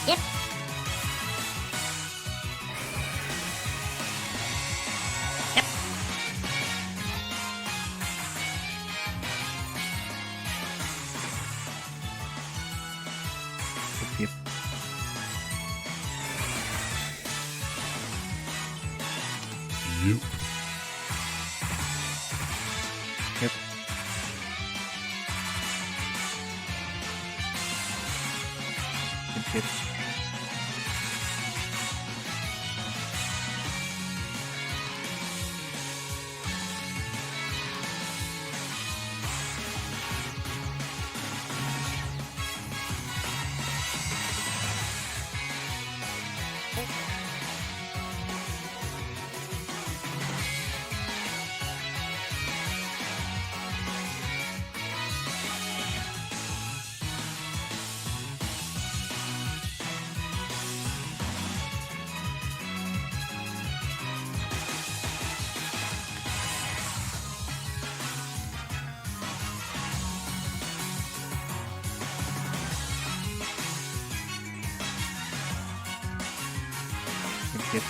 Yep. Yep. Yep. Yep. Yep. Yep. Yep. Yep.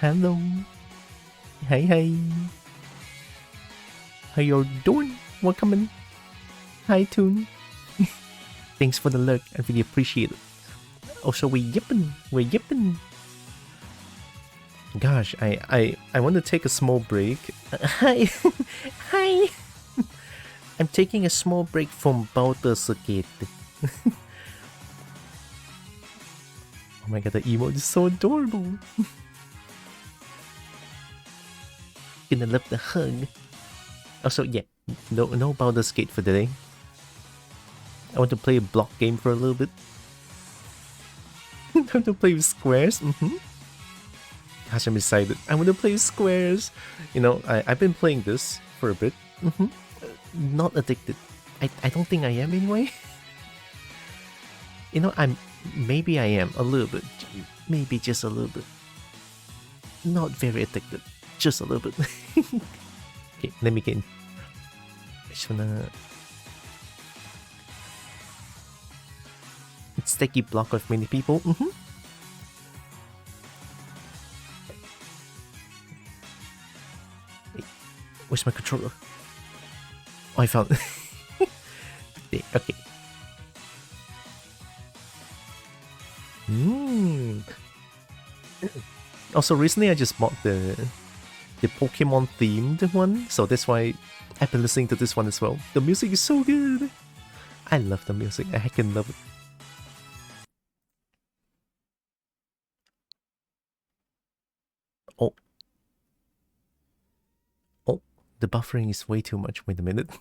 Hello. Hey, hey. How you doing? Welcome in. Hi, Toon. Thanks for the lurk. I really appreciate it. Also, we're yipping. We're yipping. Gosh, I want to take a small break. Hi. Hi. I'm taking a small break from Baldur's Gate. Oh my god, the emote is so adorable. Gonna love the hug. Also, yeah, no Baldur's Gate for today. I want to play a block game for a little bit. I want to play with squares. Gosh, I'm excited. I want to play with squares. You know, I've been playing this for a bit. Not addicted. I don't think I am anyway. You know, maybe I am a little bit. Maybe just a little bit. Not very addicted. Just a little bit. Okay, let me get in. I just wanna... Sticky block of many people. Hey, where's my controller? Oh, I found it. Okay. Also, recently I just bought the Pokemon themed one, so that's why I've been listening to this one as well. The music is so good. I love the music. I can love it. Oh. Oh, the buffering is way too much. Wait a minute.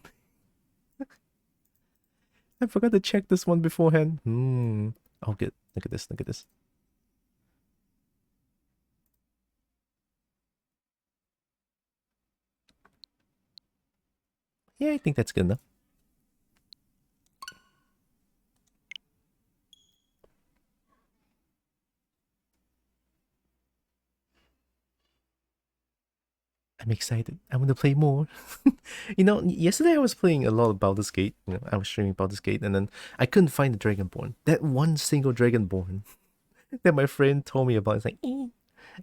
I forgot to check this one beforehand. Oh, good. Look at this. Look at this. Yeah, I think that's good enough. I'm excited. I want to play more. You know, yesterday I was playing a lot of Baldur's Gate. You know, I was streaming Baldur's Gate, and then I couldn't find the Dragonborn. That one single Dragonborn that my friend told me about. It's like,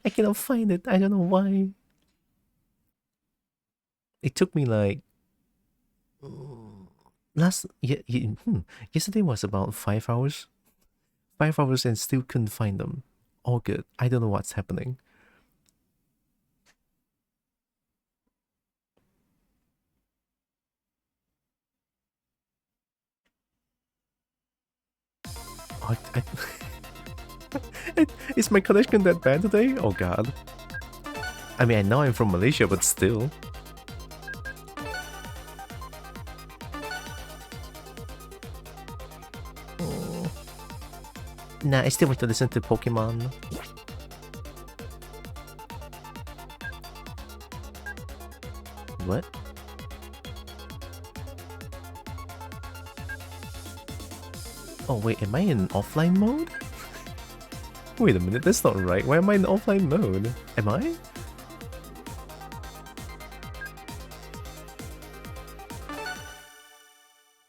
I cannot find it. I don't know why. It took me like yesterday was about 5 hours. 5 hours and still couldn't find them. All good. I don't know what's happening. Oh, is my connection that bad today? Oh god. I mean, I know I'm from Malaysia, but still. Oh. Nah, I still want to listen to Pokemon. What? Oh wait, am I in offline mode? Wait a minute, that's not right. Why am I in offline mode? Am I?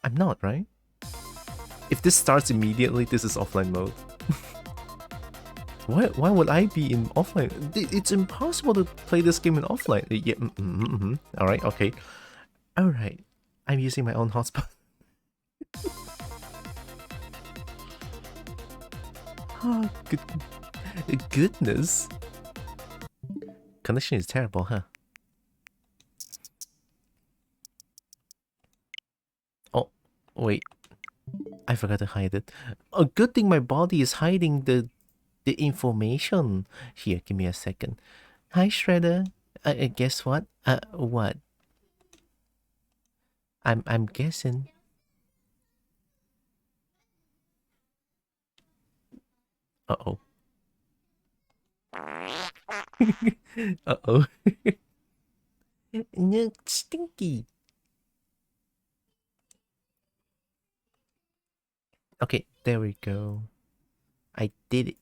I'm not, right? If this starts immediately, this is offline mode. Why would I be in offline? It's impossible to play this game in offline. Yeah, Alright, okay. Alright. I'm using my own hotspot. Oh, goodness. Connection is terrible, huh? Oh, wait. I forgot to hide it. A good thing my body is hiding the information. Here, give me a second. Hi, Shredder. Guess what? What? I'm guessing. Uh-oh. Uh-oh. No, stinky. Okay, there we go. I did it.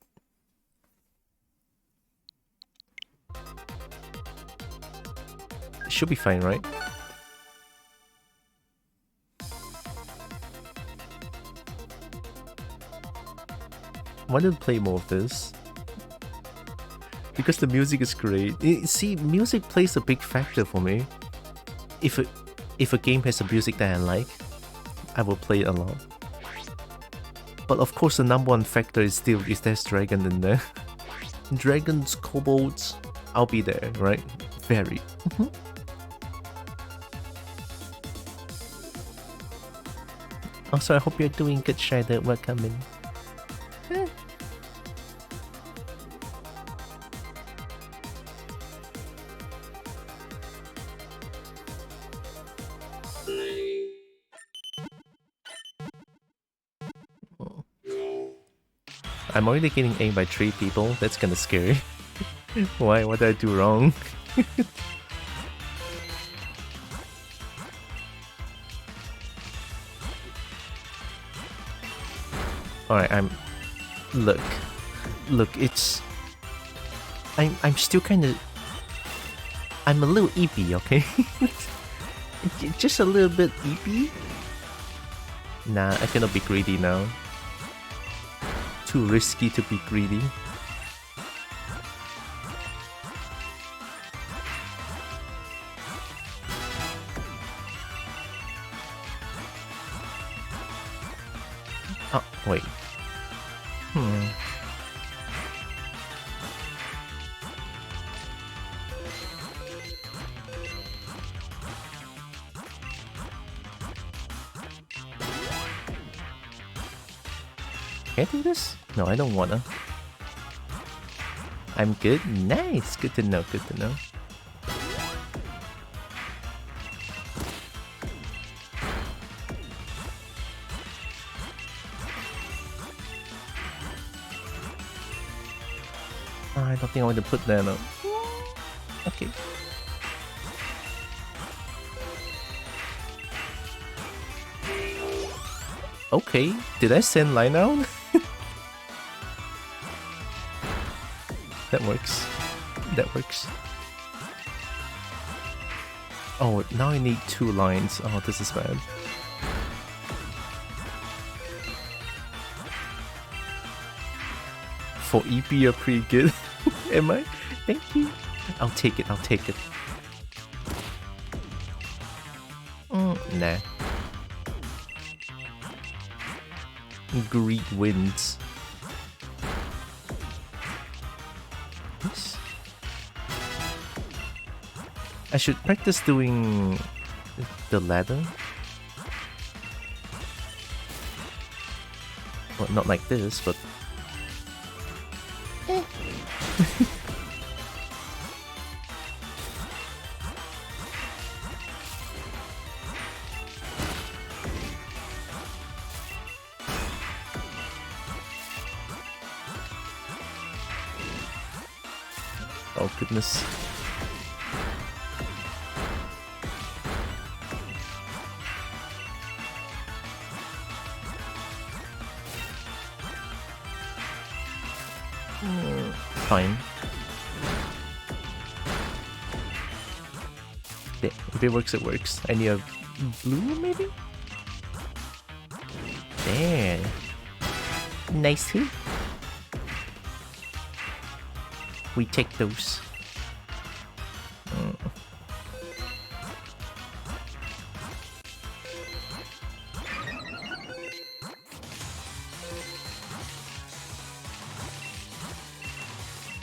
Should be fine, right? Why don't play more of this? Because the music is great. See, music plays a big factor for me. If a game has a music that I like, I will play it a lot. But of course, the number one factor is still is there's dragon in there. Dragons, kobolds, I'll be there, right? Very. Also, I hope you're doing good, Shredder. Welcome in. I'm already getting aimed by 3 people. That's kinda scary. Why? What did I do wrong? Alright, Look, it's... I'm still kinda... I'm a little eepy, okay? Just a little bit eepy? Nah, I cannot be greedy now. Too risky to be greedy. Oh, wait. Can I do this? No, I don't wanna. I'm good? Nice! Good to know, good to know. Oh, I don't think I want to put that up. Okay. Okay, did I send line out? That works. That works. Oh, now I need 2 lines. Oh, this is bad. For EP, you're pretty good. Am I? Thank you. I'll take it, I'll take it. Nah. Greed wins. Yes. I should practice doing the ladder. Well, not like this, but... Oh goodness. Fine. Yeah, if it works, it works. I need a blue, maybe? There. Nice hit. We take those.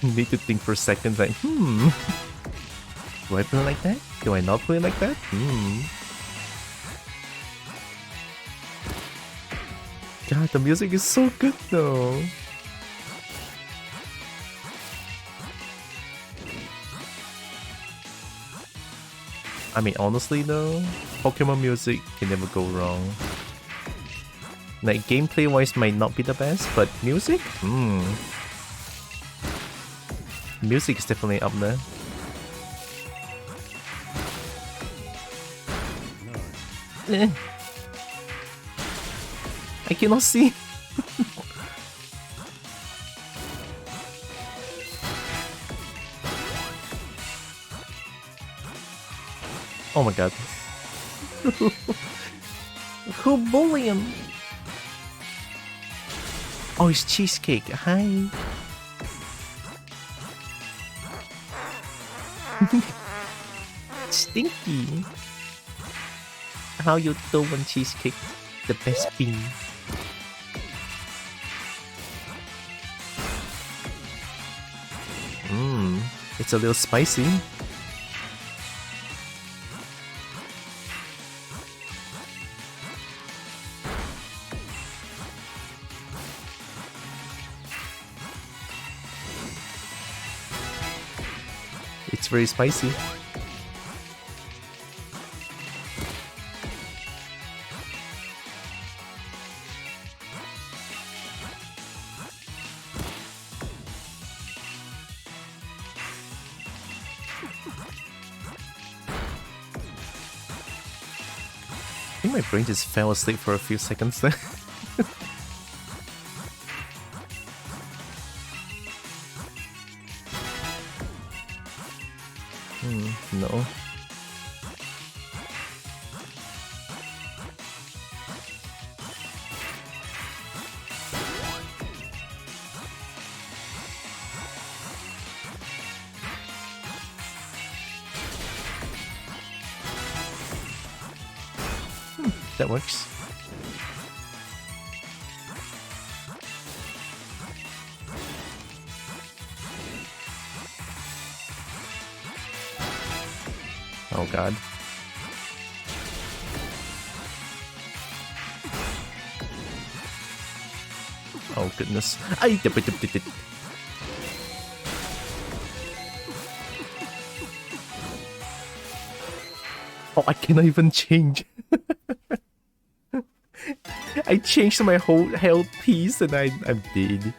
Need to think for a second, like, do I play like that? Do I not play like that? God, the music is so good though. I mean, honestly though, Pokemon music can never go wrong. Like, gameplay-wise might not be the best, but music? Music is definitely up there. I cannot see. Oh my god. Who bully him? Oh, it's Cheesecake. Hi. Stinky. How you doing, Cheesecake? The best bean. It's a little spicy. It's very spicy. I think my brain just fell asleep for a few seconds there. No. That works. Oh god. Oh goodness. Oh, I cannot even change. I changed my whole health piece and I'm dead.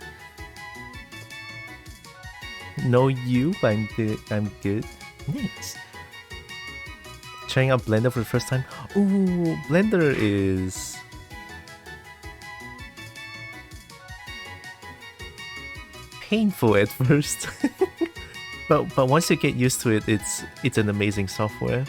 No you, but I'm good. Nice. Trying out Blender for the first time. Ooh, Blender is painful at first. but once you get used to it, it's an amazing software.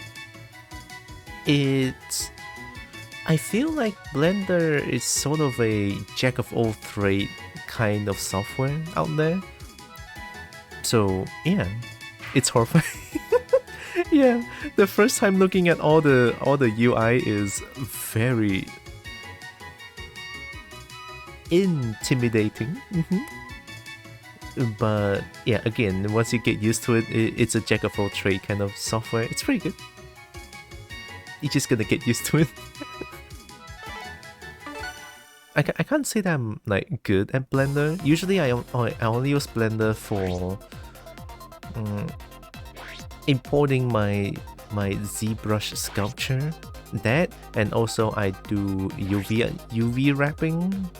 I feel like Blender is sort of a jack of all trades kind of software out there. So yeah, it's horrifying. Yeah, the first time looking at all the UI is very intimidating. But yeah, again, once you get used to it, it's a jack of all trades kind of software. It's pretty good. You're just gonna get used to it. I can't say that I'm like good at Blender. Usually I only use Blender for importing my ZBrush sculpture. That, and also I do UV wrapping,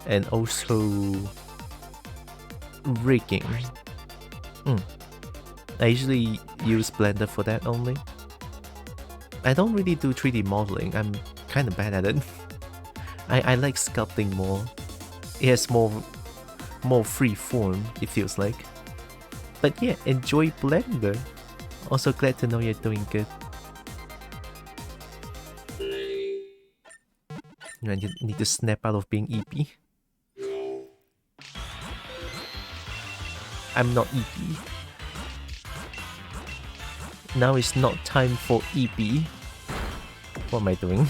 and also rigging. I usually use Blender for that only. I don't really do 3D modeling. I'm kind of bad at it. I like sculpting more. It has more free form, it feels like. But yeah, enjoy Blender. Also glad to know you're doing good. You need to snap out of being EP. I'm not EP. Now it's not time for EP. What am I doing?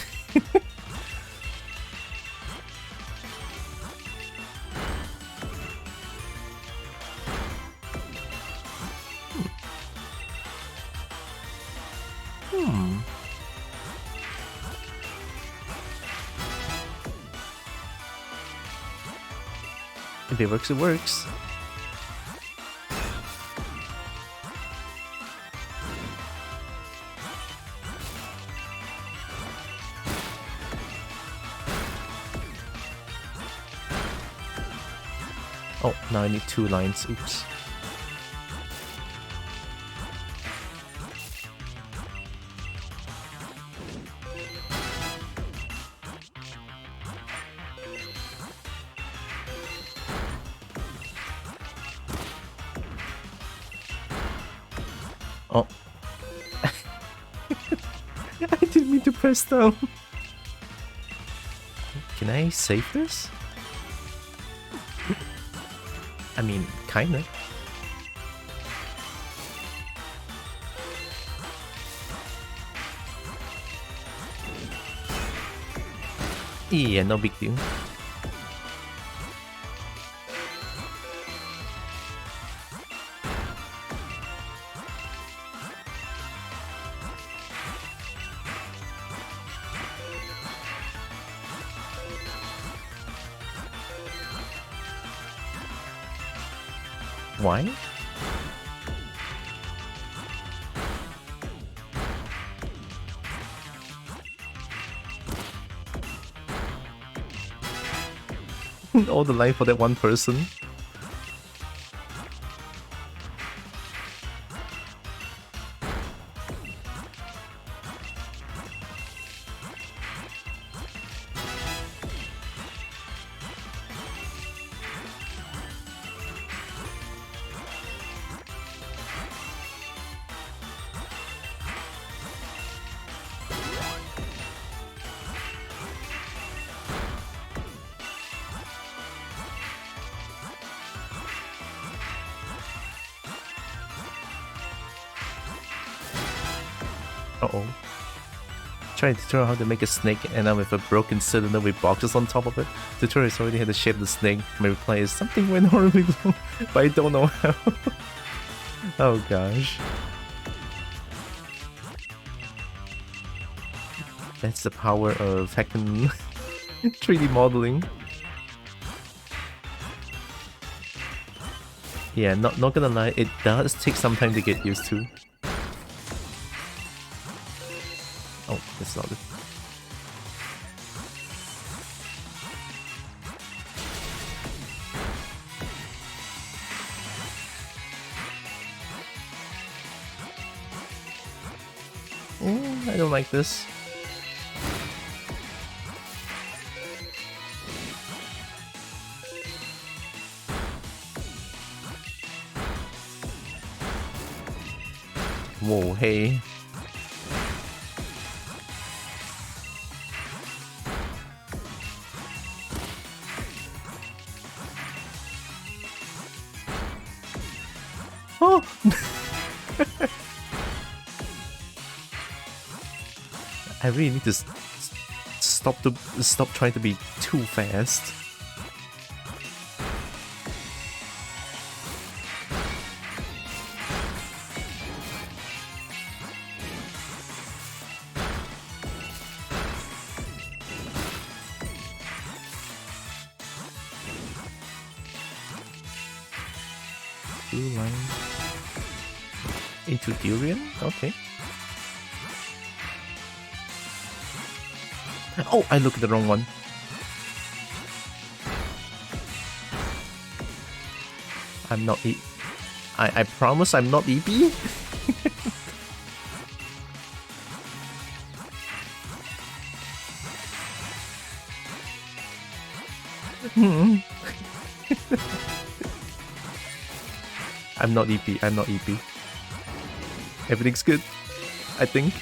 If it works, it works. Oh, now I need 2 lines. Oops. Oh. I didn't mean to press down. Can I save this? I mean, kinda. Yeah, no big deal. Why? All the life for that one person. Uh-oh. Trying to tutorial how to make a snake and I'm with a broken cylinder with boxes on top of it. Tutorial already had the shape of the snake. My reply is something went horribly wrong, but I don't know how. Oh gosh. That's the power of hacking 3D modeling. Yeah, not gonna lie, it does take some time to get used to. Oh, that's not it. I don't like this. Whoa, hey. Oh! I really need to stop trying to be too fast. Blue line into durian. Okay. Oh, I looked at the wrong one. I'm not E. I promise I'm not EB. I'm not EP. I'm not EP. Everything's good, I think.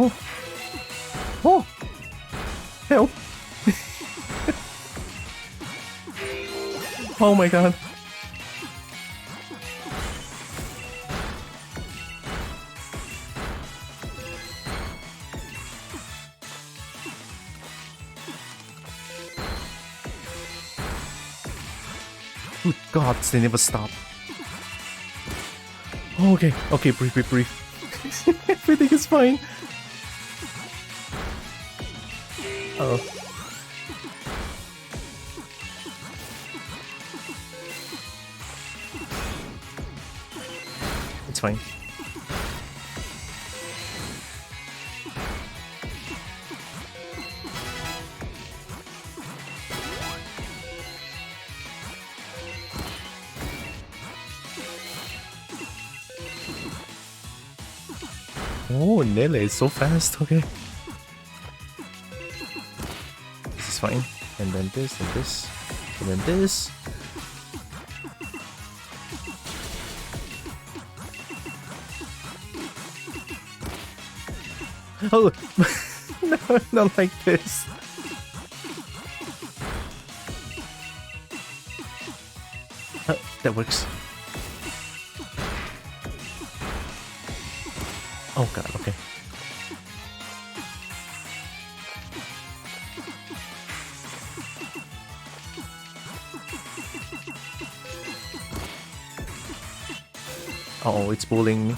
Oh. Oh. Help. Oh my god. Good god, they never stop. Oh, okay, okay, breathe, breathe, breathe. Everything is fine. Uh oh. It's fine. Oh, Nele is so fast. Okay. This is fine. And then this, and this, and then this. Oh, no, not like this. That works. Oh god, okay. Uh oh, it's bullying me.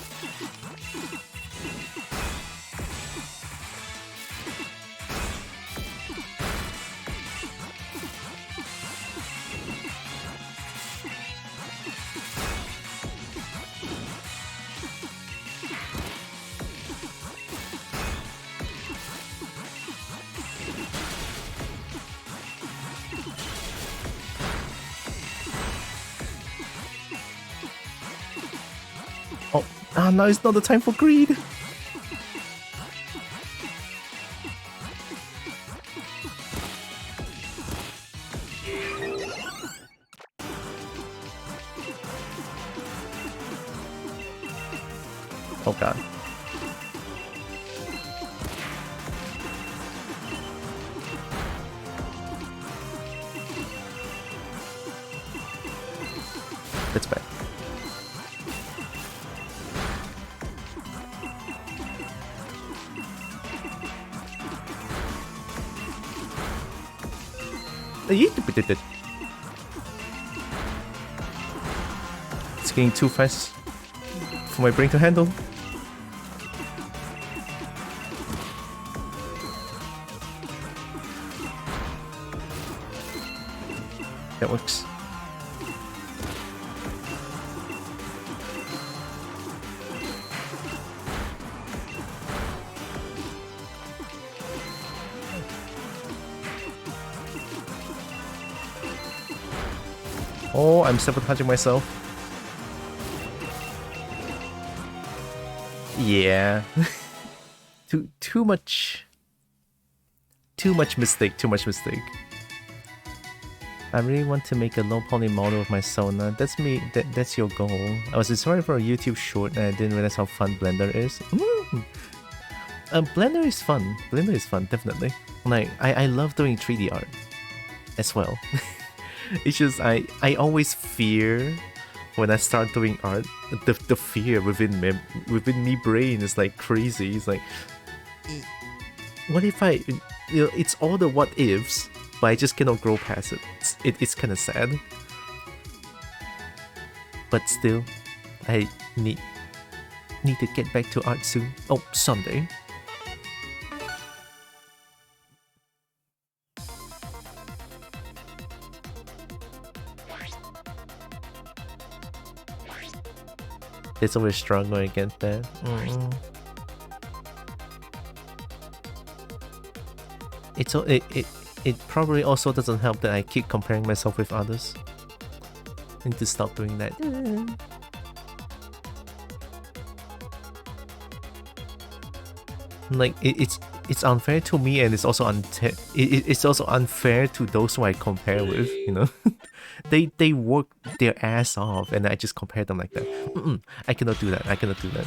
Oh, now it's not the time for greed. Oh god. That's bad. It's getting too fast for my brain to handle. That works. Oh, I'm sabotaging myself. Yeah. Too much mistake, too much mistake. I really want to make a low poly model of my Sona. That's me, that's your goal. I was inspired for a YouTube short and I didn't realize how fun Blender is. Blender is fun. Blender is fun, definitely. Like, I love doing 3D art as well. It's just I always fear when I start doing art, the fear within me brain is like crazy. It's like, what if I, it's all the what ifs, but I just cannot grow past it. It's kind of sad. But still, I need to get back to art soon. Oh, someday. It's always struggle against that. It probably also doesn't help that I keep comparing myself with others. I need to stop doing that. Like it's unfair to me, and it's also it's also unfair to those who I compare with. You know, they work their ass off, and I just compare them like that. I cannot do that. I cannot do that.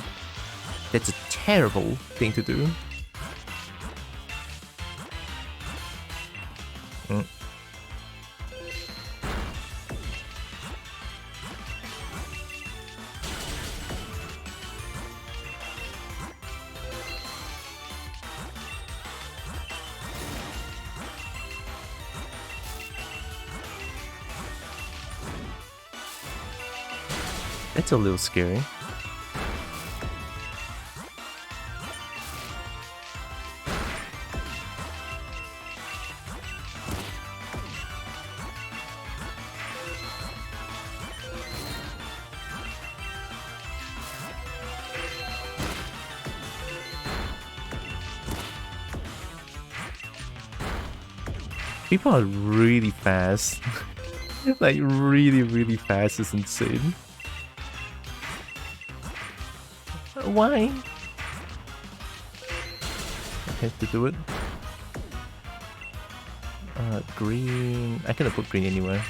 That's a terrible thing to do. That's a little scary. People are really fast. Like really fast is insane. Why? I have to do it. Green. I cannot put green anywhere.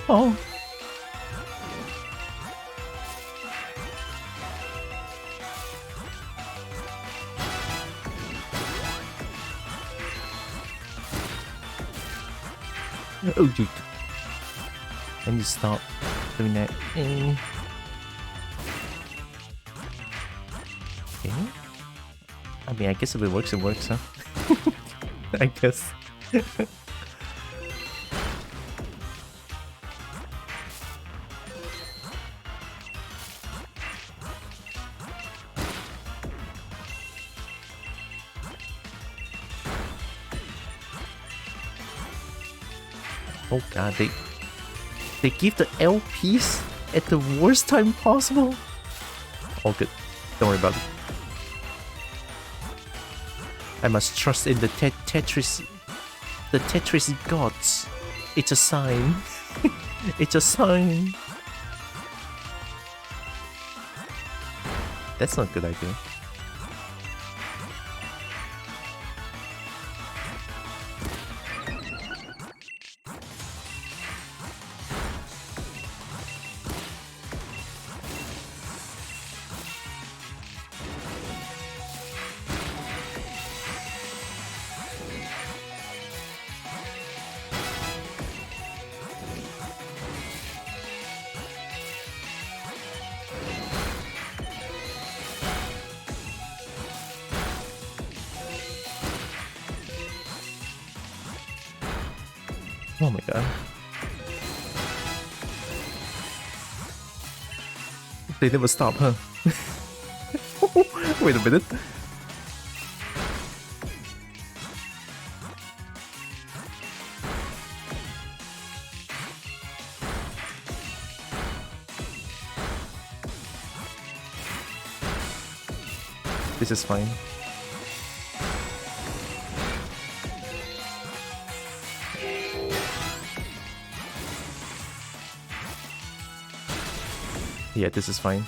Oh. Oh, dude. I need to stop doing that. Okay. I mean, I guess if it works, huh? I guess. Oh god, they give the L piece at the worst time possible. All good. Don't worry about it. I must trust in the Tetris gods. It's a sign. It's a sign. That's not a good idea. Oh my god. They never stop, huh? Wait a minute. This is fine. Yeah, this is fine.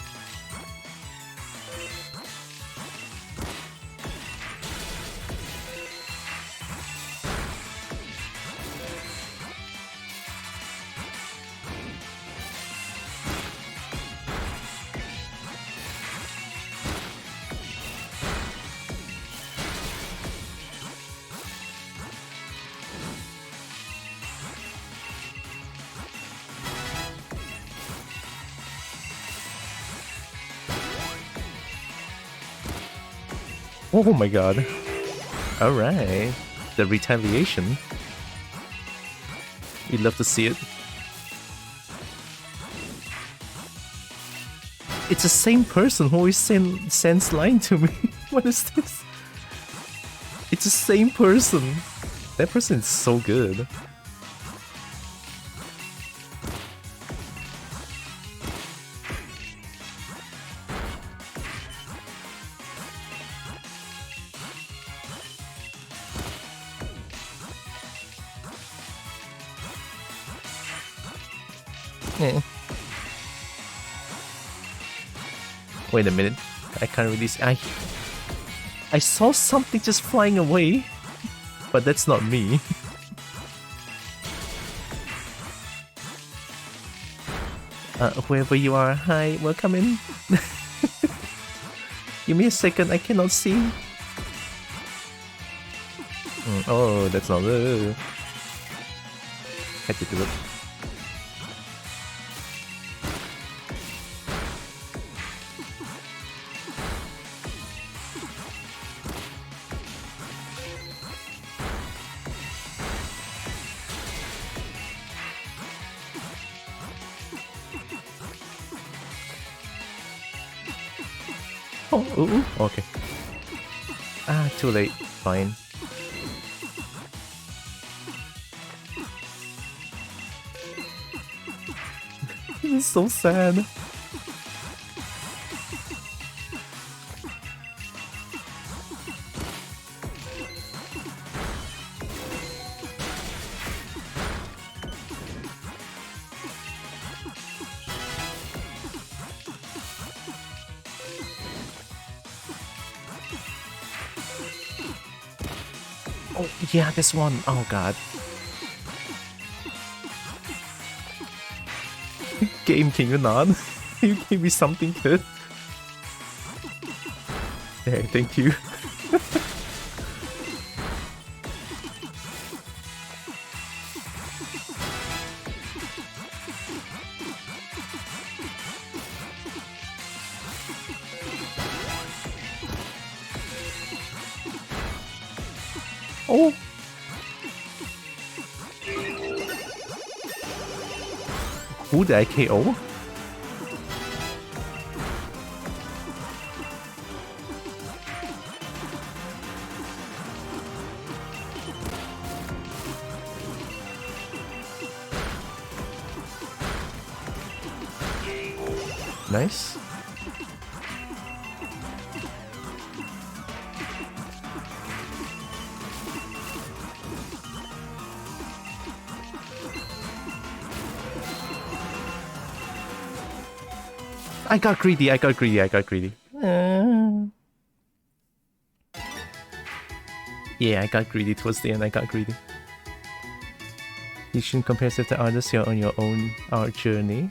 Oh my god. Alright. The retaliation. We'd love to see it. It's the same person who always sends line to me. What is this? It's the same person. That person is so good. Eh. Wait a minute. I can't really see. I saw something just flying away. But that's not me. Whoever you are, hi, welcome in. Give me a second, I cannot see. Oh, that's not good. Had to do it. Oh, okay. Ah, too late. Fine. This is so sad. Oh, yeah, this one. Oh, God. Game, can you not? You gave me something good. There, thank you. Oh! Who did I KO? Nice. I got greedy. Yeah, I got greedy towards the end. You shouldn't compare yourself to others. You're on your own art journey.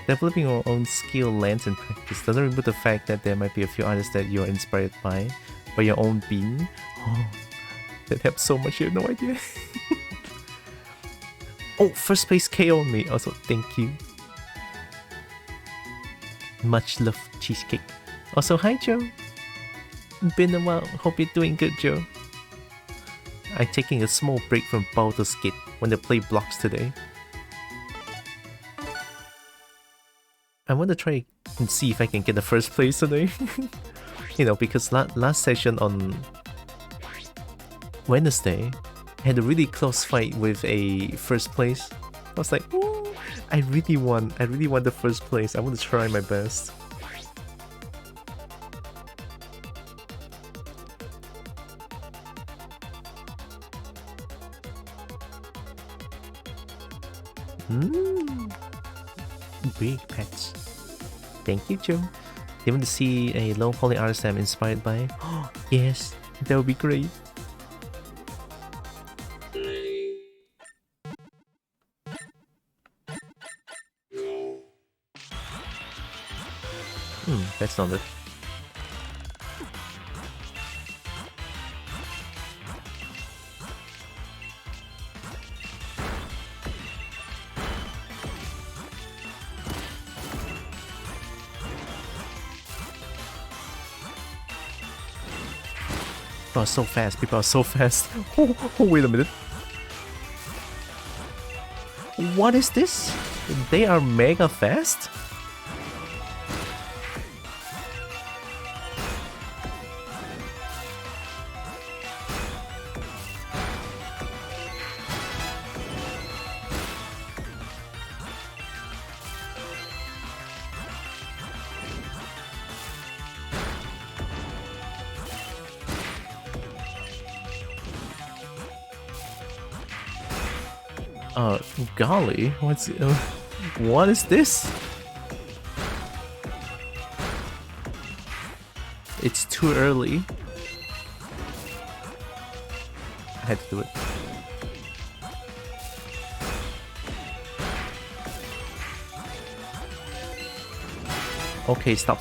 Developing your own skill, lens, and practice doesn't remove the fact that there might be a few artists that you're inspired by your own being. Oh, that helps so much. You have no idea. Oh, first place KO me. Also, thank you. Much love, Cheesecake. Also, hi, Joe. Been a while. Hope you're doing good, Joe. I'm taking a small break from Baldur's Gate when they play blocks today. I want to try and see if I can get the first place today. You know, because last session on Wednesday, I had a really close fight with a first place. I was like, ooh, I really want the first place. I want to try my best. Big pets. Thank you, Joe. You want to see a low poly artist I'm inspired by? Oh, yes, that would be great. That's not it. People are so fast. People are so fast. Oh, wait a minute. What is this? They are mega fast? Golly, what is this? It's too early. I had to do it. Okay, stop.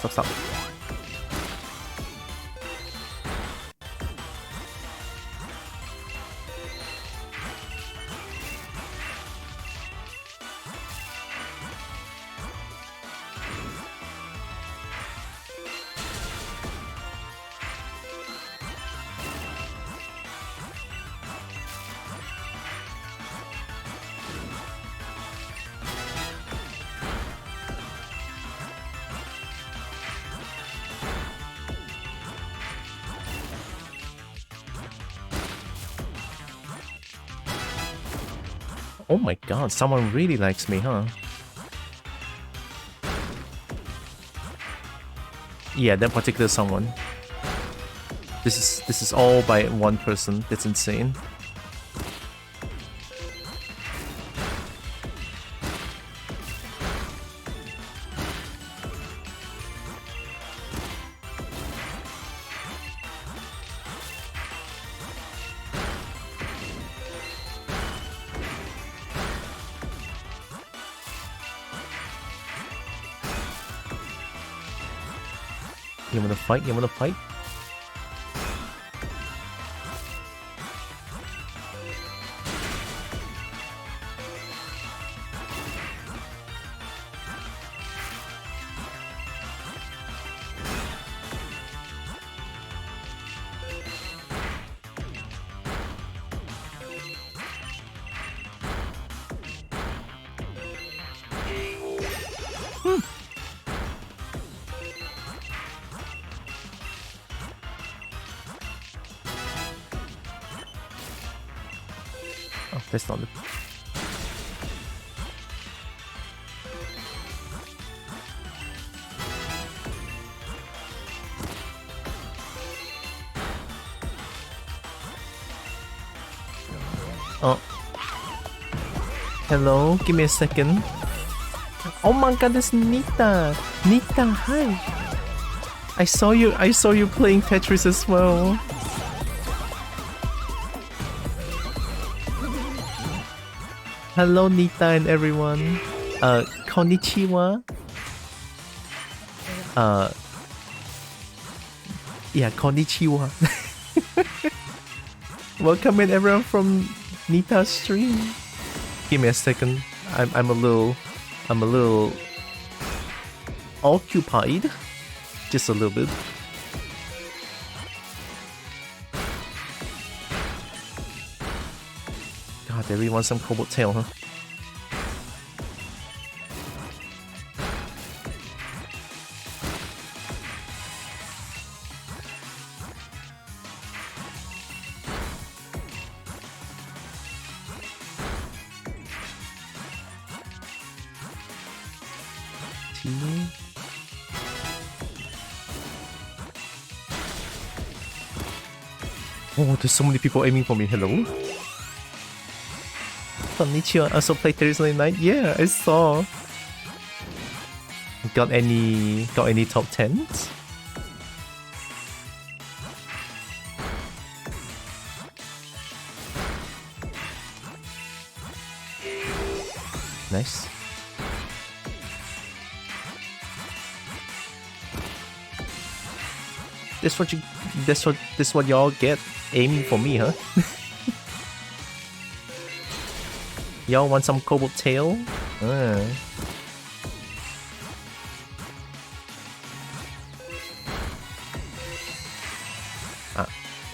Oh my god, someone really likes me, huh? Yeah, that particular someone. This is all by one person. That's insane. You wanna fight? You wanna fight? Oh, that's not it. Oh. Hello, give me a second. Oh my god, that's Nita. Nita, hi. I saw you playing Tetris as well. Hello, Nita and everyone. Konnichiwa. Yeah, konnichiwa. Welcome in everyone from Nita's stream. Give me a second. I'm a little occupied. Just a little bit. God, they really want some cobalt tail, huh? Oh, there's so many people aiming for me. Hello? Konnichiwa. I also played Tetris 99. Yeah, I saw. Got any top 10s? Nice. This what y'all get aiming for me, huh? Y'all want some cobalt tail?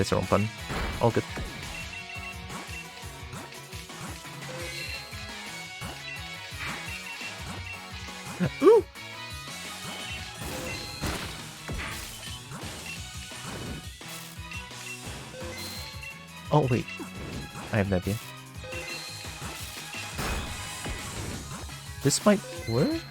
That's the wrong button. All good. Ooh! Oh wait, I have an idea. This might work?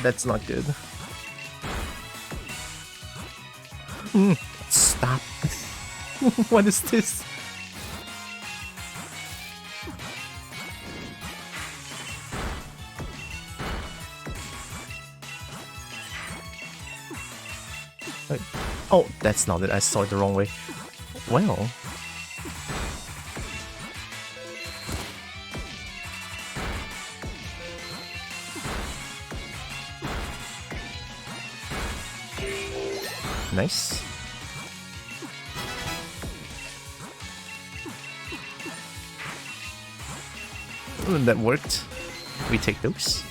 That's not good. Stop. What is this? Wait. Oh, that's not it. I saw it the wrong way. Well. Nice. That worked. We take those.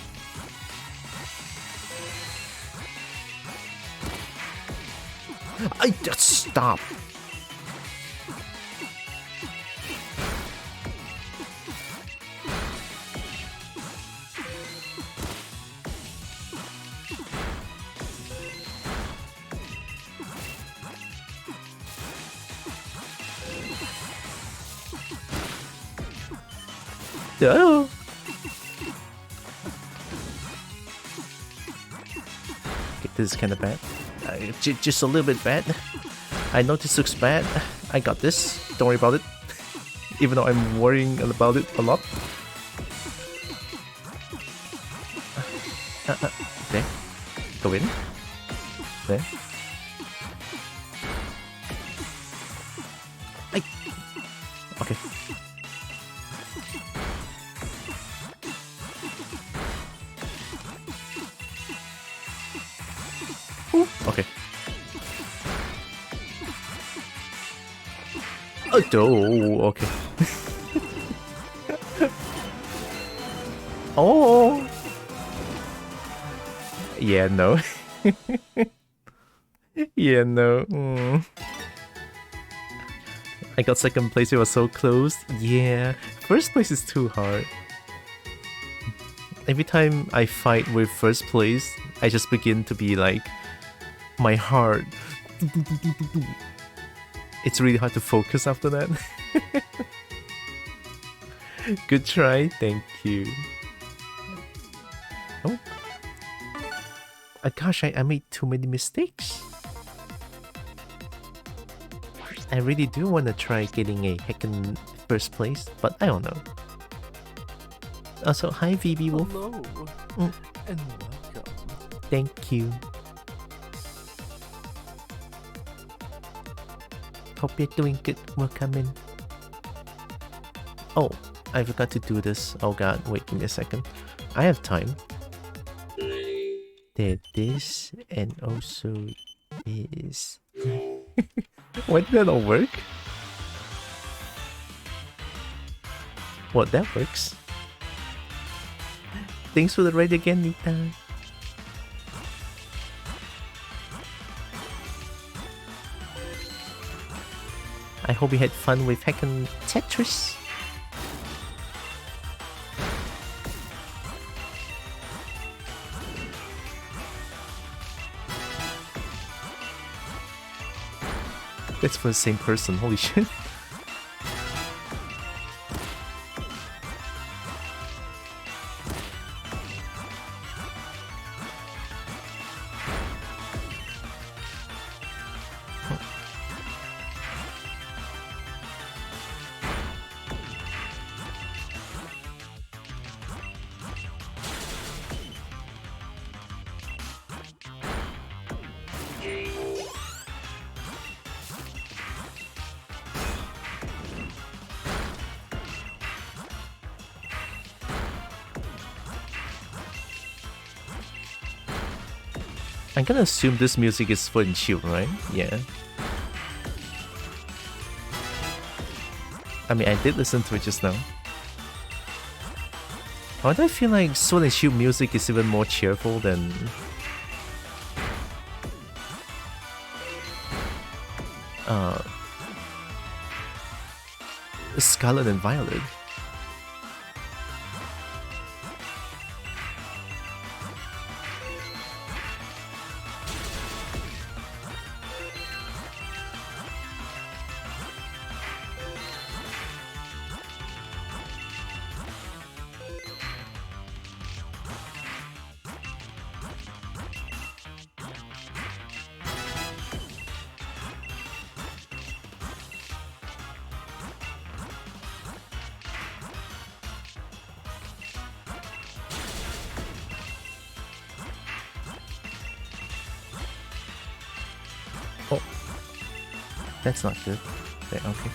I just stop. Oh. Okay, this is kind of bad. Just a little bit bad. I know this looks bad. I got this. Don't worry about it. Even though I'm worrying about it a lot. There. Go in. There. Okay. Ooh, okay. Oh, okay. Oh. Yeah, no. Yeah, no. I got second place, it was so close. Yeah, first place is too hard. Every time I fight with first place, I just begin to be like, my heart. It's really hard to focus after that. Good try, thank you. Oh. Gosh, I made too many mistakes. I really do want to try getting a heckin' first place, but I don't know. Also, hi VB Wolf. Hello, and welcome. Thank you. Hope you're doing good. Welcome in. Oh, I forgot to do this. Oh god, wait, give me a second. I have time. There this, and also this. Why did that not work? What, that works? Thanks for the raid again, Nita. I hope you had fun with hacking Tetris. That's for the same person, holy shit. I'm gonna assume this music is for chill, right? Yeah. I mean, I did listen to it just now. Why do I feel like Sword and Shield music is even more cheerful than... Scarlet and Violet? That's not good. Okay.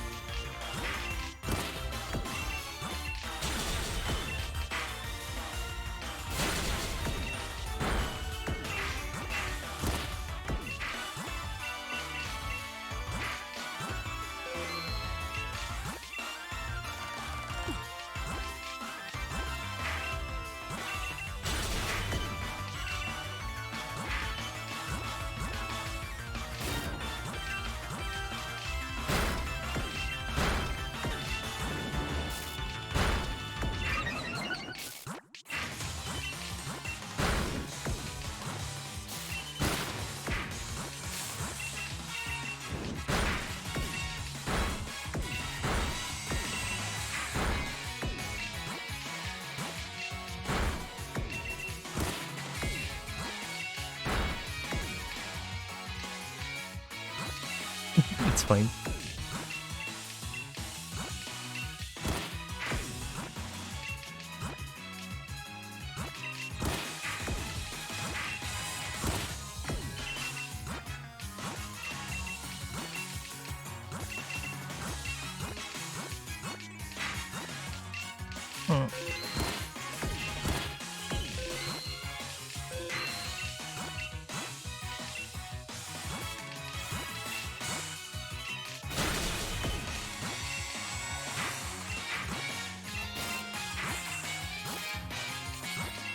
It's fine.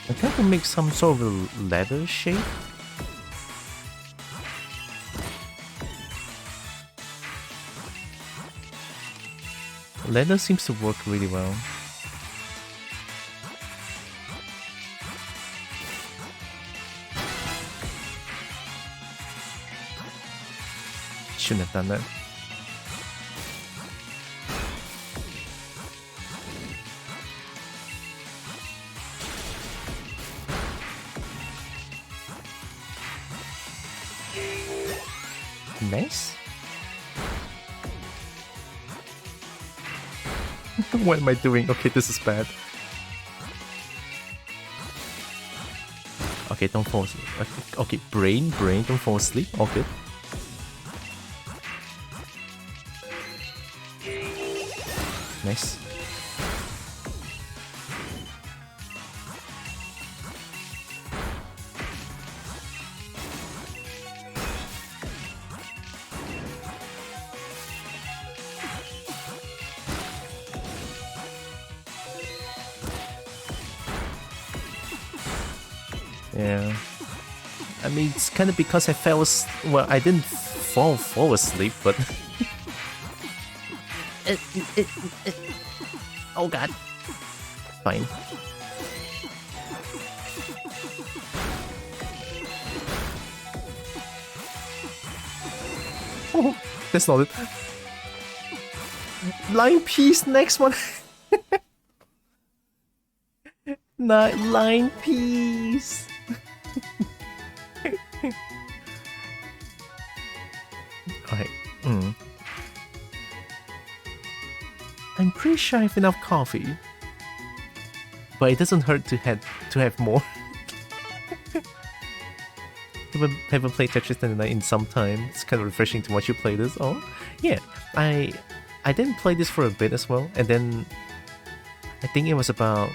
I try to make some sort of a leather shape. Leather seems to work really well. Shouldn't have done that. Nice. What am I doing? Okay, this is bad. Okay, don't fall asleep. Okay, brain, don't fall asleep. All good. Nice. Yeah. I mean, it's kind of because I fell well, I didn't fall asleep, but... Oh god. Fine. Oh, that's not it. Line piece, next one. Line piece. Alright. I'm pretty sure I have enough coffee. But it doesn't hurt to have more. Haven't played Tetris 99 in some time. It's kind of refreshing to watch you play this. Oh, yeah. I didn't play this for a bit as well. And then I think it was about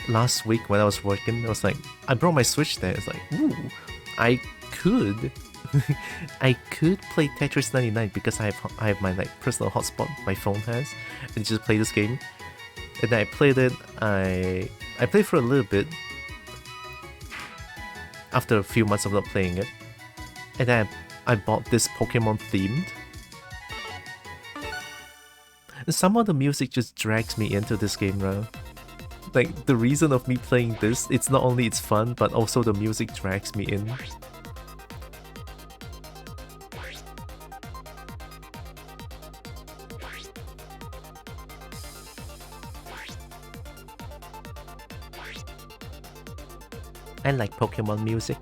last week when I was working. I was like, I brought my Switch there. It's like, ooh, I could I could play Tetris 99 because I have my like personal hotspot my phone has, and just play this game. And then I played it. I played for a little bit. After a few months of not playing it, and then I bought this Pokemon themed. And somehow the music just drags me into this game now. Like, the reason of me playing this, it's not only it's fun, but also the music drags me in. I like Pokemon music.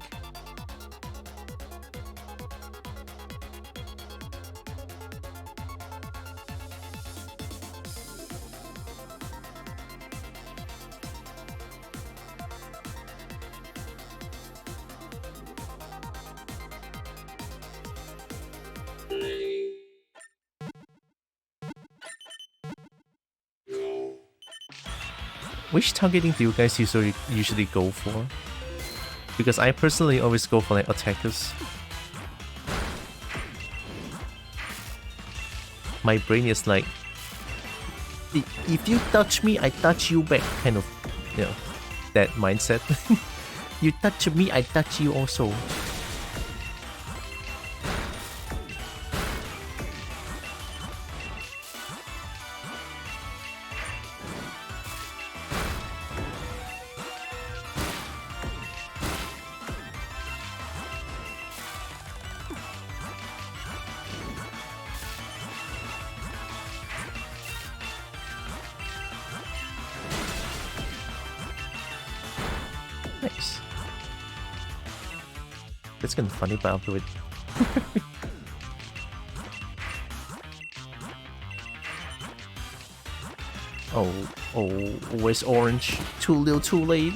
Which targeting do you guys usually go for? Because I personally always go for like attackers. My brain is like, if you touch me, I touch you back, kind of, you know, that mindset. You touch me, I touch you also. Nice. That's kind of funny, but I'll do it. Oh, where's orange? Too little, too late.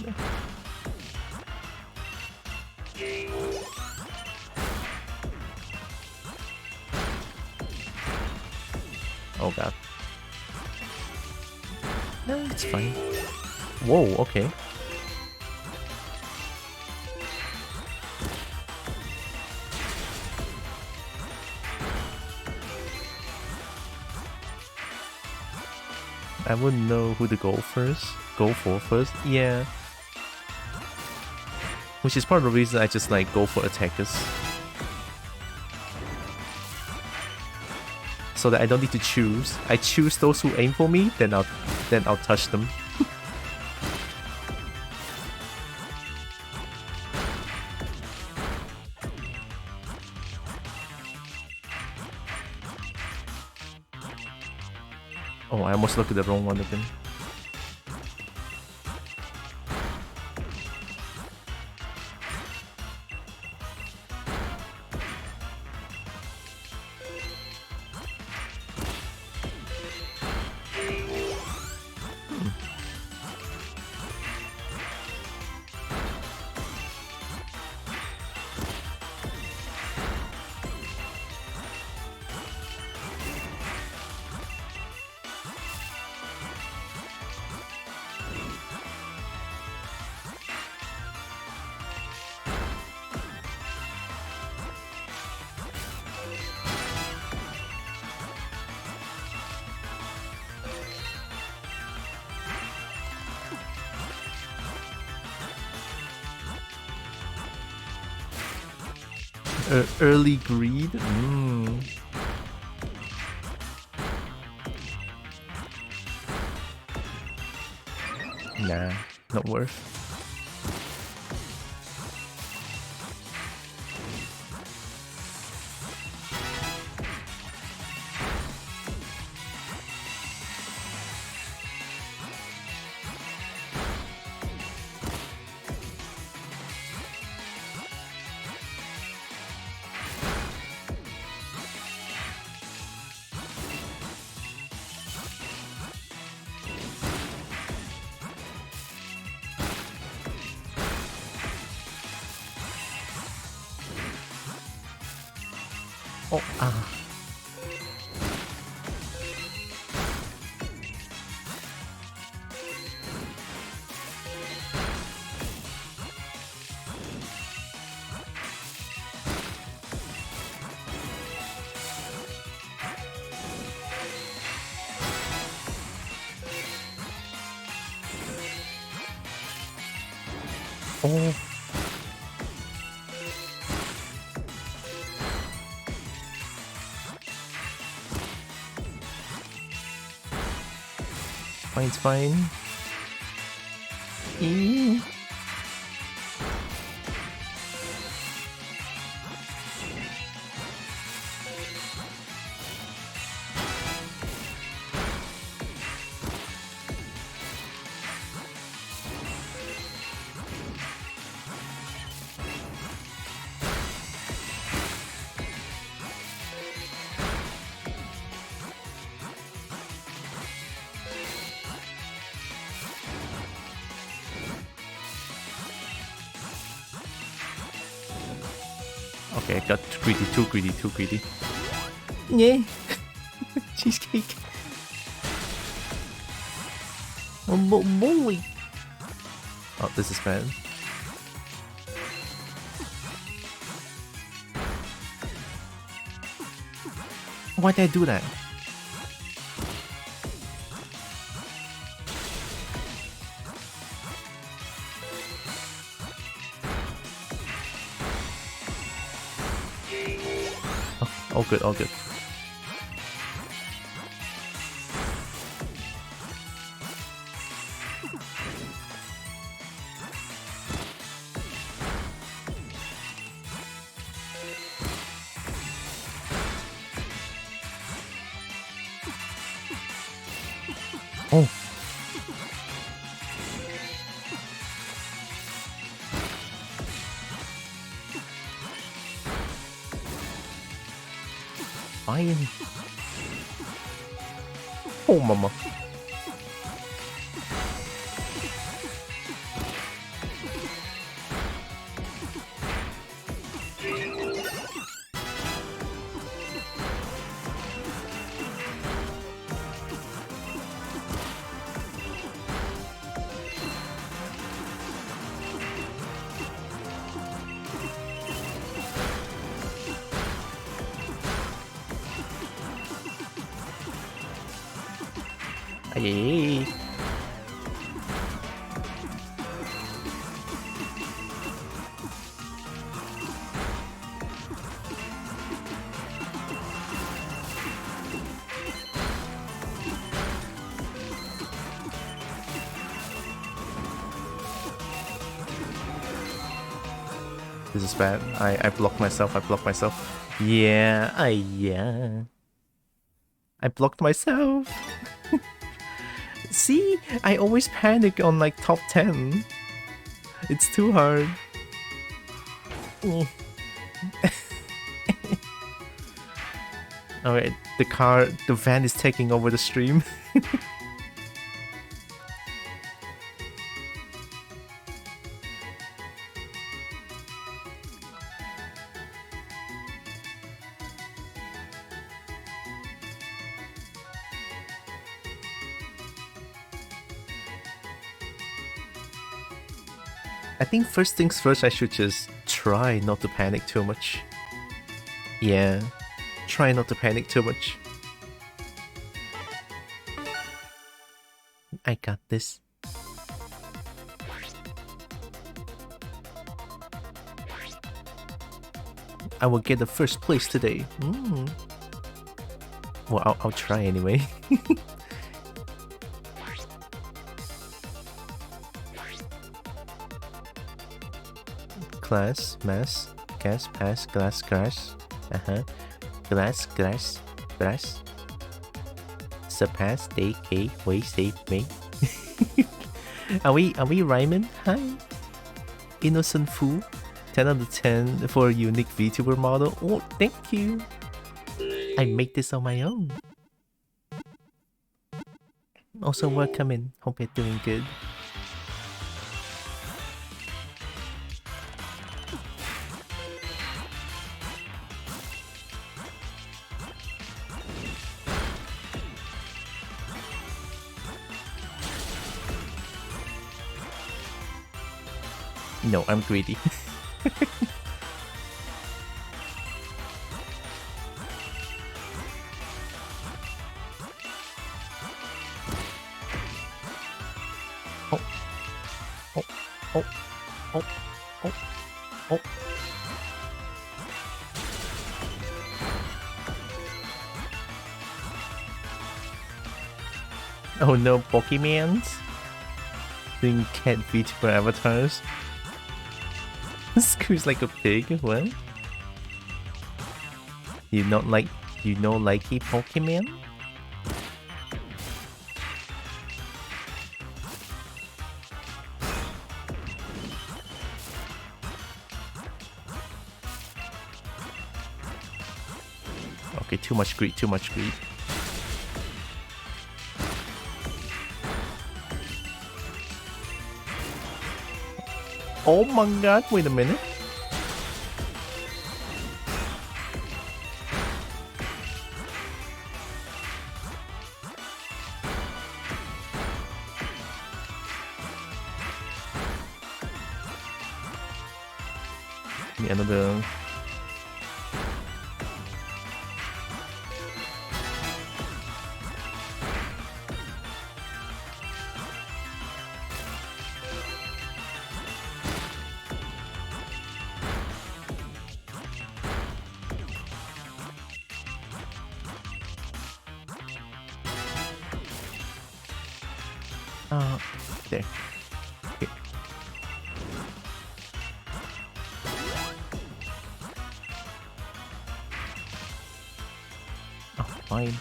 Oh god. No, it's fine. Whoa, okay. I wouldn't know who to go for first. Yeah. Which is part of the reason I just like go for attackers. So that I don't need to choose. I choose those who aim for me, then I'll touch them. Oh, I almost looked at the wrong one again. Early greed? Nah, not worth. Oh, ah. Oh. Fine, it's fine. Eee. Okay, I got too greedy. Yeah. Cheesecake. Oh boy. Oh, this is bad. Why did I do that? Oh, all good, all good. Oh. Fine. Oh, mama. Ay. This is bad. I blocked myself. Yeah, yeah. I blocked myself. See? I always panic on like top 10. It's too hard. Alright, the van is taking over the stream. I think first things first, I should just try not to panic too much. Yeah, try not to panic too much. I got this. I will get the first place today. Well, I'll try anyway. Class, mass, gas, pass, glass, grass. Glass, grass, brass. Surpass, day, K, way, save, me. Are we rhyming? Hi. Innocent fool. 10 out of 10 for a unique VTuber model. Oh, thank you. I made this on my own. Also, welcome in. Hope you're doing good. No, I'm greedy. Oh, oh, oh. Oh no, Pokemons? Being catfish for avatars? Screws like a pig, what? You not like likey Pokemon? Okay, too much greed, too much greed. Oh my god, wait a minute. Another. There. Okay. Oh, fine.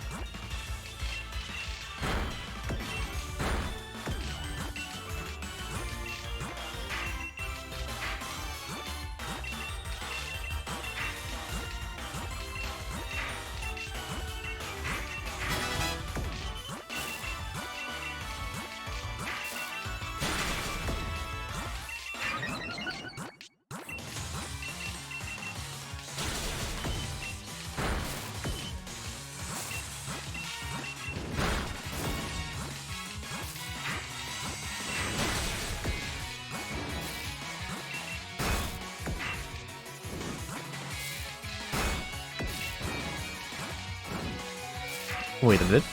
Wait a minute.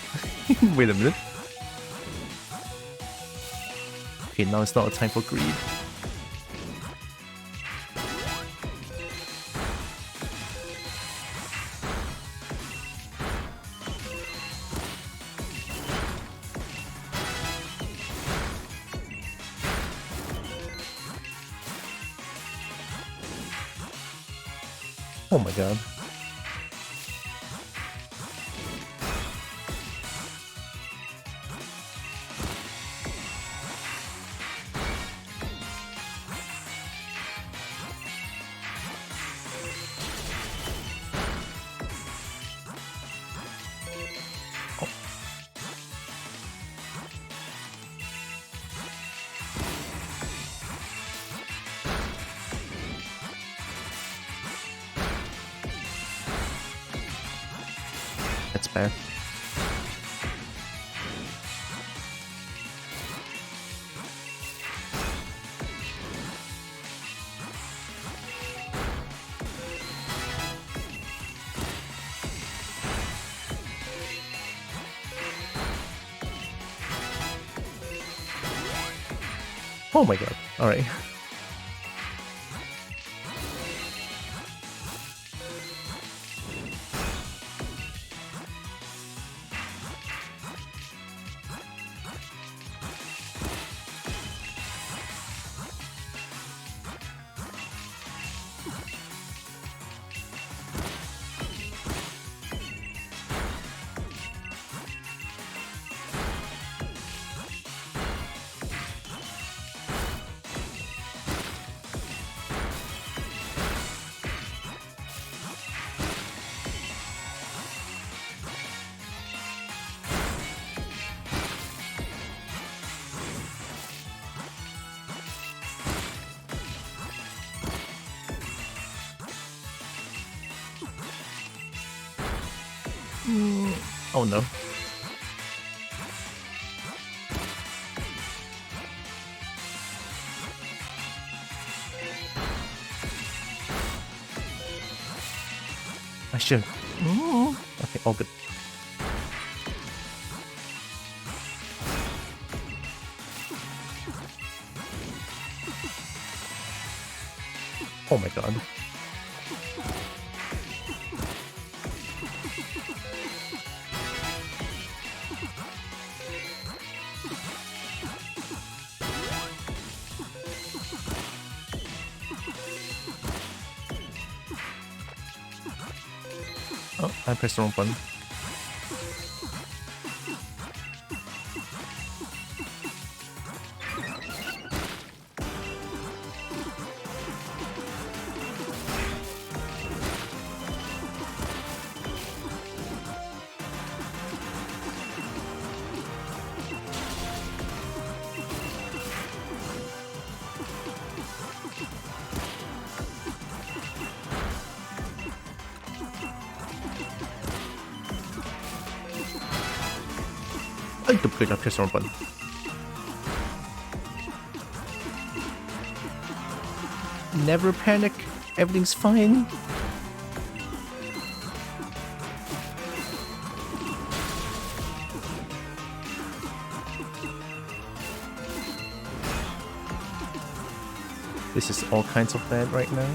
Wait a minute. Okay, now it's not a time for greed. Oh my god. That's bad. Oh my god. Alright. Oh no. I should. Okay, all good. Oh my god. Oh, I pressed the wrong button. I duplicate, I pressed the wrong button. Never panic, everything's fine. This is all kinds of bad right now.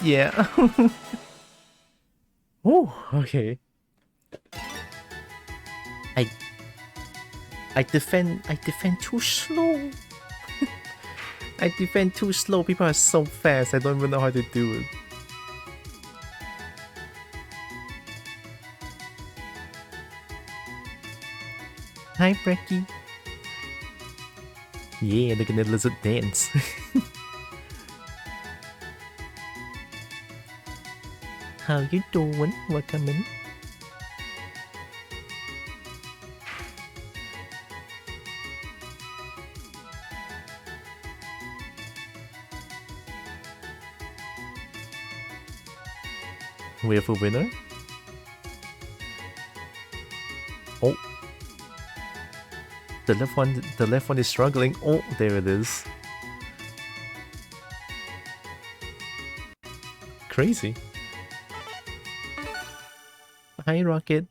Yeah. Oh, okay. I defend too slow. I defend too slow. People are so fast. I don't even know how to do it. Hi, Brecky. Yeah, look at the lizard dance. How you doing? Welcome in. We have a winner. Oh, the left one is struggling. Oh, there it is. Crazy. Hi, Rocket.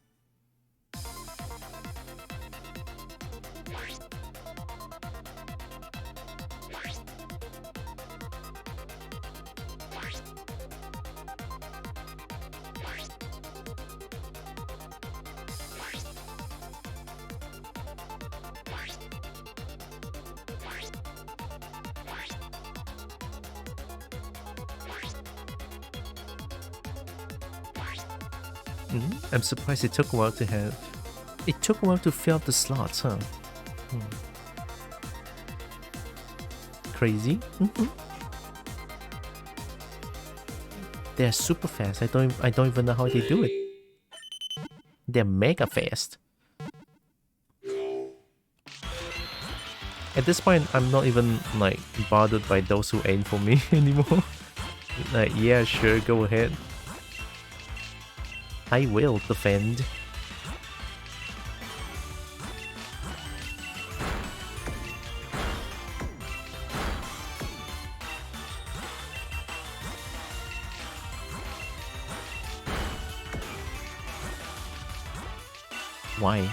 I'm surprised it took a while to have... It took a while to fill up the slots, huh? Crazy. They're super fast. I don't even know how they do it. They're mega fast. At this point, I'm not even like bothered by those who aim for me anymore. Like, yeah, sure, go ahead. I will defend. Why?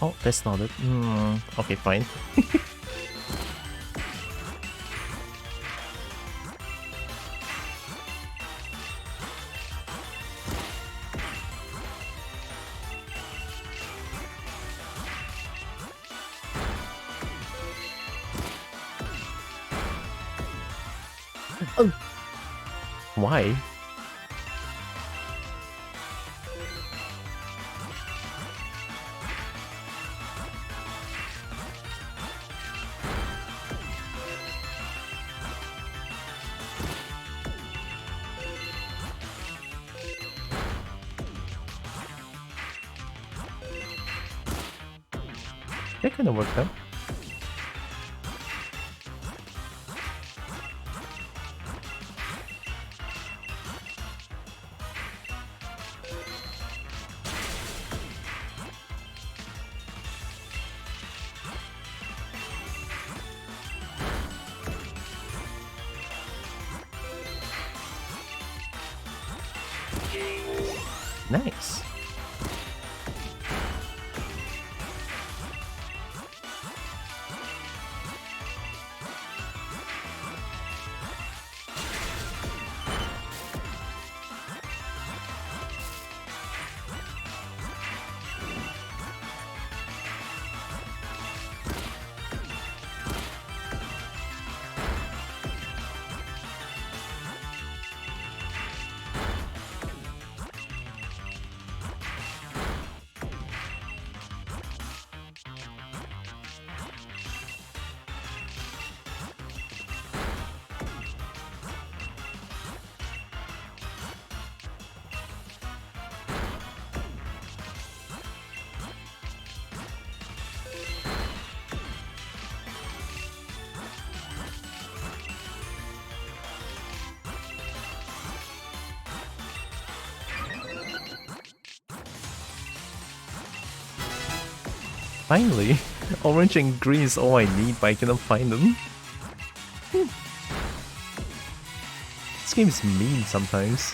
Oh, that's not it. Okay, fine. Oh. Why? That kind of worked out. Nice. Finally! Orange and green is all I need, but I cannot find them. This game is mean sometimes.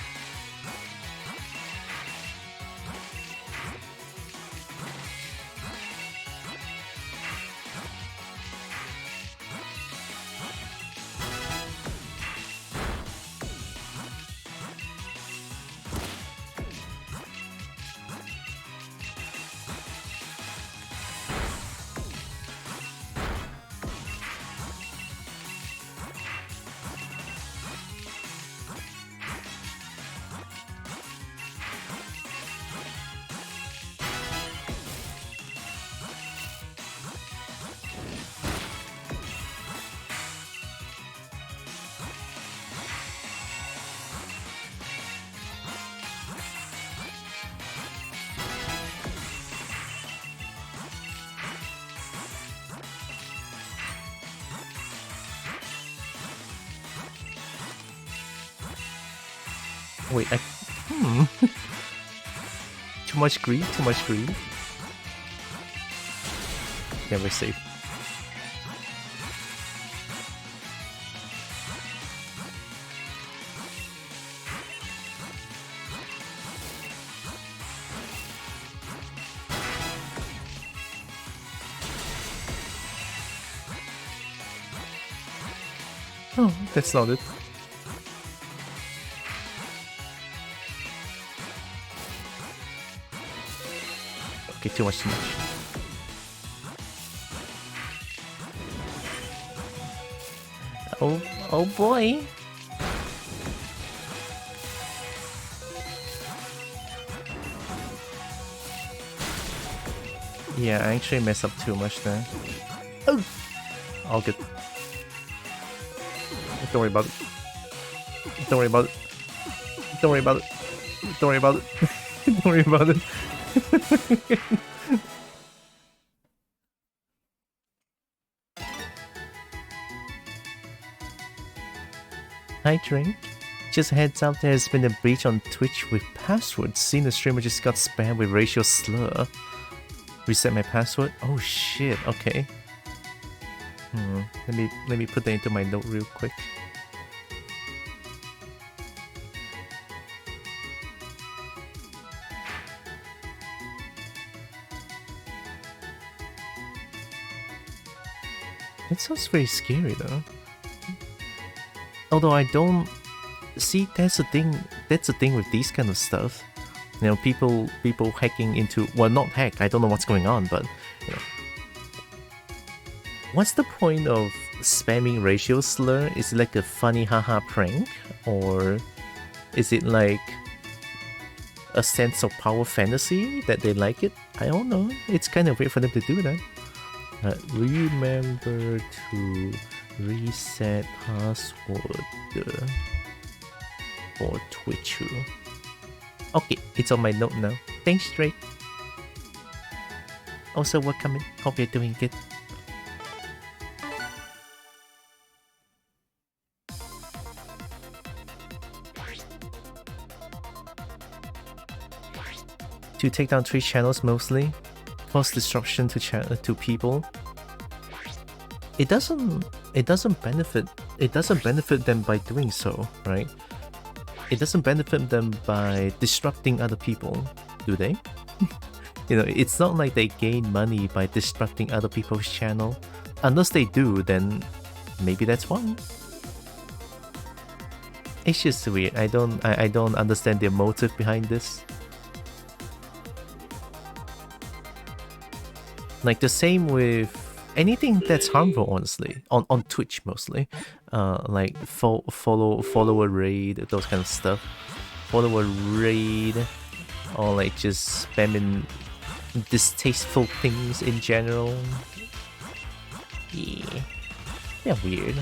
Wait, Too much green, too much green. Yeah, we're safe. Oh, that's not it. Okay, too much, too much. Oh boy. Yeah, I actually messed up too much there. Oh! All good. Don't worry about it. Don't worry about it. Don't worry about it. Don't worry about it. Don't worry about it. Hi, Drink. Just a heads up, there has been a breach on Twitch with passwords. Seen the streamer just got spammed with racial slur. Reset my password? Oh shit, okay. Let me put that into my note real quick. It sounds very scary though. Although I don't see, that's the thing. That's the thing with these kind of stuff. You know, people hacking into, well, not hack. I don't know what's going on, but you know, what's the point of spamming racial slur? Is it like a funny haha prank, or is it like a sense of power fantasy that they like it? I don't know. It's kind of weird for them to do that. Remember to reset password for Twitch. Okay, it's on my note now. Thanks, Drake. Also, welcome in. Hope you're doing good. To take down Twitch channels mostly, cause disruption to people. It doesn't benefit them by doing so, right? It doesn't benefit them by disrupting other people, do they? You know, it's not like they gain money by disrupting other people's channel. Unless they do, then maybe that's why. It's just weird. I don't understand their motive behind this. Like the same with anything that's harmful, honestly, on Twitch mostly, like follower raid, those kind of stuff, follower raid, or like just spamming distasteful things in general. Yeah, they're weird.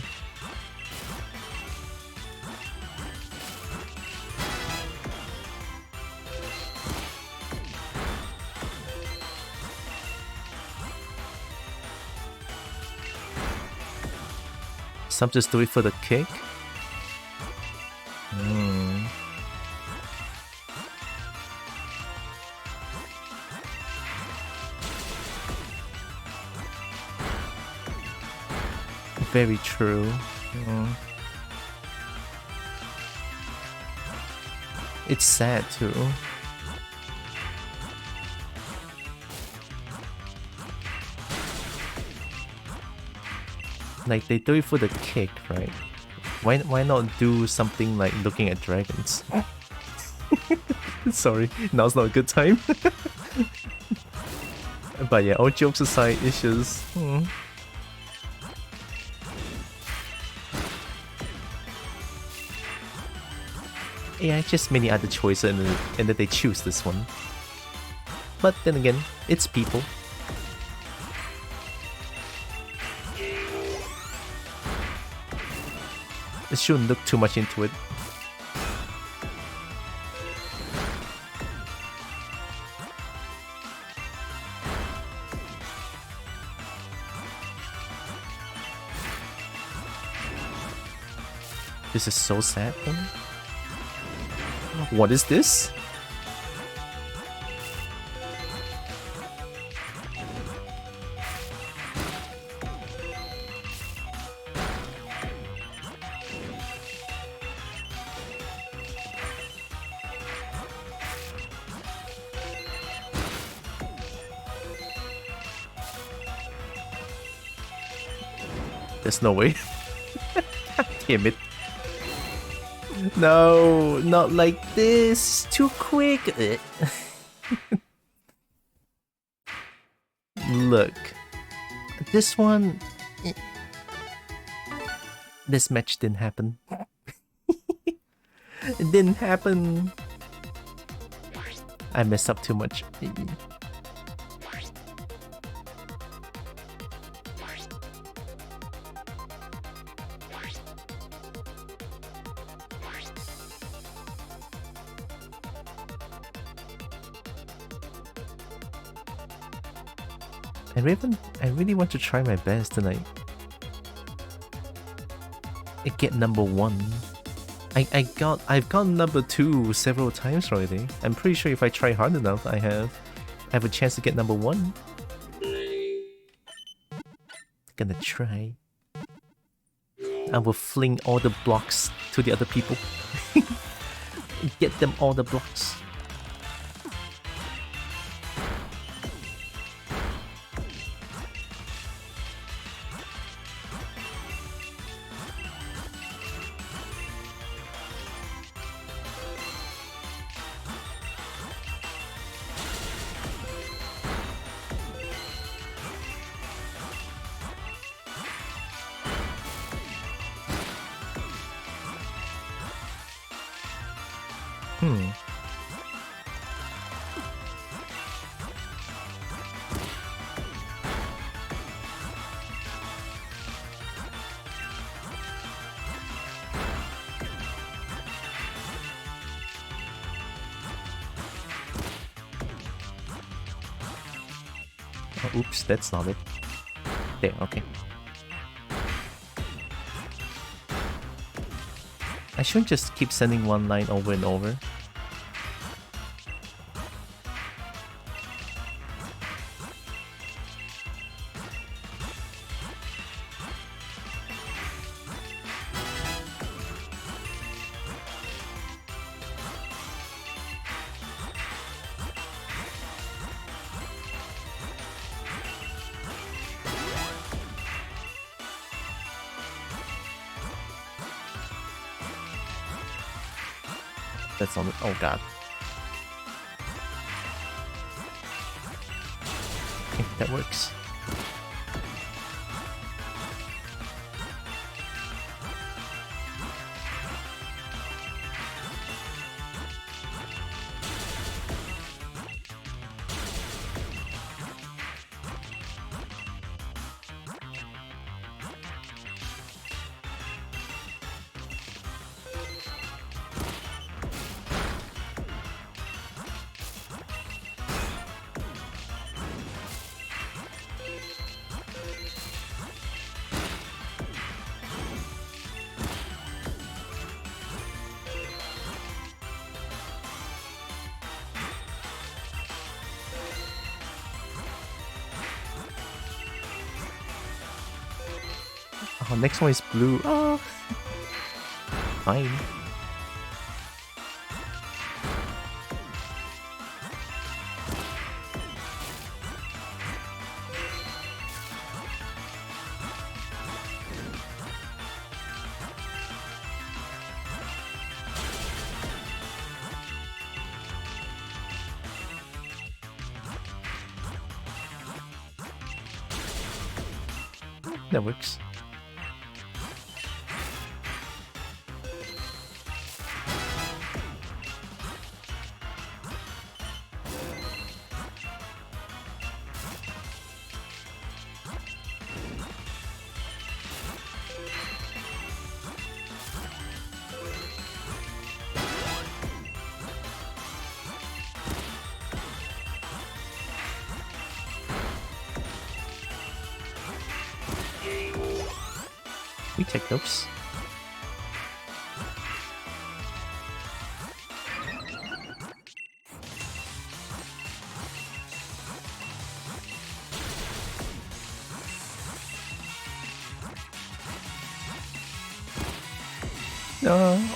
Some just do it for the kick. Very true. It's sad too. Like, they do it for the kick, right? Why not do something like looking at dragons? Sorry, now's not a good time. But yeah, all jokes aside, it's just... Yeah, it's just many other choices and that they choose this one. But then again, it's people. I shouldn't look too much into it. This is so sad. What is this? There's no way. Damn it. No, not like this. Too quick. Look. This one... This match didn't happen. It didn't happen. I messed up too much. I really want to try my best tonight. I get number 1. I've got number 2 several times already. I'm pretty sure if I try hard enough, I have a chance to get number 1. Gonna try. I will fling all the blocks to the other people. Get them all the blocks. Oh, oops, that's not it. There, okay. I shouldn't just keep sending one line over and over. That's on it. Oh god. Okay, that works. Oh, next one is blue. Oh. Fine. That works. We take those.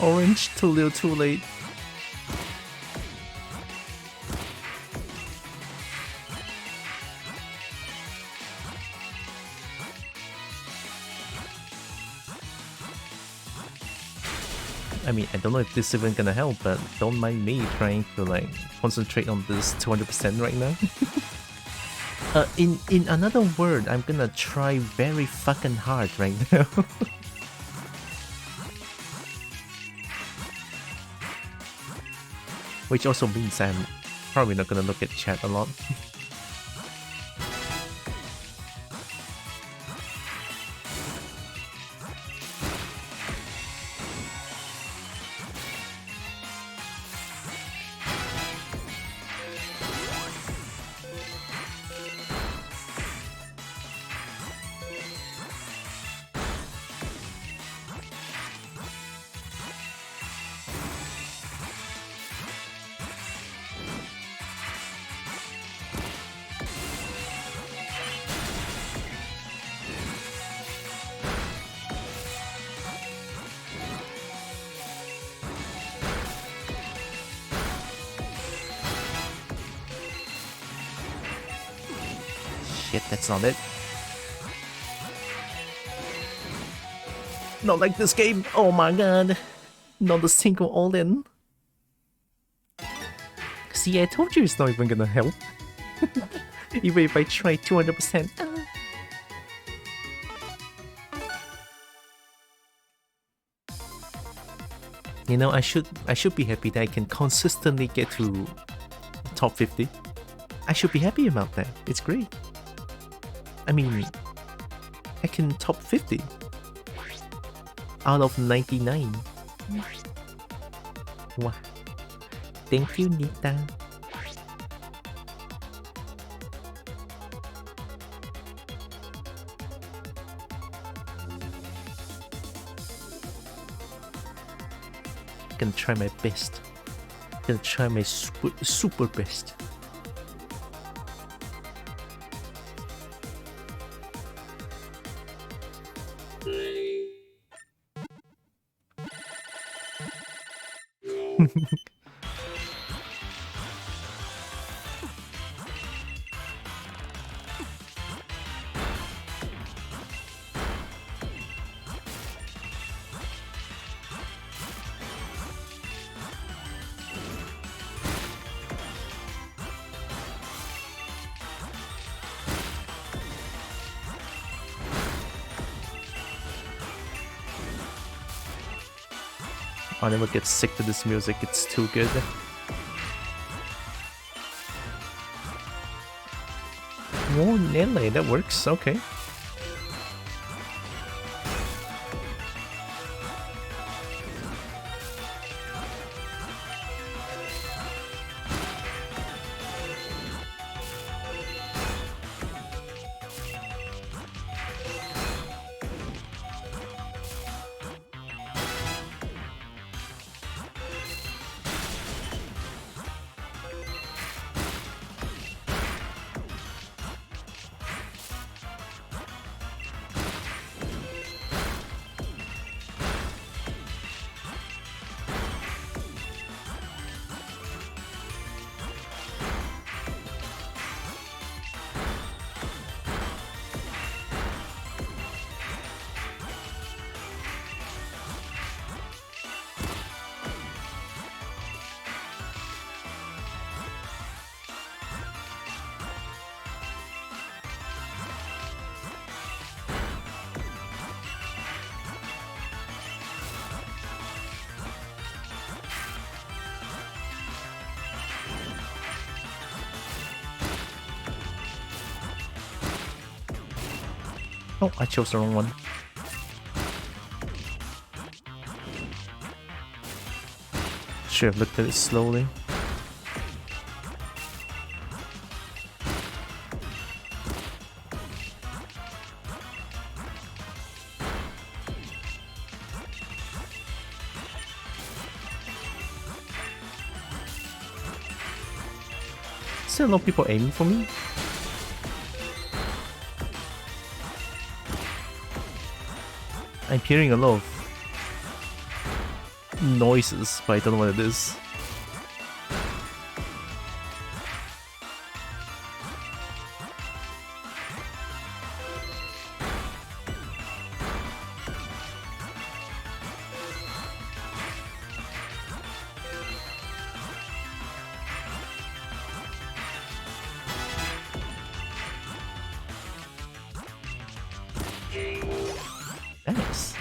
Orange, too little, too late. I mean, I don't know if this is even gonna help, but don't mind me trying to like concentrate on this 200% right now. In another word, I'm gonna try very fucking hard right now. Which also means I'm probably not gonna look at chat a lot. Shit, that's not it. Not like this game. Oh my god. Not a single all-in. See, I told you it's not even gonna help. Even if I try 200%. You know, I should be happy that I can consistently get to top 50. I should be happy about that. It's great. I mean, I can top 50 out of 99. Wow. Thank you, Nita. Gonna try my best. Gonna try my super best. I'll never get sick to this music, it's too good. Oh, Nelly, that works, okay. Oh, I chose the wrong one. Should have looked at it slowly. Is there a lot of people aiming for me? I'm hearing a lot of noises, but I don't know what it is. Nice.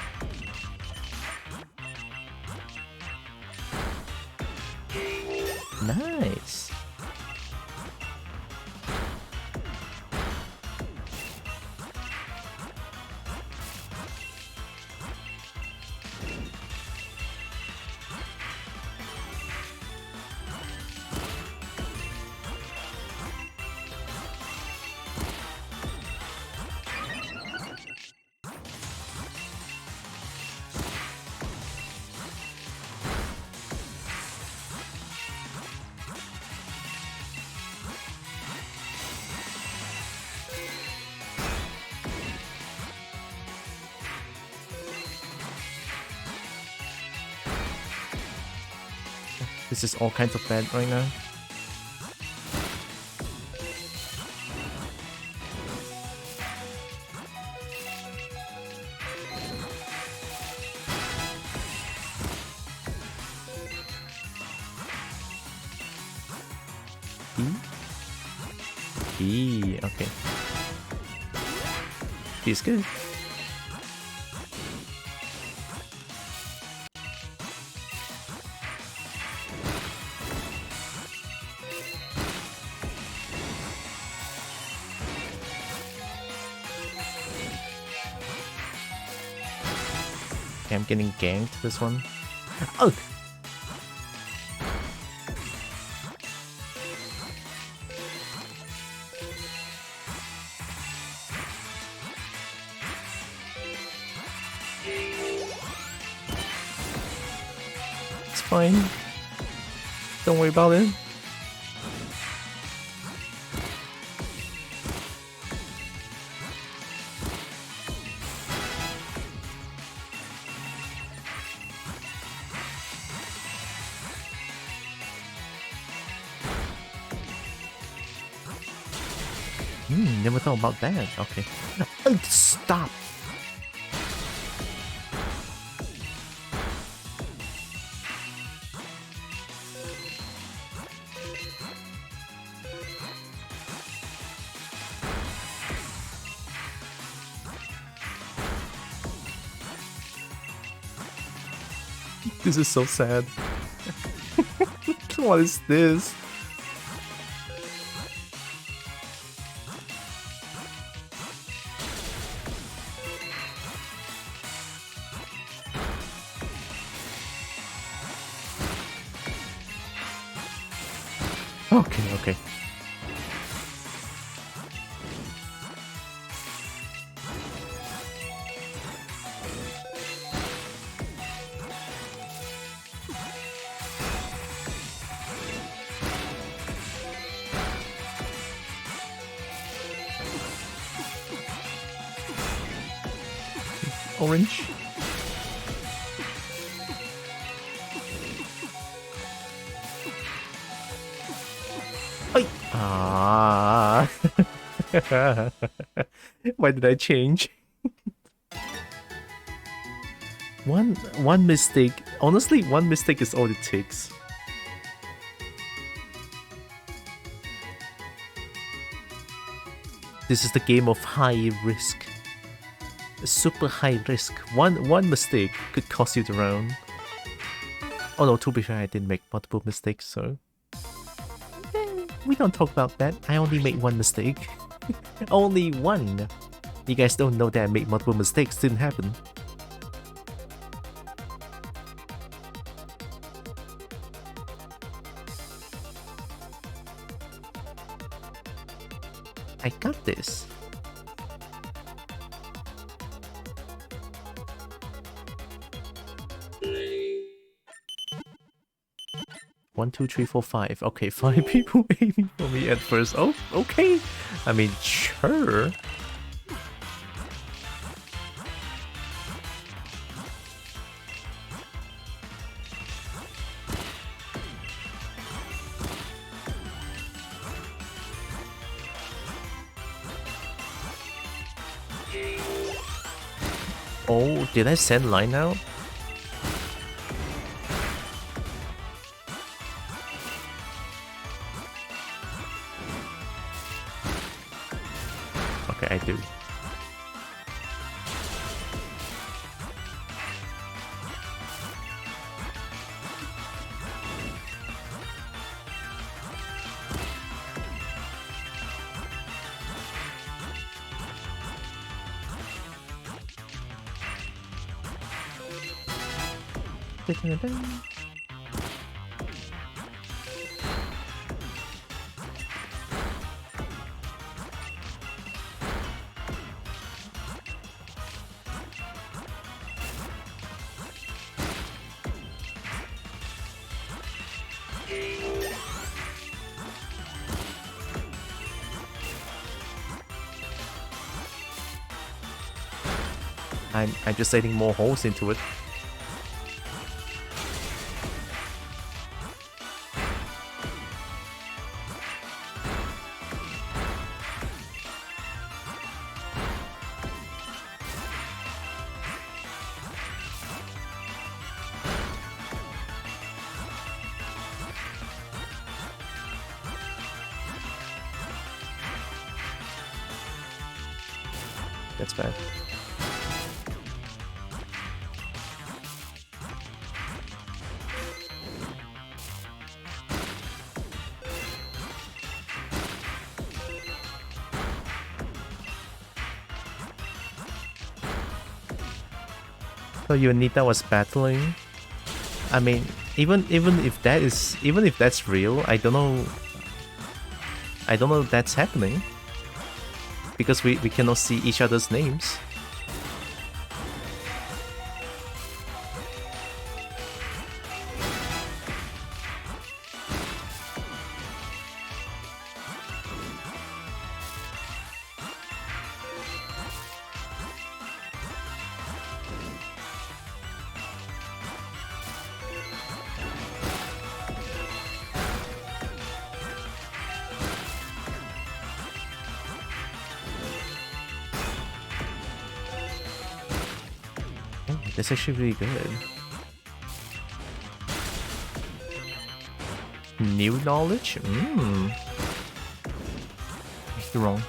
Nice. This is all kinds of bad right now. E? Okay. He's good. I'm getting ganked this one. Oh! It's fine. Don't worry about it. Never thought about that. Okay. Oh, stop! This is so sad. What is this? Okay. Orange. Ay! Ah. Why did I change? One mistake. Honestly, one mistake is all it takes. This is the game of high risk. Super high risk. One mistake could cost you the round. Oh no, to be fair, I didn't make multiple mistakes, so we don't talk about that. I only made one mistake. Only one. You guys don't know that I made multiple mistakes. Didn't happen. I got this. One, two, three, four, five. Okay, 5 people aiming for me at first. Oh, okay. I mean, sure. Oh, did I send line out? Okay, I do. I'm just adding more holes into it. That's bad. So Yonita was battling. I mean, even if that's real, I don't know if that's happening. Because we cannot see each other's names. That's actually really good. New knowledge? You're wrong.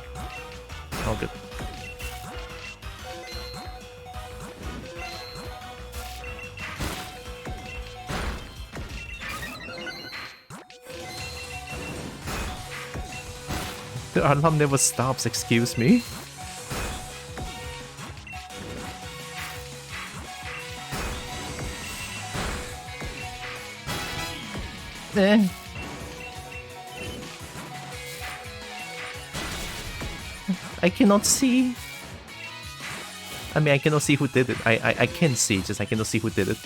All good. The alarm never stops, excuse me. I cannot see. I mean, I cannot see who did it. I can see, just I cannot see who did it.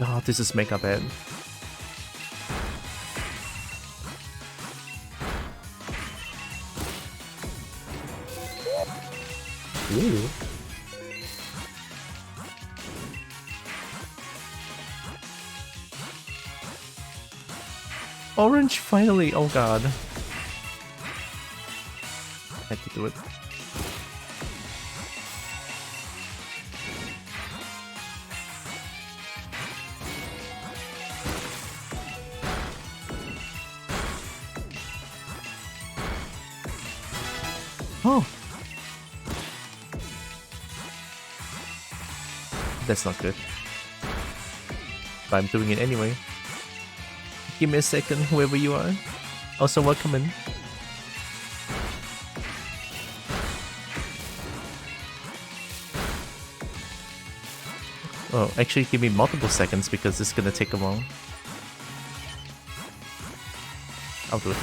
Oh, this is mega bad. Ooh. Orange finally, oh god. I had to do it. Oh. That's not good. But I'm doing it anyway. Give me a second, whoever you are. Also, welcome in. Oh, actually give me multiple seconds because it's gonna take a while. I'll do it.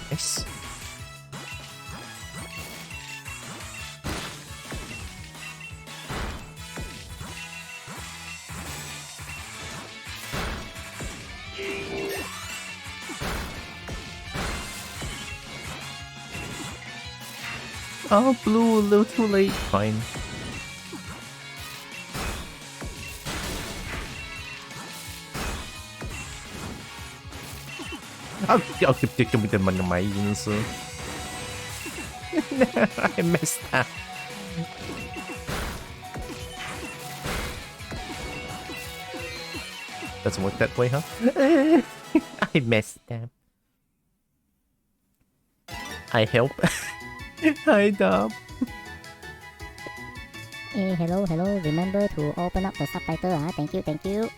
Nice. Oh, blue, a little too late. Fine. Oh, give me the money, my ins. I messed up. Doesn't work that way, huh? I messed up. I help. Hi, Dom. Hey, hello. Remember to open up the subtitle, huh? Thank you.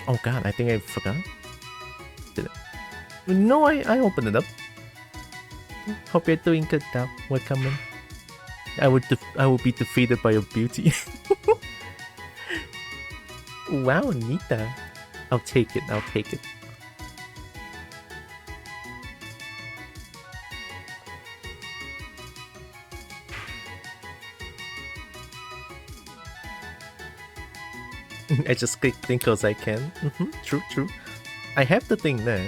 Oh god, I think I forgot. Did it? No, I opened it up. Hope you're doing good, Dom. Welcome in. I will be defeated by your beauty. Wow, Nita. I'll take it. I just click because I can. True. I have the thing there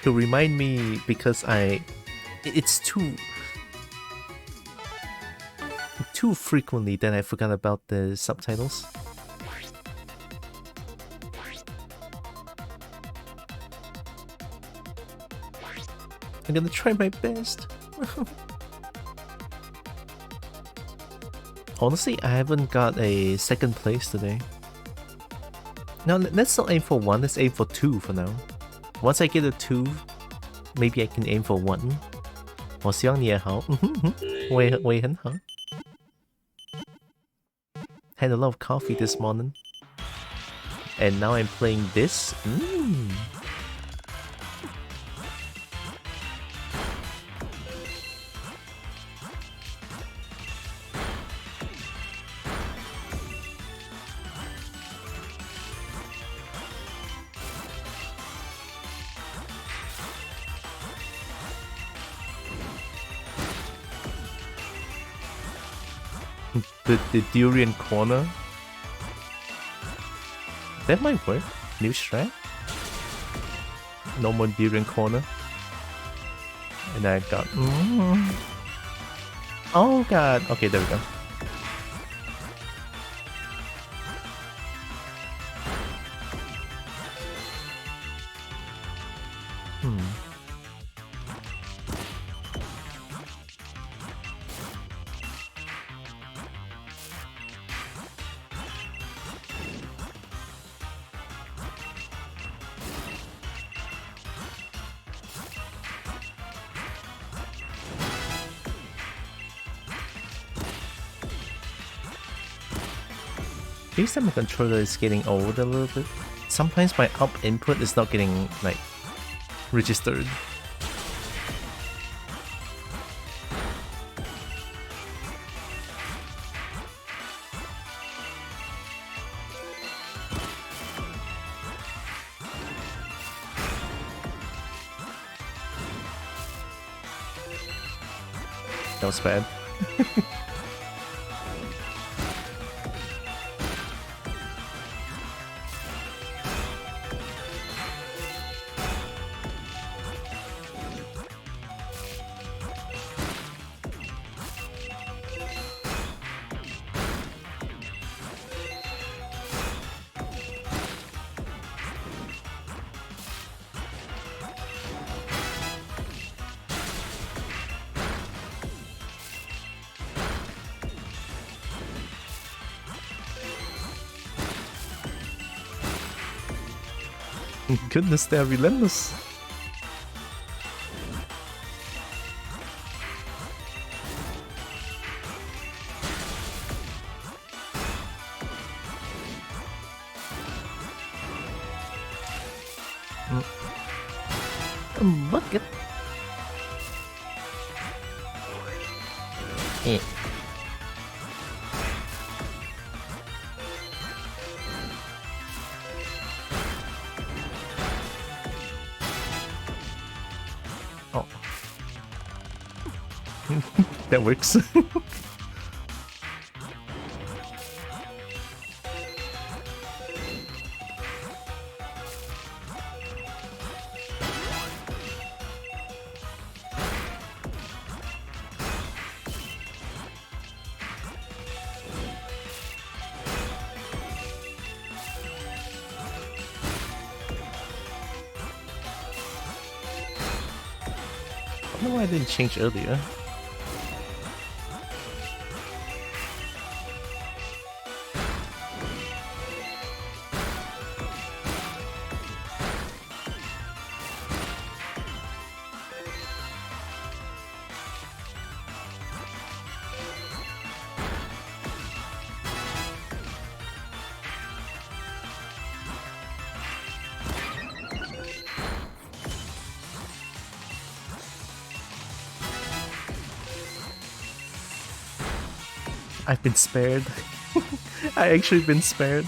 to remind me because it's too frequently that I forgot about the subtitles. I'm gonna try my best. Honestly, I haven't got a second place today. No, let's not aim for 1, let's aim for 2 for now. Once I get a 2, maybe I can aim for 1. 我希望你也好，我也很好。Had a lot of coffee this morning. And now I'm playing this. The durian corner. That might work. New strat. No more durian corner. And I got... Oh god. Okay, there we go. This time my controller is getting old a little bit. Sometimes my up input is not getting, like, registered. That was bad. Goodness, they're relentless. Bucket. Yeah. Oh. That works. I don't know why I didn't change earlier. I've been spared. I actually been spared.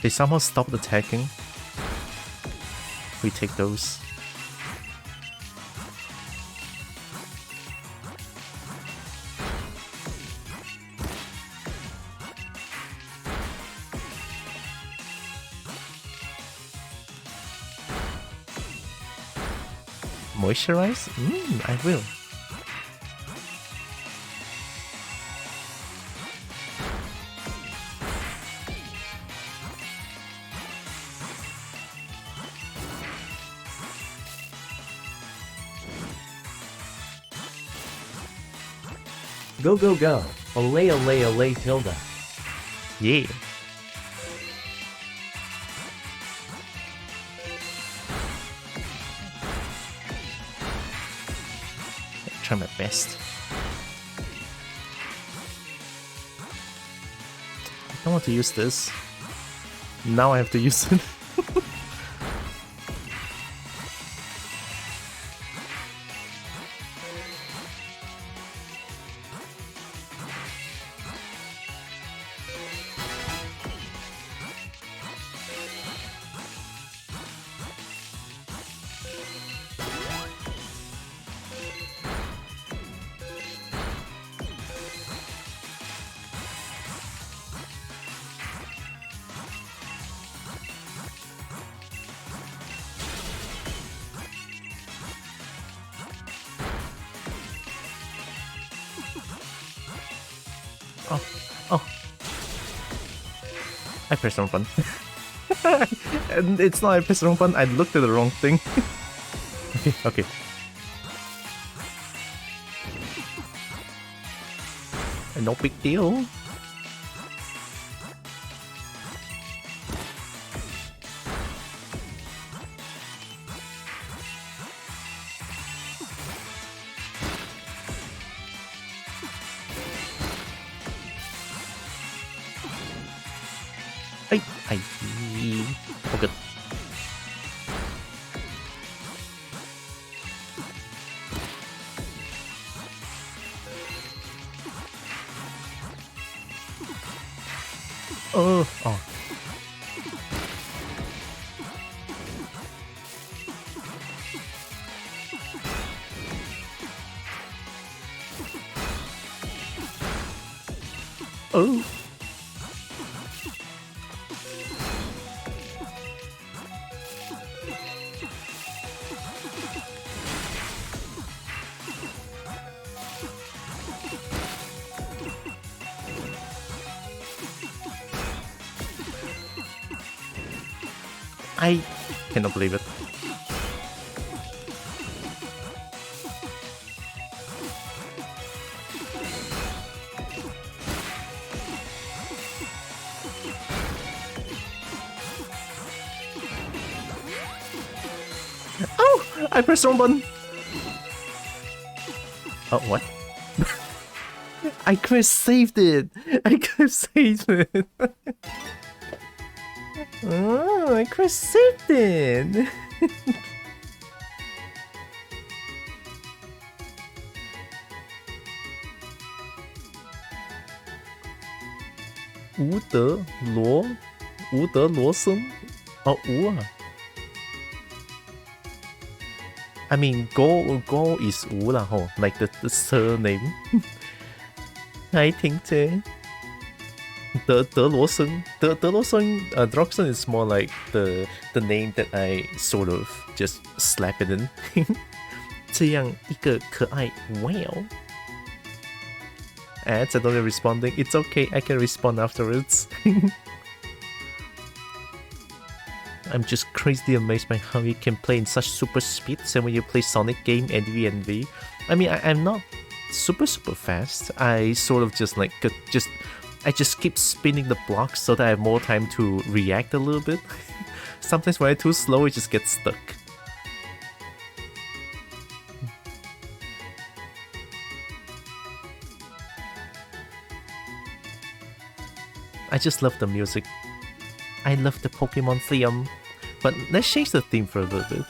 They somehow stopped attacking. We take those. Moisturize? I will. Go, go, go. Olay, olay, olay, Tilda. Yeah. Try my best. I don't want to use this. Now I have to use it. I pressed the wrong button. And it's not I pressed the wrong button, I looked at the wrong thing. Okay. No big deal. Oh, good. Oh. Oh. I cannot believe it. Oh! I pressed the wrong button! Oh, what? I could have saved it! I could have saved it! Oh, I could have saved it! Wu De Luo Shen? Oh, Wu. I mean, Go is Wu lah ho, like the surname. I think De Luo Shen. De Luo Shen, Droxen is more like the name that I sort of just slap it in. 这样一个可爱 whale. Ads are not responding. It's okay, I can respond afterwards. I'm just crazy amazed by how you can play in such super speed. Same when you play Sonic game, NV. I mean, I'm not super fast. I sort of just like I just keep spinning the blocks so that I have more time to react a little bit. Sometimes when I'm too slow, it just gets stuck. I just love the music. I love the Pokemon theme. But let's change the theme for a little bit.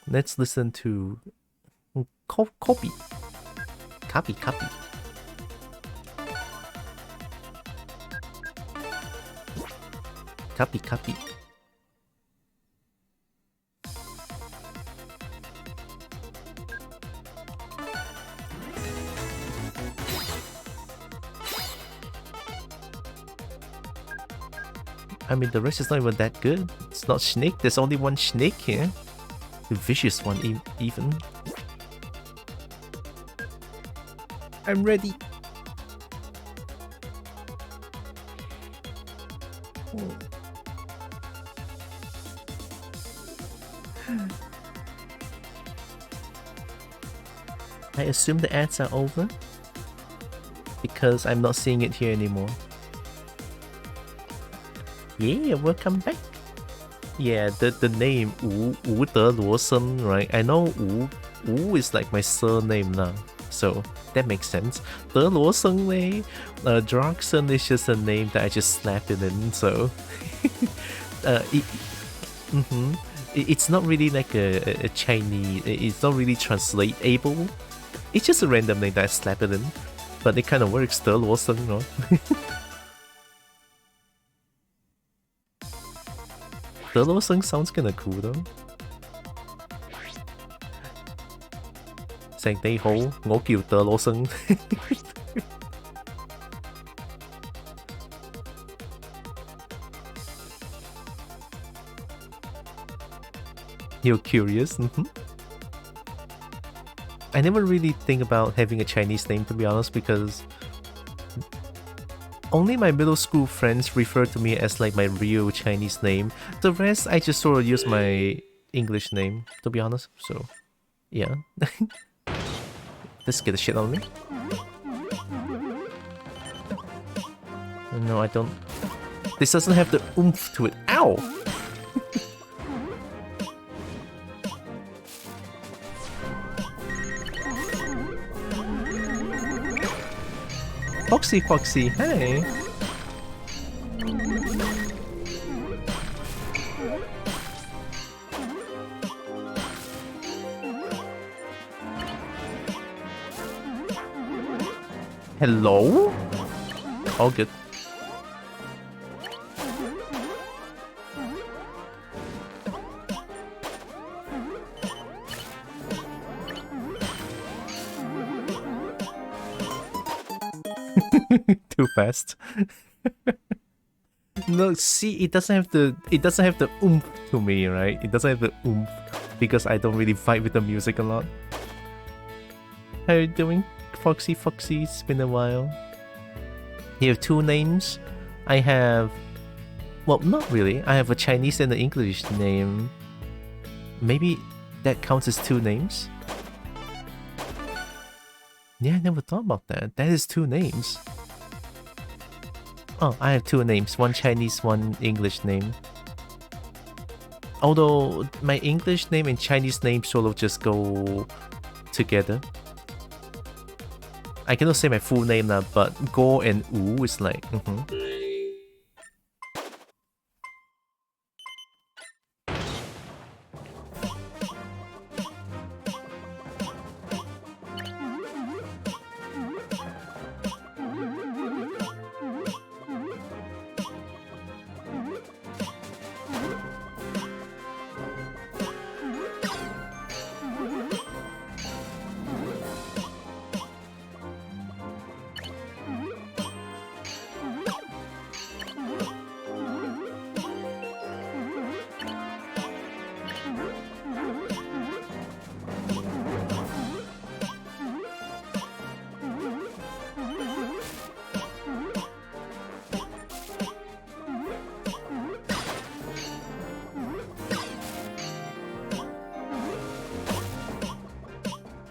Let's listen to Copy. Copy, copy. I mean, the rest is not even that good. It's not snake. There's only one snake here. The vicious one, even. I'm ready. I assume the ads are over because I'm not seeing it here anymore. Yeah, welcome back. Yeah, the name Wu De Luo Shen, right? I know Wu is like my surname now, so that makes sense. De Luo Shen Lei, Droxen is just a name that I just slapped it in, so it's not really like a Chinese. It's not really translatable. It's just a random name that I slapped it in, but it kind of works. De Luo Shen, you know. De Luo Shen sounds kinda cool though. 成你好，我叫德羅生。You're curious? I never really think about having a Chinese name, to be honest, because only my middle school friends refer to me as like my real Chinese name. The rest, I just sort of use my English name, to be honest. So, yeah. Let's get the shit on me. No, I don't. This doesn't have the oomph to it. Ow! Foxy, Foxy, hey! Hello? All good. Too fast. No, see, it doesn't have the oomph to me, right? It doesn't have the oomph because I don't really vibe with the music a lot. How are you doing? Foxy, Foxy, it's been a while. You have two names. I have... Well, not really. I have a Chinese and an English name. Maybe that counts as two names? Yeah, I never thought about that. That is two names. Oh, I have two names. One Chinese, one English name. Although, my English name and Chinese name sort of just go together. I cannot say my full name now, but Go and Wu is like,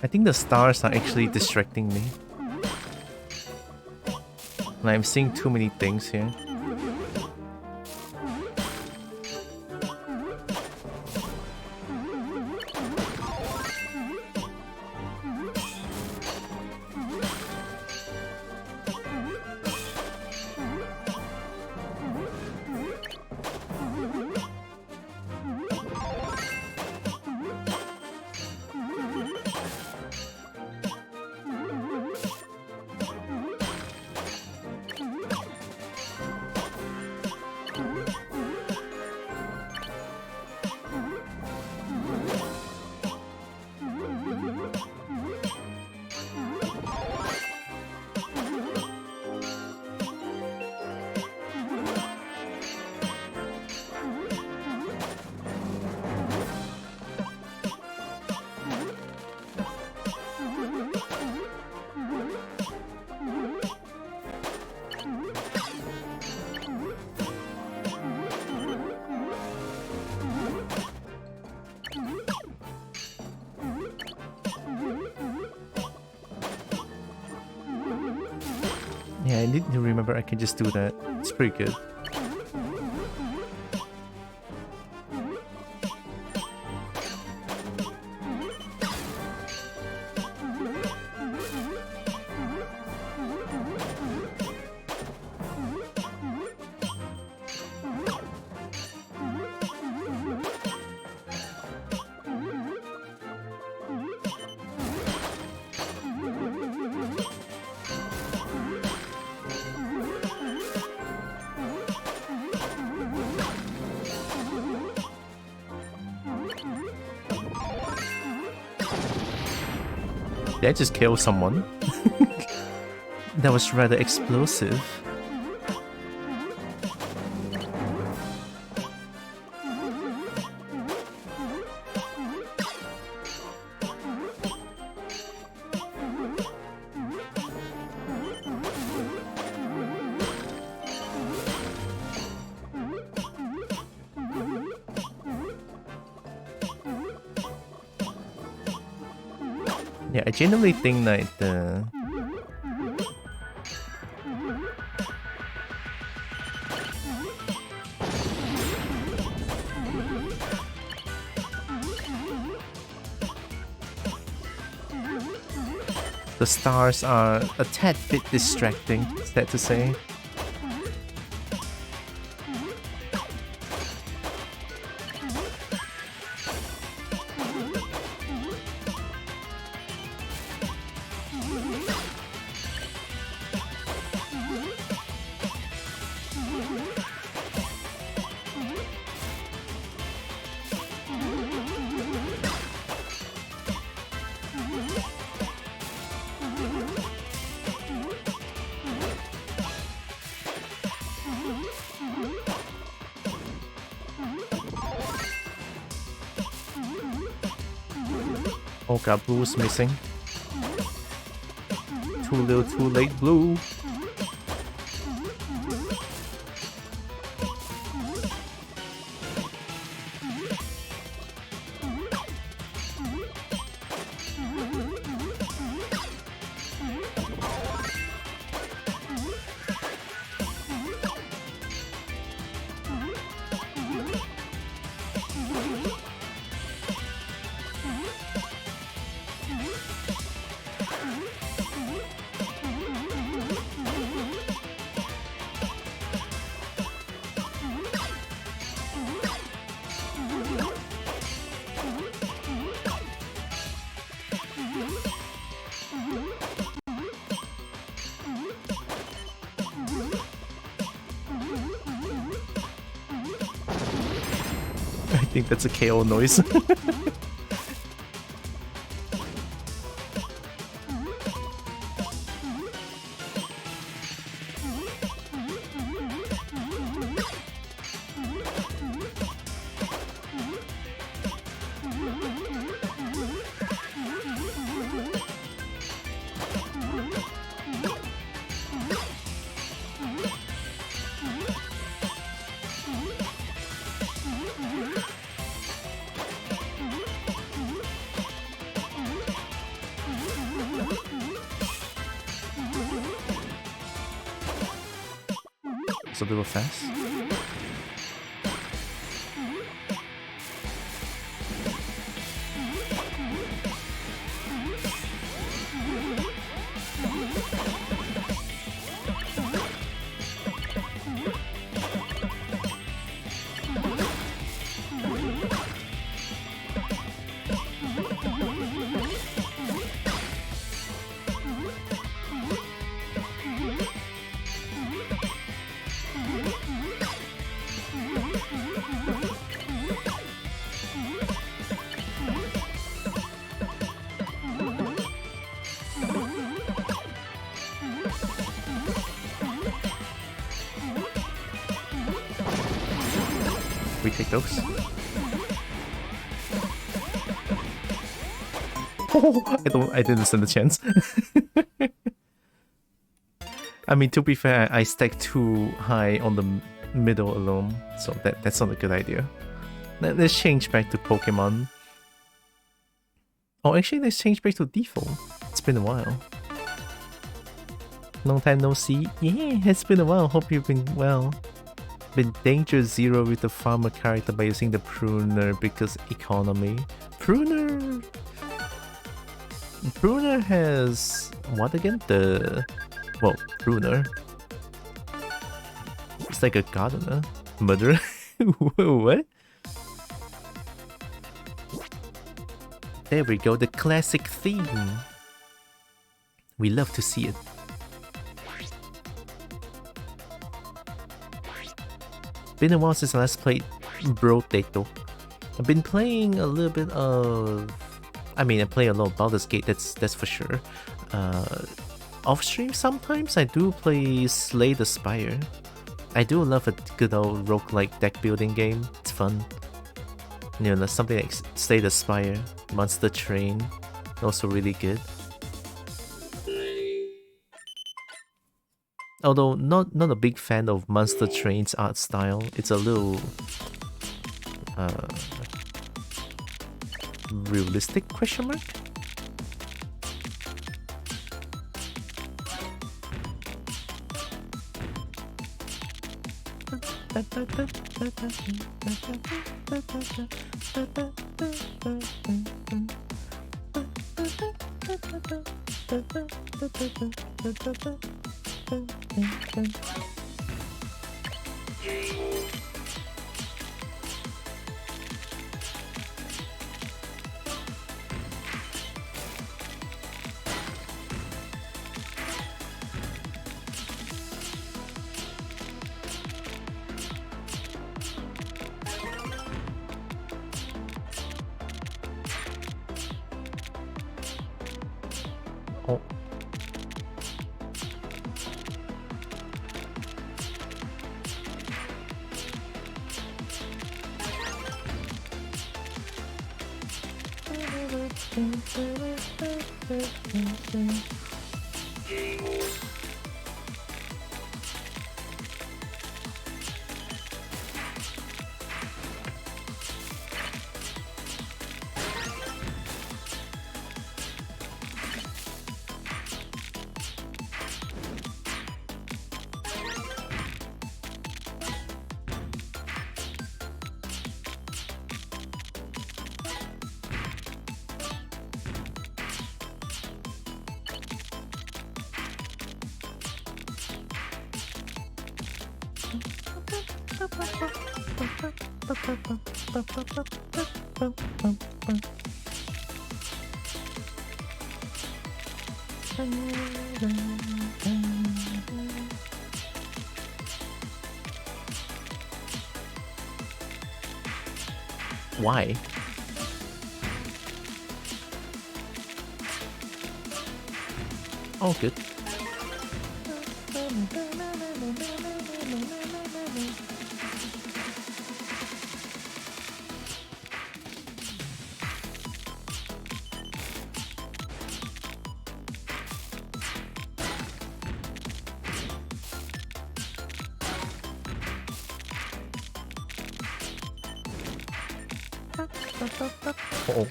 I think the stars are actually distracting me. Like, I'm seeing too many things here. Yeah, I need to remember I can just do that. It's pretty good. Did I just kill someone? That was rather explosive. Yeah, I genuinely think that the stars are a tad bit distracting, sad to say. Oh god, blue's missing. Too little, too late, blue. I think that's a KO noise. It's a little fast. We take those. Oh, I didn't stand a chance. I mean, to be fair, I stacked too high on the middle alone, so that's not a good idea. Let's change back to Pokemon. Oh, actually, let's change back to default. It's been a while. Long time no see. Yeah, it's been a while. Hope you've been well. Been danger zero with the farmer character by using the pruner because economy. Pruner has what again? Pruner. It's like a gardener. Murderer. What? There we go, the classic theme. We love to see it. Been a while since I last played Brotato. I've been playing a little bit of... I play a lot of Baldur's Gate, that's for sure. Off stream sometimes I do play Slay the Spire. I do love a good old roguelike deck building game. It's fun. You know, something like Slay the Spire, Monster Train, also really good. Although not a big fan of Monster Train's art style. It's a little realistic question mark? Oh. Why? Oh, good. Uh-oh.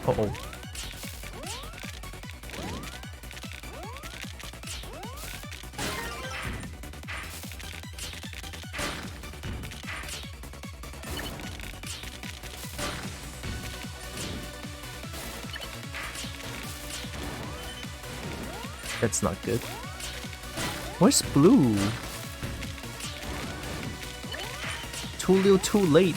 Uh-oh. That's not good. Where's blue? Too little, too late.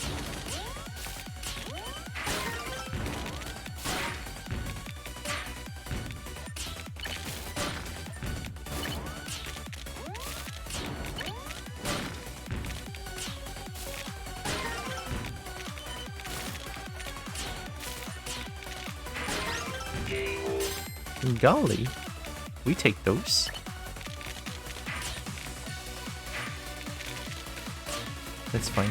Golly. We take those. That's fine.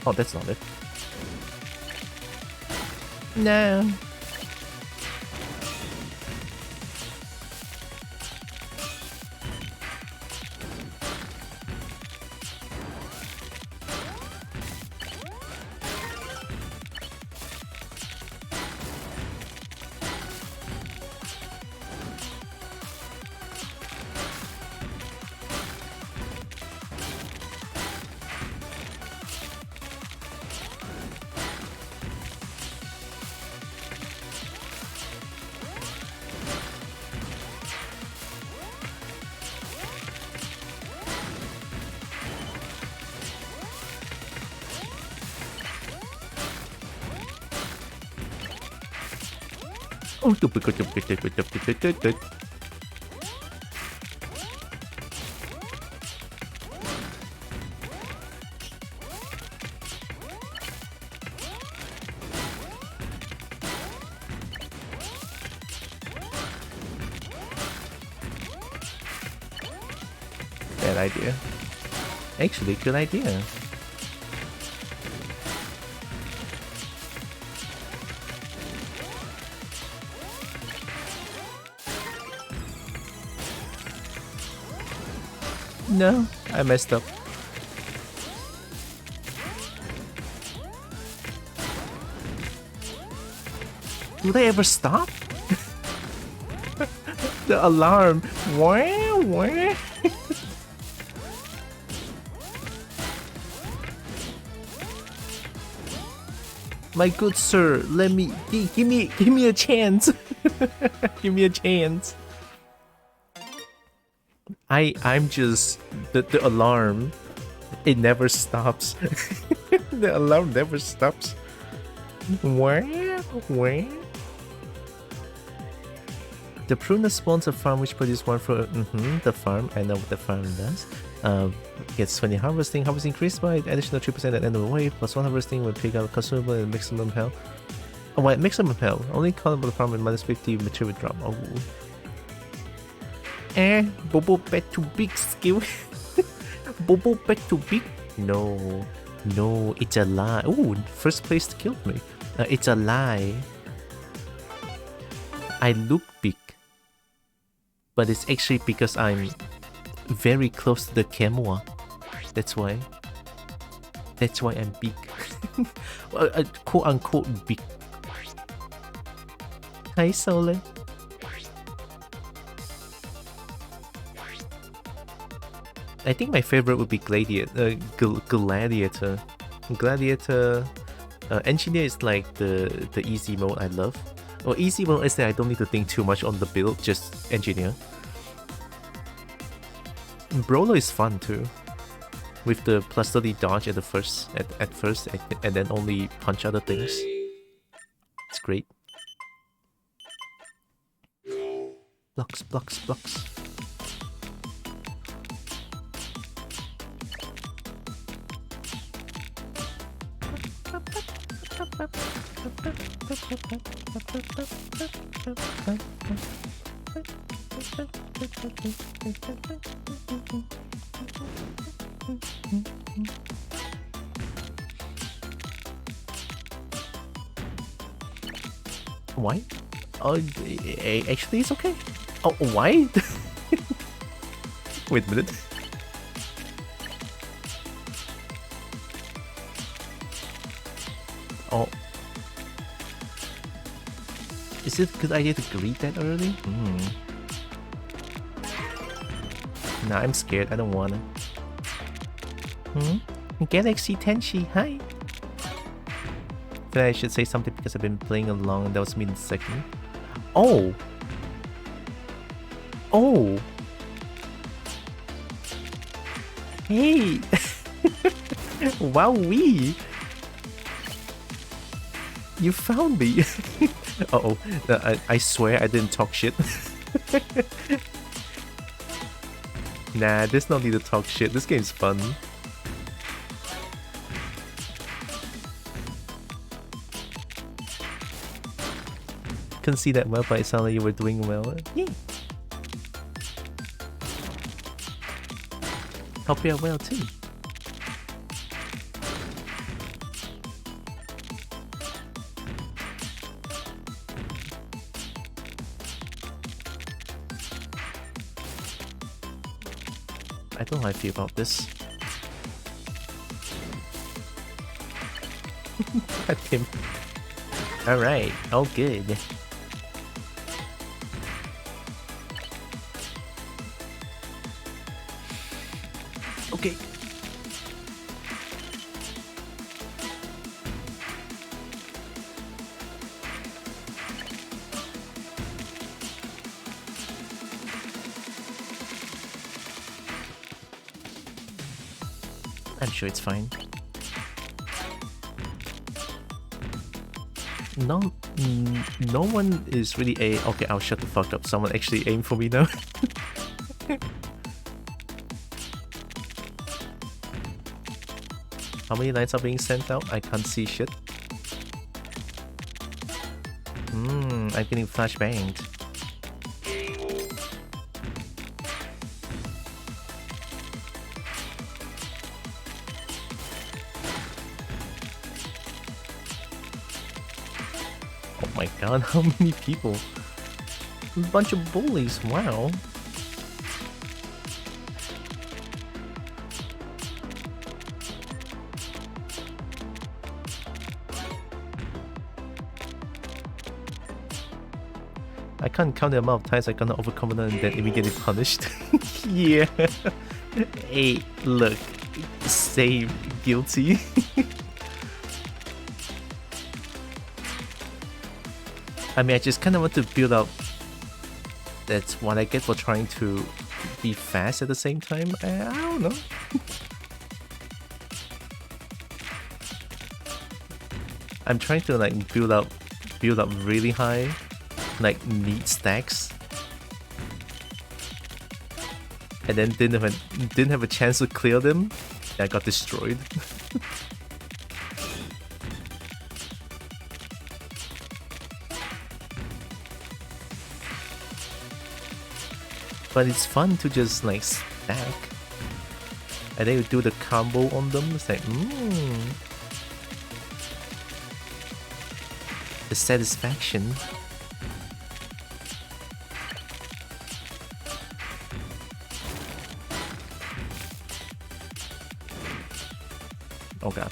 Oh, that's not it. No. Oh, good. Bad idea. Actually, good idea. No, I messed up. Do they ever stop? The alarm. Wah, wah. My good sir, let me give me a chance. Give me a chance. I'm just the alarm. It never stops. The alarm never stops. Where? The prune spawns a farm which produces one for the farm. I know what the farm does. Gets 20 harvesting. Harvesting increased by additional 3% at the end of the wave. Plus 1 harvesting will pick up consumable and maximum health. Oh wait, maximum health. Only callable the farm with minus 50 material drop. Oh. Bobo bet too big skill. Bobo bet too big. No, it's a lie. Ooh, first place killed me. It's a lie. I look big, but it's actually because I'm very close to the camera. That's why. That's why I'm big. Quote unquote big. Hi, Solen. I think my favorite would be Gladiator. Gladiator. Engineer is like the easy mode I love. Or easy mode is that I don't need to think too much on the build, just engineer. Brawler is fun too, with the plus 30 dodge at first, and then only punch other things. It's great. Blocks. Why? Oh, actually it's okay. Oh, why? Wait a minute. Oh. Is it a good idea to greet that early? Nah, I'm scared. I don't wanna. Galaxy Tenshi, hi! Then I should say something because I've been playing along and that was me in the second. Oh! Oh! Hey! Wowee! You found me. Uh-oh. I swear I didn't talk shit. Nah, there's no need to talk shit. This game's fun. Couldn't see that well, but it sounded like you were doing well. Yeah. Hope you're well too. I don't know how I feel about this. God damn. Alright, all good. Okay. I'm sure it's fine. No one is really okay, I'll shut the fuck up. Someone actually aimed for me now. How many lights are being sent out? I can't see shit. I'm getting flashbanged. Oh my god, how many people? A bunch of bullies, wow. I can't count the amount of times I gonna overcome it and then immediately punished. Yeah. Hey, look. Say guilty. I mean, I just kind of want to build up. That's what I get for trying to be fast at the same time. I don't know. I'm trying to like build up really high, like neat stacks, and then didn't have a chance to clear them. I got destroyed. But it's fun to just like stack, and then you do the combo on them. It's like, the satisfaction. Oh god.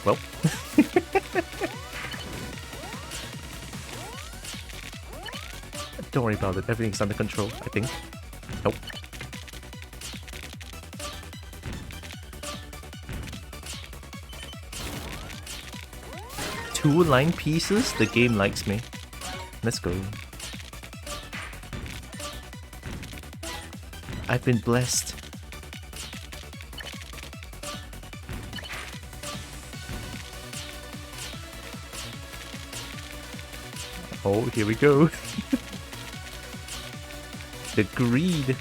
Well. Don't worry about it, everything's under control, I think. Nope. Two line pieces? The game likes me. Let's go. I've been blessed. Oh, here we go. The greed.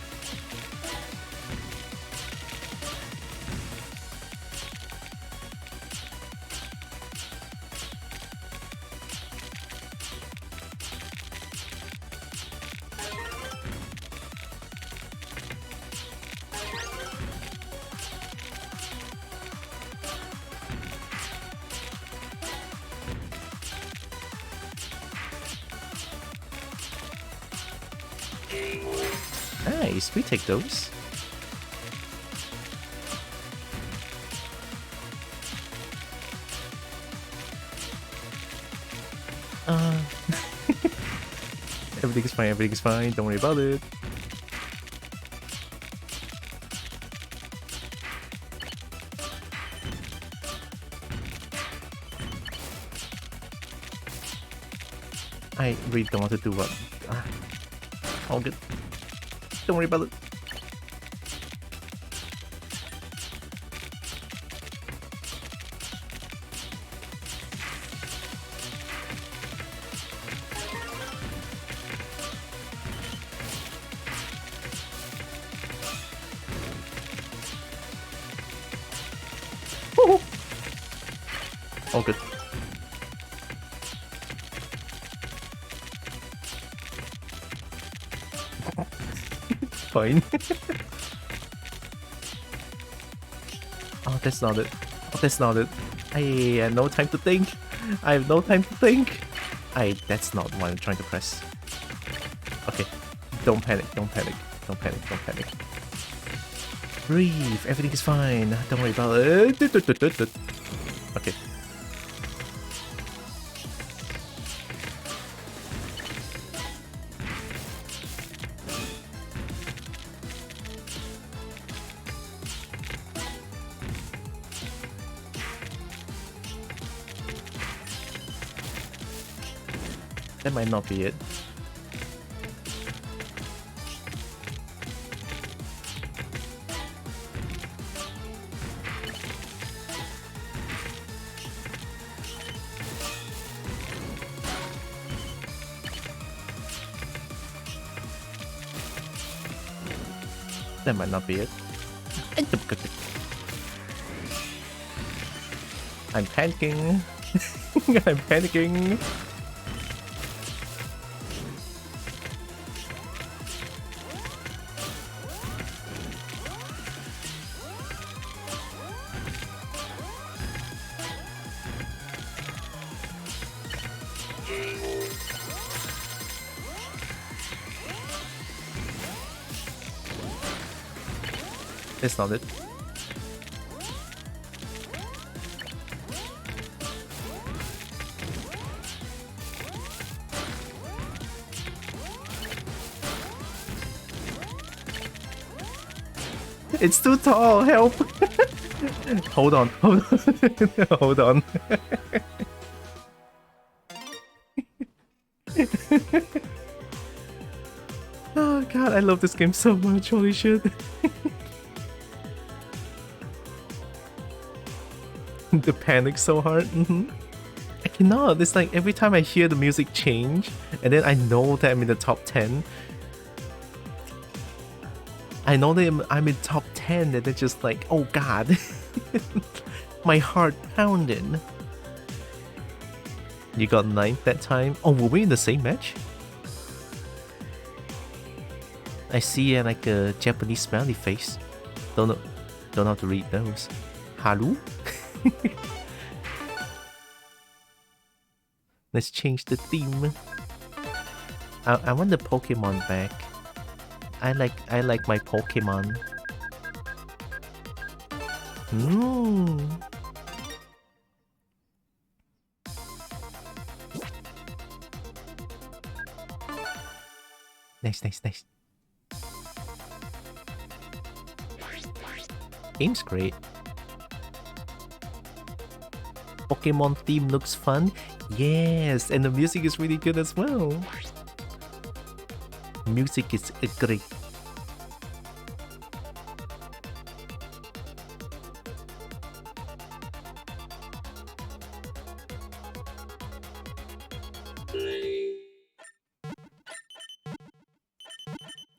Nice, we take those. Everything's fine, don't worry about it. I really don't want to do what. All good. Don't worry about it. All good. Fine. Oh, that's not it. Oh, that's not it. I have no time to think. I have no time to think. That's not what I'm trying to press. Okay. Don't panic. Don't panic. Don't panic. Don't panic. Breathe. Everything is fine. Don't worry about it. Okay. That might not be it. That might not be it. I'm panicking. I'm panicking. It's not it. It's too tall, help! Hold on, hold on, hold on. Oh god, I love this game so much, holy shit. The panic so hard. I cannot. It's like every time I hear the music change, and then I know that I'm in the top 10. I know that I'm in top 10, and it's just like, oh god. My heart pounding. You got 9th that time. Oh, were we in the same match? I see like a Japanese smiley face. Don't know how to read those. Haru? Let's change the theme. I want the Pokemon back. I like my Pokemon. Nice. Game's great. Pokemon theme looks fun. Yes, and the music is really good as well. Music is great.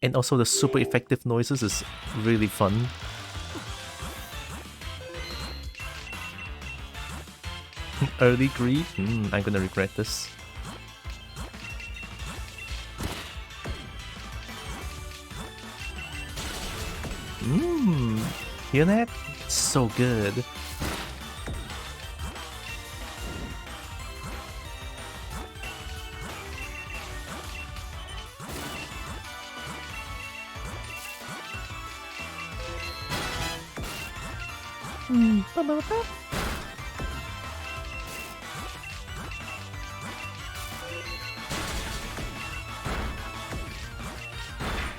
And also the super effective noises is really fun. Early greed? I'm gonna regret this. Hear that? It's so good.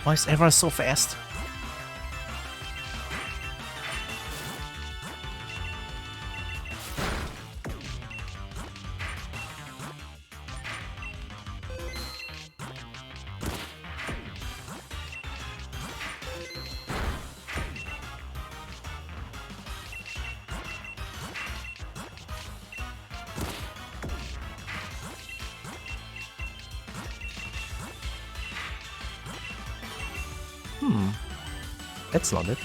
Why is everyone so fast? That's not it.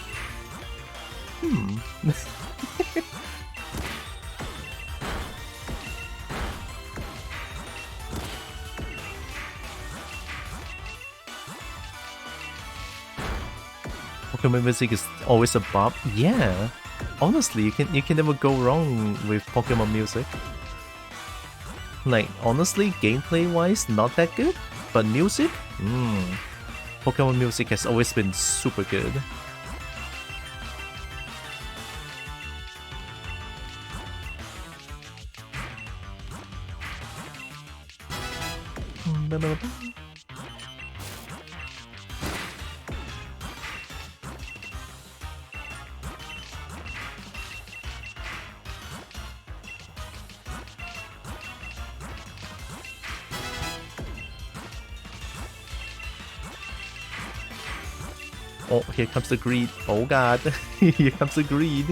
Pokemon music is always a bop. Yeah, honestly, you can never go wrong with Pokemon music. Like honestly, gameplay wise, not that good, but music, Pokemon music has always been super good. Oh, here comes the greed. Oh god, here comes the greed.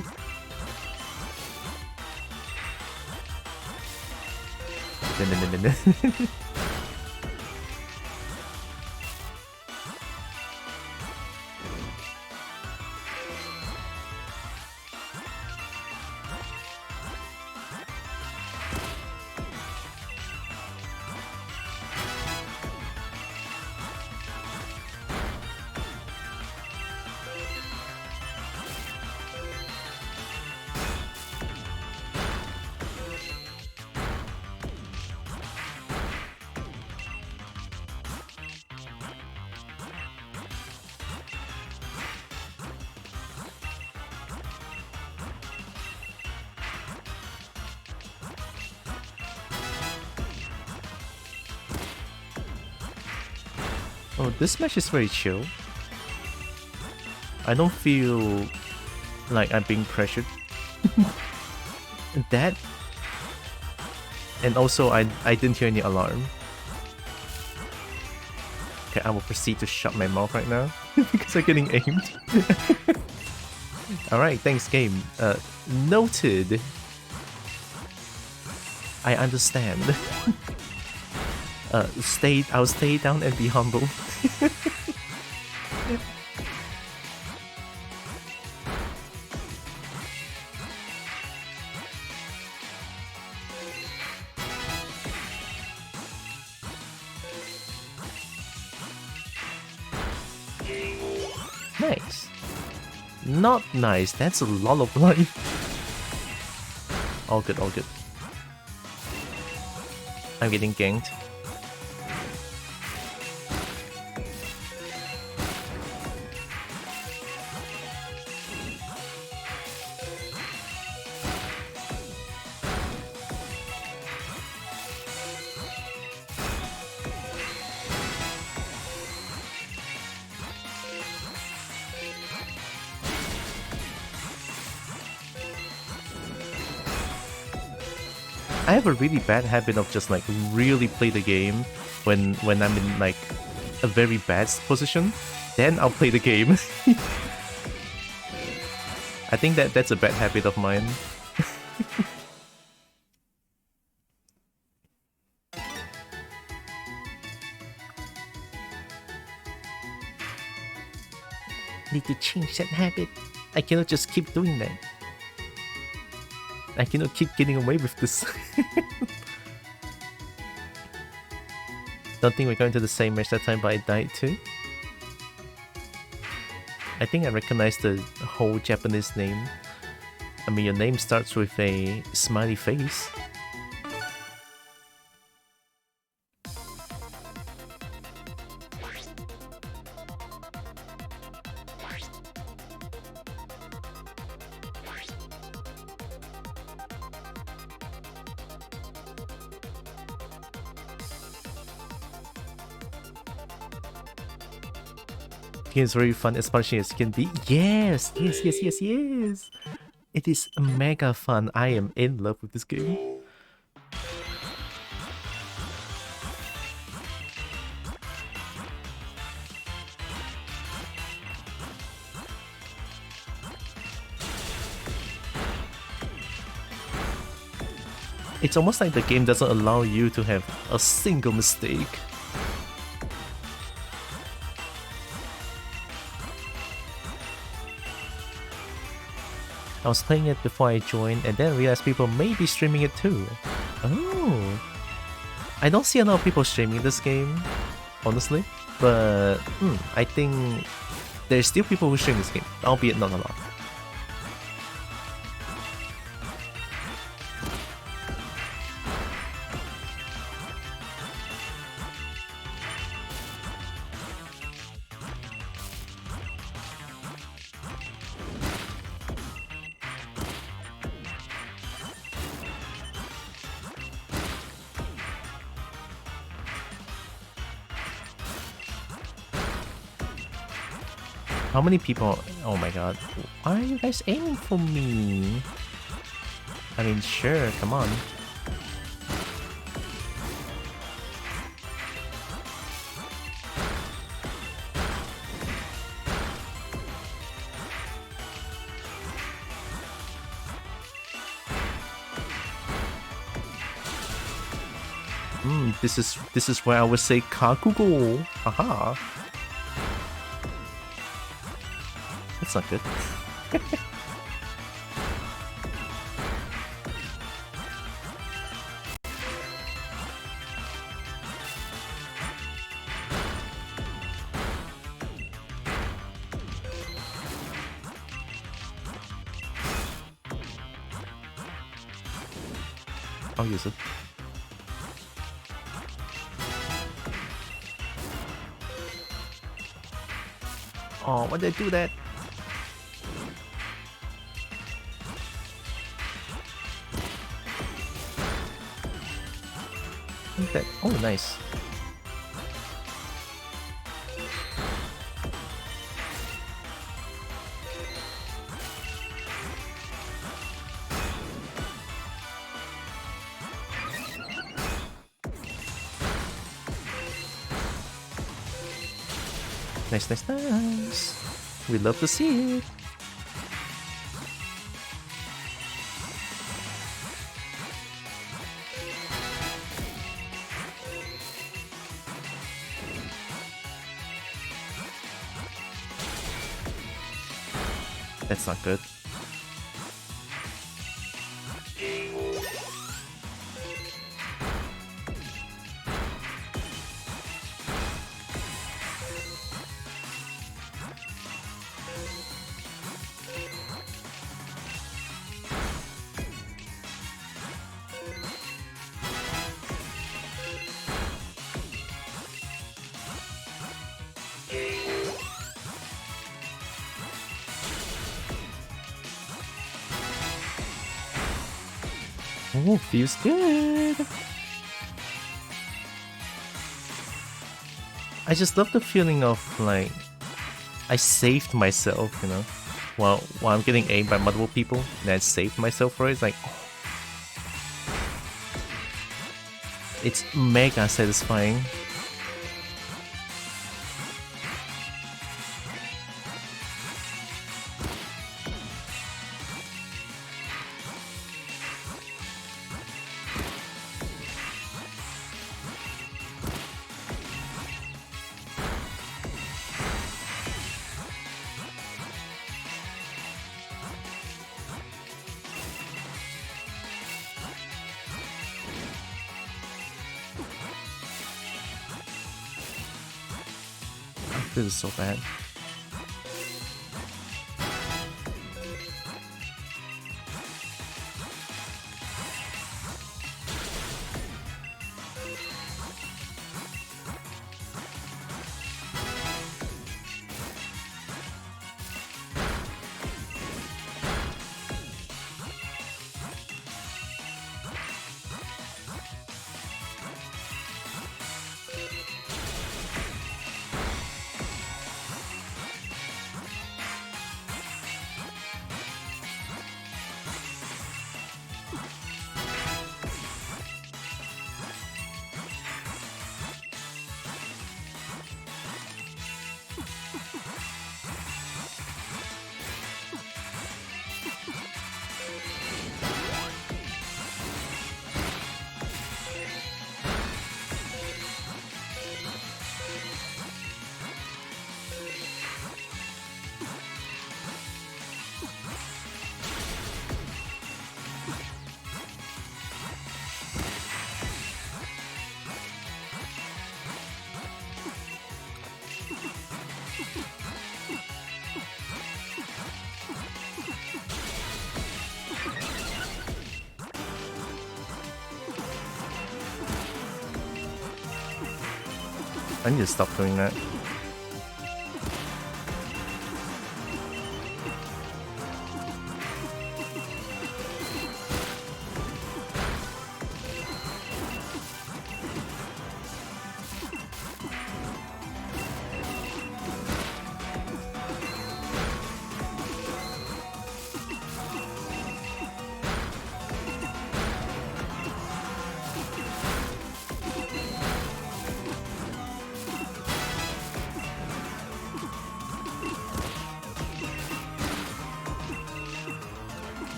Oh, this match is very chill. I don't feel like I'm being pressured. That, and also I didn't hear any alarm. Okay, I will proceed to shut my mouth right now because I'm getting aimed. Alright, thanks game. Noted. I understand. I'll stay down and be humble. Nice. Not nice, that's a lot of life. All good, all good. I'm getting ganked. I have a really bad habit of just like really play the game when I'm in like a very bad position. Then I'll play the game. I think that's a bad habit of mine. Need to change that habit. I cannot just keep doing that. I cannot keep getting away with this. Don't think we're going to the same match that time, but I died too. I think I recognize the whole Japanese name. I mean, your name starts with a smiley face. It's very fun, as much as it can be. Yes, yes, yes, yes, yes. It is mega fun. I am in love with this game. It's almost like the game doesn't allow you to have a single mistake. I was playing it before I joined and then realized people may be streaming it too. Oh. I don't see a lot of people streaming this game, honestly. But I think there's still people who stream this game, albeit not a lot. How many people? Oh my god. Why are you guys aiming for me? I mean, sure, come on. This is where I would say Kakugo. Haha. That's not good. I'll use it. Oh, why did I do that? Okay. Oh, nice. Nice, nice, nice. We'd love to see it. That's not good. Oh, feels good. I just love the feeling of like I saved myself, you know, while I'm getting aimed by multiple people, and I saved myself for it. It's like, oh. It's mega satisfying. This is so bad. I need to stop doing that.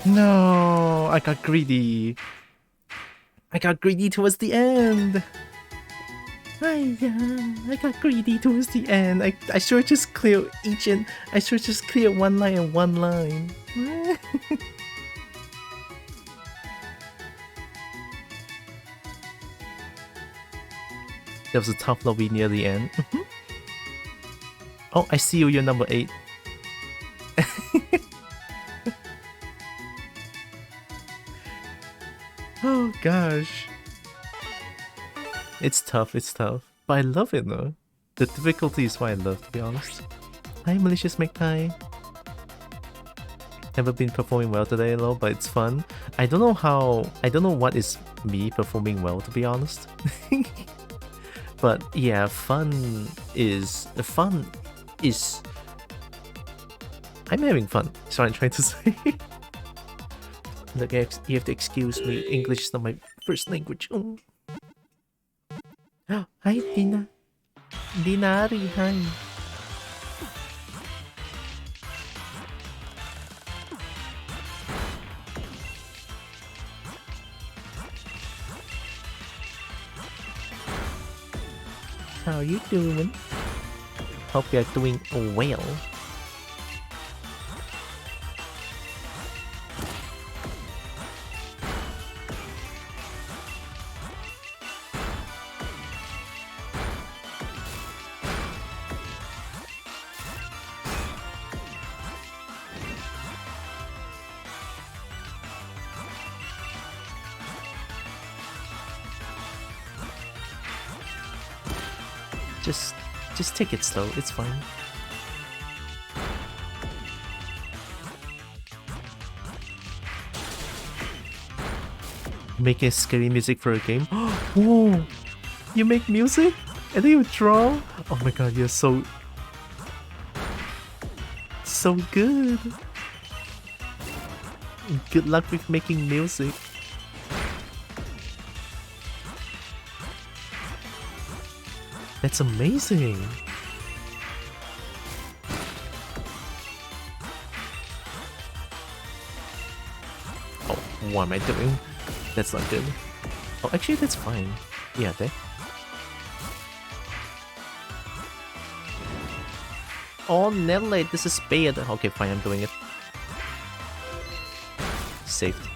No, I got greedy. I got greedy towards the end. I got greedy towards the end. I should just clear each and I should just clear one line and one line. There was a tough lobby near the end. Oh, I see you. You're number 8. Oh gosh. It's tough, but I love it though. The difficulty is what I love, to be honest. Hi, Malicious McTie. Never been performing well today, though, but it's fun. I don't know what is me performing well, to be honest. But yeah, fun is... I'm having fun, is what I'm trying to say. Look, you have to excuse me. English is not my first language. Oh. Hi, Dina. Dinari, hi. How you doing? Hope you're doing well. Just take it slow, it's fine. Making scary music for a game? Whoa! You make music? And then you draw? Oh my god, you're so good! Good luck with making music. That's amazing! Oh, what am I doing? That's not good. Oh, actually, that's fine. Yeah, there. Oh, Nelly, this is bad. Okay, fine, I'm doing it. Saved.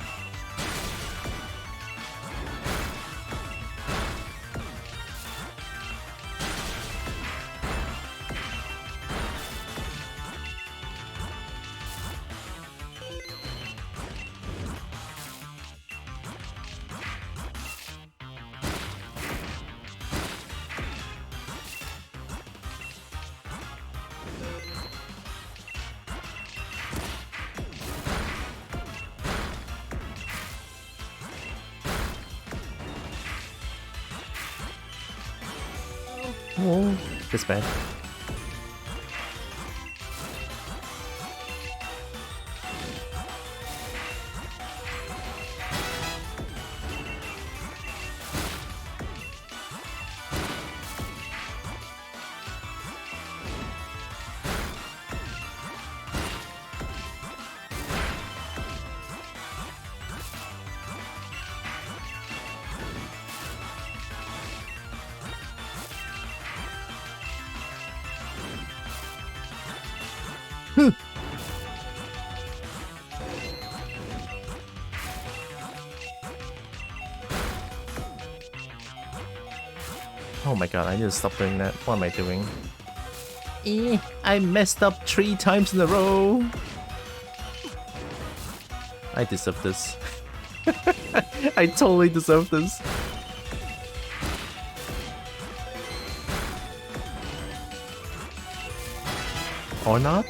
Oh, that's bad. Oh my god, I need to stop doing that. What am I doing? I messed up 3 times in a row. I deserve this. I totally deserve this. Or not?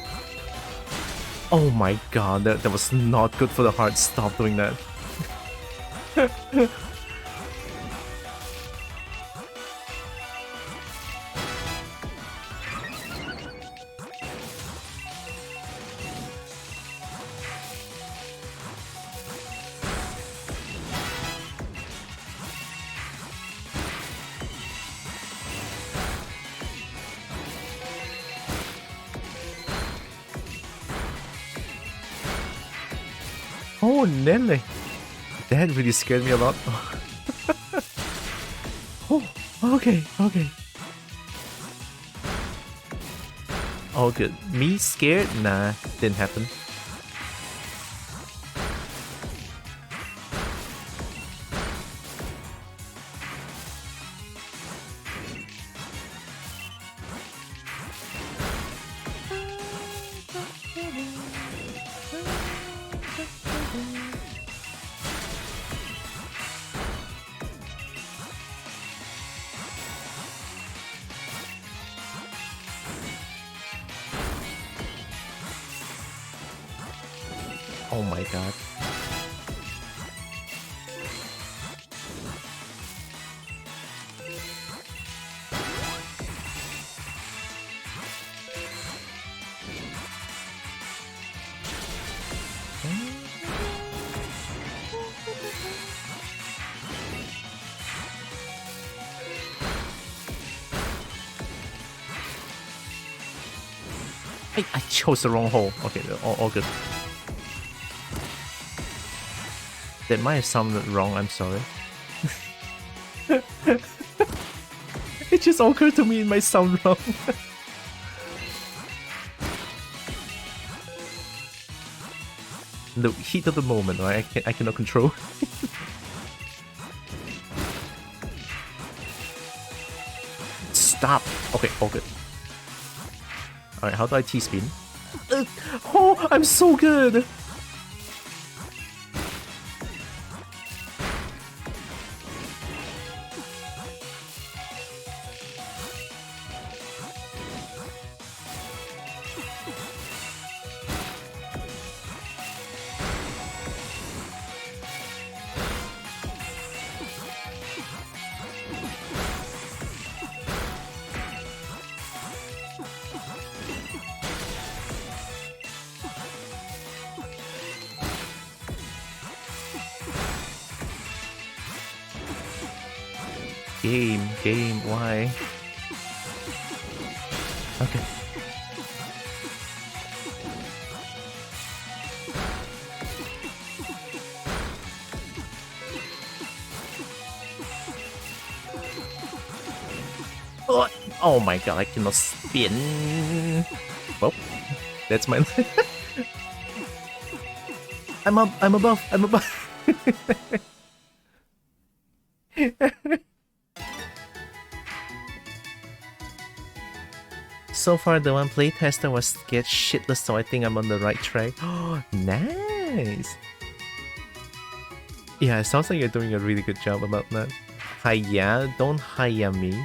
Oh my god, that was not good for the heart. Stop doing that. Oh, Nelly. That really scared me a lot. Oh, okay, okay. Oh, good. Me scared? Nah, didn't happen. Oh my god. I chose the wrong hole. Okay, all good. That might have sounded wrong, I'm sorry. It just occurred to me it might sound wrong. The heat of the moment, right? I cannot control. Stop! Okay, all good. Alright, how do I T-spin? Oh, I'm so good! Game, why? Okay. Oh my god, I cannot spin. Well, that's my I'm above. So far, the one playtester was scared shitless, so I think I'm on the right track. Oh, nice! Yeah, it sounds like you're doing a really good job about that. Hiya, don't hiya me.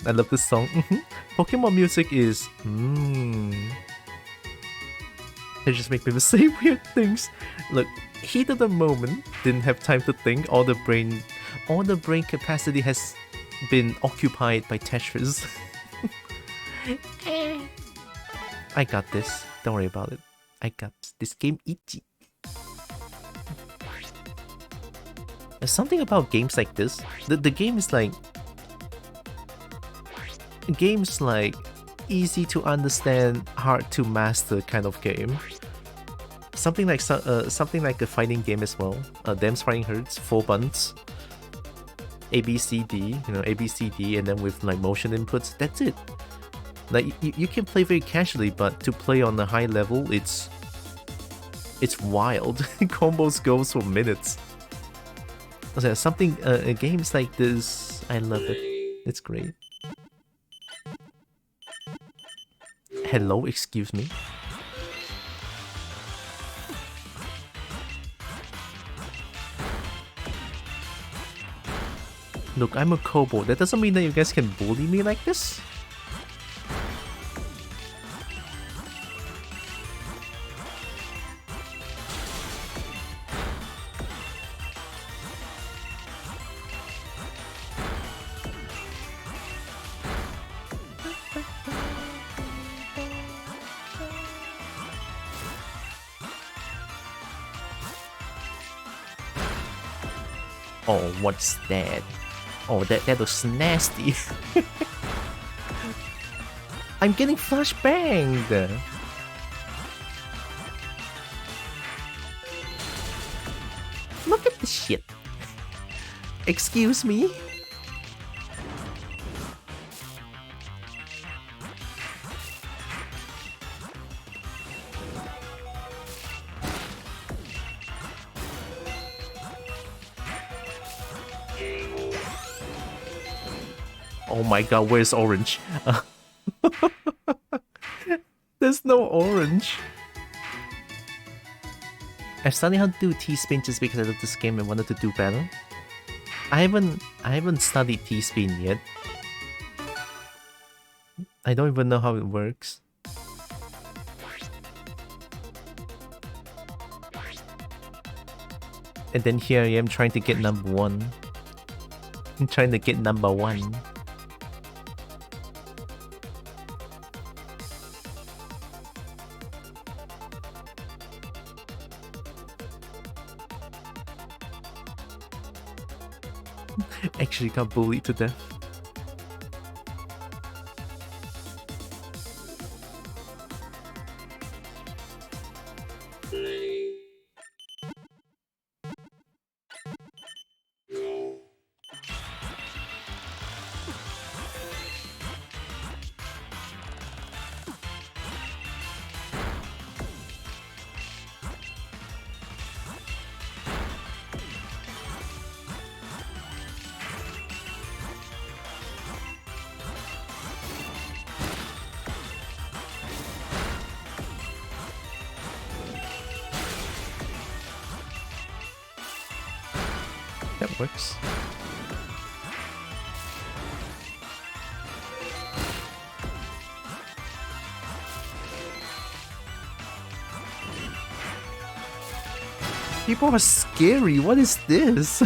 I love this song. Pokemon music is... They just make me say weird things. Look, heat of the moment, didn't have time to think. All the brain capacity has been occupied by Tetris. I got this. Don't worry about it. I got this game itchy. There's something about games like this. The game is like... Games like easy to understand, hard to master kind of game. Something like a fighting game as well. Damn Fighting Hurts, 4 buttons. A B C D, A B C D, and then with like motion inputs. That's it. Like you can play very casually, but to play on a high level, it's wild. Combos goes for minutes. So something games like this, I love it. It's great. Hello, excuse me. Look, I'm a kobold. That doesn't mean that you guys can bully me like this. Oh, what's that? Oh, that looks nasty. I'm getting flashbanged. Look at this shit. Excuse me? Oh my god, where's orange? There's no orange. I'm studying how to do T-spin just because I love this game and wanted to do better. I haven't studied T-spin yet. I don't even know how it works. And then here I am trying to get number 1. I'm trying to get number 1. Actually got bullied to death. That works. People are scary. What is this?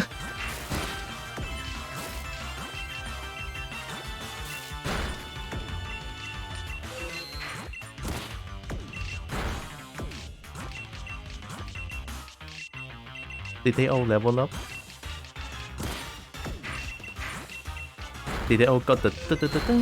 Did they all level up? Did they all got the da-da-da-da?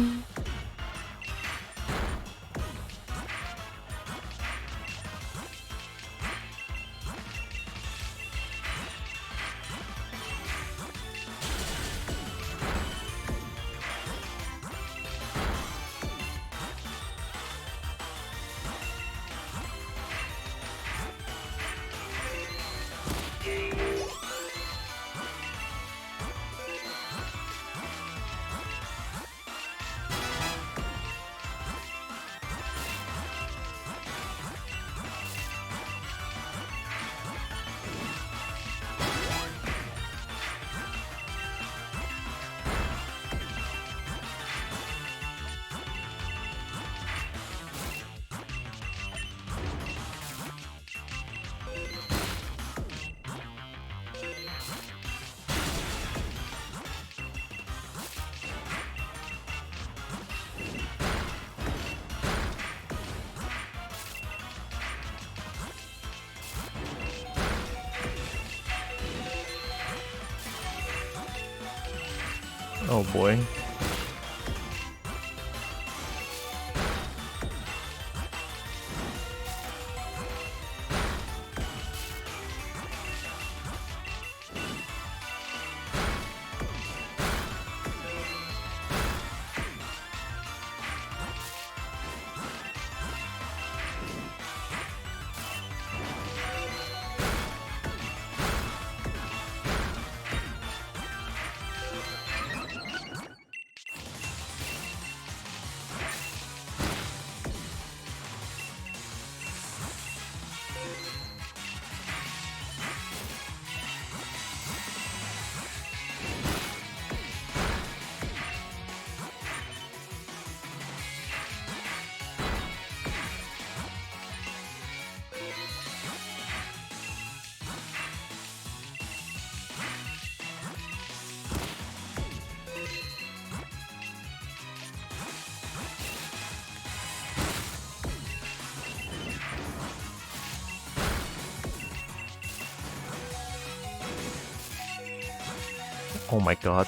Oh boy. Oh my god.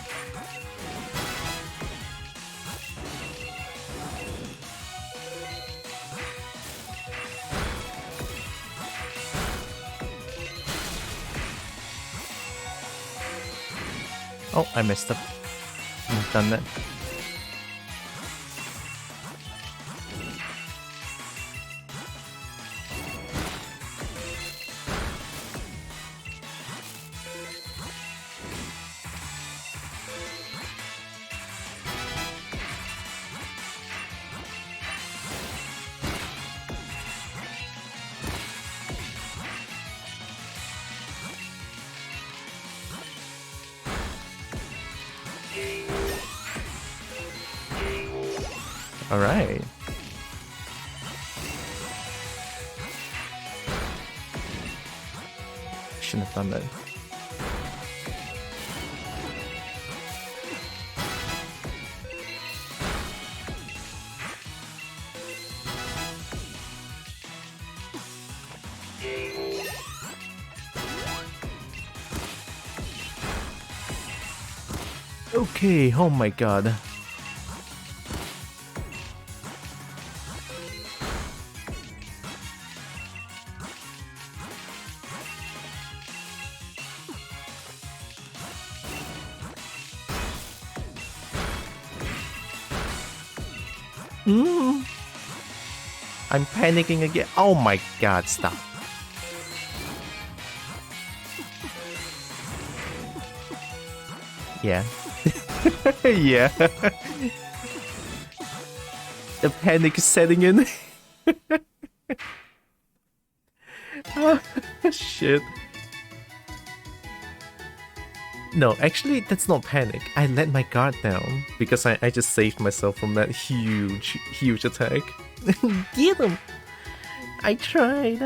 Oh, I messed up. Done that. Alright. Shouldn't have done that. Okay, oh my god. I'm panicking again. Oh my god, stop. Yeah. Yeah. The panic is setting in. Oh, shit. No, actually, that's not panic. I let my guard down because I just saved myself from that huge attack. Get him! I tried.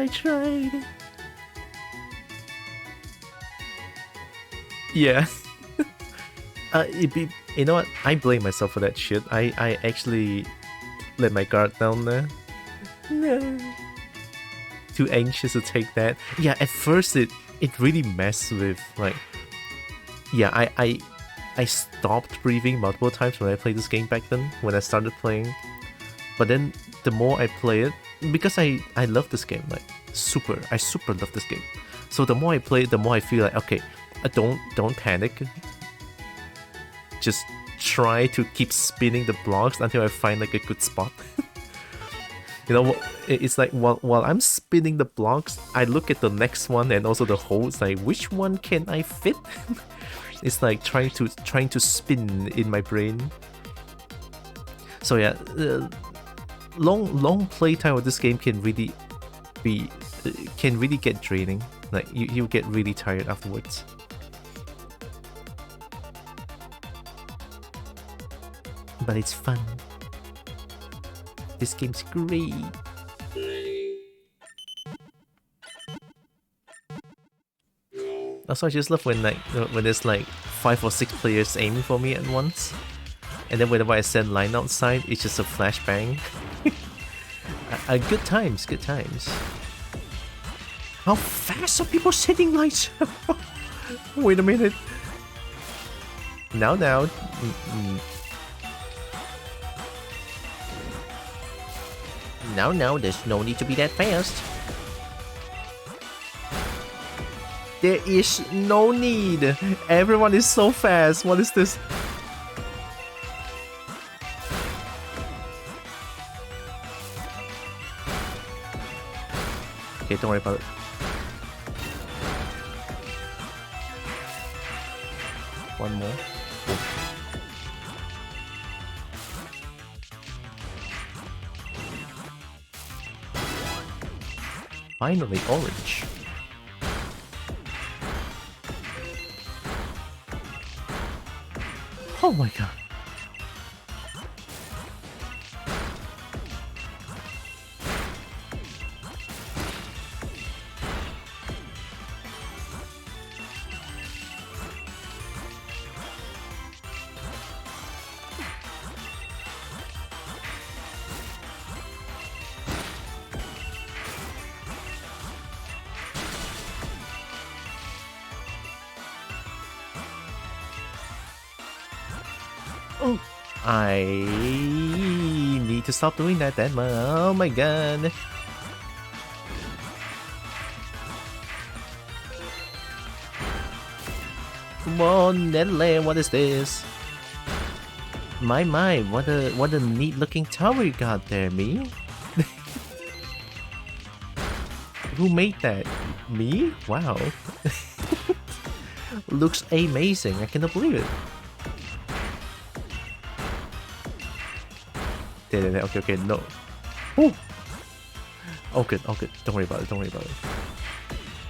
Yeah. You know what? I blame myself for that shit. I actually let my guard down there. No. Too anxious to take that. Yeah, at first it really messed with, like... Yeah, I stopped breathing multiple times when I played this game back then, when I started playing. But then, the more I play it, because I love this game, like, I super love this game. So the more I play it, the more I feel like, okay, don't panic. Just try to keep spinning the blocks until I find, like, a good spot. You know, it's like, while I'm spinning the blocks, I look at the next one and also the holes, like, which one can I fit? It's like trying to spin in my brain. So yeah, long playtime of this game can really get draining. Like you get really tired afterwards. But it's fun. This game's great. Also, I just love when there's like 5 or 6 players aiming for me at once, and then whenever I send line outside, it's just a flashbang. Good times. How fast are people setting lights? Wait a minute. Now. No, there's no need to be that fast. There is no need. Everyone is so fast. What is this? Okay, don't worry about it. One more. Cool. Finally, orange. Oh my god. I need to stop doing that, Denma. Oh my god. Come on, Nedley, what is this? My, what a neat looking tower you got there, me. Who made that? Me? Wow. Looks amazing, I cannot believe it. Okay, no. Ooh. Oh good, don't worry about it,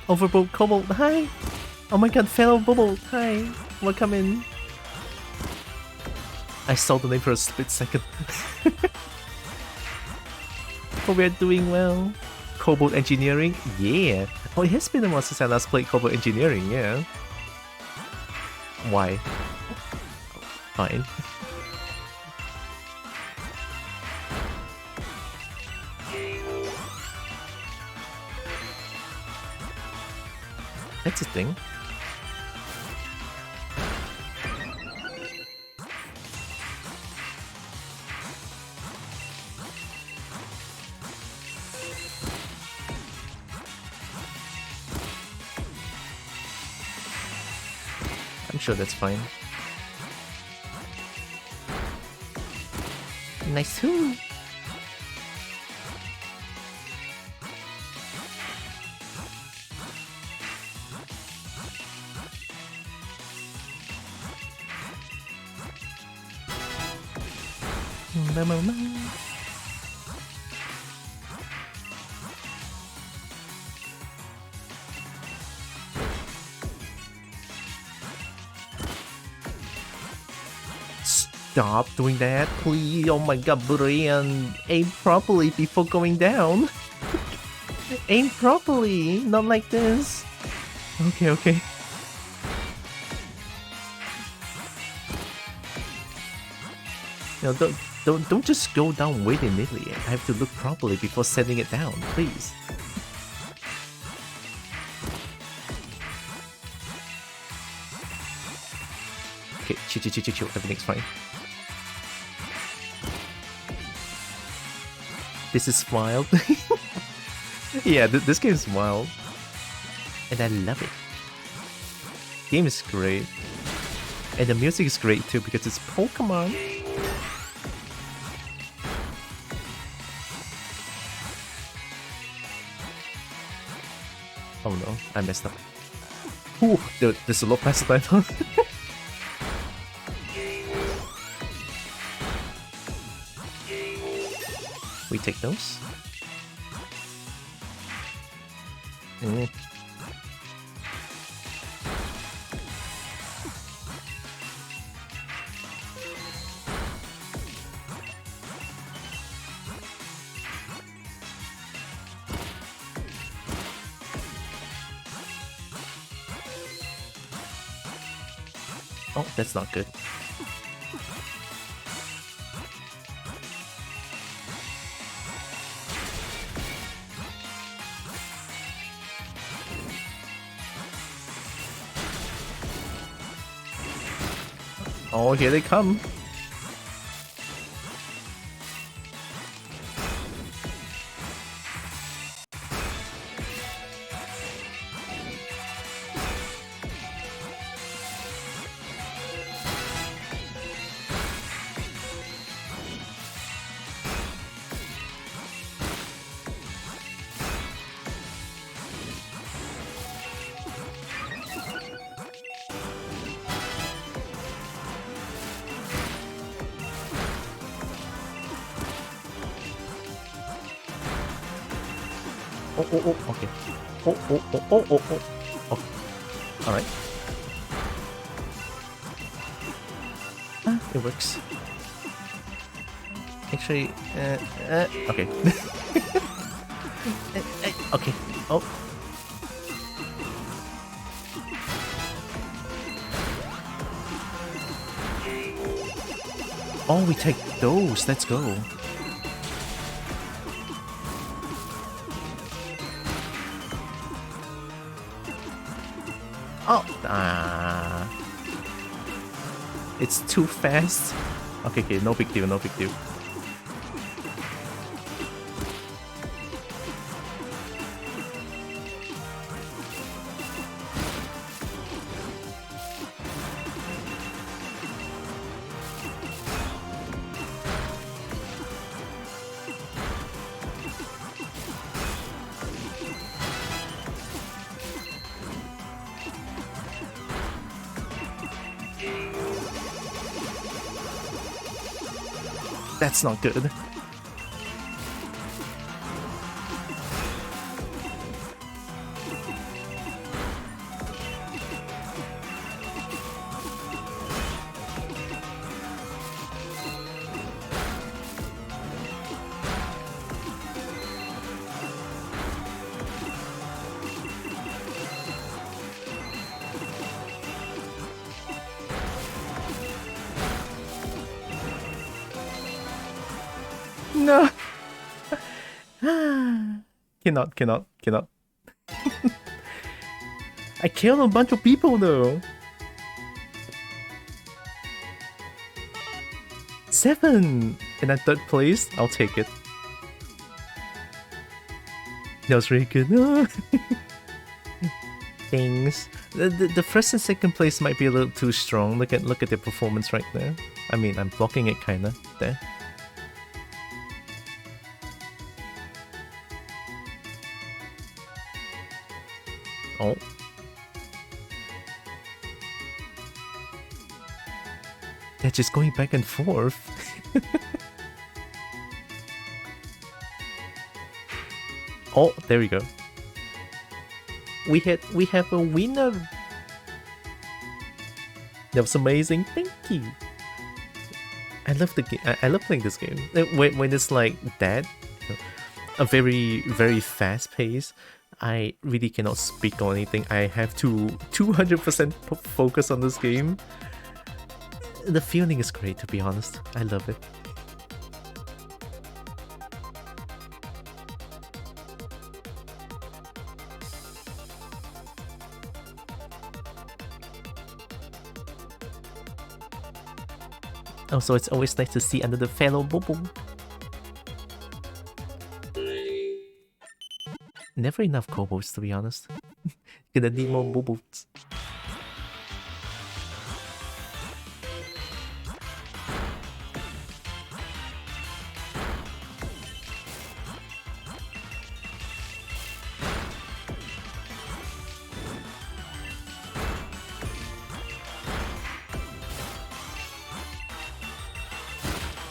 Overboard Cobalt, hi! Oh my god, fellow Bubble, hi! Welcome in. I saw the name for a split second. Hope we're doing well. Cobalt Engineering, yeah. Oh, it has been a while since I last played Cobalt Engineering, yeah. Why? Fine. That's a thing. I'm sure that's fine. Nice too. Stop doing that, please. Oh my god, Brian. Aim properly before going down. Aim properly, not like this. Okay. No, don't just go down willy-nilly. I have to look properly before setting it down, please. Okay, chill, everything's fine. This is wild. Yeah, this game is wild. And I love it. Game is great. And the music is great too because it's Pokemon. Oh no, I messed up. Ooh, there's a lot faster than I thought. We take those. Oh, that's not good. Oh, here they come. Oh, okay. Oh. Alright. It works. Actually, okay. Okay. Oh. Oh, we take those. Let's go. Oh, it's too fast. Okay, okay, no big deal, no big deal. That's not good. No. Cannot. I killed a bunch of people though. 7! And at 3rd place, I'll take it. That was really good. No. Things. The first and second place might be a little too strong. Look at the performance right there. I mean, I'm blocking it kinda there. Oh. They're just going back and forth. Oh, there we go. We have a winner. That was amazing. Thank you. I love the game. I love playing this game. When it's like that, a very fast pace. I really cannot speak on anything. I have to 200% focus on this game. The feeling is great, to be honest. I love it. Also, it's always nice to see another fellow Bobo. Never enough Kobos, to be honest. Gonna need more Bobos.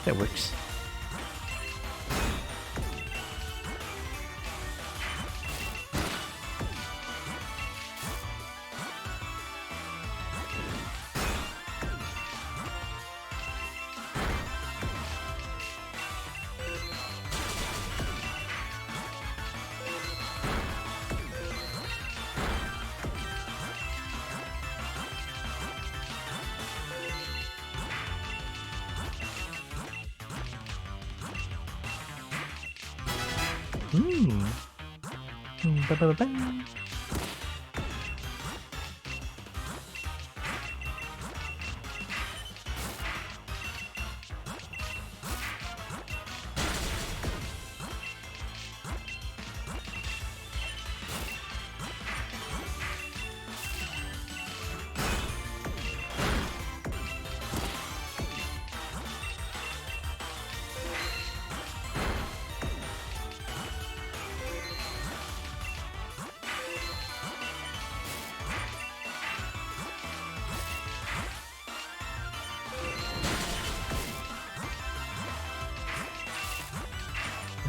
That works. Ba-ba-ba-ba.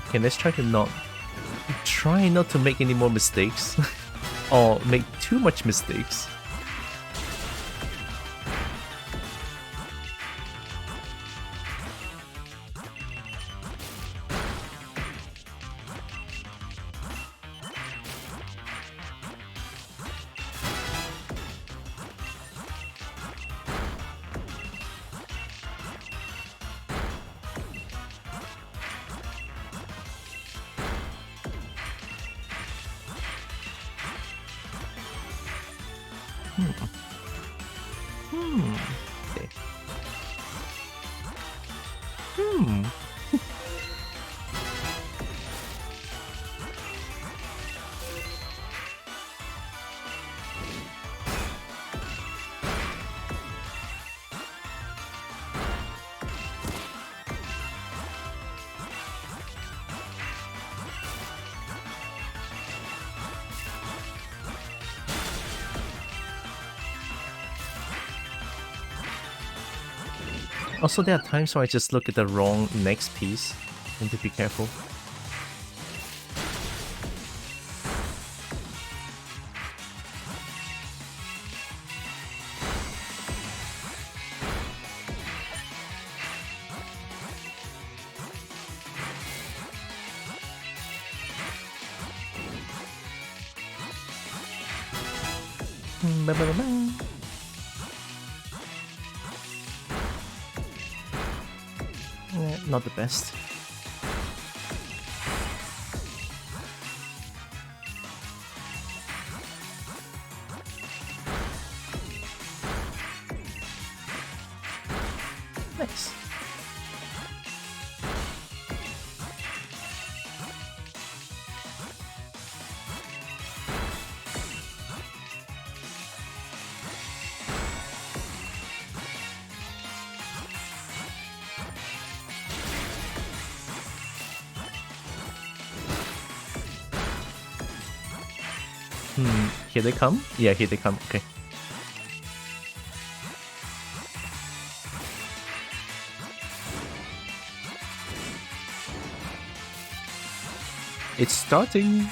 Okay, let's try not to make any more mistakes or make too much mistakes. Okay. Also, there are times where I just look at the wrong next piece. Need to be careful. Not the best. Nice. Here they come? Yeah, here they come. Okay. It's starting.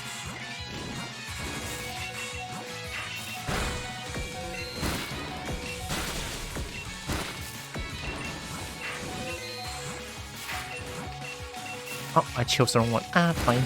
Oh, I chose the wrong one. Ah, fine.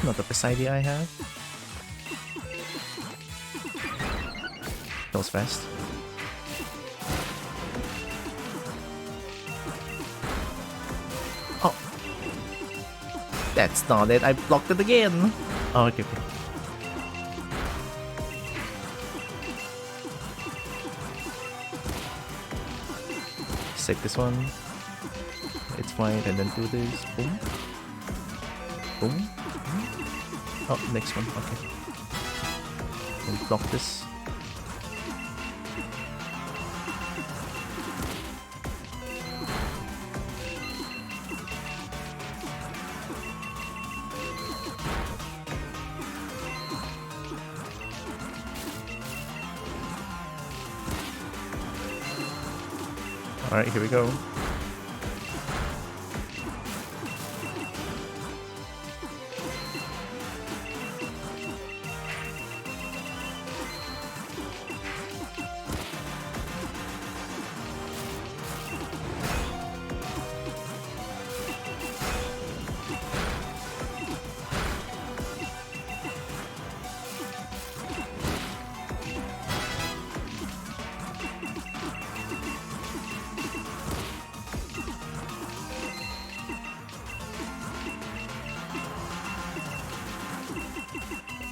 Not the best idea I have. That was fast. Oh. That's not it. I blocked it again. Oh, okay. Save this one. It's fine. And then do this. Boom. Boom. Oh, next one, okay. And block this. Alright, here we go.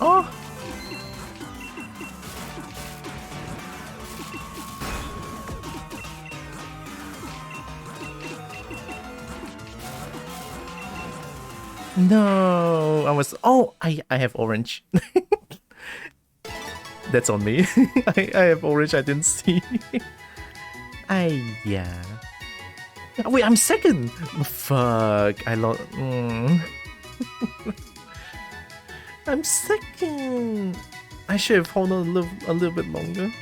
Oh! No, I was. Oh, I have orange. That's on me. I have orange. I didn't see. Yeah. Wait, I'm second. Fuck. I lost. I'm second. I should have held on a little bit longer.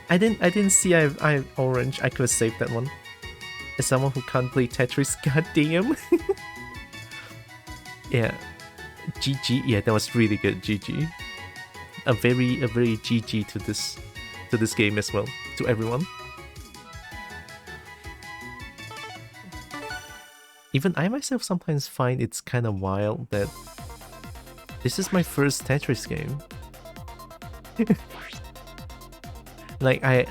I didn't see I have orange. I could have saved that one. As someone who can't play Tetris, goddamn. Yeah. GG. Yeah, that was really good. GG. A very GG to this game as well. To everyone. Even I myself sometimes find it's kind of wild that this is my first Tetris game. Like I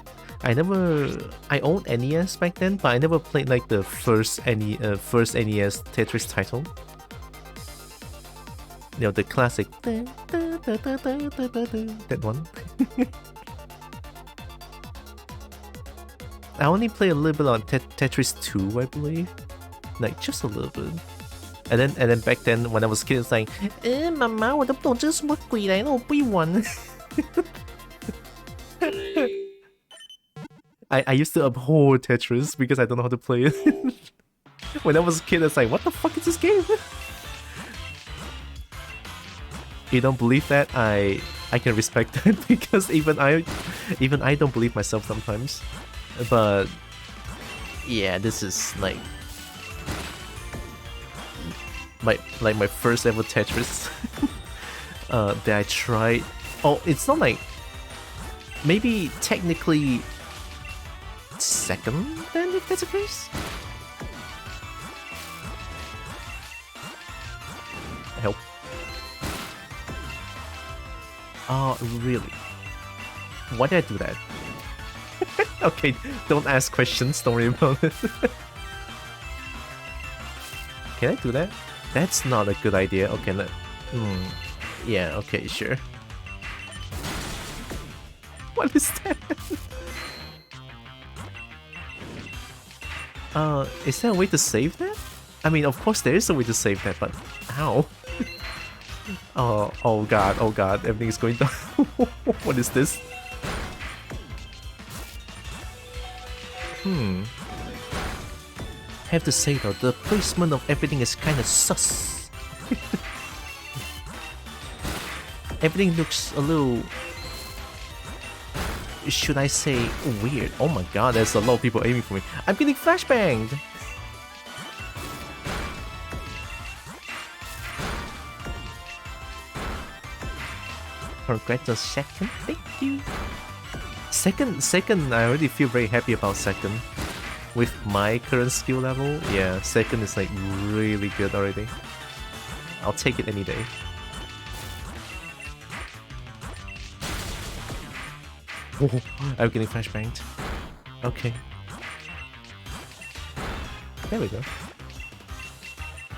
owned NES back then, but I never played like the first NES Tetris title. You know, the classic that one. I only played a little bit on Tetris 2, I believe. Like just a little bit. And then back then when I was a kid, it's like, 妈妈，我都不懂这是什么鬼来的，我不会玩。I used to abhor Tetris because I don't know how to play it. When I was a kid, it's like, what the fuck is this game? You don't believe that? I can respect that because even I don't believe myself sometimes. But yeah, this is like my first ever Tetris that I tried. Oh, it's not like maybe technically second then, if that's the case. Help. Oh, really? Why did I do that? Okay, don't ask questions, don't worry about it. Can I do that? That's not a good idea. Okay, yeah, okay, sure. What is that? Is there a way to save that? I mean, of course there is a way to save that, but how? Oh god, everything is going down. What is this? Have to say though, the placement of everything is kind of sus. Everything looks a little, should I say, weird. Oh my god, there's a lot of people aiming for me. I'm getting flashbanged! Congrats on second, thank you. Second, I already feel very happy about second. With my current skill level, yeah, second is like really good already. I'll take it any day. Oh, I'm getting flashbanged. Okay. There we go.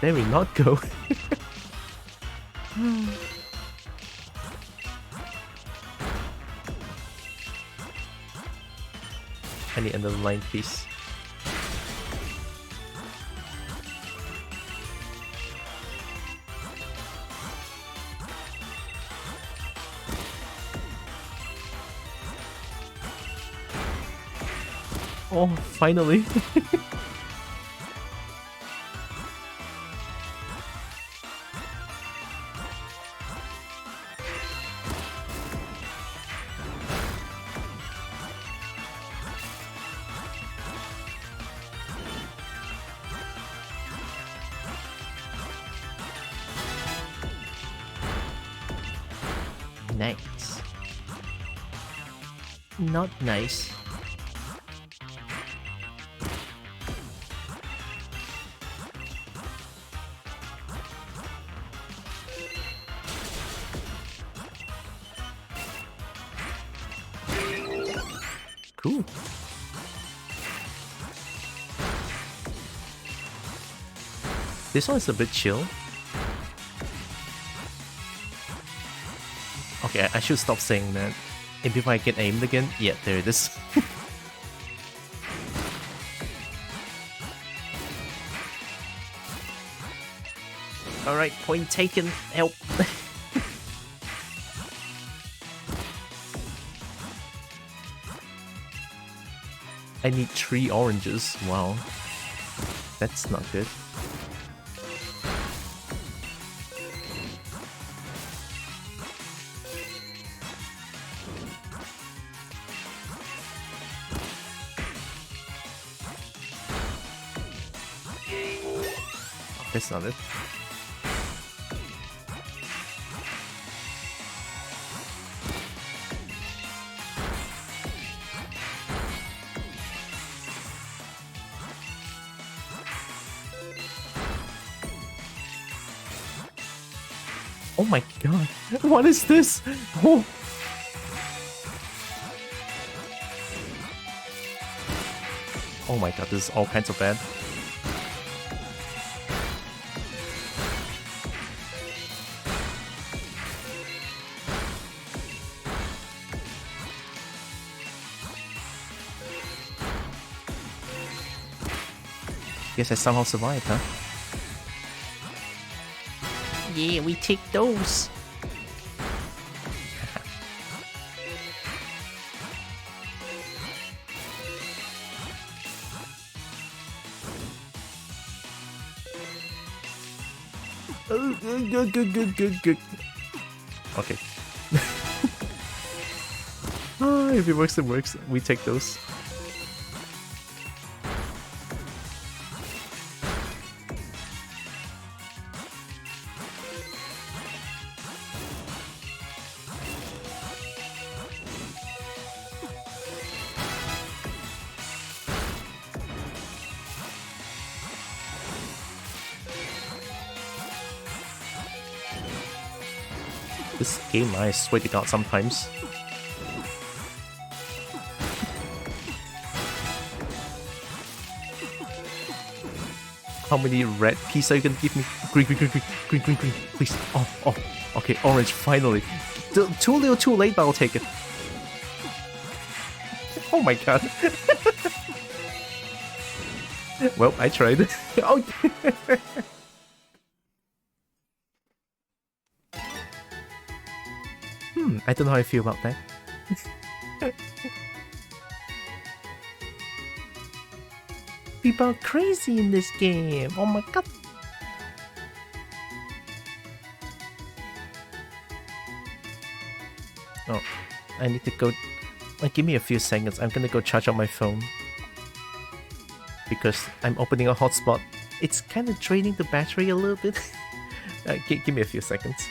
There we not go. I need another line piece. Oh, finally. Nice. Not nice. Cool. This one is a bit chill. Okay, I should stop saying that. And before I get aimed again, yeah, there it is. Alright, point taken. Help. I need 3 oranges. Wow. That's not good. That's not it. Oh my god. What is this? Oh. Oh my god, this is all kinds of bad. Guess I somehow survived, huh? Yeah, we take those. Good. Okay. If it works, it works. We take those. This game, I swear to God, sometimes. How many red pieces are you gonna give me? Green, please. Oh, okay, orange, finally. Too little, too late, but I'll take it. Oh my god. Well, I tried. Oh. I don't know how I feel about that. People are crazy in this game. Oh my god. Oh, I need to go. Give me a few seconds. I'm gonna go charge up my phone. Because I'm opening a hotspot. It's kind of draining the battery a little bit. Give me a few seconds.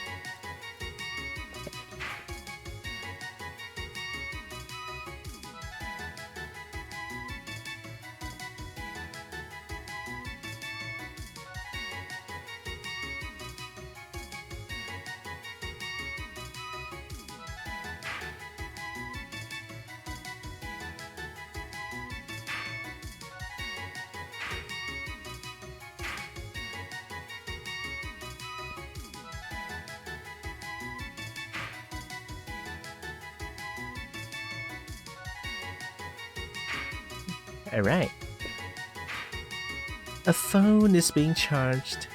Alright. A phone is being charged.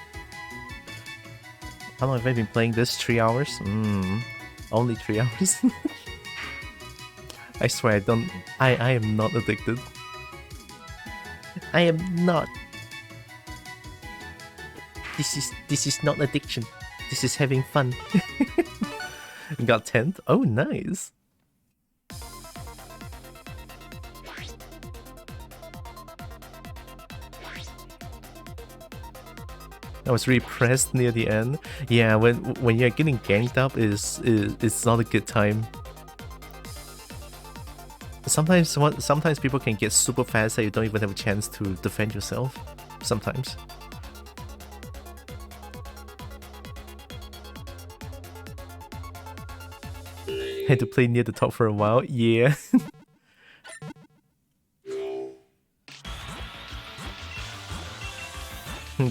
How long have I been playing this? 3 hours? Only 3 hours? I swear I am not addicted. I am not. This is not addiction. This is having fun. Got 10th? Oh, nice. I was really pressed near the end. Yeah, when you're getting ganked up, it's not a good time. Sometimes people can get super fast that you don't even have a chance to defend yourself. Sometimes. Had to play near the top for a while. Yeah.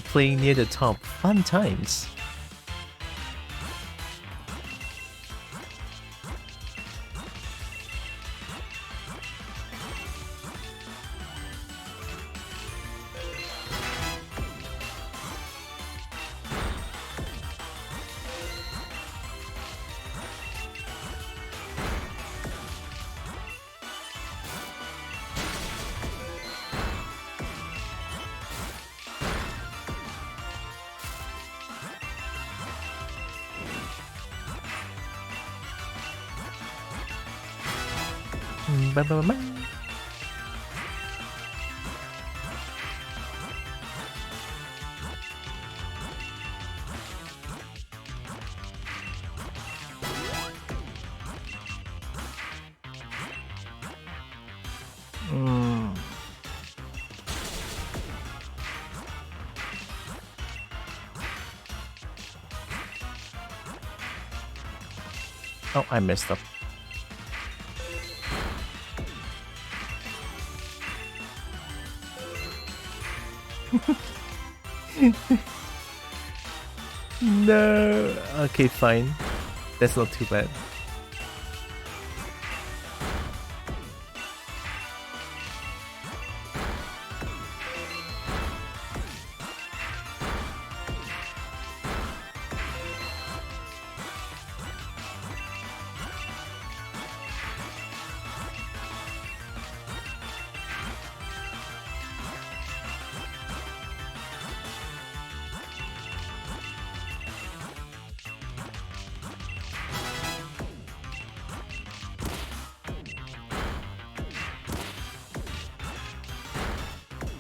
Playing near the top, fun times. Bye. Oh, I messed up. No. Okay, fine. That's not too bad.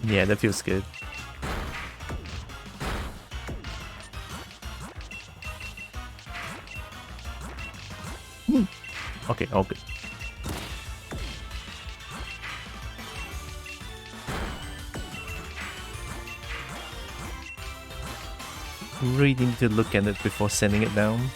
Yeah, that feels good. Okay, all good. Really need to look at it before sending it down.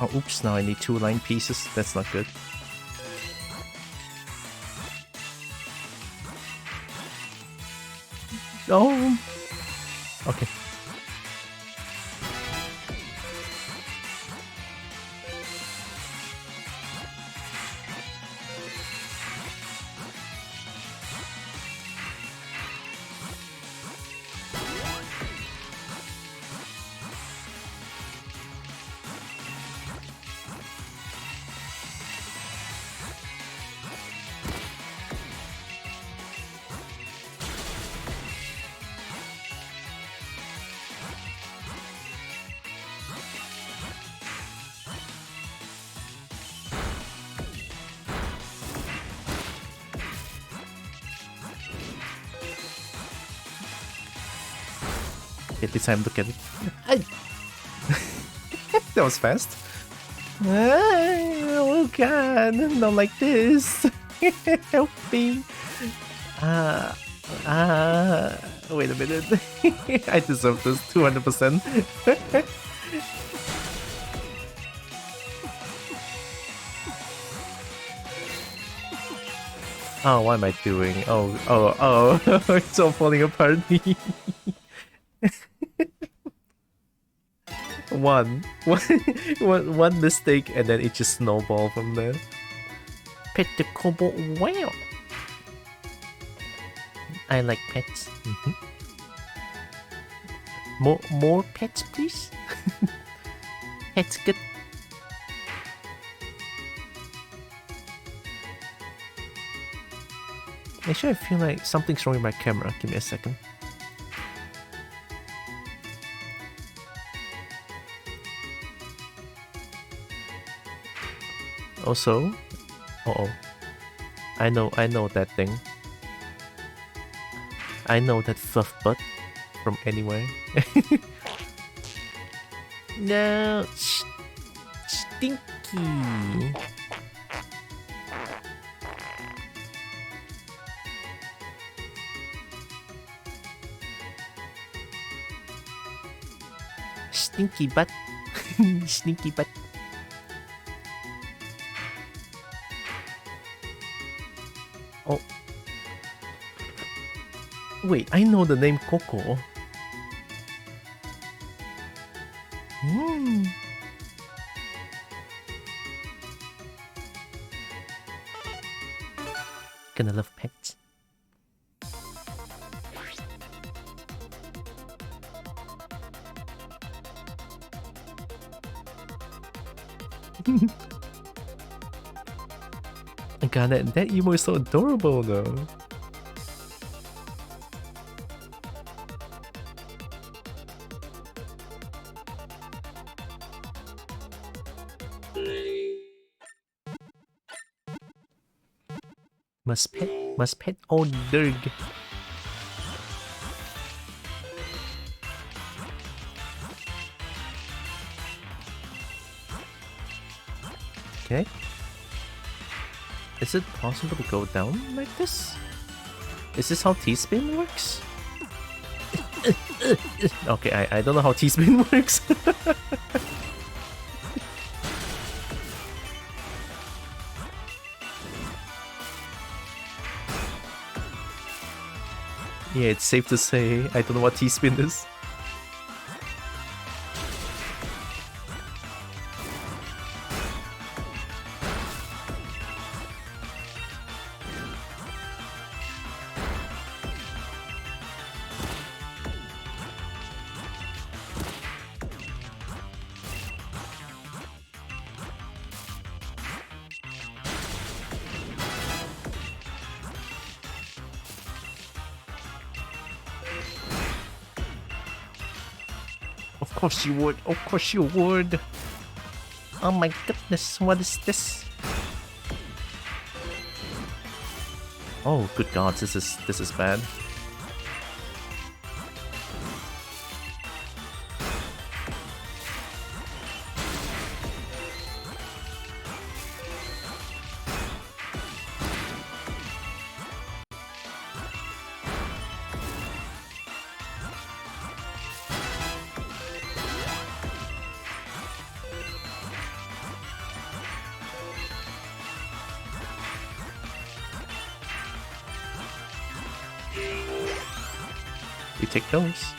Oh, oops, now I need 2 line pieces. That's not good. Oh! Okay. Okay, this time look at it. That was fast. Oh god, not like this. Help me. Wait a minute. I deserve this 200%. Oh, what am I doing? Oh, it's all falling apart. One mistake and then it just snowballed from there. Pet the cobalt whale. I like pets. More pets, please. Pets good. Actually, I feel like something's wrong with my camera. Give me a second. Also, I know that thing. I know that fluff butt from anywhere. No, stinky. Stinky butt. Stinky butt. Oh. Wait, I know the name Coco. Hmm. Gonna love pets. God, that emo is so adorable though. Must pet old Dirg. Okay. Is it possible to go down like this? Is this how T-spin works? Okay, I don't know how T-spin works. Yeah, it's safe to say I don't know what T-spin is. Of course you would. Of course you would. Oh my goodness, what is this? Oh, good God, this is bad. We take those.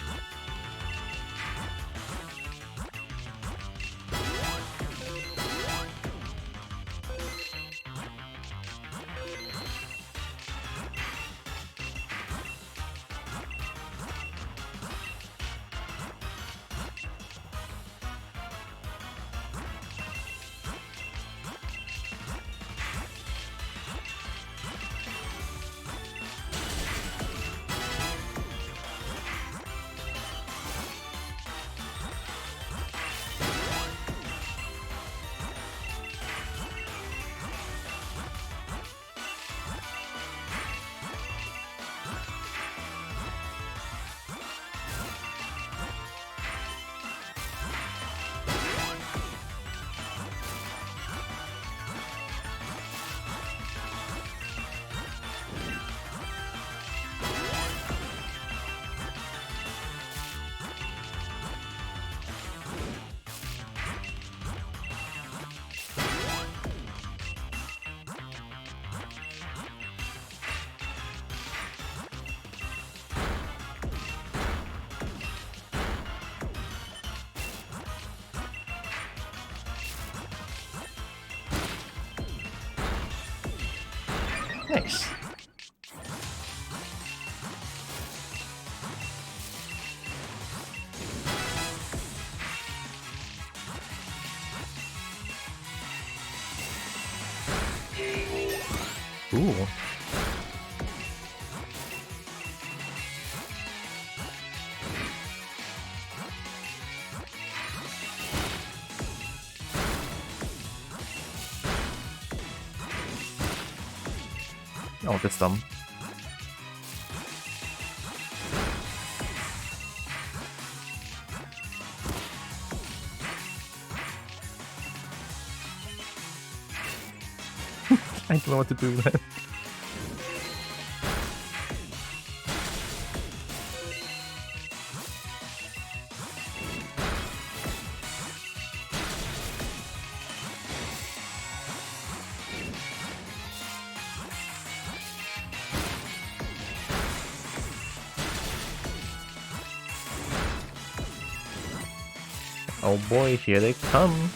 Nice. Ooh. Oh, that's dumb. I don't know what to do with that. Oh boy, here they come.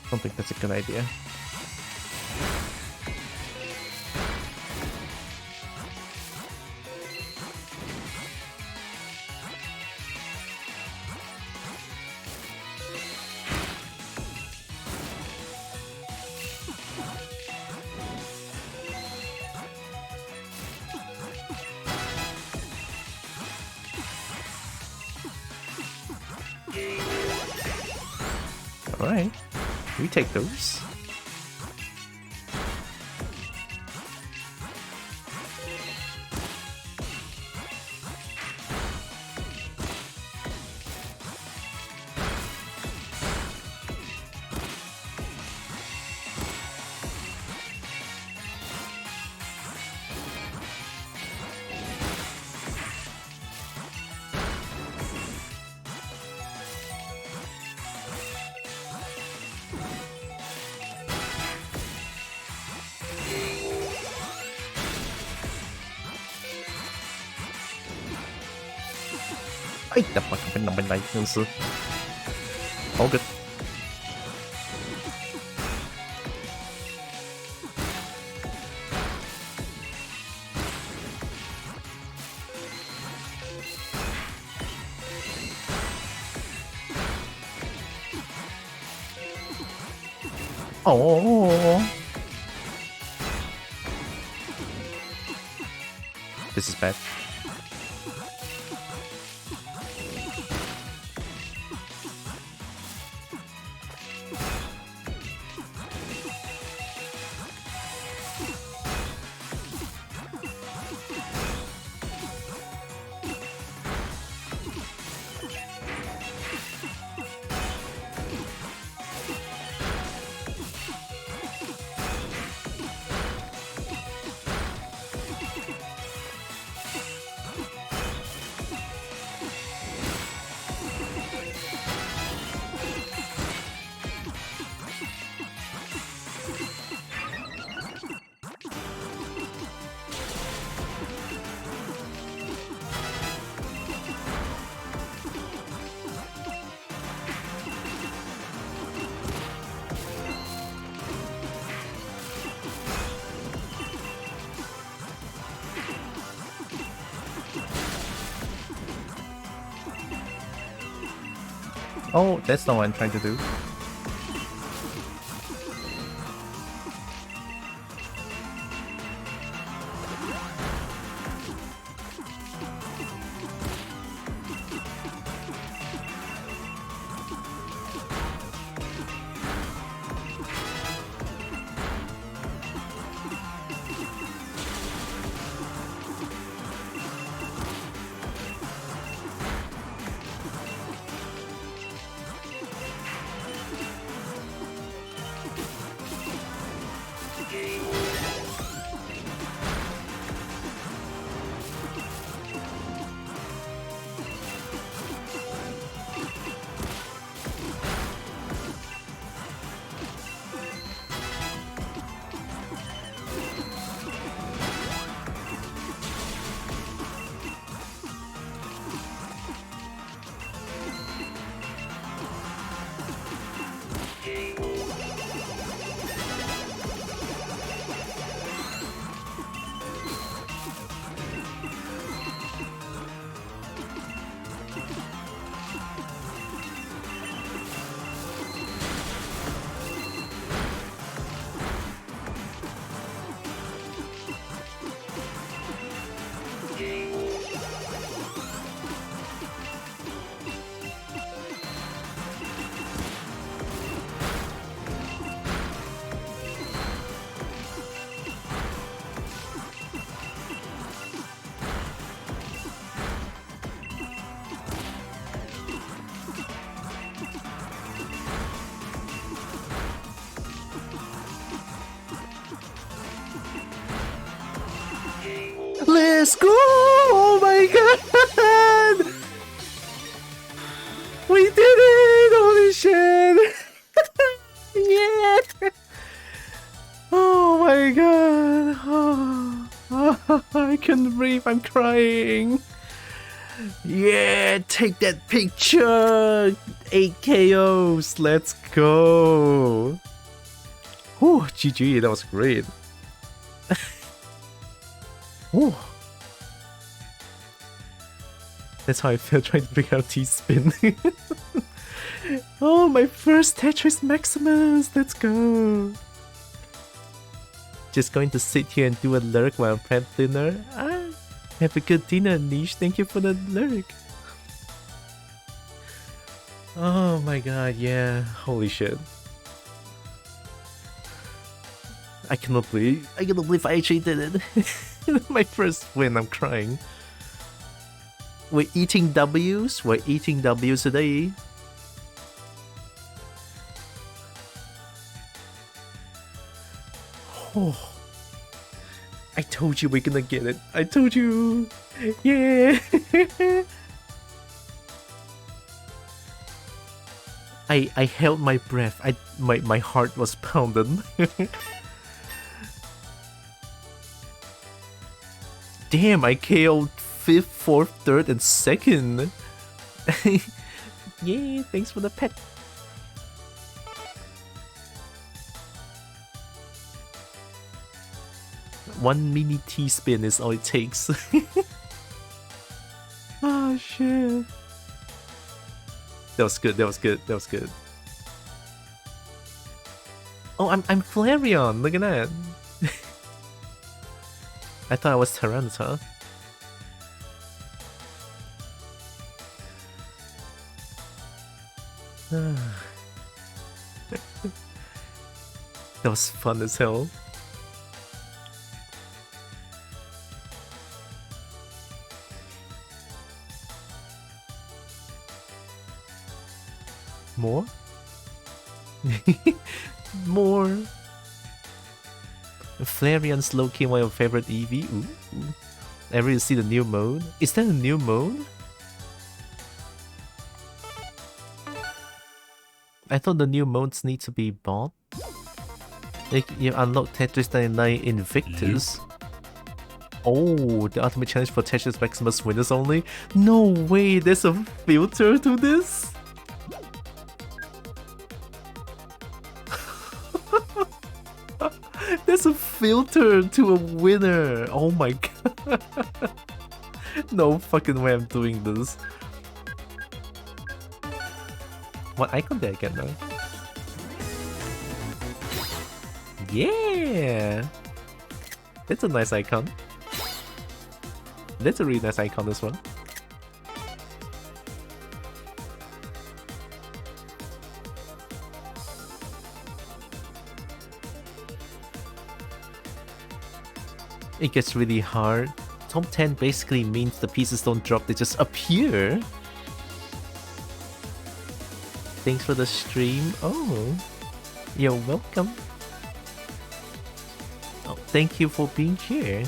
I don't think that's a good idea. Alright, we take those. Ay, dapat ka naman na yun, sir. All good. Oh, this is bad. Oh, that's not what I'm trying to do. Let's go! Oh my god! We did it! Holy shit! Yeah! Oh my god! Oh, I can't breathe, I'm crying! Yeah! Take that picture! 8 KOs! Let's go! Whew, GG, that was great. Whew. That's how I feel trying to figure out T-spin. Oh, my first Tetris Maximus! Let's go! Just going to sit here and do a lurk while I prep dinner. Ah, have a good dinner, Niche. Thank you for the lurk. Oh my god, yeah. Holy shit. I cannot believe I actually did it. My first win, I'm crying. We're eating W's today. Oh, I told you we're gonna get it. I told you. Yeah. I held my breath. My heart was pounding. Damn, I KO'd 5th, 4th, 3rd, and 2nd. Yay, thanks for the pet. One mini T-spin is all it takes. Oh shit. That was good, that was good, that was good. Oh, I'm Flareon, look at that. I thought I was Tyranitar. That was fun as hell. More? More. Flareon's low-key one of your favorite EV. Ooh. Ever you see the new mode? Is that a new mode? I thought the new modes need to be bought. Like, you unlock Tetris 99 Invictus. Oh, the ultimate challenge for Tetris Maximus winners only? No way, there's a filter to this? There's a filter to a winner! Oh my god. No fucking way I'm doing this. What icon did I get now? Yeah! That's a nice icon. That's a really nice icon, this one. It gets really hard. Top 10 basically means the pieces don't drop, they just appear. Thanks for the stream. Oh, you're welcome. Oh, thank you for being here.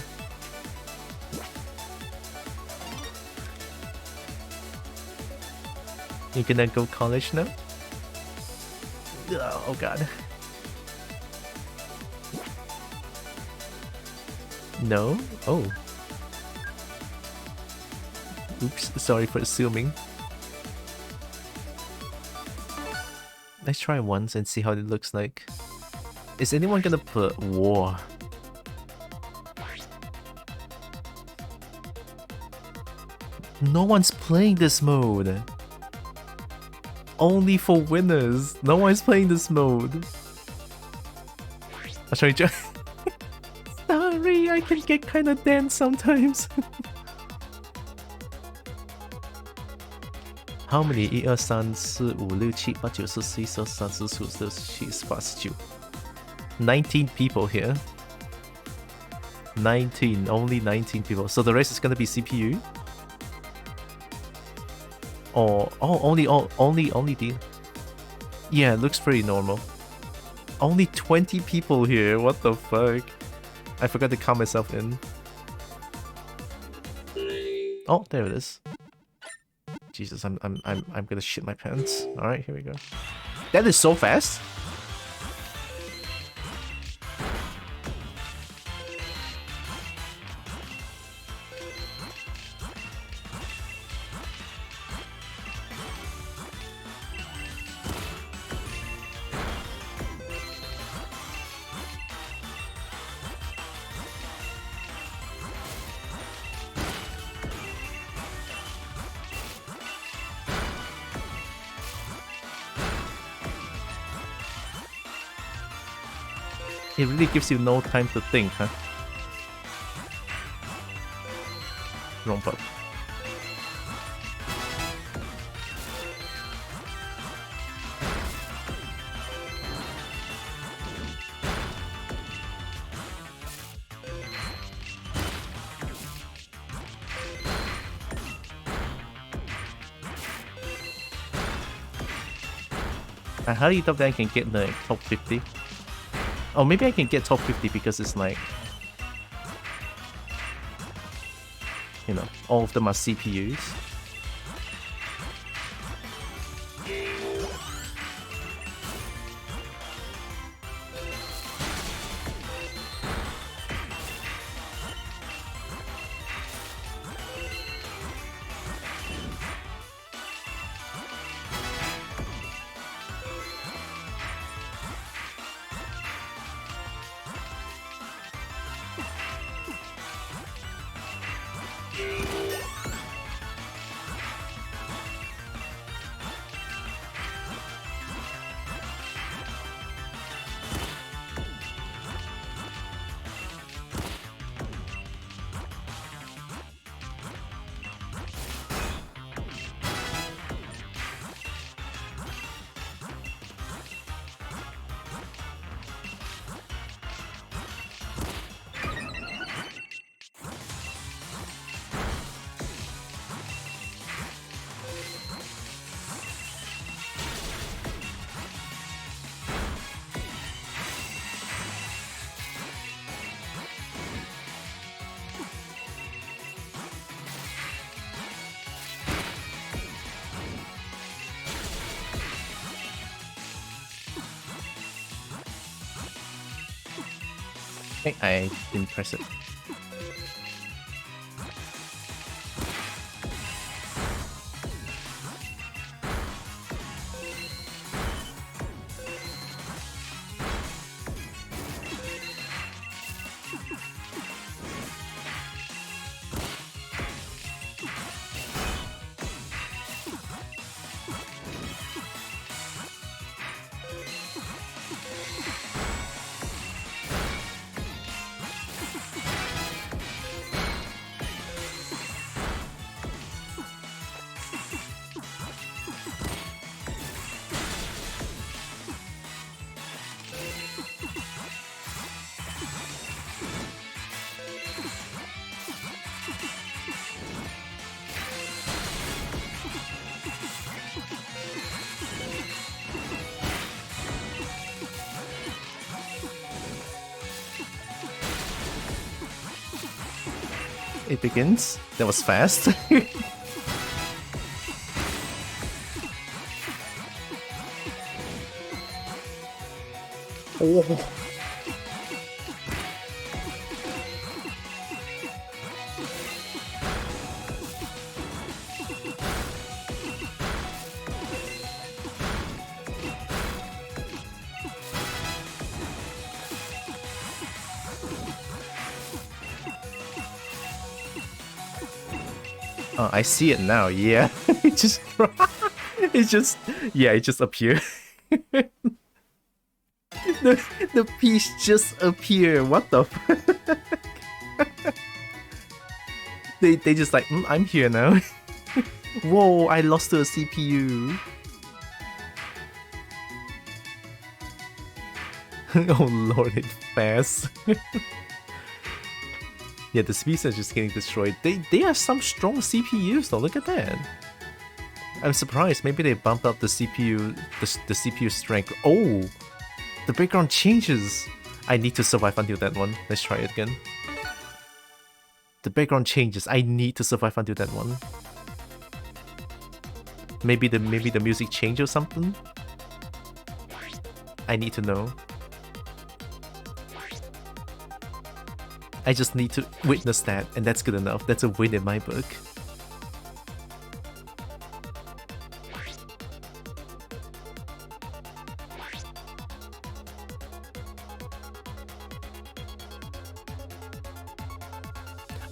You gonna go college now? Oh god. No? Oh. Oops, sorry for assuming. Let's try once and see how it looks like. Is anyone gonna put war? No one's playing this mode. Only for winners. No one's playing this mode. I'll try to. Sorry, I can get kinda dense sometimes. How many? 1, 2, 3, 4, 5, 6, 7, 8, 9, 10, 11, 12, 13, 14, 15, 16, 17, 18, 19 people here. 19, only 19 people. So the rest is gonna be CPU? Or only the. Yeah, it looks pretty normal. Only 20 people here. What the fuck? I forgot to count myself in. Oh, there it is. Jesus, I'm gonna shit my pants. All right, here we go. That is so fast. It really gives you no time to think, huh? Wrong button. I highly doubt that I can get the top 50. Oh, maybe I can get top 50 because it's like, you know, all of them are CPUs. Okay, I didn't press it. It begins. That was fast. Oh. Oh, I see it now. Yeah, it just appeared. the piece just appeared. What the fuck? they just like, I'm here now. Whoa, I lost to a CPU. Oh lord, it's fast. Yeah, the speeds are just getting destroyed. They are some strong CPUs though, look at that. I'm surprised, maybe they bump up the CPU, the CPU strength. Oh, the background changes. I need to survive until that one. Let's try it again. The background changes. I need to survive until that one. Maybe the music change or something? I need to know. I just need to witness that, and that's good enough. That's a win in my book.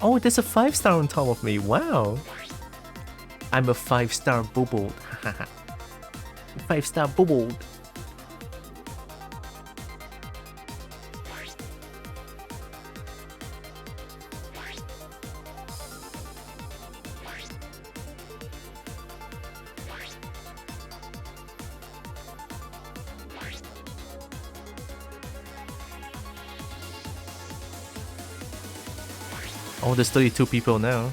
Oh, there's a 5-star on top of me. Wow. I'm a 5-star bubbled. 5-star bubbled. Oh, there's 32 people now.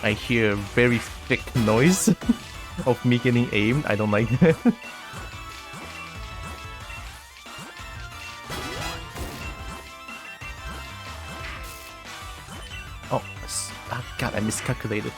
I hear a very thick noise of me getting aimed. I don't like that. Oh, God, I miscalculated.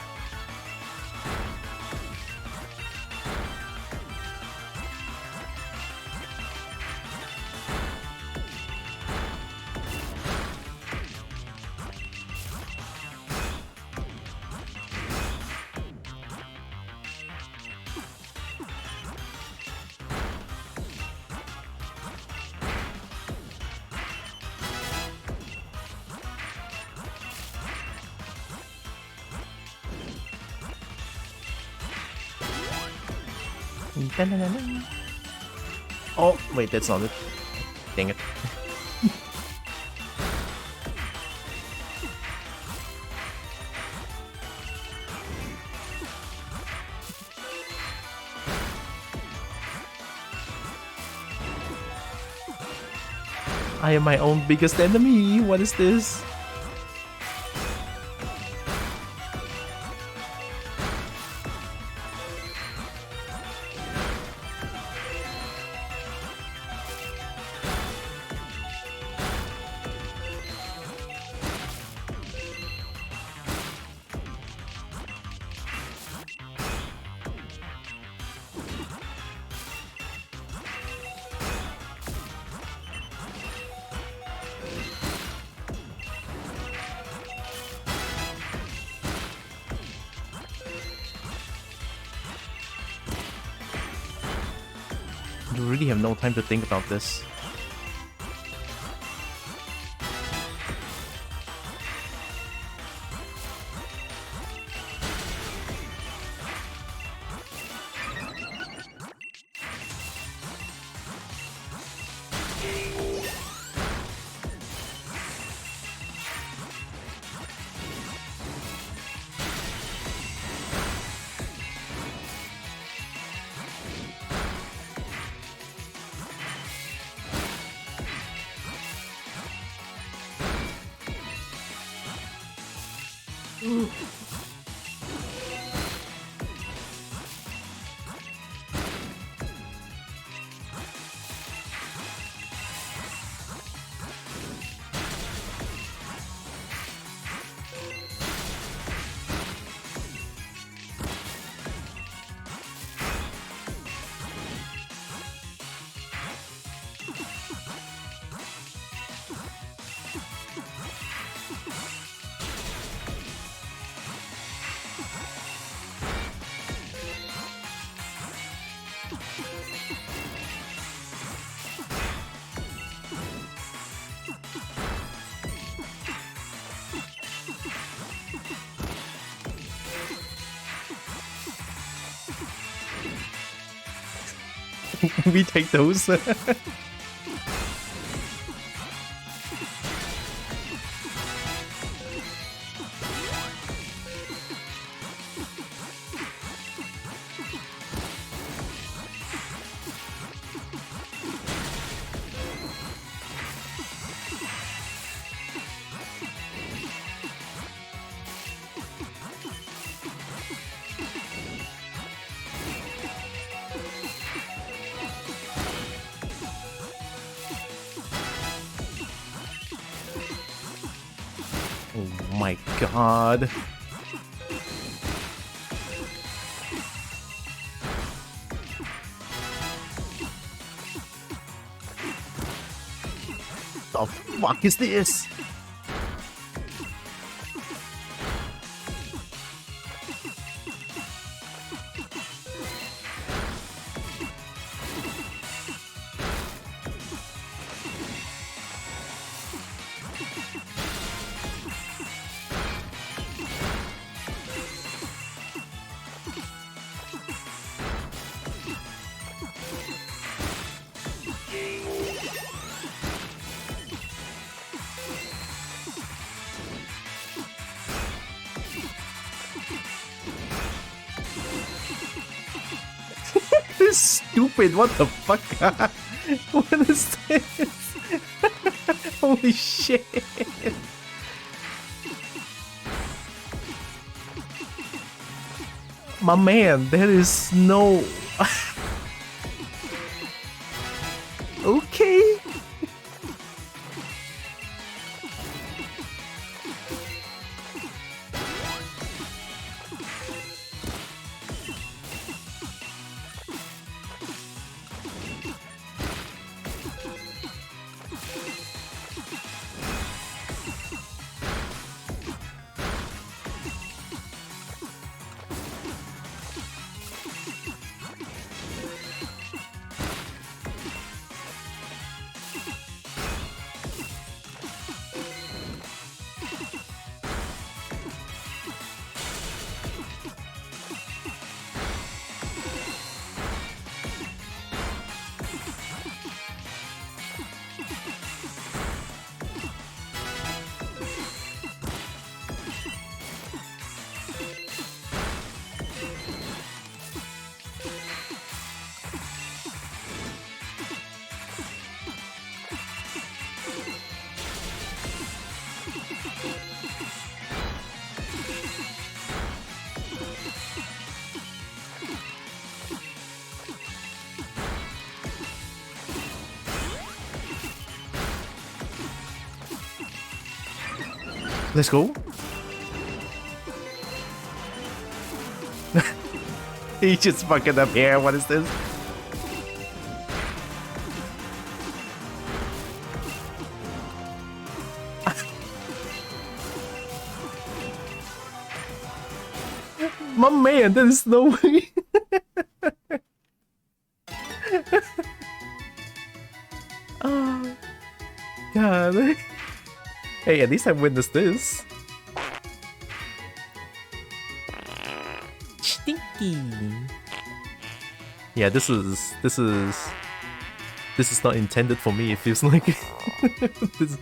Oh, wait, that's not it. Dang it. I am my own biggest enemy. What is this? You really have no time to think about this. We take those. Oh my god. The fuck is this? This is stupid, what the fuck? What is this? Holy shit. My man, there is no... Okay. Let's go. He just fucking up here. What is this? My man, there is no way. Oh, God. Hey, at least I witnessed this. Stinky. Yeah, this is not intended for me. It feels like this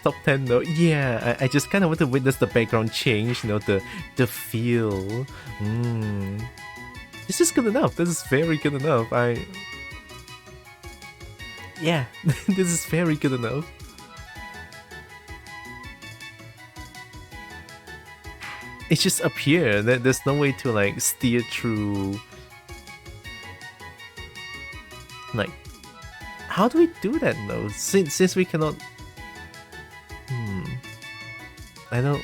top 10 though. Yeah, I just kind of want to witness the background change. You know, the feel. This is good enough. This is very good enough. Yeah, this is very good enough. It's just up here. There's no way to like steer through. Like, how do we do that though? Since we cannot. I don't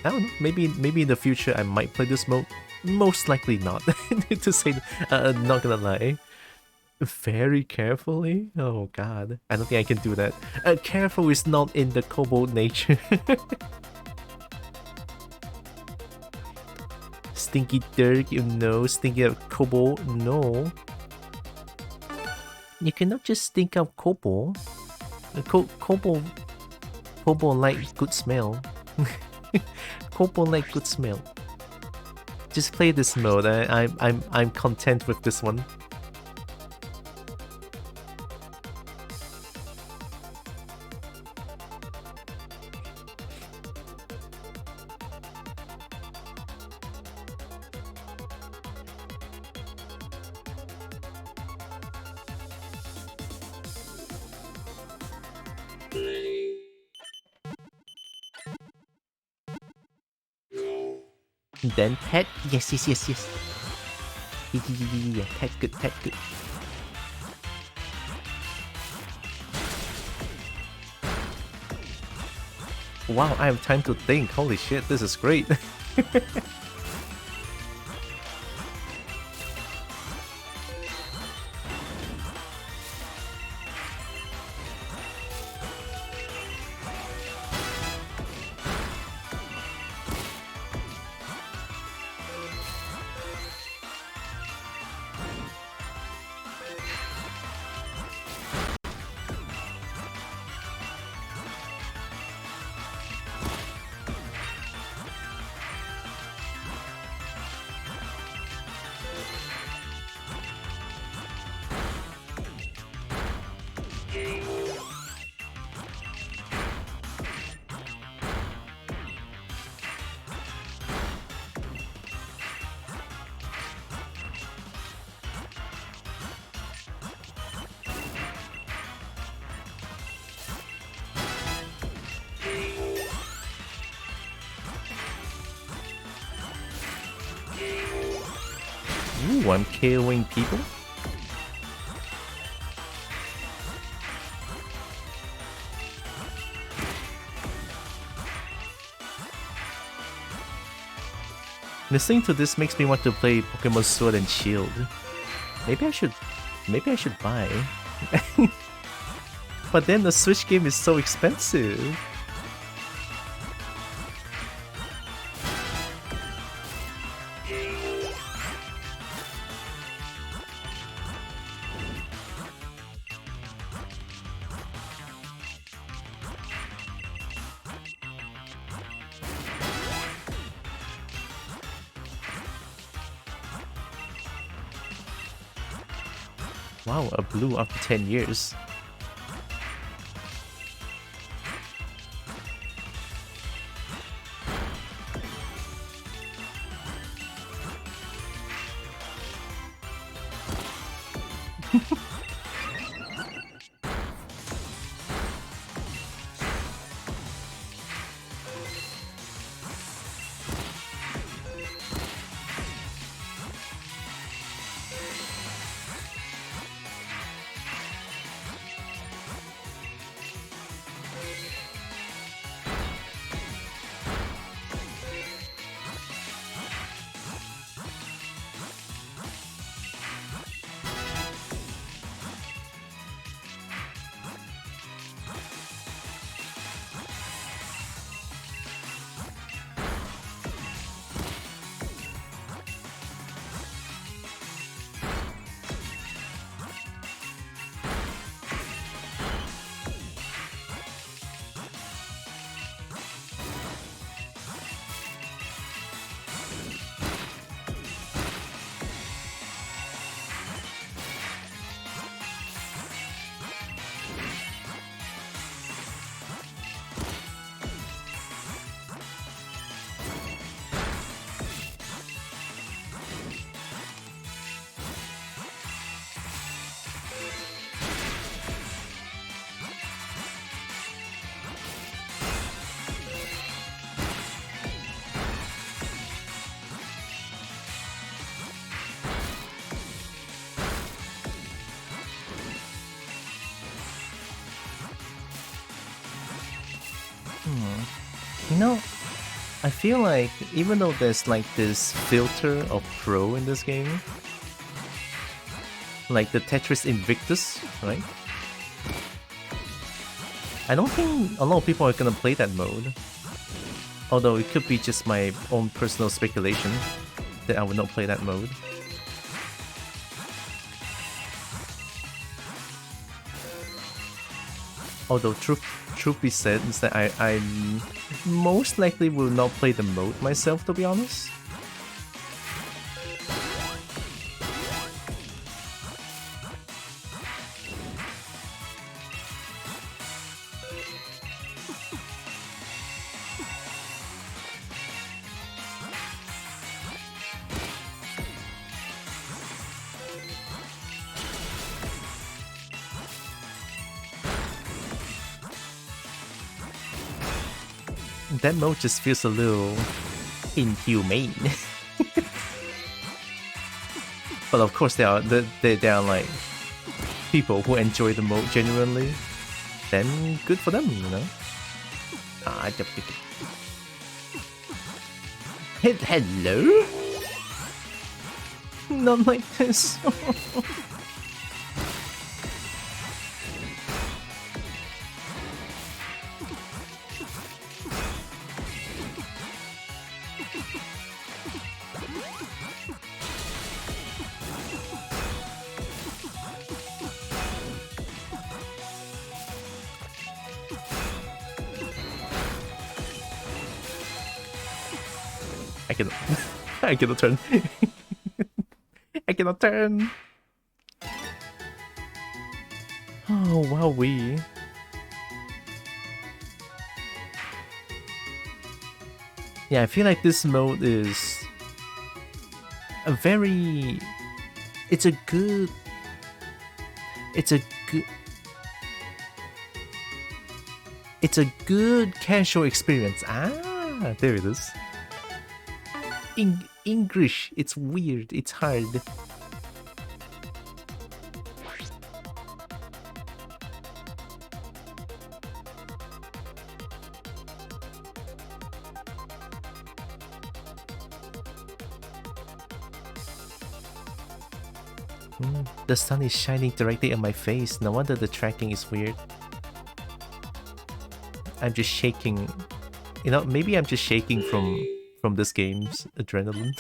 know. Maybe in the future I might play this mode. Most likely not. To say, not gonna lie. Very carefully. Oh God, I don't think I can do that. Careful is not in the kobold nature. Stinky Dirk, you know. Stinky kobold, no. You cannot just stink out kobold. Kobold like good smell. Kobold like good smell. Just play this mode. I'm content with this one. Then pet. Yes. Yeah. Pet good. Wow, I have time to think. Holy shit, this is great. Ooh, I'm KOing people. Listening to this makes me want to play Pokemon Sword and Shield. Maybe I should buy. But then the Switch game is so expensive. Wow, a blue after 10 years. You know, I feel like even though there's like this filter of pro in this game, like the Tetris Invictus, right? I don't think a lot of people are gonna play that mode. Although it could be just my own personal speculation that I would not play that mode. Although truth be said is that I most likely will not play the mode myself, to be honest. That mode just feels a little inhumane. But of course, there are like people who enjoy the mode genuinely. Then good for them, you know. Hello? Not like this. I cannot turn. I cannot turn. Oh, wowee. Yeah, I feel like this mode is a very... It's a good casual experience. Ah, there it is. English, it's weird, it's hard. The sun is shining directly on my face. No wonder the tracking is weird. I'm just shaking. You know, maybe I'm just shaking from this game's adrenaline.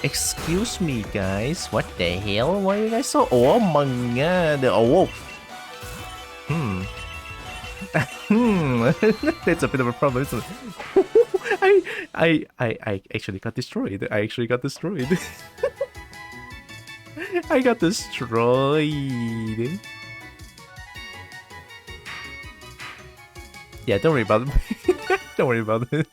Excuse me, guys. What the hell? Why are you guys so... Oh my god. Oh. That's a bit of a problem, isn't it? I actually got destroyed. I got destroyed. Yeah, don't worry about it. Don't worry about it.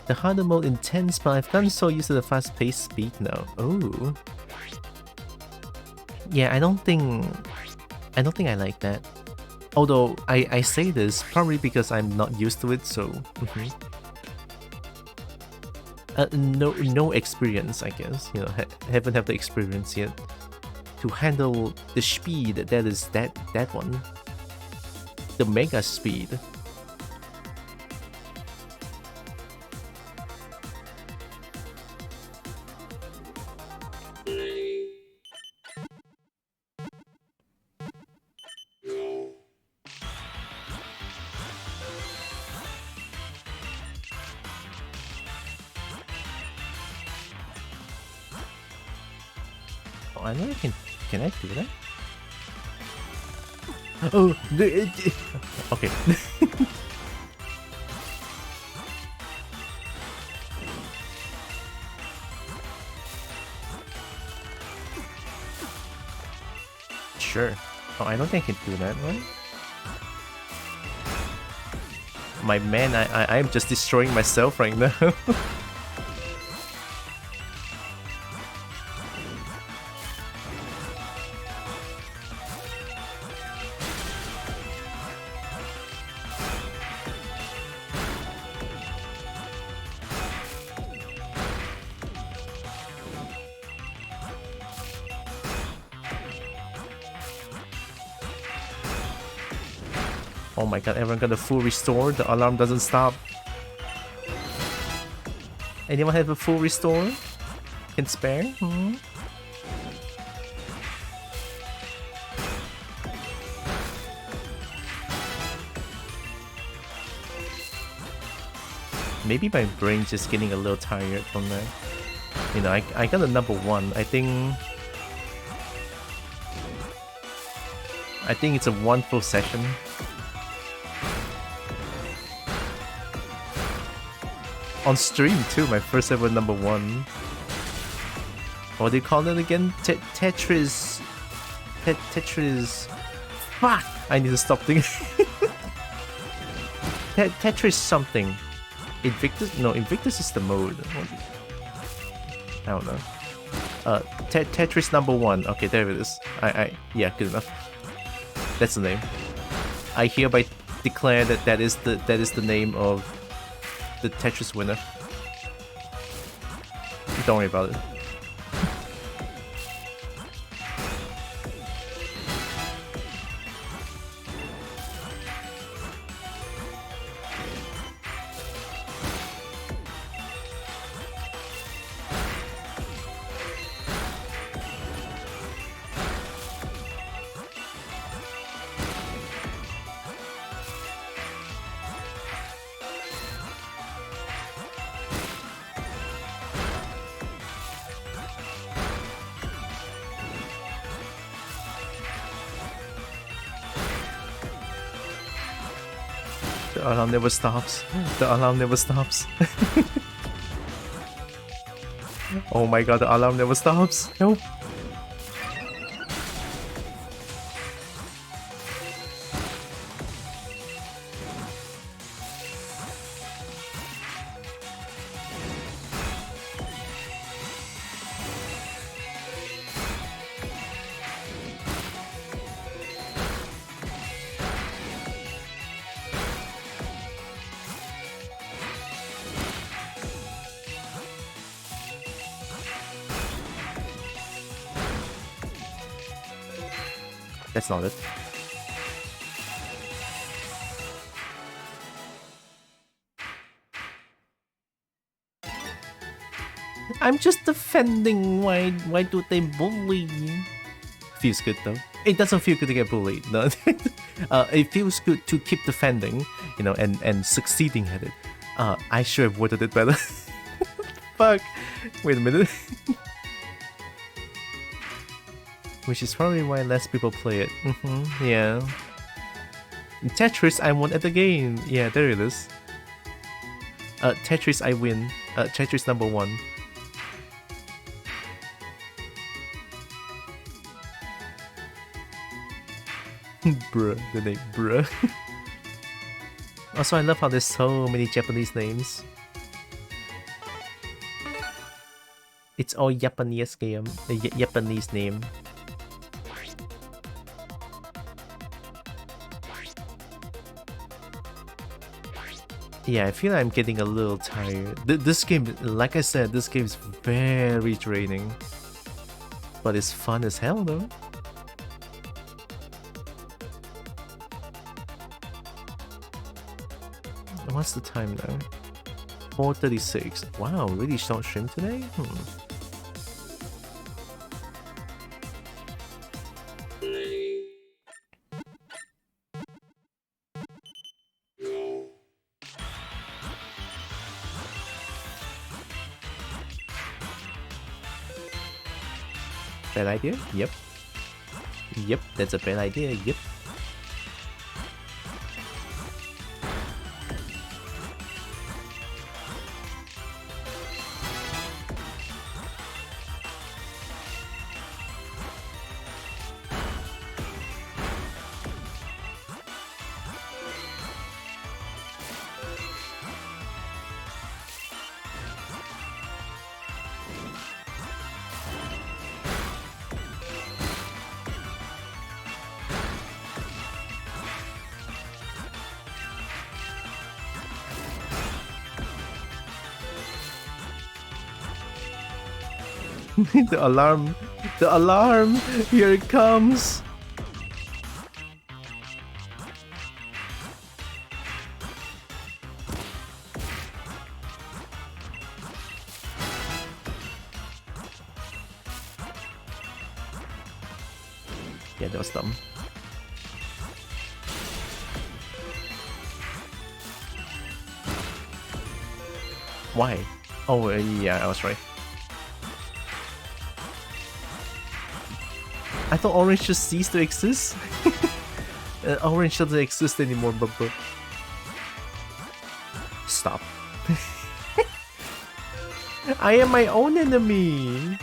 The harder mode intense, but I've gotten so used to the fast-paced speed now. Oh. Yeah, I don't think I like that. Although I say this probably because I'm not used to it, so no experience, I guess. You know, haven't had the experience yet to handle the speed that is that one, the mega speed. I know I can I do that? Oh, okay. Sure. Oh, I don't think I can do that, right? My man, I'm just destroying myself right now. Oh my god, everyone got a full restore? The alarm doesn't stop. Anyone have a full restore? Can spare? Maybe my brain's just getting a little tired from that. You know, I got a number 1. I think it's a 1 full session. On stream too, my first ever #1. What do you call it again? Tetris. Tetris. Fuck! I need to stop thinking. Tetris something. Invictus? No, Invictus is the mode. I don't know. Tetris #1. Okay, there it is. Yeah, good enough. That's the name. I hereby declare that is the name of the Tetris winner. Don't worry about it. The alarm never stops. The alarm never stops. Oh my god, the alarm never stops. Nope. That's not it. I'm just defending. Why do they bully? Feels good though. It doesn't feel good to get bullied. No. It feels good to keep defending, you know, and succeeding at it. I should have worded it better. Fuck. Wait a minute. Which is probably why less people play it. Yeah. In Tetris, I won at the game. Yeah, there it is. Tetris, I win. Tetris #1. Bruh, the name, bruh. Also, I love how there's so many Japanese names. It's all Japanese game, Japanese name. Yeah, I feel like I'm getting a little tired. This game, like I said, this game is very draining. But it's fun as hell though. What's the time now? 4:36. Wow, really short stream today? Bad idea? Yep. Yep, that's a bad idea. Yep. The alarm! The alarm! Here it comes! Yeah, that was dumb. Why? Oh, yeah, I was right. I thought orange just ceased to exist. Orange doesn't exist anymore, but stop. I am my own enemy.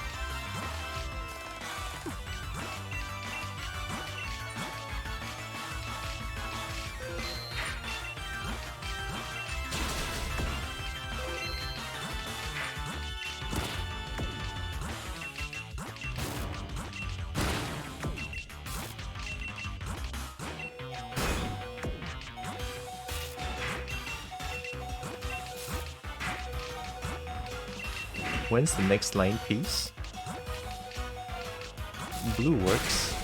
When's the next line piece? Blue works.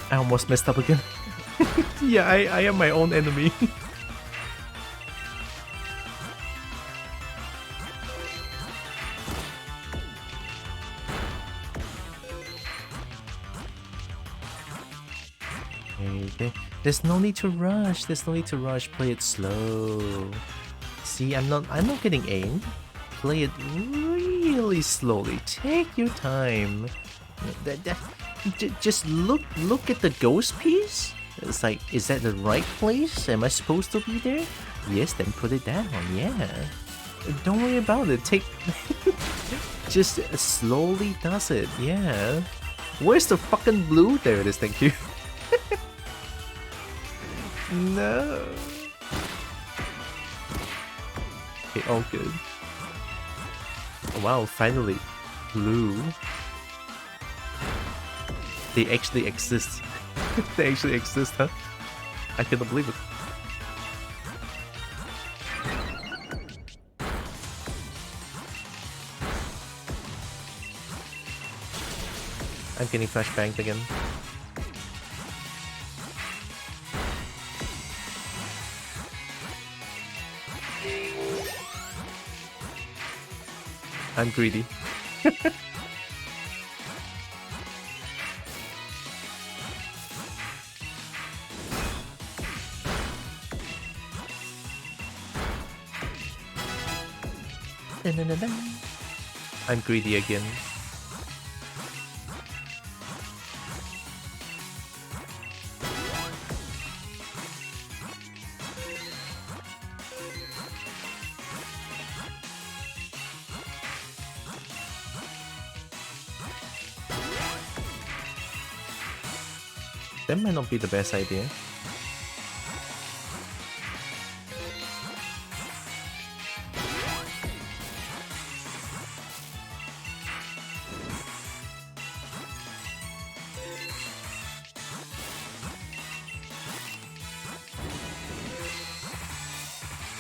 I almost messed up again. Yeah, I am my own enemy. Okay. There's no need to rush. There's no need to rush. Play it slow. See, I'm not getting aimed. Play it really slowly. Take your time. Just look at the ghost piece. It's like, is that the right place? Am I supposed to be there? Yes, then put it down. Yeah. Don't worry about it. Just slowly does it. Yeah. Where's the fucking blue? There it is. Thank you. No. Okay, all good. Wow, finally. Blue. They actually exist. They actually exist, huh? I cannot believe it. I'm getting flashbanged again. I'm greedy. I'm greedy again. That might not be the best idea.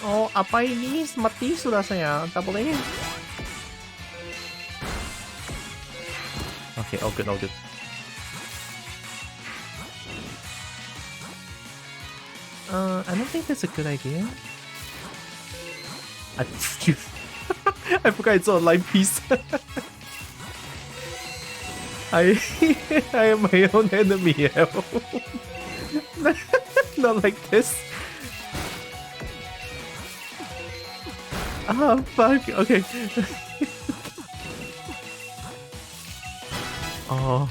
Oh, apa ini? Mati sudah saya. Tak boleh. Okay, all good, all good. I don't think that's a good idea. I forgot it's a line piece. I am my own enemy. Not like this. Ah, fuck. Okay. Oh.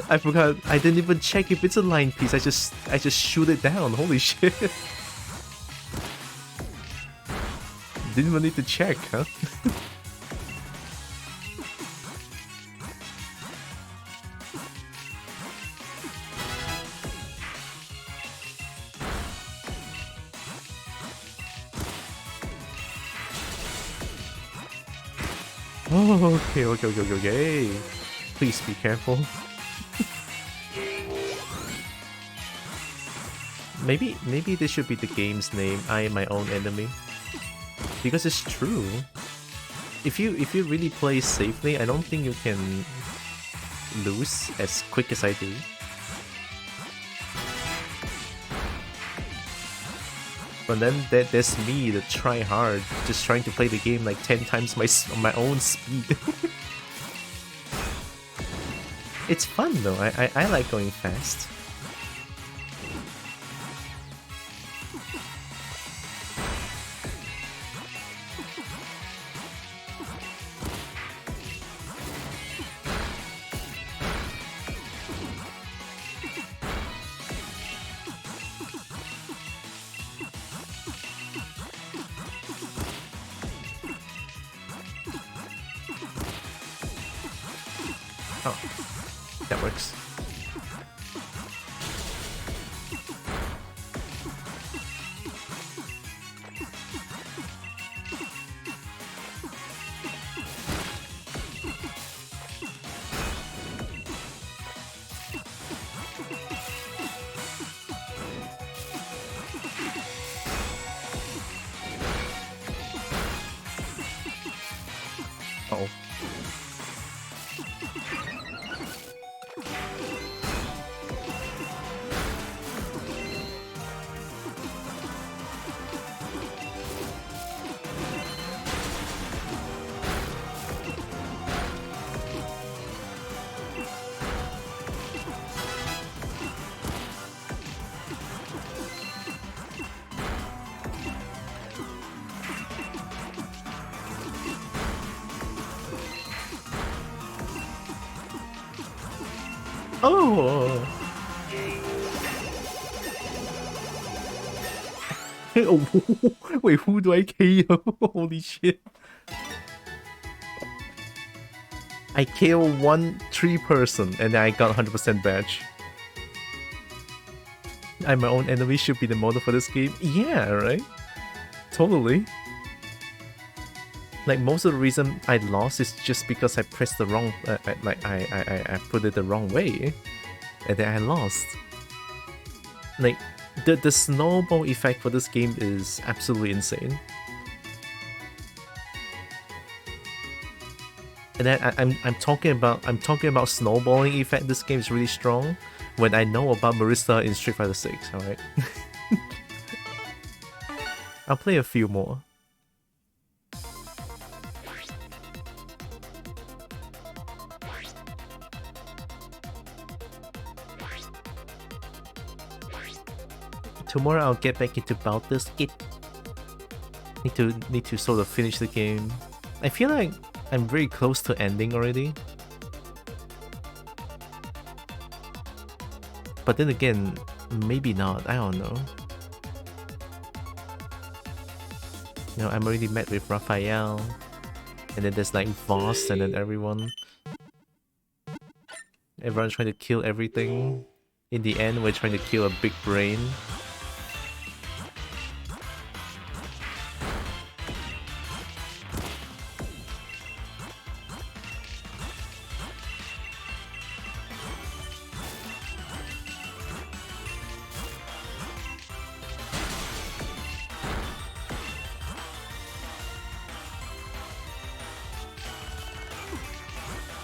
I forgot. I didn't even check if it's a line piece. I just shoot it down. Holy shit. Didn't even need to check, huh? Oh, okay. Please be careful. Maybe this should be the game's name. I am my own enemy. Because it's true. If you really play safely, I don't think you can lose as quick as I do. But then there's me, the try hard, just trying to play the game like 10 times my own speed. It's fun though. I like going fast. Oh, that works. Uh-oh. Oh! Wait, who do I KO? Holy shit. I KO one tree person and then I got 100% badge. I'm my own enemy should be the motto for this game. Yeah, right? Totally. Like most of the reason I lost is just because I pressed the wrong, I put it the wrong way, and then I lost. Like the snowball effect for this game is absolutely insane. And then I'm talking about snowballing effect. This game is really strong when I know about Marista in Street Fighter 6. All right, I'll play a few more. Tomorrow I'll get back into Baldur's Gate. Need to sort of finish the game. I feel like I'm very close to ending already. But then again, maybe not. I don't know. You know, I'm already met with Raphael. And then there's like Voss and then everyone. Everyone's trying to kill everything. In the end, we're trying to kill a big brain.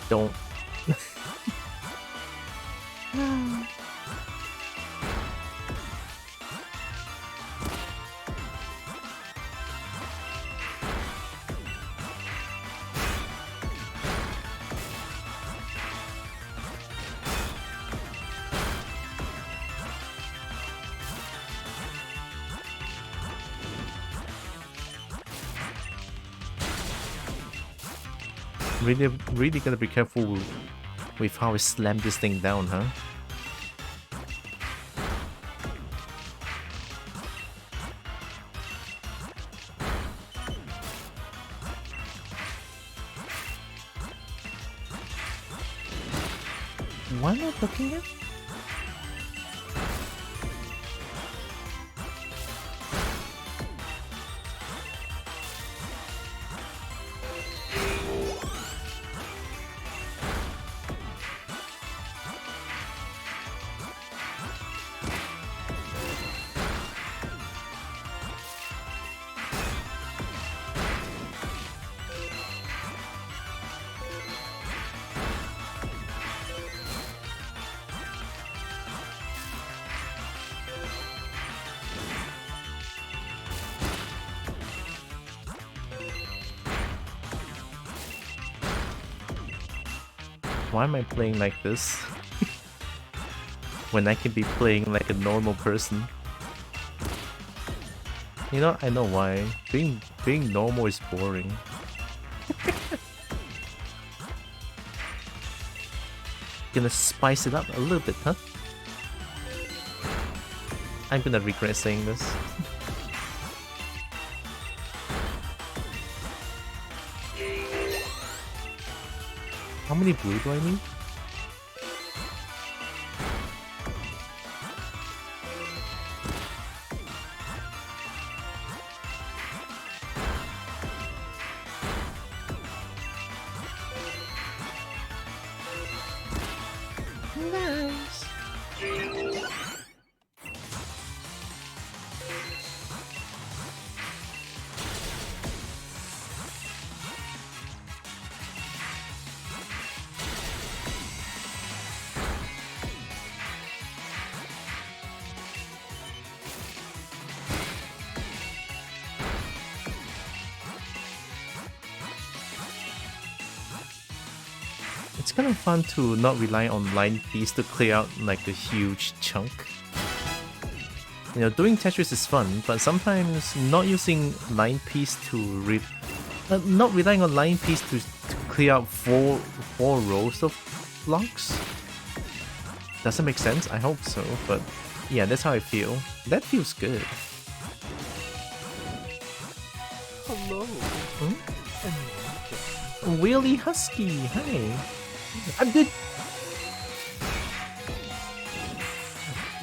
Don't. Really gotta be careful with how I slam this thing down, huh? Why not looking at? Why am I playing like this? When I can be playing like a normal person. You know, I know why. Being normal is boring. Gonna spice it up a little bit, huh? I'm gonna regret saying this. How many blue do I need? Nice. It's kind of fun to not rely on line piece to clear out like a huge chunk. You know, doing Tetris is fun, but sometimes not using line piece to not relying on line piece to clear out four rows of blocks. Does that make sense? I hope so, but yeah, that's how I feel. That feels good. Hello. Hmm? And welcome. Wheelie Husky, hi. I'm good.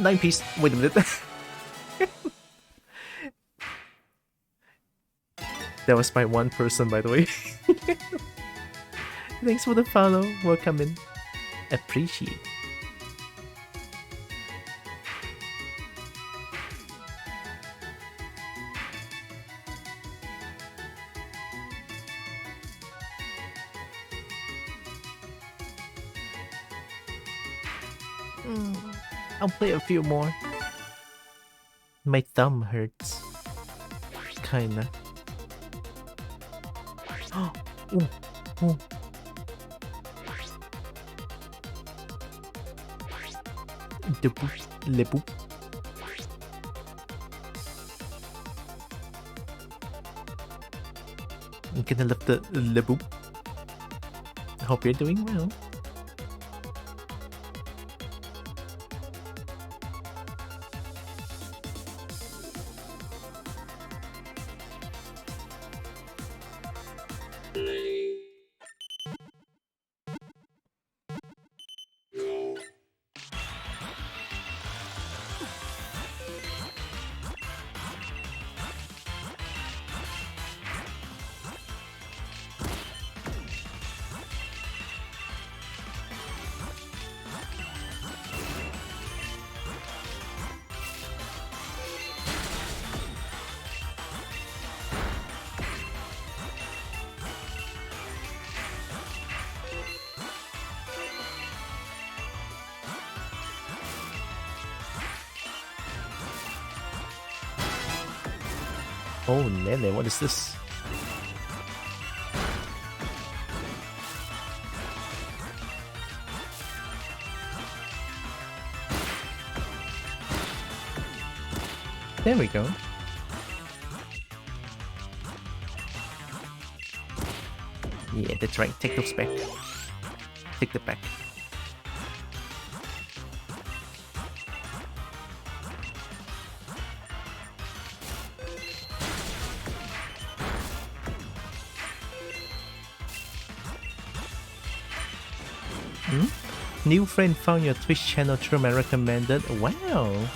9 piece. Wait a minute. That was by one person, by the way. Thanks for the follow. Welcome in. Appreciate. I'll play a few more. My thumb hurts. Kinda. Oh, ooh. The boop, le boop. I'm gonna lift the le boop. Hope you're doing well. Oh, Nene, what is this? There we go. Yeah, that's right. Take those back. Take the back. New friend found your Twitch channel through my recommended. Wow.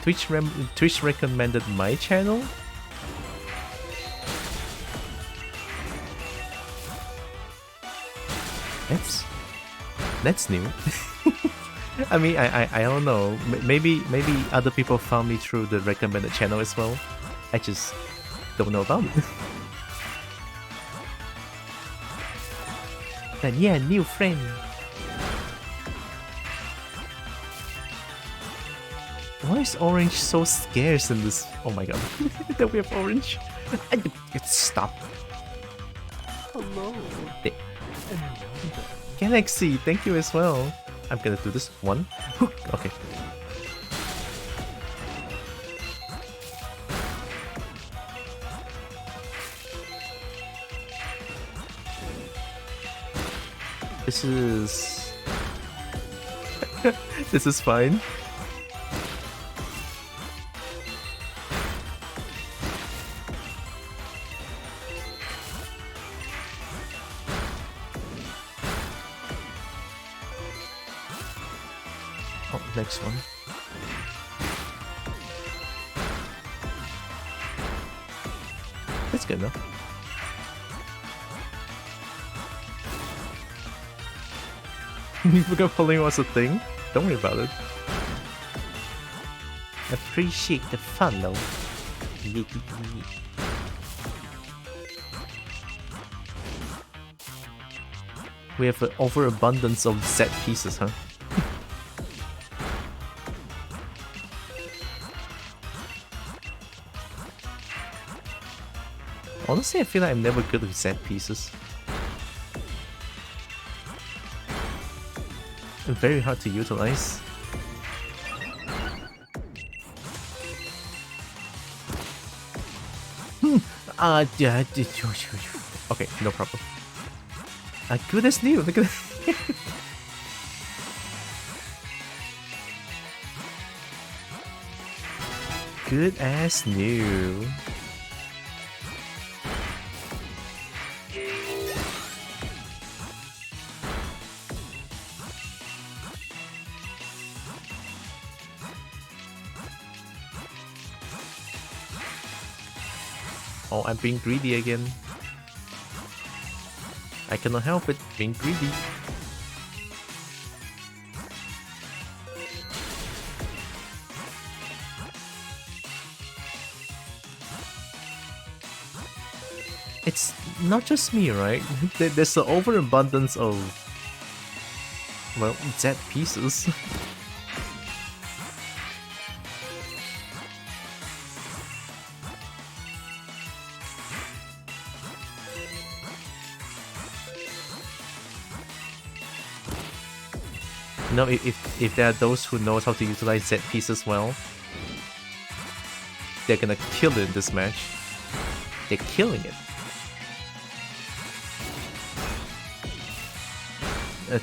Twitch recommended my channel? That's new. I mean, I don't know. Maybe other people found me through the recommended channel as well. I just don't know about it. But yeah, new friend. Why is orange so scarce in this? Oh my god. That we have orange. Stop. Hello. Galaxy, thank you as well. I'm gonna do this one. Okay. This is... this is fine. Oh, next one. That's good enough. You forgot pulling was a thing? Don't worry about it. Appreciate the follow. We have an overabundance of set pieces, huh? Honestly, I feel like I'm never good with set pieces. And very hard to utilize. Yeah. Okay, no problem. Good as new. Look at that. Good as new. Oh, I'm being greedy again. I cannot help it, being greedy. It's not just me, right? There's an overabundance of, well, Z pieces. You know, if there are those who knows how to utilize Z pieces well, they're gonna kill it in this match. They're killing it.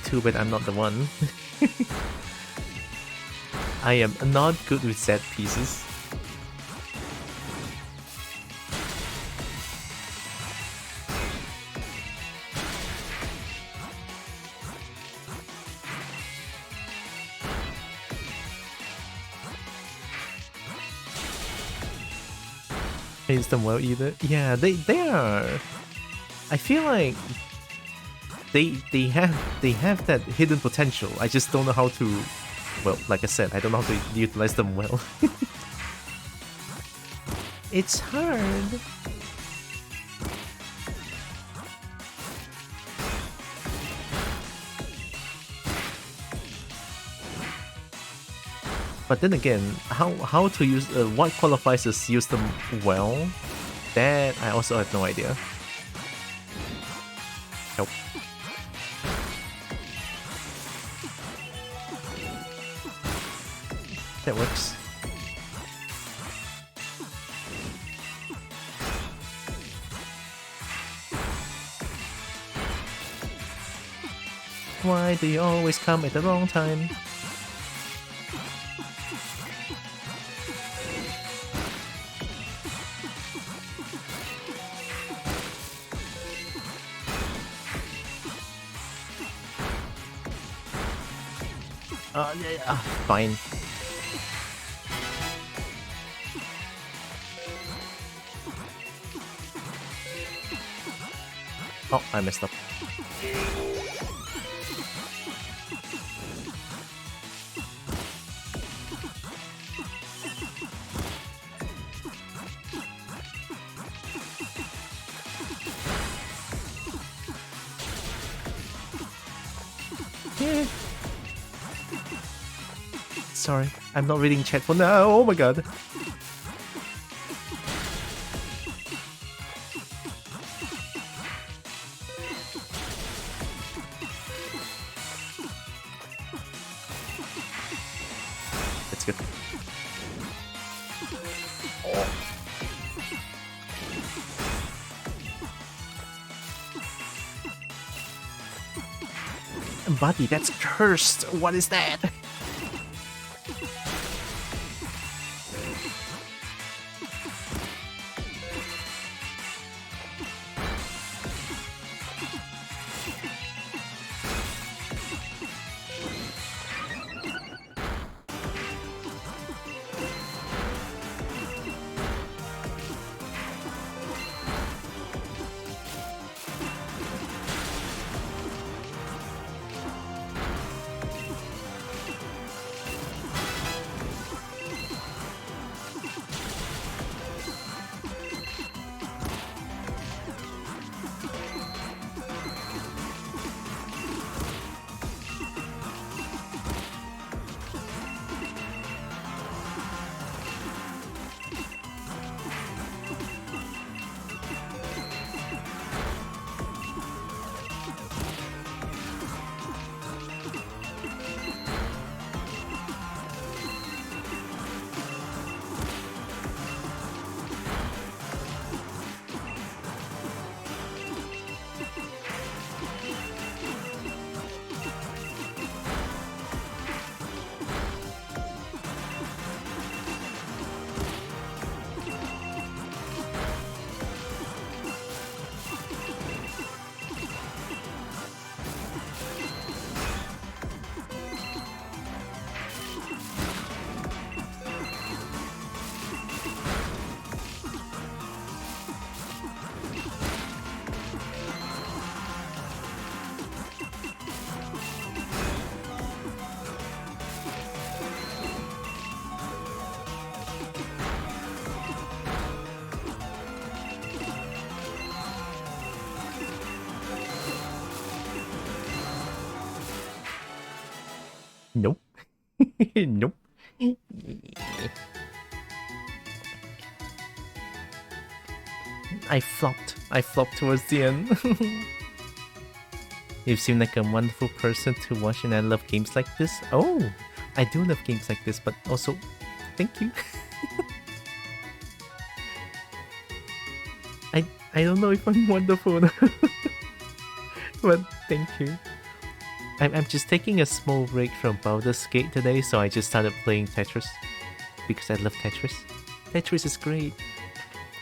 Too bad I'm not the one. I am not good with Z pieces. Use them well either. Yeah, they are. I feel like they have that hidden potential. I just don't know how to. Well, like I said, I don't know how to utilize them well. It's hard. But then again, how to use what qualifies as use them well? That I also have no idea. Help. That works. Why do you always come at the wrong time? Yeah, fine. Oh, I messed up. Yeah. Sorry, I'm not reading chat for now. Oh my god. That's good. Buddy, that's cursed. What is that? Nope. Nope. I flopped. I flopped towards the end. You seem like a wonderful person to watch, and I love games like this. Oh, I do love games like this, but also, thank you. I don't know if I'm wonderful, but thank you. I'm just taking a small break from Baldur's Gate today, so I just started playing Tetris because I love Tetris. Tetris is great.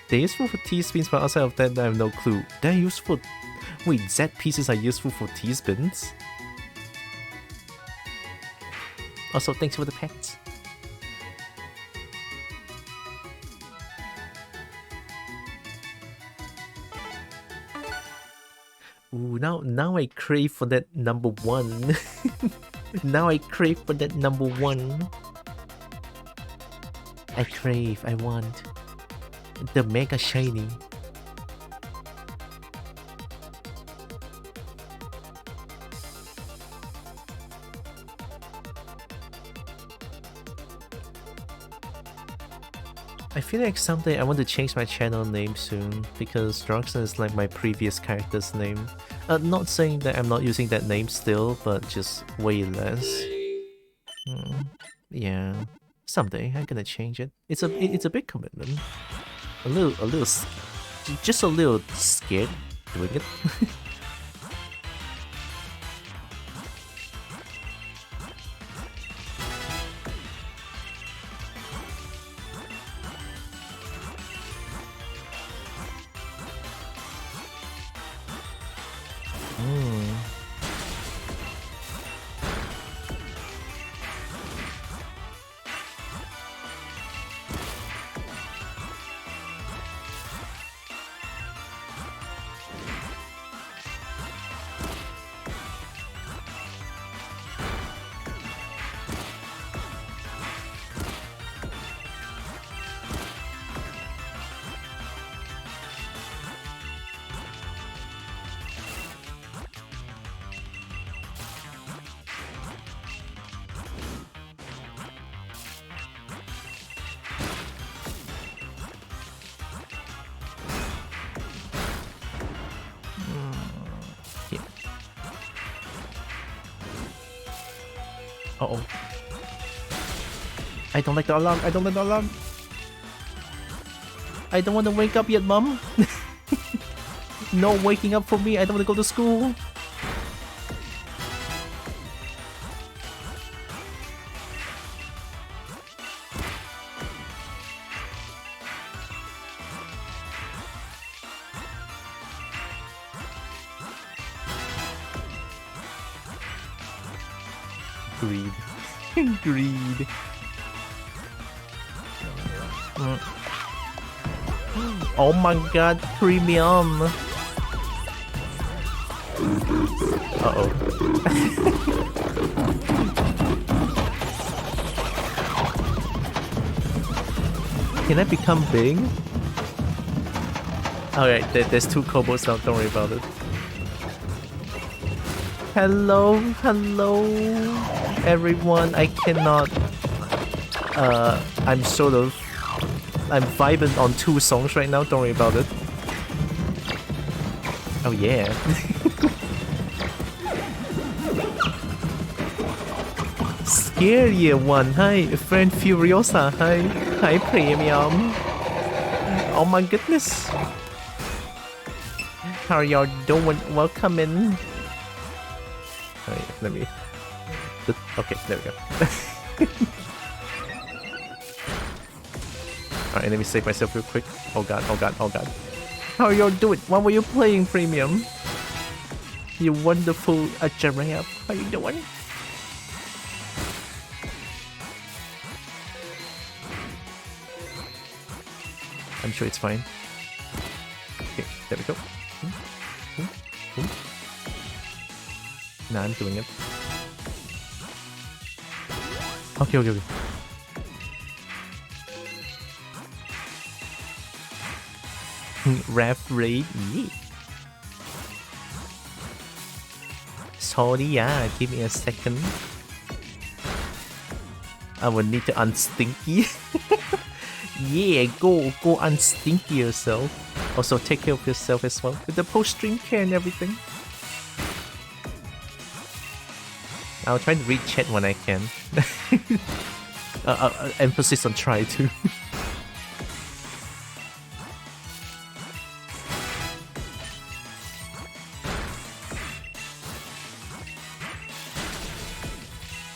They're useful for T-spins, but outside of that, I have no clue. They're useful. Wait, Z pieces are useful for T-spins? Also, thanks for the pets. Ooh, now I crave for that number one. Now I crave for that number one. I want the mega shiny. I feel like someday I want to change my channel name soon, because Droxen is like my previous character's name. Not saying that I'm not using that name still, but just way less. Yeah, someday I'm gonna change it. It's a big commitment. Just a little scared doing it. Uh-oh. I don't like the alarm. I don't like the alarm. I don't want to wake up yet, Mom. No waking up for me. I don't want to go to school. Greed. Greed. Oh my god, premium. Uh-oh. Can I become big? Alright, there's 2 kobolds now, don't worry about it. Hello, hello, everyone. I cannot. I'm vibing on 2 songs right now. Don't worry about it. Oh yeah. Scary one. Hi, friend Furiosa. Hi, hi, premium. Oh my goodness. How are y'all doing? Welcome in. Wait, let me. Okay, there we go. Alright, let me save myself real quick. Oh god, oh god, oh god. How are y'all doing? What were you playing, premium? You wonderful giraffe. How you doing? I'm sure it's fine. Okay, there we go. Nah, I'm doing it. Okay, okay, okay. Ref raid, yeah. Sorry, yeah. Give me a second. I will need to unstinky. Yeah, go unstinky yourself. Also, take care of yourself as well with the post-stream care and everything. I'll try to read chat when I can. Emphasis on try to.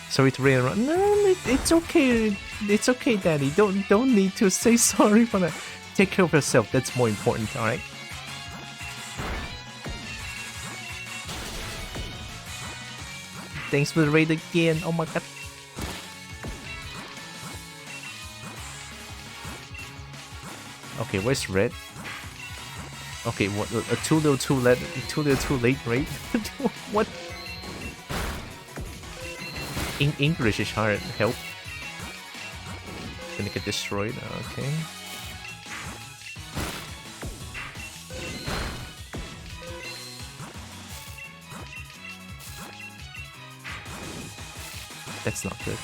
Sorry to rain around. No, it's okay. It's okay, Daddy. Don't need to say sorry for that. Take care of yourself. That's more important. All right. Thanks for the raid again. Oh my god. Okay, where's red? Okay, what? A too little too late raid? What? English is hard. Help. Gonna get destroyed. Okay. That's not good.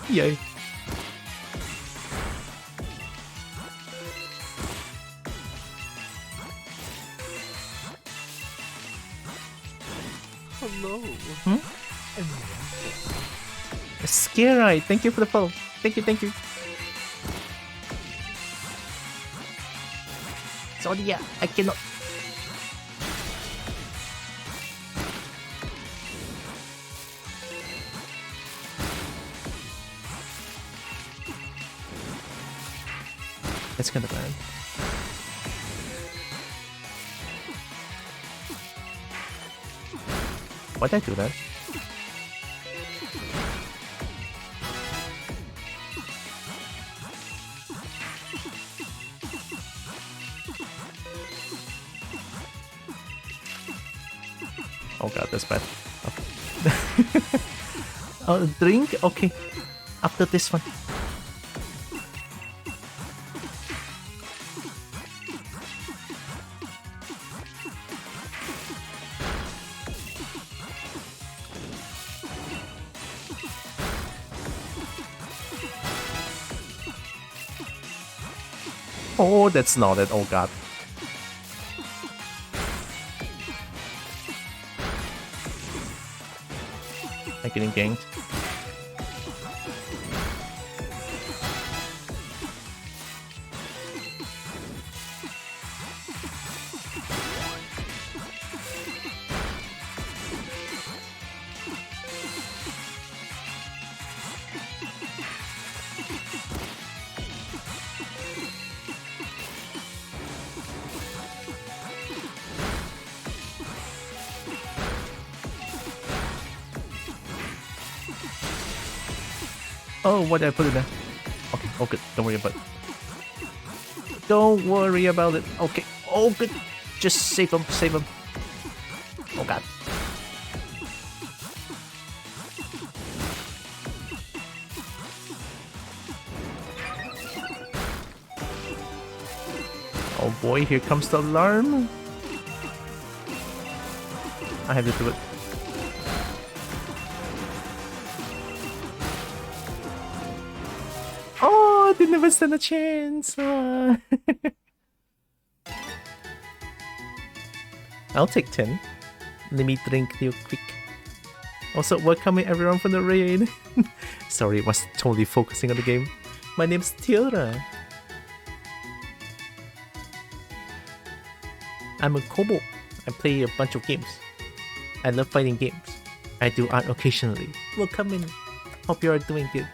Yay. Hello. Scary, thank you for the follow. Thank you, thank you. Sorry, yeah, I cannot. That's kind of bad. Why'd I do that? Oh god, that's bad. Okay. Drink? Okay. After this one. Oh, that's not it. Oh god. I'm getting ganked. Oh, what did I put in there? Okay, oh good. Don't worry about it. Don't worry about it. Okay. Oh good. Just save him, save him. Oh god. Oh boy, here comes the alarm. I have to do it. Oh, I didn't even stand a chance. I'll take 10. Let me drink real quick. Also, welcoming everyone from the raid. Sorry, I was totally focusing on the game. My name's Tylra. I'm a kobo. I play a bunch of games. I love fighting games. I do art occasionally. Welcome in. Hope you are doing good.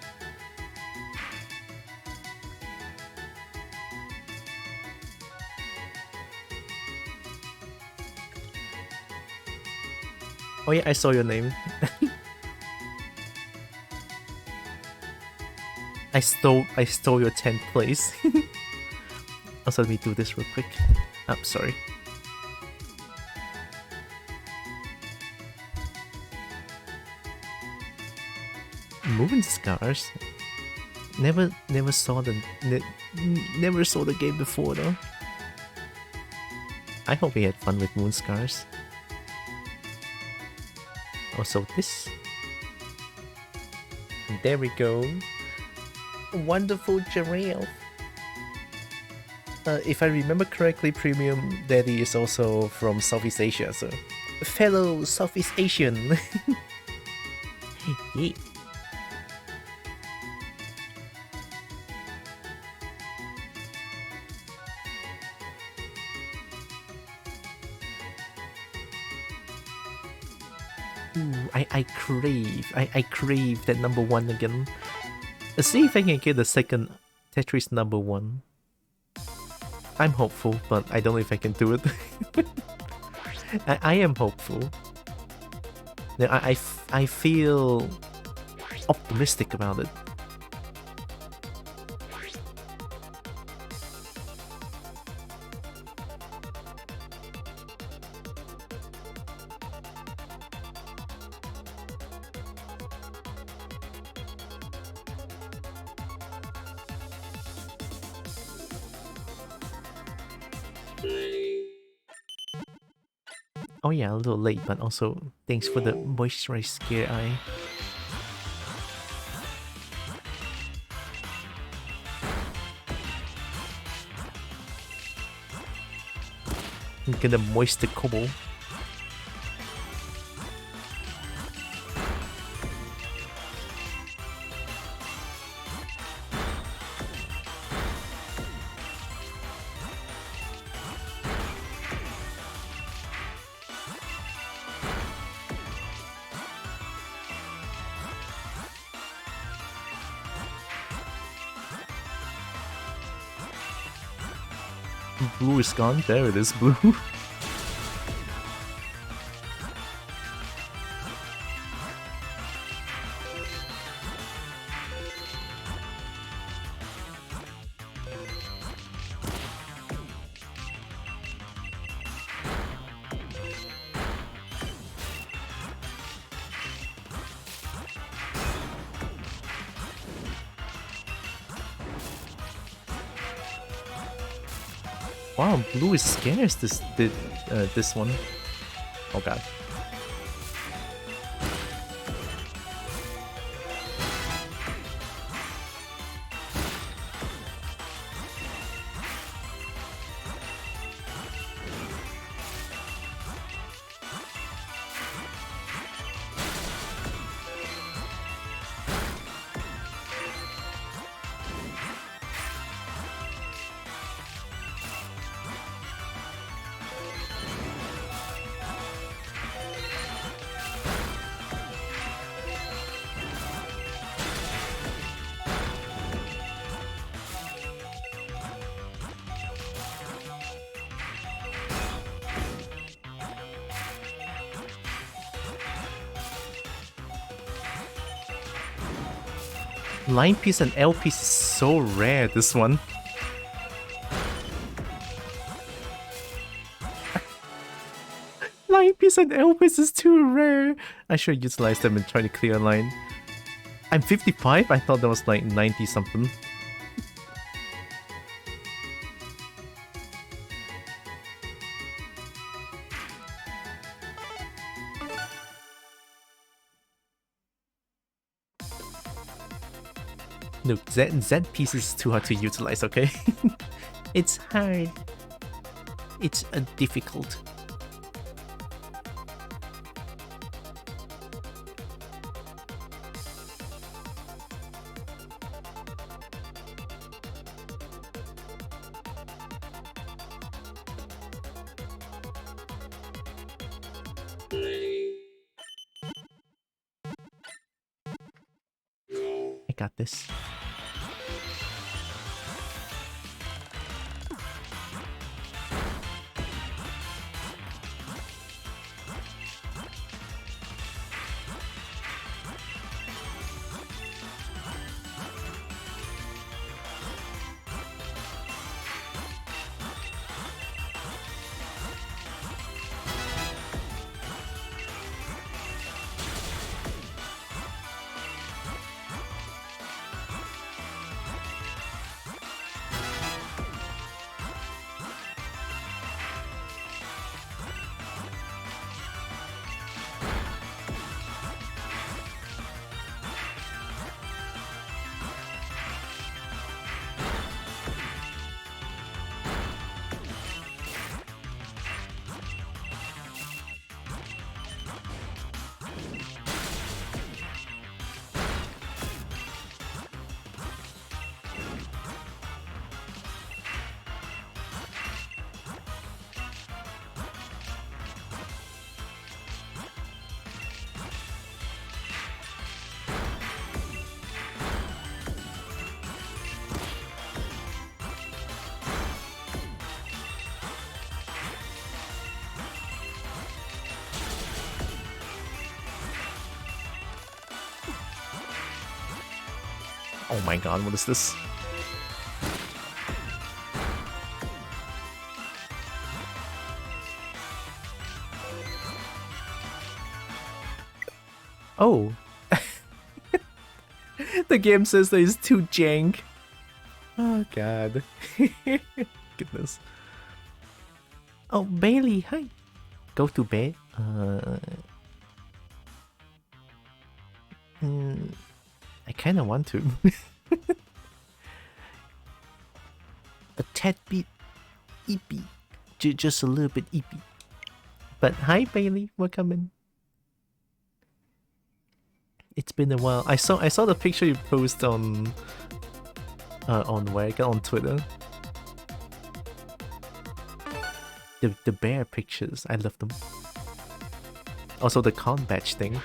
Oh yeah, I saw your name. I stole your 10th place. Also, let me do this real quick. I'm sorry. Moving scars. Never saw the game before though. I hope we had fun with moon scars. Also this. There we go. Wonderful giraffe. If I remember correctly, Premium Daddy is also from Southeast Asia, so fellow Southeast Asian. Yeah. Ooh, I crave that number 1 again. Let's see if I can get the second Tetris number 1. I'm hopeful, but I don't know if I can do it. I am hopeful. I feel optimistic about it. Oh yeah, a little late, but also thanks for the moisturized scare eye. I'm gonna moist the cobble. Blue is gone. There it is, blue. Wow, blue is scarce this one. Oh god. Line piece and L piece is so rare, this one. Line piece and L piece is too rare. I should utilize them and try to clear a line. I'm 55? I thought that was like 90 something. Look, Z piece is too hard to utilize, okay? It's hard. It's difficult. I got this. Oh my god, what is this? Oh. The game says that it's too jank. Oh god. Goodness. Oh, Bailey, hi. Go to bed. I kind of want to. A tad bit eepy. Just a little bit eepy. But hi Bailey, welcome in. It's been a while. I saw the picture you posted on where? On Twitter. The bear pictures, I love them. Also the con badge thing.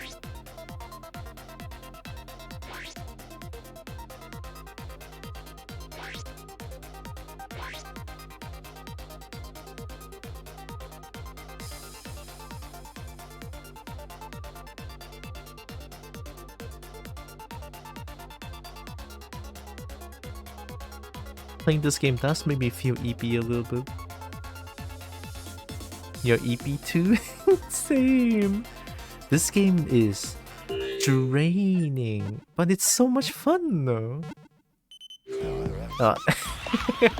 Playing this game does make me feel EP a little bit. You're EP too? Same. This game is draining, but it's so much fun though.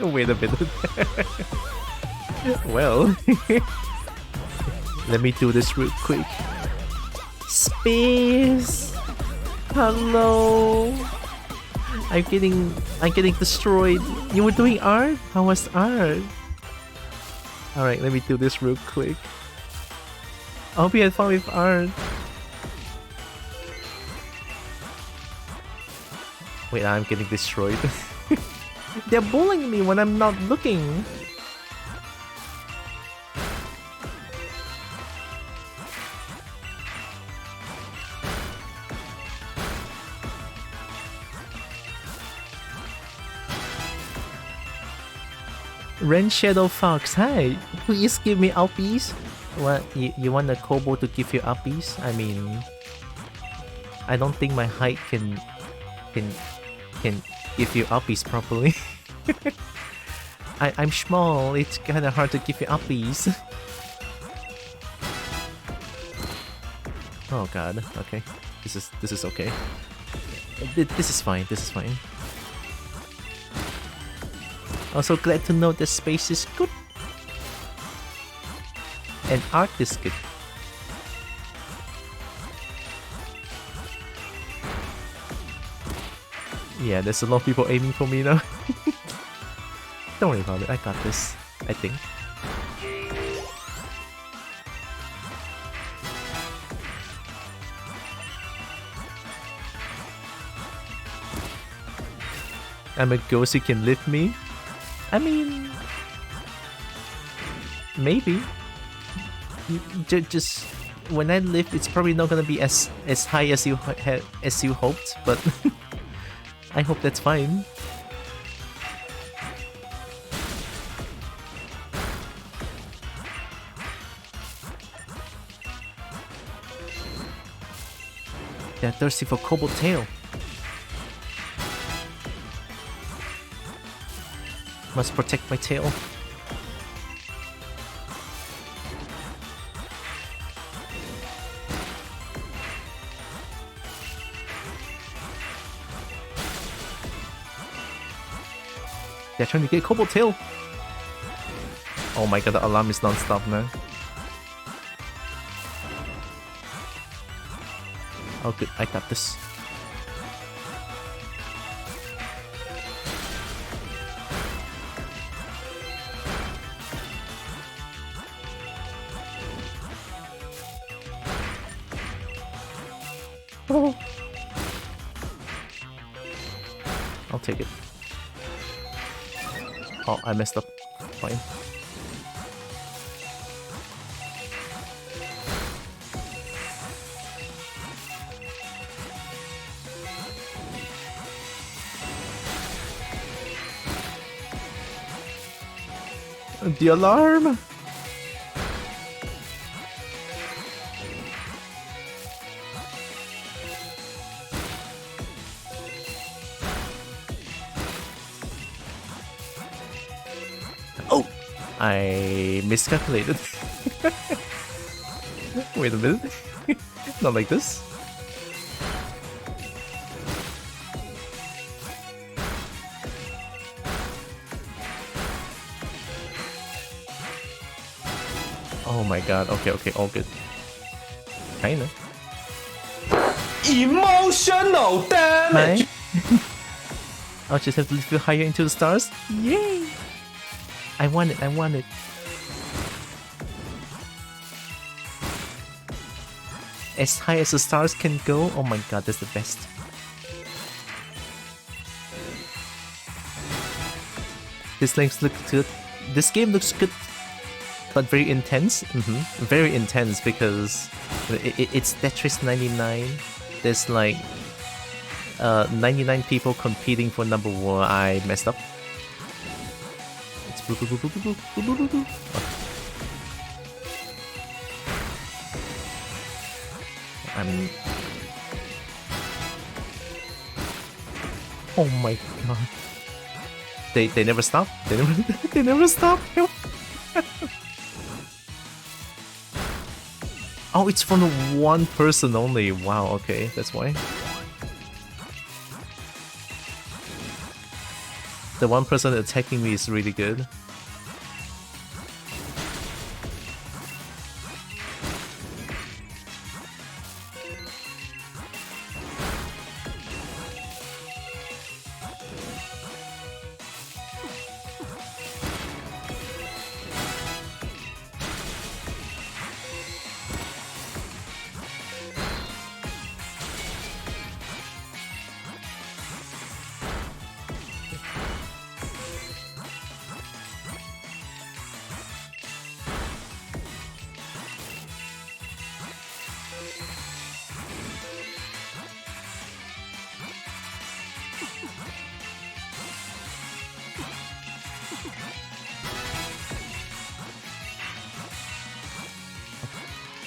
Wait a minute. Well, let me do this real quick. Space. Hello. I'm getting destroyed. You were doing art? How was art? Alright, let me do this real quick. I hope you had fun with art. Wait, I'm getting destroyed. They're bullying me when I'm not looking. Ren Shadow Fox, hi! Please give me uppies. What, you want a Kobo to give you uppies? I mean, I don't think my height can can give you uppies properly. I'm small, it's kinda hard to give you uppies. Oh god, okay. This is okay. This is fine, this is fine. Also glad to know the space is good. And art is good. Yeah, there's a lot of people aiming for me now. Don't worry about it, I got this, I think. I'm a ghost who can lift me? I mean... maybe. Just... when I lift, it's probably not gonna be as high as you hoped, but... I hope that's fine. They're thirsty for Cobalt Tail. Must protect my tail. They're trying to get Cobalt Tail. Oh my god, the alarm is non-stop now. Oh good, I got this. Oh. I'll take it. Oh, I messed up. Fine. The alarm! Oh! I miscalculated. Wait a minute. Not like this. Oh my god, okay, all good. Kinda. Emotional damage! I'll just have to lift you higher into the stars. Yay! I want it, I want it. As high as the stars can go, oh my god, that's the best. This looks good. This game looks good, but very intense. Very intense because it's Tetris 99. There's like 99 people competing for number 1. I messed up. It's boop, boop, boop, boop, boop, boop, boop, boop, boop. Oh my god. They never stop. They never stop. Help. Oh, it's from the one person only. Wow, okay, that's why. The one person attacking me is really good.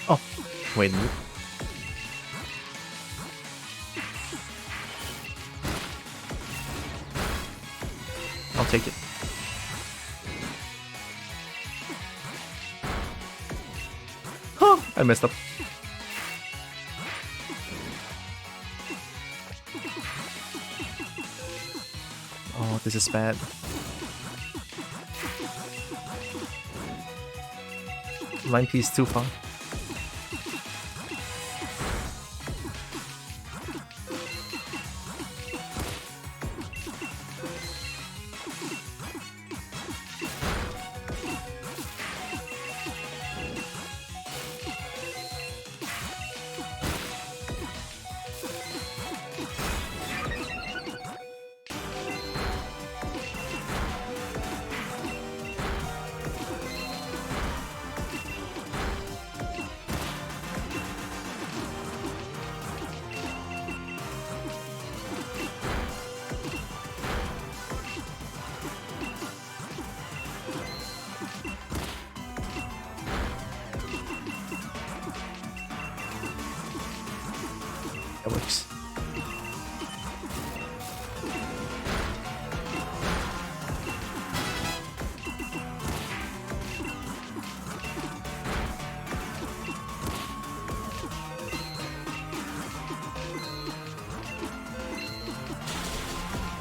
Oh, wait a minute. take it. Huh, I messed up. Oh, this is bad. Line piece too far. That works.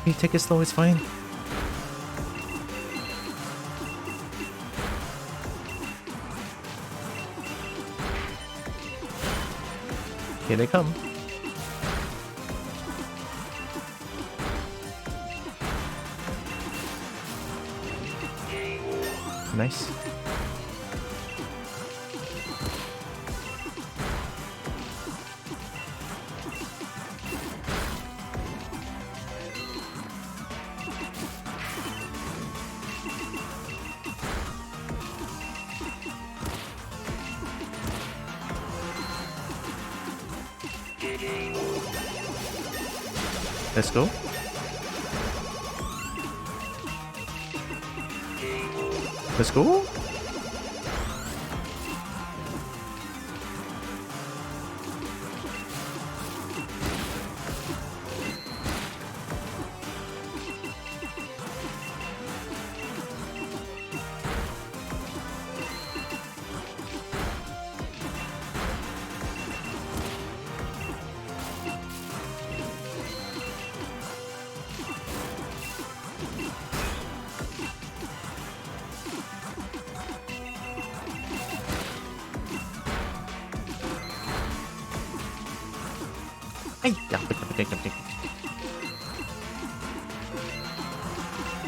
Hey, take it slow, it's fine. Here they come. Nice. Let's go. Let's go.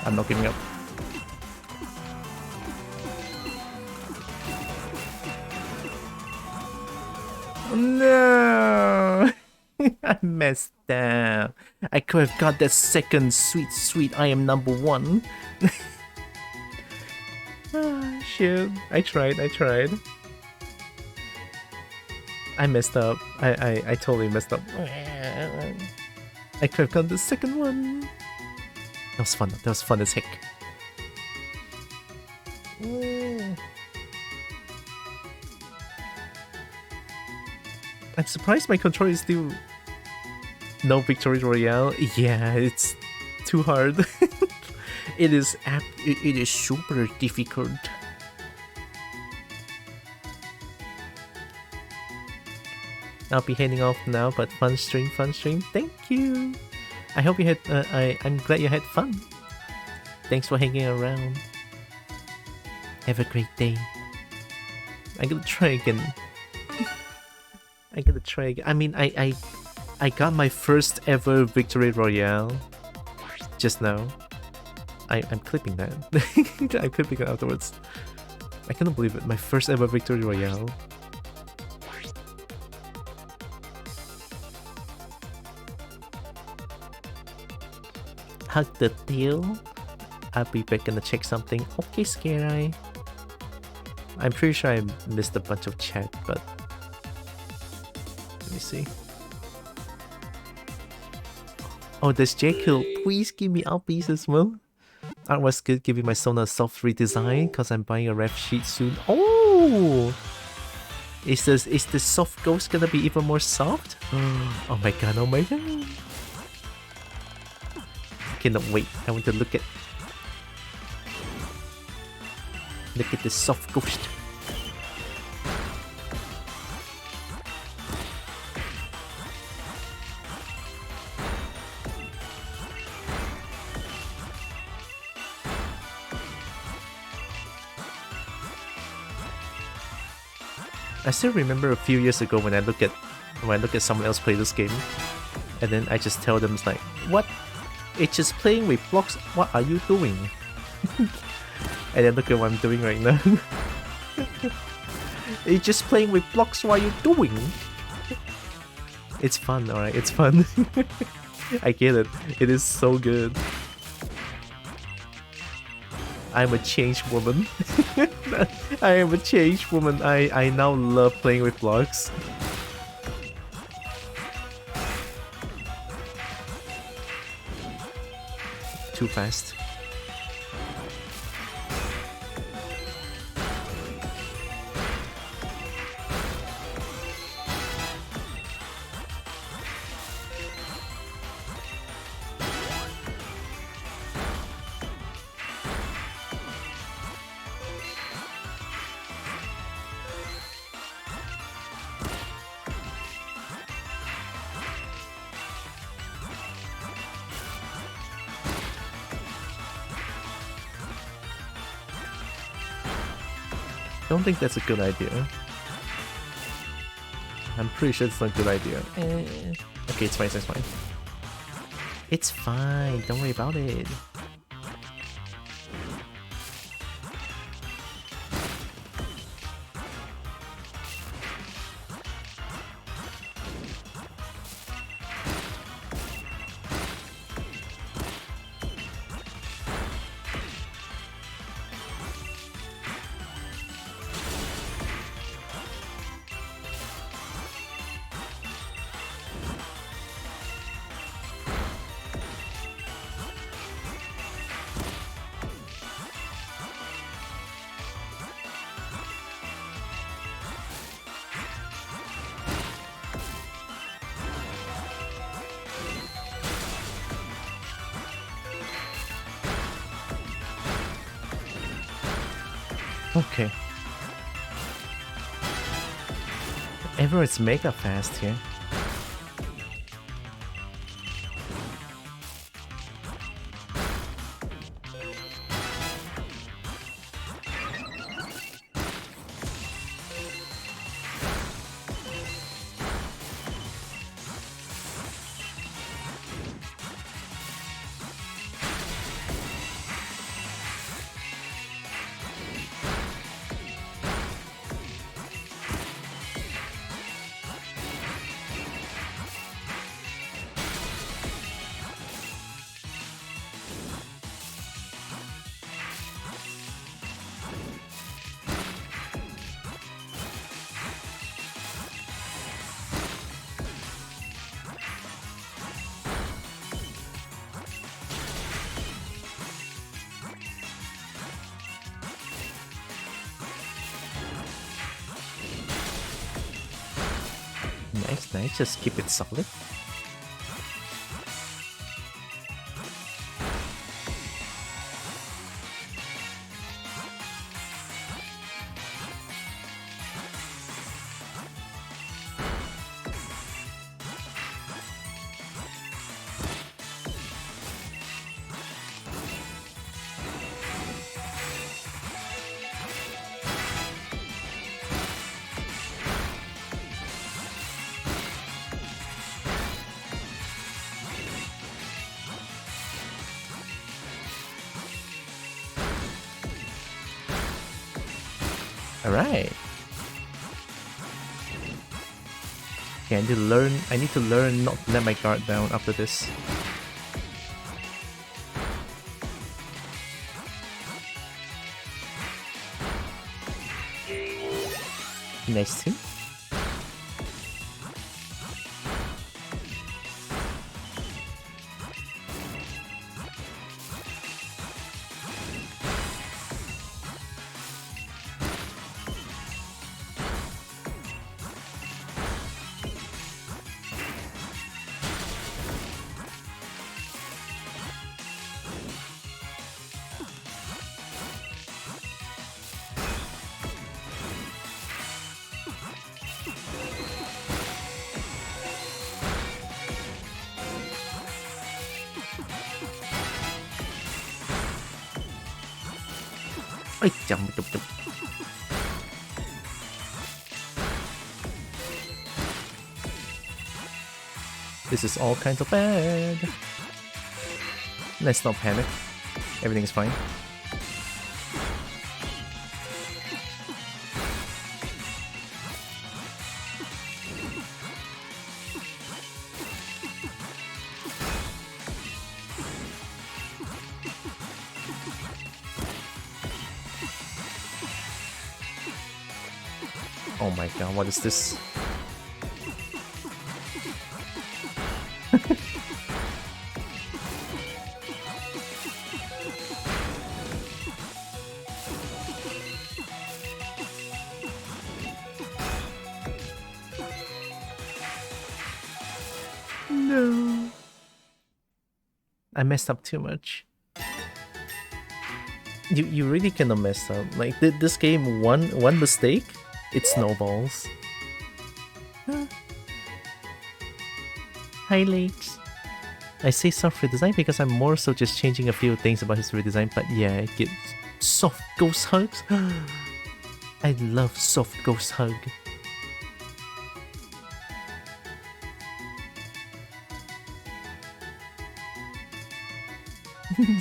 I'm not giving up. No! I messed up. I could have got that second sweet I am number one. Ah, shit. I tried. I messed up. I totally messed up. I could have gotten the second one. That was fun. That was fun as heck. I'm surprised my controller is still no Victory Royale. Yeah, it's too hard. It is super difficult. I'll be heading off now, but fun stream. Thank you. I hope you had. I'm glad you had fun. Thanks for hanging around. Have a great day. I'm gonna try again. I mean, I got my first ever Victory Royale just now. I'm clipping that. I'm clipping it afterwards. I cannot believe it. My first ever Victory Royale. Hug the tail. I'll be back, gonna check something. Okay, Scare Eye. I'm pretty sure I missed a bunch of chat, but let me see. Oh, there's Jekyll. Please give me Alpies as well. Art was good, giving my Sona a soft redesign because I'm buying a ref sheet soon. Oh! Is the soft ghost gonna be even more soft? Oh my god, oh my god. I cannot wait. I want to look at Look at this soft ghost. I still remember a few years ago when I look at someone else play this game, and then I just tell them, it's like, what? It's just playing with blocks. What are you doing? And then look at what I'm doing right now. It's just playing with blocks. What are you doing? It's fun, alright. It's fun. I get it. It is so good. I'm a changed woman. I am a changed woman. I now love playing with blocks. Too fast. Don't think that's a good idea. I'm pretty sure it's not a good idea. Okay, it's fine, it's fine. It's fine, don't worry about it. Okay. Everyone's mega fast here. Nice, just keep it solid. Alright. Okay, I need to learn not to let my guard down after this. Nice team. Ay, jump, jump, jump. This is all kinds of bad. Let's not panic. Everything's fine. Oh my god, what is this? No. I messed up too much. You really cannot mess up. Like this game, one mistake, it snowballs. Hi, Lakes. I say soft redesign because I'm more so just changing a few things about his redesign, but yeah, it gets soft ghost hugs. I love soft ghost hug.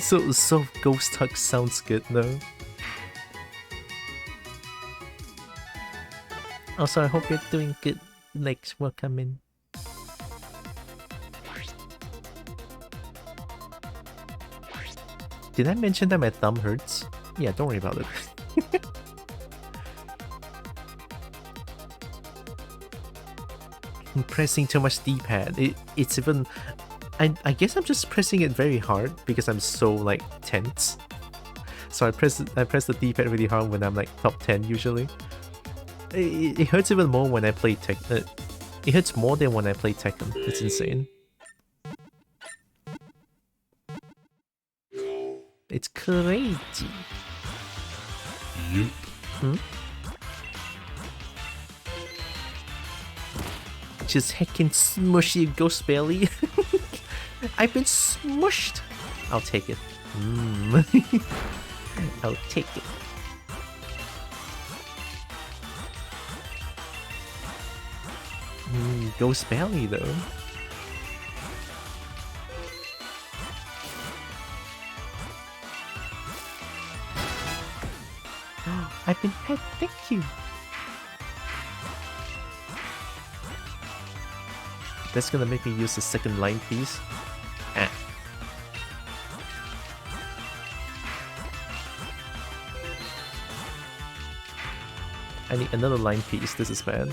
So soft ghost hug sounds good though. Also, I hope you're doing good. Lakes, welcome in. Did I mention that my thumb hurts? Yeah, don't worry about it. I'm pressing too much D-pad. It's even... I guess I'm just pressing it very hard because I'm so like tense. So I press the D-pad really hard when I'm like top 10 usually. It hurts even more when I play Tekken. It hurts more than when I play Tekken. It's insane. It's crazy. Yup. Hmm? Just heckin' smushy ghost belly. I've been smushed. I'll take it. I'll take it. Ghost belly though. I've been pet, thank you. That's gonna make me use the second line piece. Ah. I need another line piece, this is bad.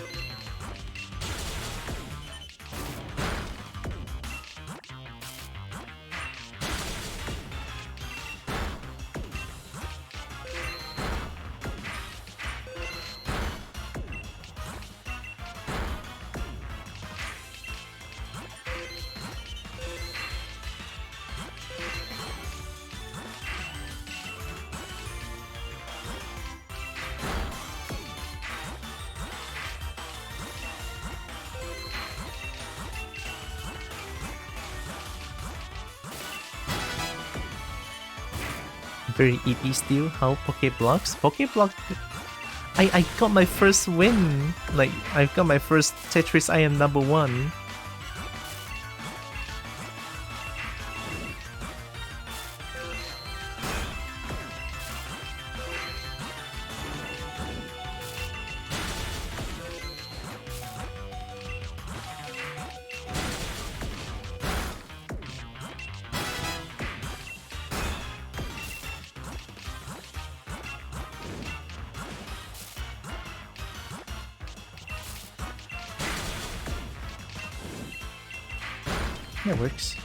Very EP still. How Pokeblocks? Pokeblock. I got my first win. Like I got my first Tetris. I am number 1. That works.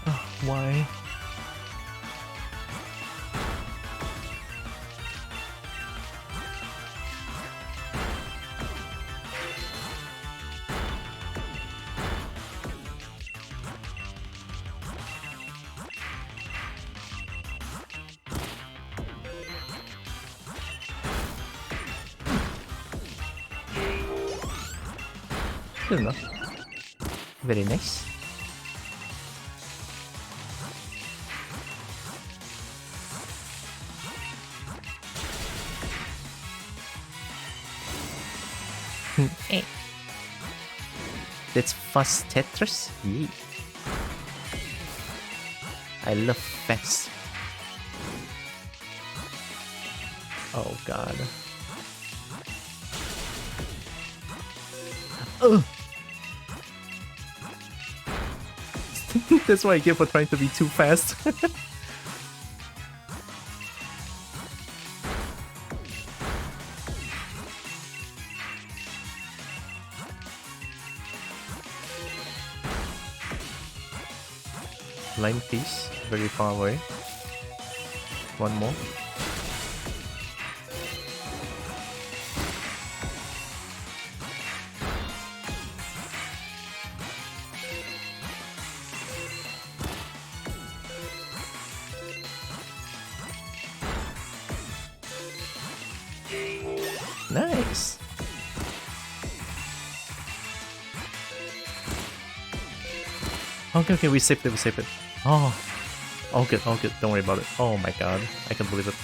Oh, why? Good enough. Very nice. That's fast Tetris? Yeah. I love fast. Oh god. Ugh. That's what I get for trying to be too fast. Line piece, very far away. One more. Nice. Okay, we saved it. Oh, all good. Don't worry about it. Oh my god, I can't believe it.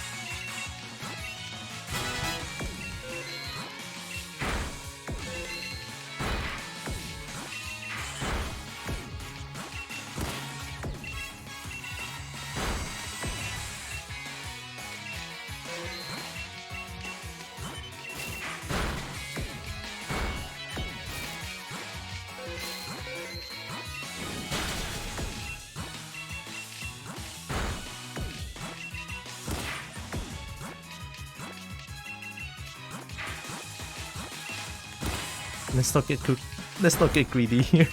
Let's not get greedy here.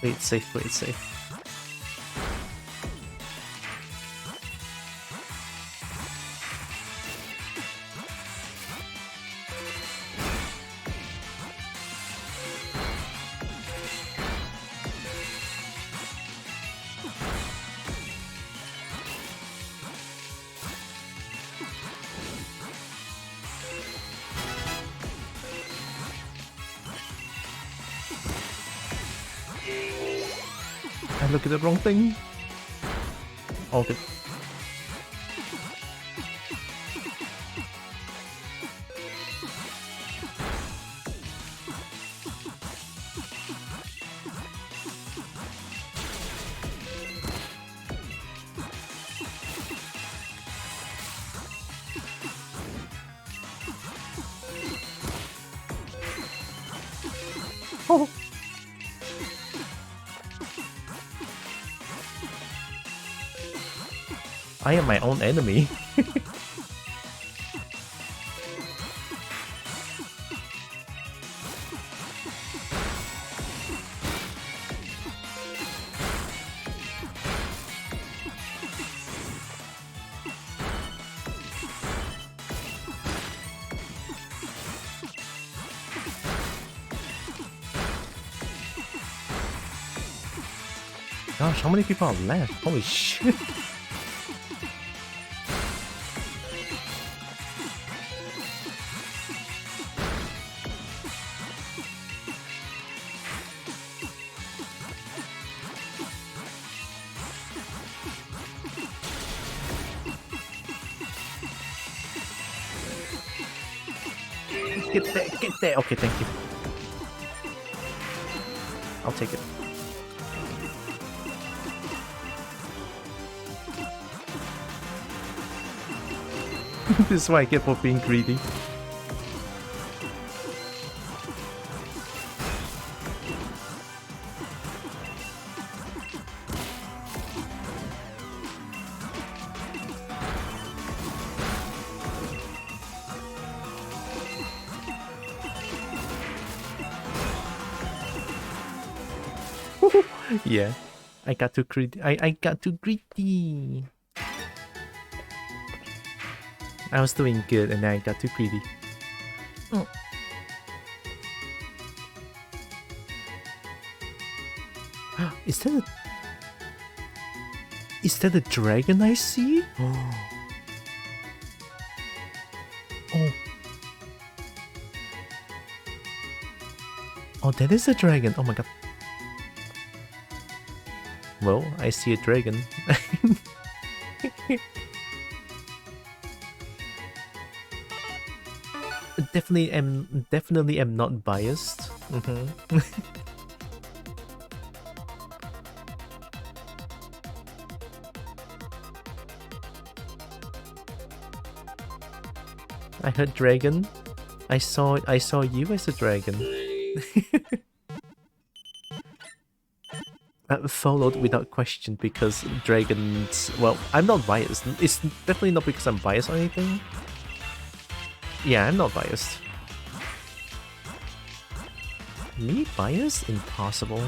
Play it safe. I look at the wrong thing. All good. Oh. I am my own enemy. Gosh, how many people are left? Holy shit. Get there. Okay, thank you. I'll take it. This is what I get for being greedy. Yeah, I got too greedy. I got too greedy. I was doing good and then I got too greedy. Mm. Is that a dragon I see? Oh. Oh, that is a dragon. Oh my god. Well, I see a dragon. Definitely am not biased. I heard dragon. I saw you as a dragon. Followed without question because dragons. Well, I'm not biased. It's definitely not because I'm biased or anything. Yeah, I'm not biased. Me biased? Impossible.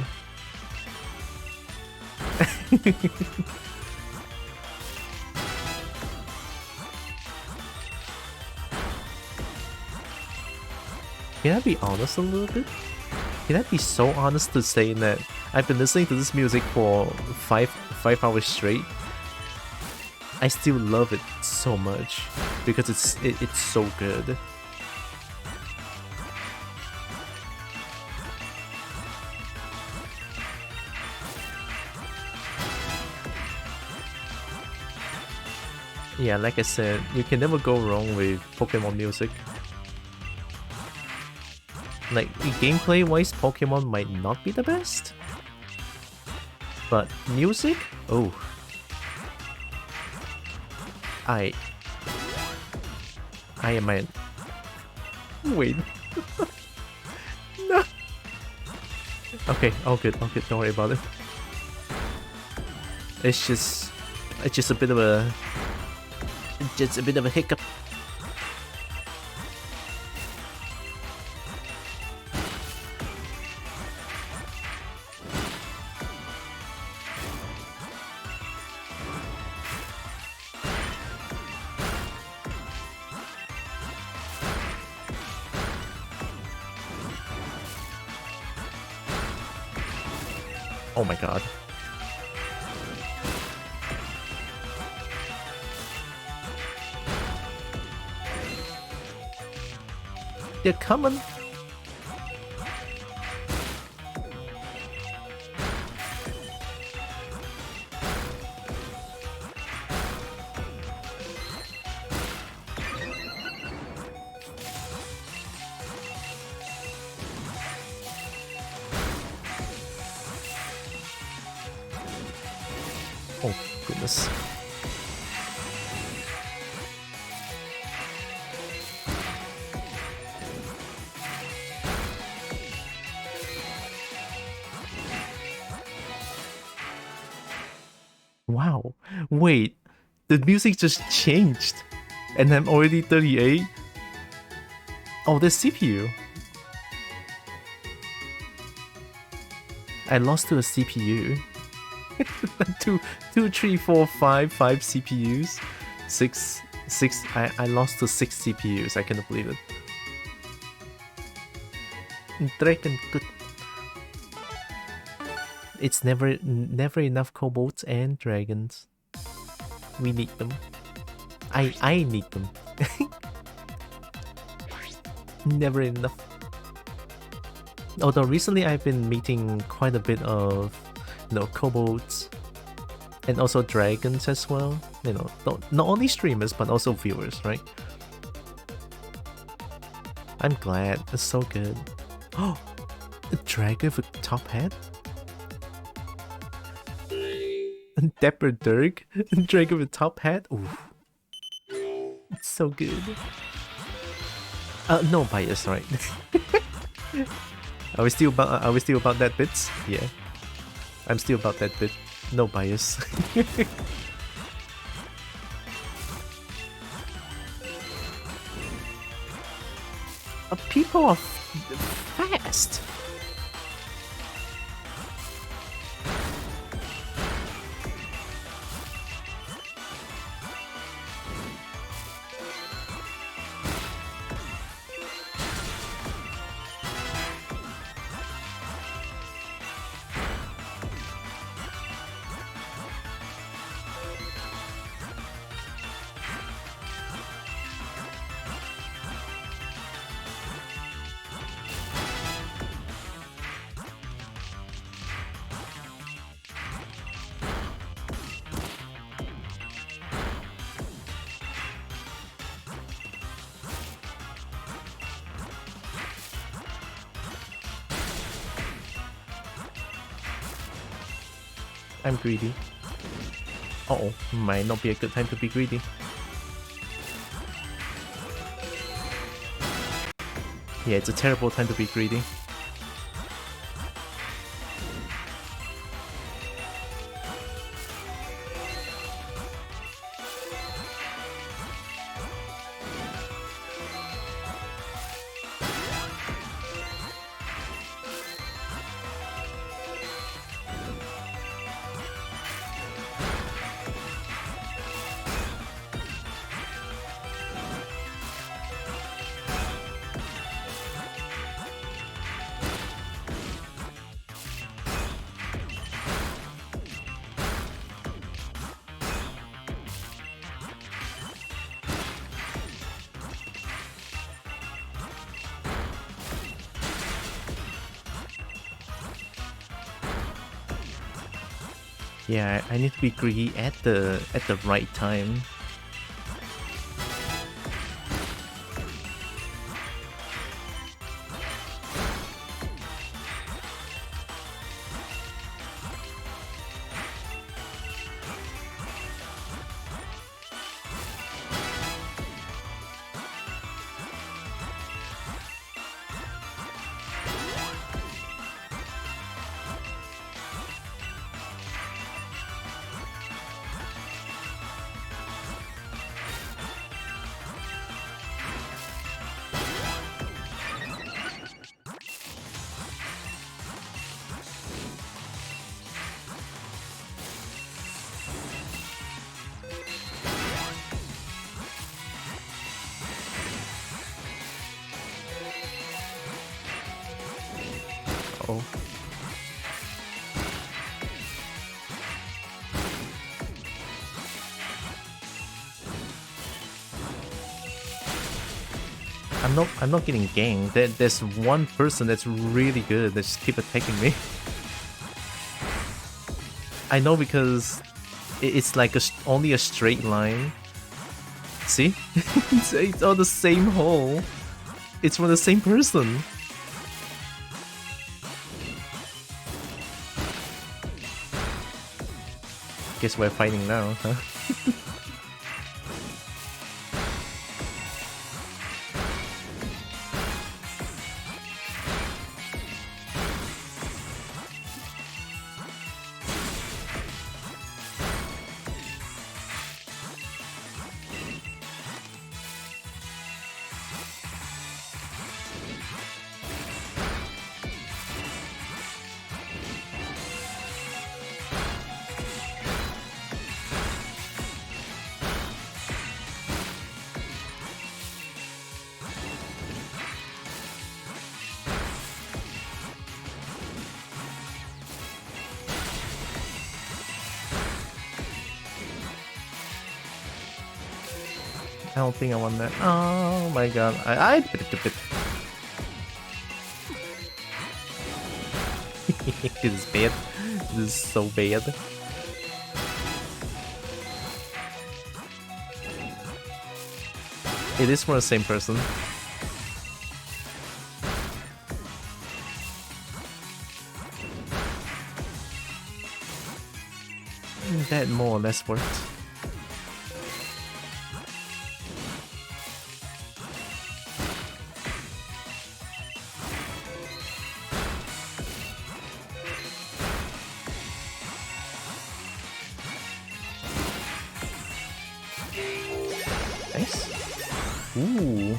Can I be honest a little bit? Can I be so honest to say that I've been listening to this music for five hours straight? I still love it so much because it's so good. Yeah, like I said, you can never go wrong with Pokemon music. Like, gameplay-wise, Pokemon might not be the best. But music? Oh. I am an... Wait. No. Okay, all good, don't worry about it. It's just a bit of a... Just a bit of a hiccup. Oh my god. They're coming. Oh, goodness. Wow. Wait, the music just changed. And I'm already 38? Oh, the CPU. I lost to a CPU. 2, 3, 4, 5 CPUs. 6. I lost to 6 CPUs. I cannot believe it. Dragon good. It's never enough kobolds and dragons. We need them. I need them. Never enough. Although recently I've been meeting quite a bit of, kobolds and also dragons as well. Not only streamers but also viewers, right? I'm glad. It's so good. Oh, a dragon with a top hat? Dapper Dirk? Dragon with top hat? Ooh. It's so good. No bias, right? Are we still about that bits? Yeah. I'm still about that bit. No bias. People are fast. I'm greedy. Uh-oh, might not be a good time to be greedy. Yeah, it's a terrible time to be greedy. Yeah, I need to be greedy at the right time. Oh. I'm not getting ganked. There's one person that's really good that just keep attacking me. I know because it's like only a straight line. See? it's on the same hole. It's from the same person. Guess we're fighting now, huh? I don't think I want that. Oh my god. This is bad. This is so bad. It is for the same person. That more or less worked. Nice. Ooh.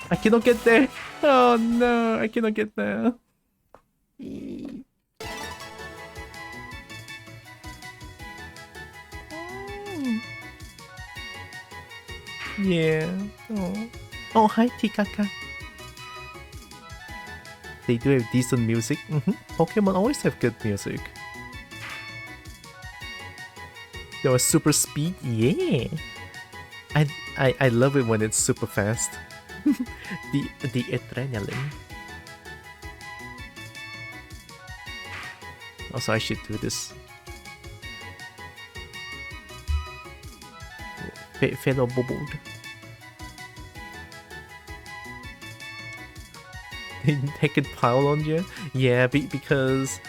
I cannot get there. Oh no, I cannot get there. Yeah. Oh, hi, Tikaka. They do have decent music. Pokemon always have good music. There was super speed, yeah. I love it when it's super fast. the adrenaline. Also, I should do this. Fellow bubbled. They could pile on you? Yeah, because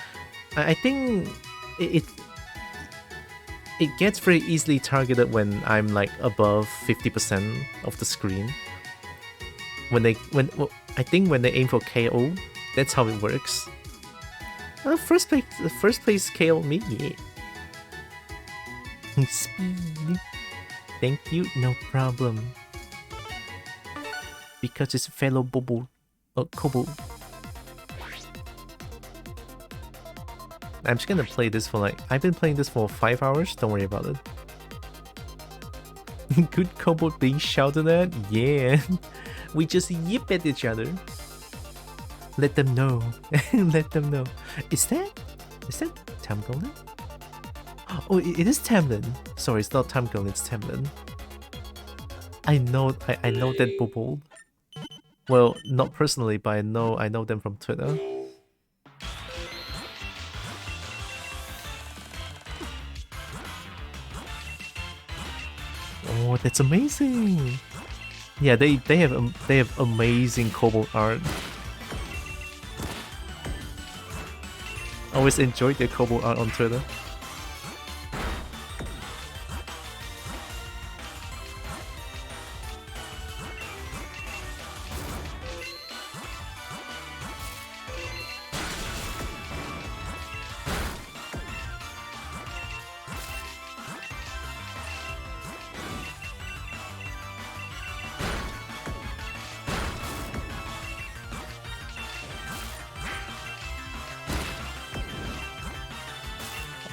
I think it gets very easily targeted when I'm like above 50% of the screen. I think when they aim for KO, that's how it works. The first place KO me, yeah. Speed. Thank you, no problem. Because it's fellow bubble. Kobo. I'm just gonna play this for like... I've been playing this for 5 hours, don't worry about it. Good Kobo being shouted at? Yeah. We just yip at each other. Let them know. Let them know. Is that Tamgolin? Oh, it is Tamlin. Sorry, it's not Tamgolin, it's Tamlin. I know that bubble. Well, not personally, but I know them from Twitter. Oh, that's amazing! Yeah, they have amazing Kobold art. Always enjoyed their Kobold art on Twitter.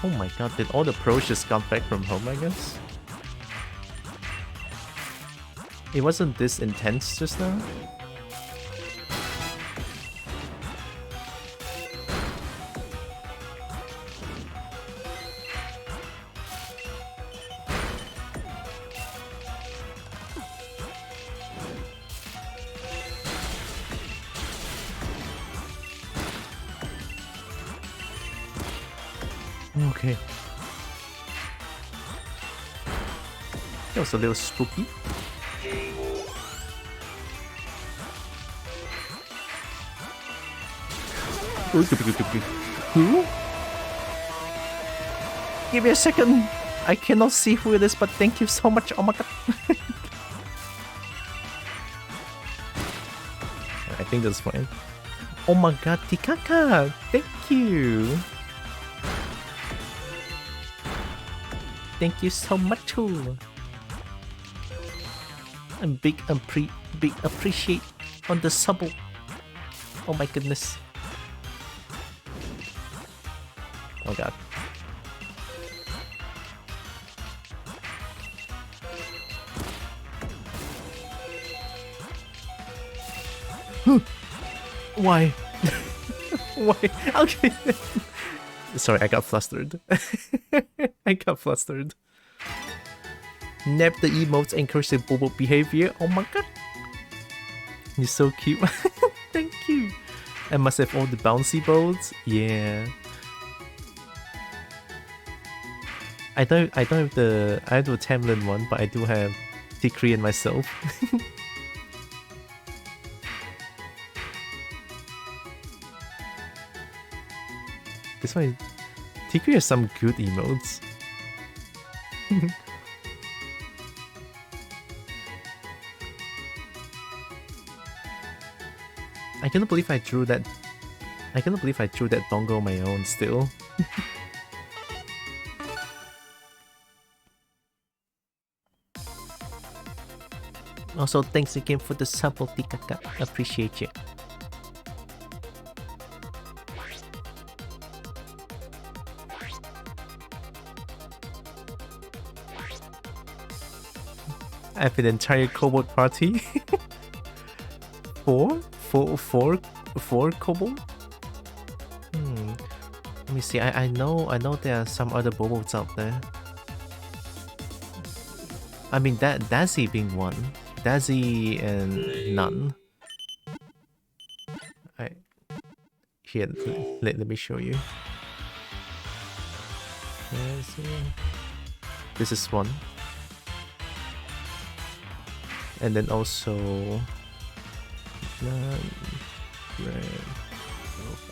Oh my god, did all the pros just got back from home, I guess? It wasn't this intense just now? Okay. That was a little spooky. Who? Give me a second. I cannot see who it is, but thank you so much. Oh my god. I think that's fine. Oh my god, Tikaka. Thank you. Thank you so much too. And big appreciate on the sub. Oh my goodness. Oh god. Why? Why? Okay. Sorry, I got flustered. I got flustered. Nap the emotes encourage the bubble behavior. Oh my god. You're so cute. Thank you. I must have all the bouncy balls. Yeah. I don't have the Tamlin one, but I do have Tikri and myself. This one, Tikri has some good emotes. I cannot believe I drew that. I cannot believe I drew that dongle on my own still. Also, thanks again for the sub, Tikaka. Appreciate you. I have an entire Kobold party. Four Four kobold? Let me see. I know there are some other bobos out there. I mean that Dazzy being one. Dazzy and none. Here, let me show you. This is one. And then also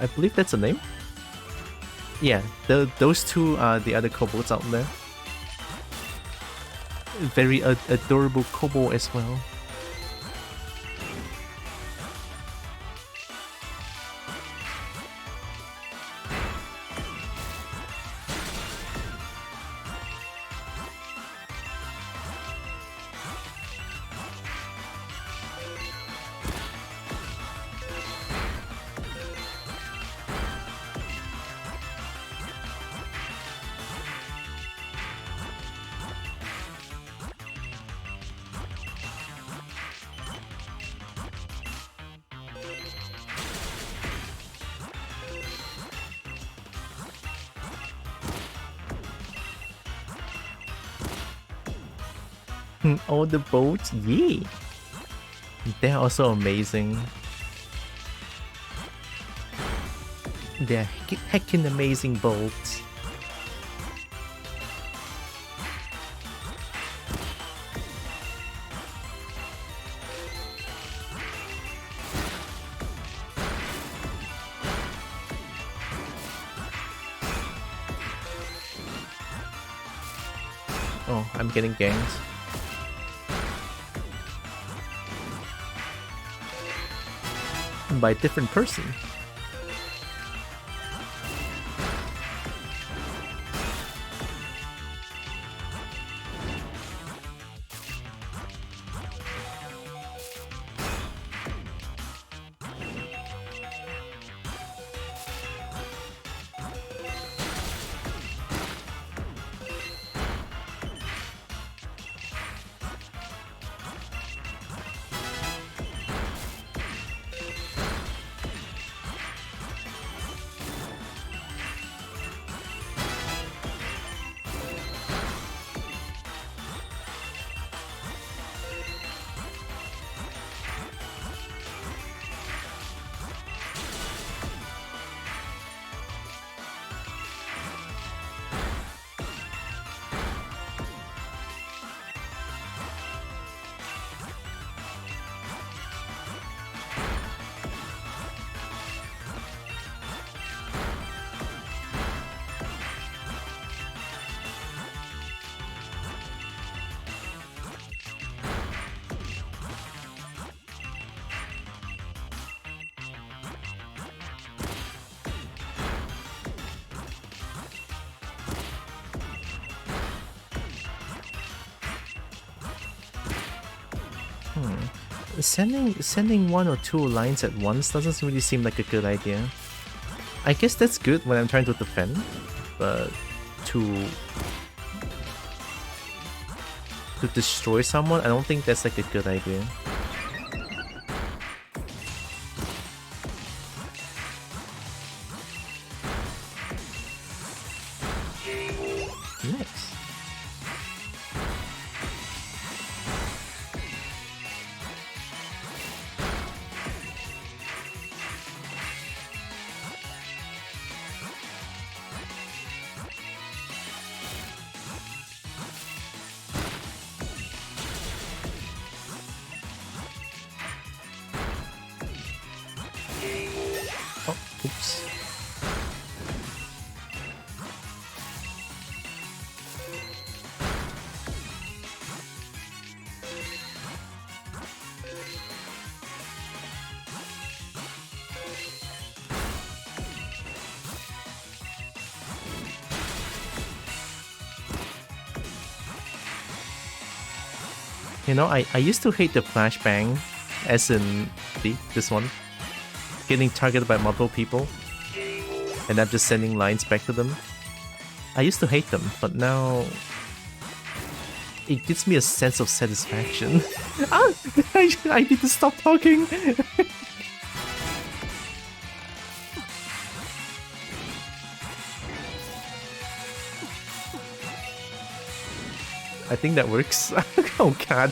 I believe that's a name. Yeah, those two are the other kobolds out there. Very adorable kobold as well. All the boats, yeah. They're also amazing. They're heckin' amazing boats. Oh, I'm getting ganked. By a different person. Sending one or two lines at once doesn't really seem like a good idea. I guess that's good when I'm trying to defend, but to destroy someone, I don't think that's like a good idea. Nice. Oops. You know, I used to hate the flashbang, as in this one. Getting targeted by multiple people, and I'm just sending lines back to them. I used to hate them, but now it gives me a sense of satisfaction. I need to stop talking. I think that works. Oh god.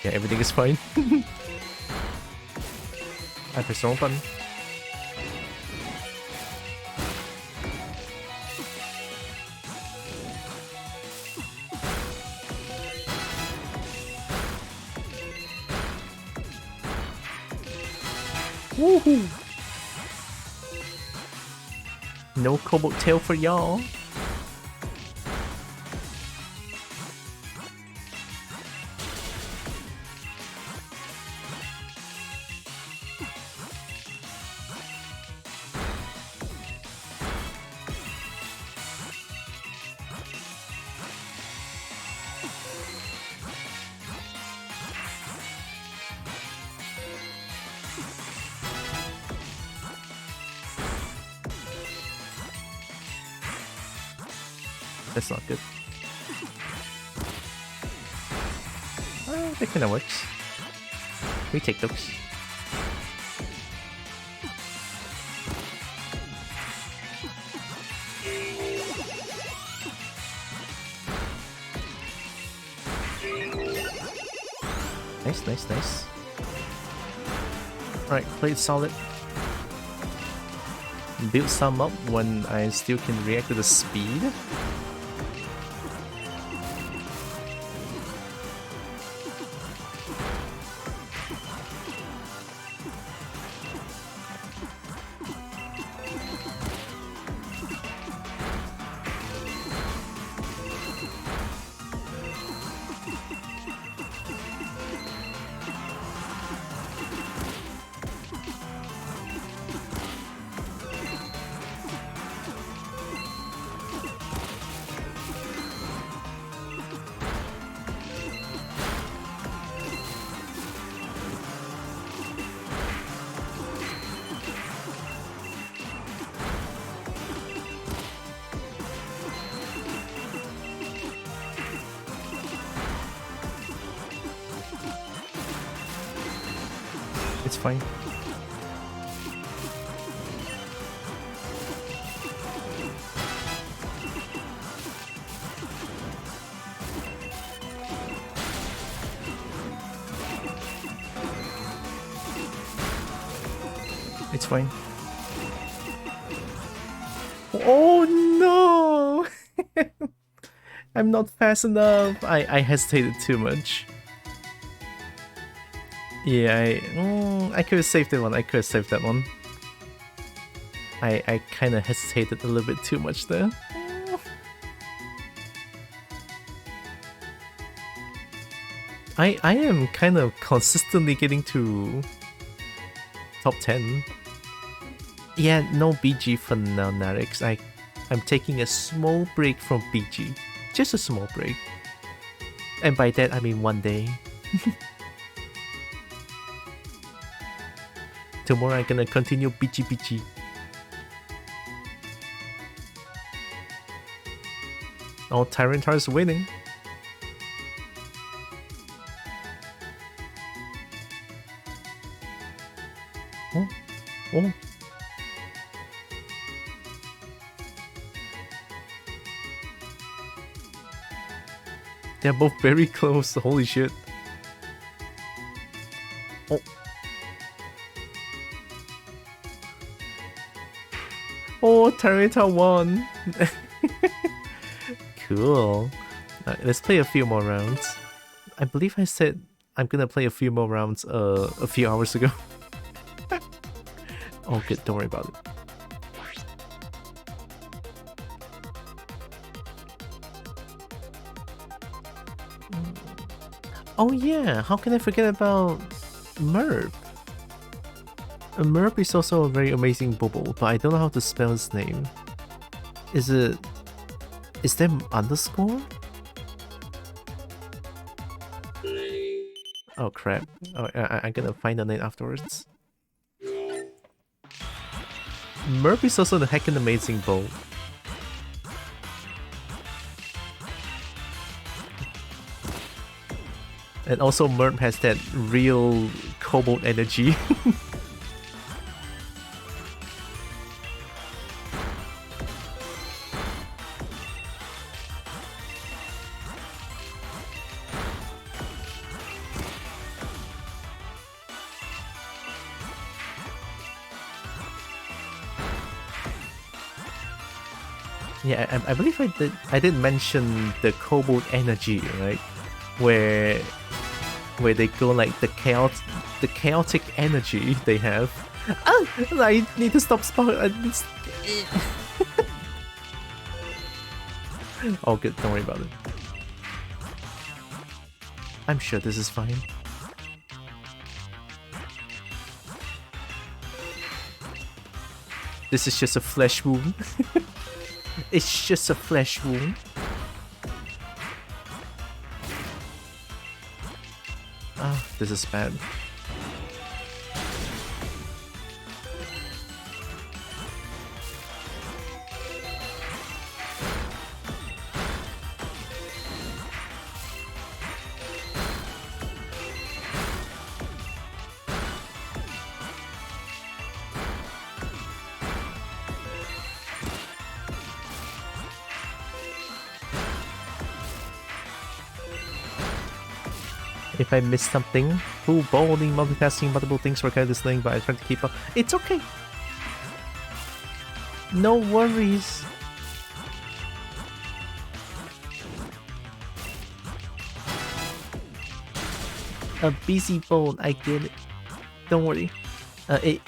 Yeah, everything is fine. I pressed the wrong button. Woohoo! No cobalt tail for y'all. That's not good. That kinda works. We take those. Nice, nice, nice. Alright, played solid. Build some up when I still can react to the speed. It's fine. It's fine. Oh no! I'm not fast enough. I hesitated too much. Yeah, I could have saved that one. I could have saved that one. I kind of hesitated a little bit too much there. I am kind of consistently getting to top 10. Yeah, no BG for now, Narix. I'm taking a small break from BG. Just a small break. And by that I mean one day. Tomorrow I'm gonna continue BG. Oh, Tyrantar's winning. Oh. They're both very close, holy shit. Oh. Oh, Tyranitar won. Cool. Let's play a few more rounds. I believe I said I'm gonna play a few more rounds a few hours ago. Oh good, don't worry about it. Oh yeah, how can I forget about Merp? Merp is also a very amazing bubble, but I don't know how to spell his name. Is there underscore? Oh crap. Oh, I'm gonna find the name afterwards. Merp is also the heckin' amazing bow. And also Merp has that real cobalt energy. Yeah, I believe I did mention the cobalt energy, right? Where they go like the chaotic energy they have. Ah, I need to stop Oh good, don't worry about it. I'm sure this is fine. This is just a flesh wound. It's just a flesh wound. Ah, this is bad. If I miss something, full bowling, multitasking, multiple things for this thing, but I try to keep up. It's okay. No worries. A busy bowl, I get it. Don't worry. I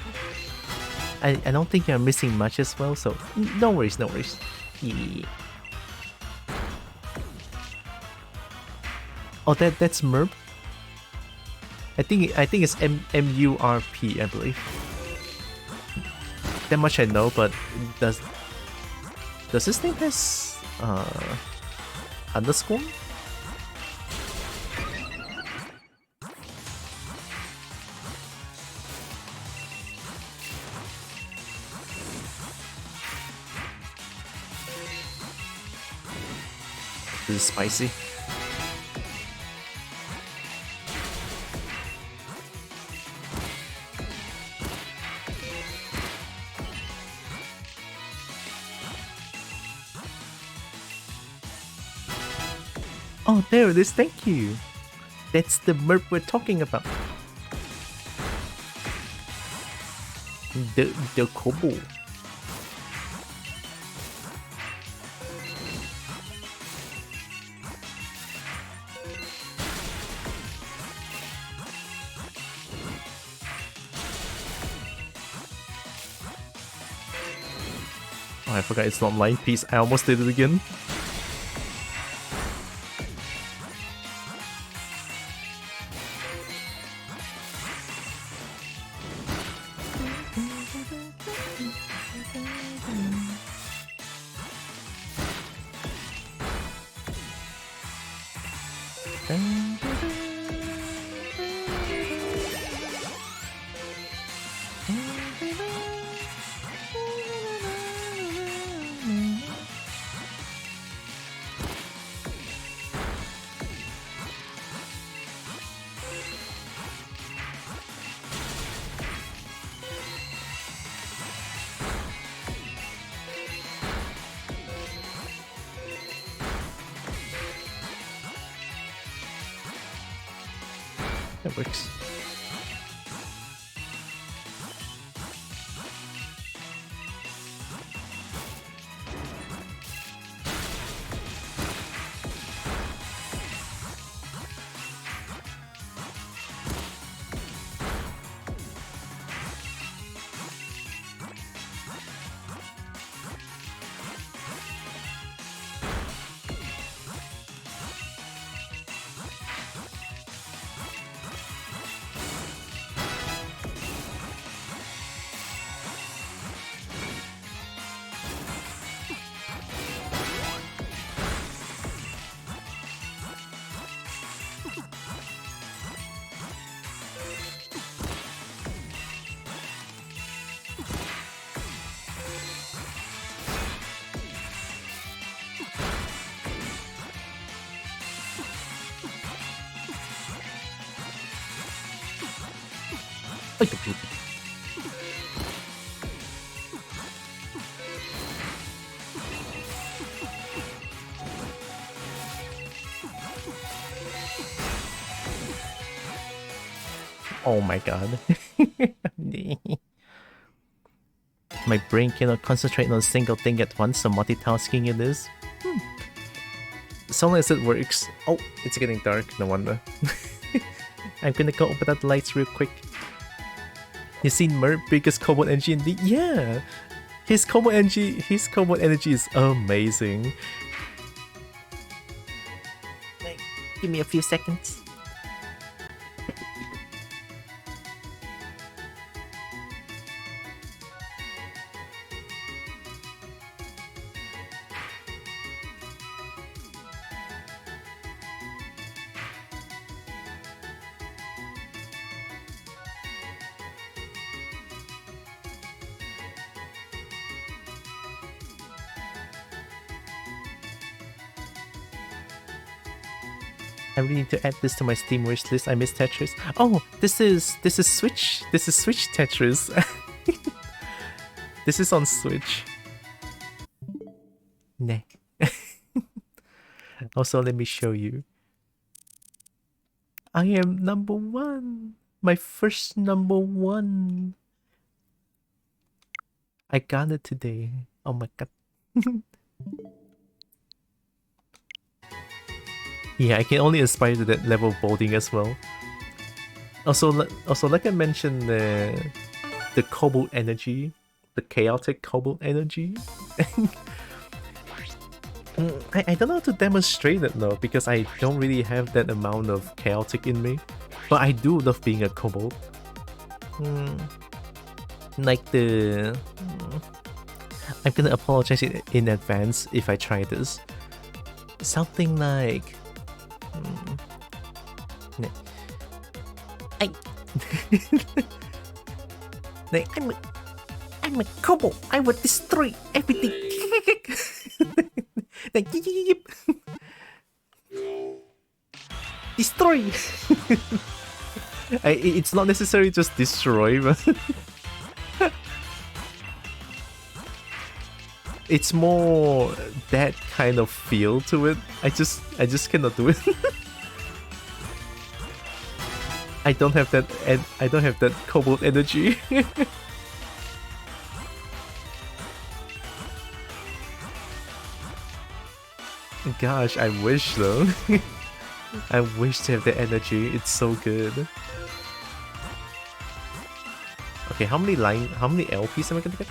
don't think you're missing much as well, so no worries, no worries. Yeah. Oh, that's Merp. I think it's MURP, I believe. That much I know, but does this name has underscore? This is spicy. Oh, there it is, thank you. That's the merp we're talking about. The kobo. Oh, I forgot it's not line piece. I almost did it again. That works. Oh my god. My brain cannot concentrate on a single thing at once, so multitasking it is. So long as it works. Oh, it's getting dark, no wonder. I'm gonna go open up the lights real quick. You seen Mert biggest combo energy in the— yeah! His combo energy is amazing. Like, give me a few seconds. I really need to add this to my Steam wish list. I miss Tetris. Oh, this is Switch. This is Switch Tetris. This is on Switch. Nah. Also, let me show you. I am number 1. My first number 1. I got it today. Oh my god. Yeah, I can only aspire to that level of bolding as well. Also, like I mentioned, the cobalt energy, the chaotic cobalt energy. I don't know how to demonstrate it though, because I don't really have that amount of chaotic in me. But I do love being a cobalt. Like the... I'm gonna apologize in advance if I try this. Something like... I'm a cobalt. I will destroy everything. Destroy. It's not necessarily just destroy, but it's more that kind of feel to it. I just cannot do it. I don't have that, and I don't have that cobalt energy. Gosh, I wish though. I wish to have that energy. It's so good. Okay, how many LPs am I gonna get?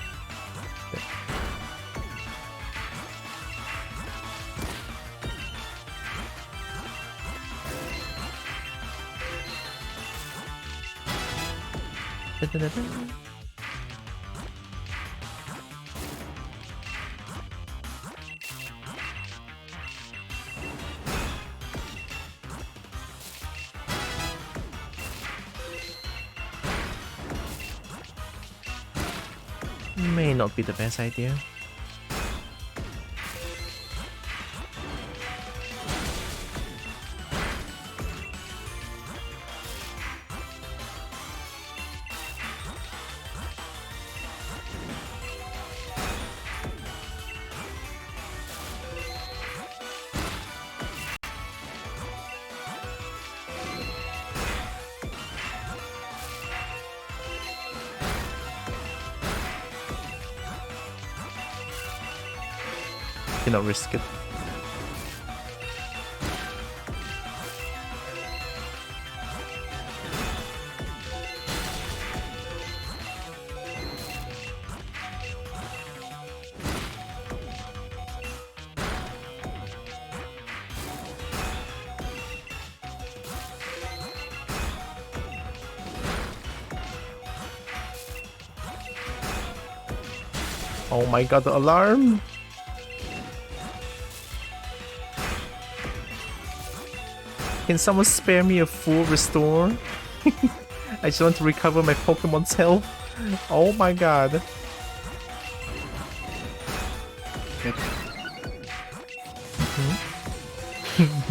May not be the best idea. Cannot risk it. Oh my god, the alarm! Can someone spare me a full restore? I just want to recover my Pokemon's health. Oh my god. Yep.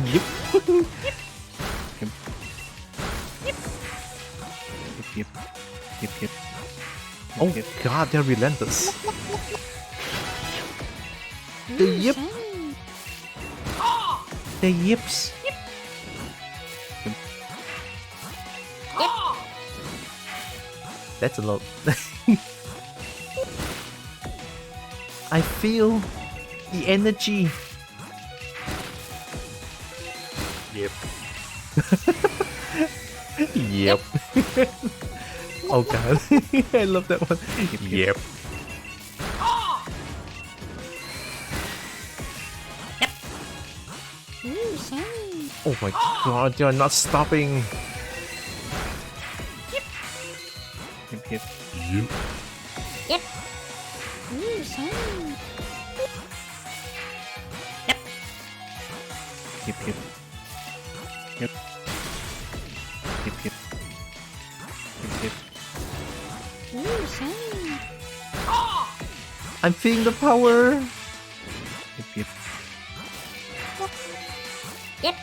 Yep. Yep. Yep. Oh god, they're relentless. The yip. The yips. That's a lot. I feel the energy. Yep. Yep. Oh god. I love that one. Yep. Ooh, shiny. Oh my god, you're not stopping. Yep. Yep. Yep. Ooh, shiny. Yep. Yep. Yep. Yep. Yep. Yep. Ooh, shiny. I'm feeling the power. Yep. Yep. Yep. Yep.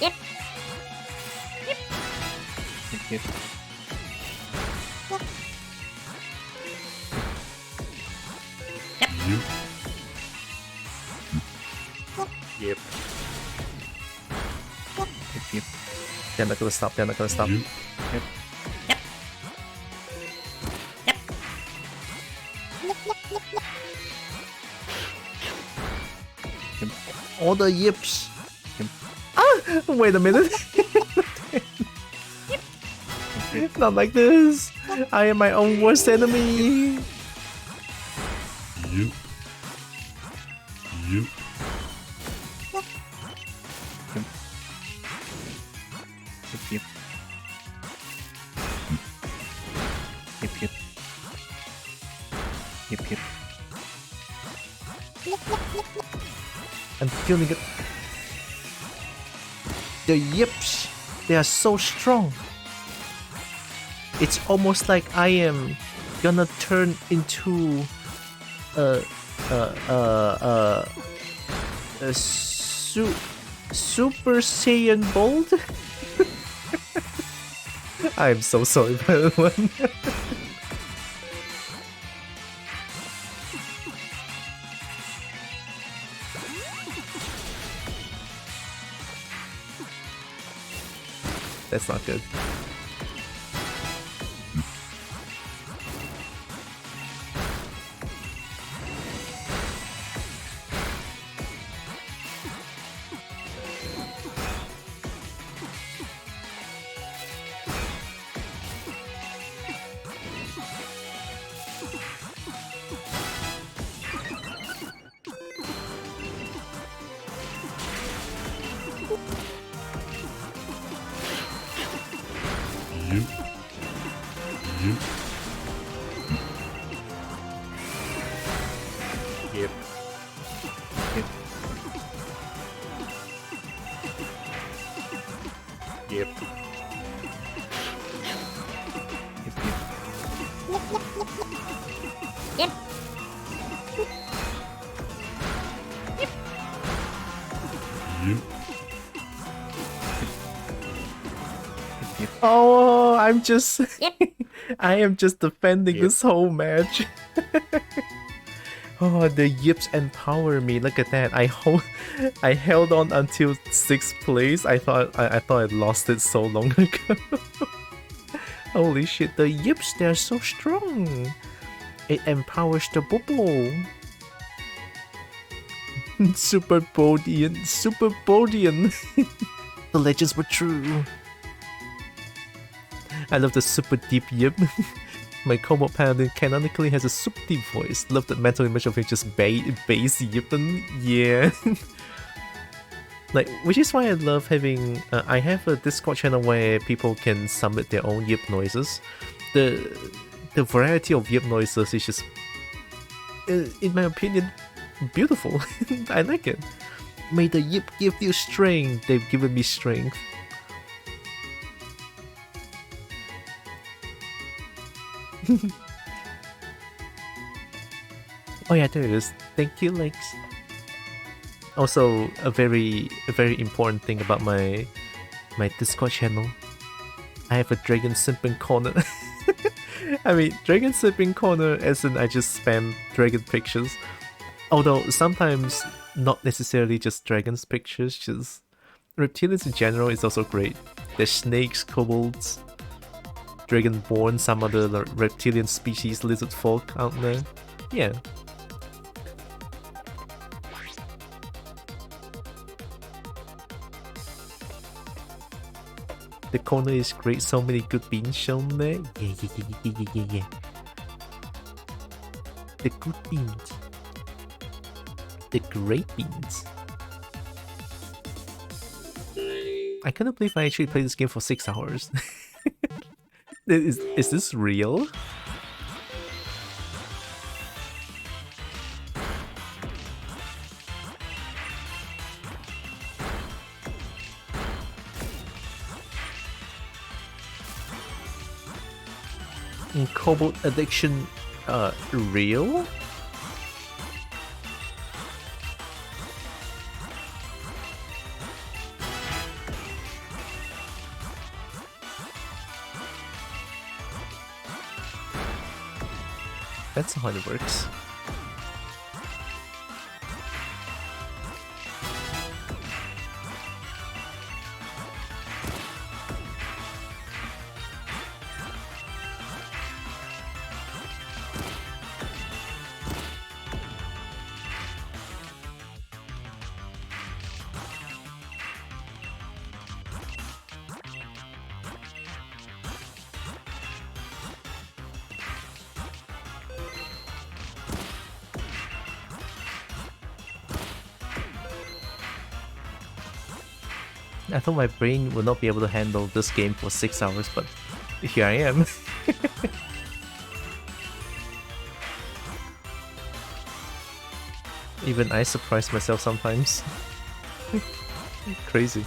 Yep. Yep. Yep. Yep. Yep. Yep. They're not gonna stop. They're not gonna stop. Yep. Yep. All the yips. Yep. Ah! Wait a minute. Not like this. I am my own worst enemy. Yep. Yep. Yep. Yep. Yep. Yep. Yep. Yep. I'm feeling it. The yips, they are so strong. It's almost like I am gonna turn into a Super Saiyan Bold. I'm so sorry for that one. That's not good. Yep. Yep. Yep. Yep. Yep. Yep. Oh, I'm just Yep. I am just defending Yep. this whole match. Oh, the yips empower me. Look at that. I held on until 6th place. I thought I lost it so long ago. Holy shit, the yips, they're so strong. It empowers the bubble. Super Bodian. The legends were true. I love the super deep yip. My combo paladin canonically has a super deep voice. Love the mental image of him just bass yipping. Yeah. Like, which is why I love having. I have a Discord channel where people can submit their own yip noises. The variety of yip noises is just, in my opinion, beautiful. I like it. May the yip give you strength. They've given me strength. Oh yeah, there it is. Thank you, Lex. Also, a very important thing about my Discord channel. I have a Dragon Simping corner. I mean, dragon sleeping corner as in I just spam dragon pictures. Although sometimes not necessarily just dragons pictures, just reptilians in general is also great. There's snakes, kobolds, dragonborn, some other reptilian species, lizard folk out there. Yeah. The corner is great, so many good beans shown there. Yeah. The good beans. The great beans. I cannot believe I actually played this game for 6 hours. Is this real? Kobold addiction, real? That's how it works. I thought my brain would not be able to handle this game for 6 hours, but here I am. Even I surprise myself sometimes. Crazy.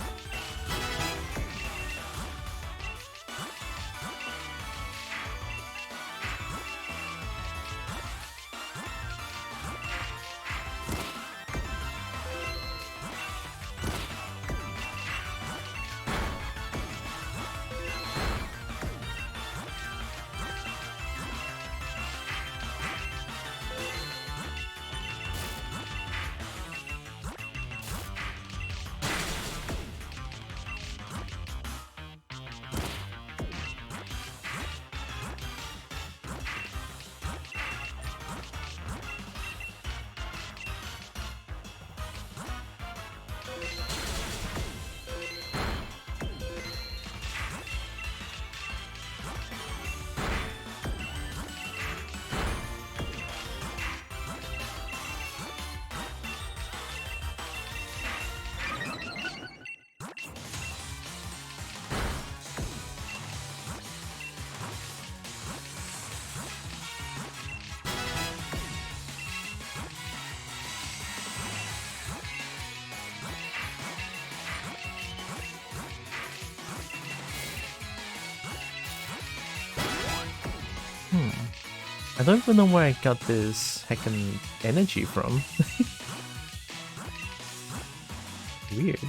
I don't even know where I got this heckin' energy from. Weird.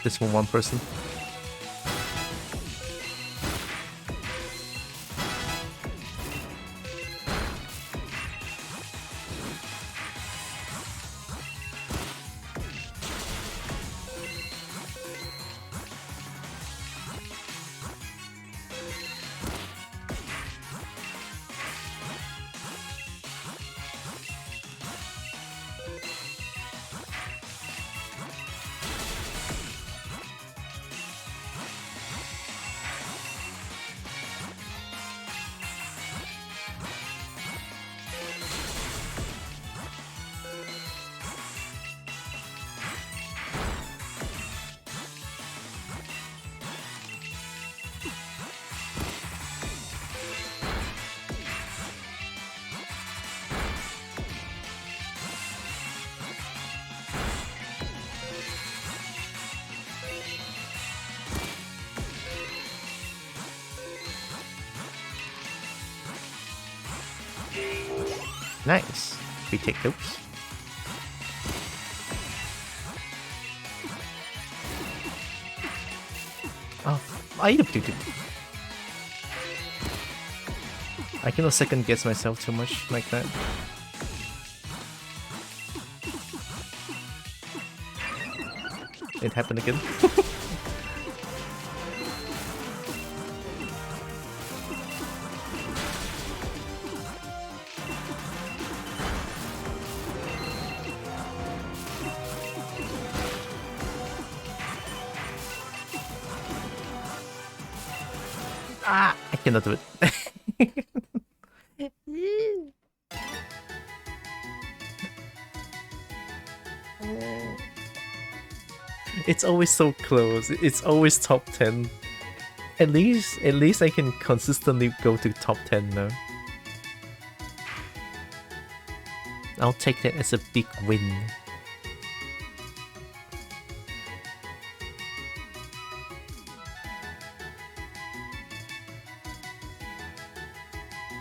This one person. Nice. We take those. Oh, I cannot second guess myself too much like that. It happened again. Ah, I cannot do it. It's always so close. It's always top 10. At least I can consistently go to top 10 now. I'll take that as a big win.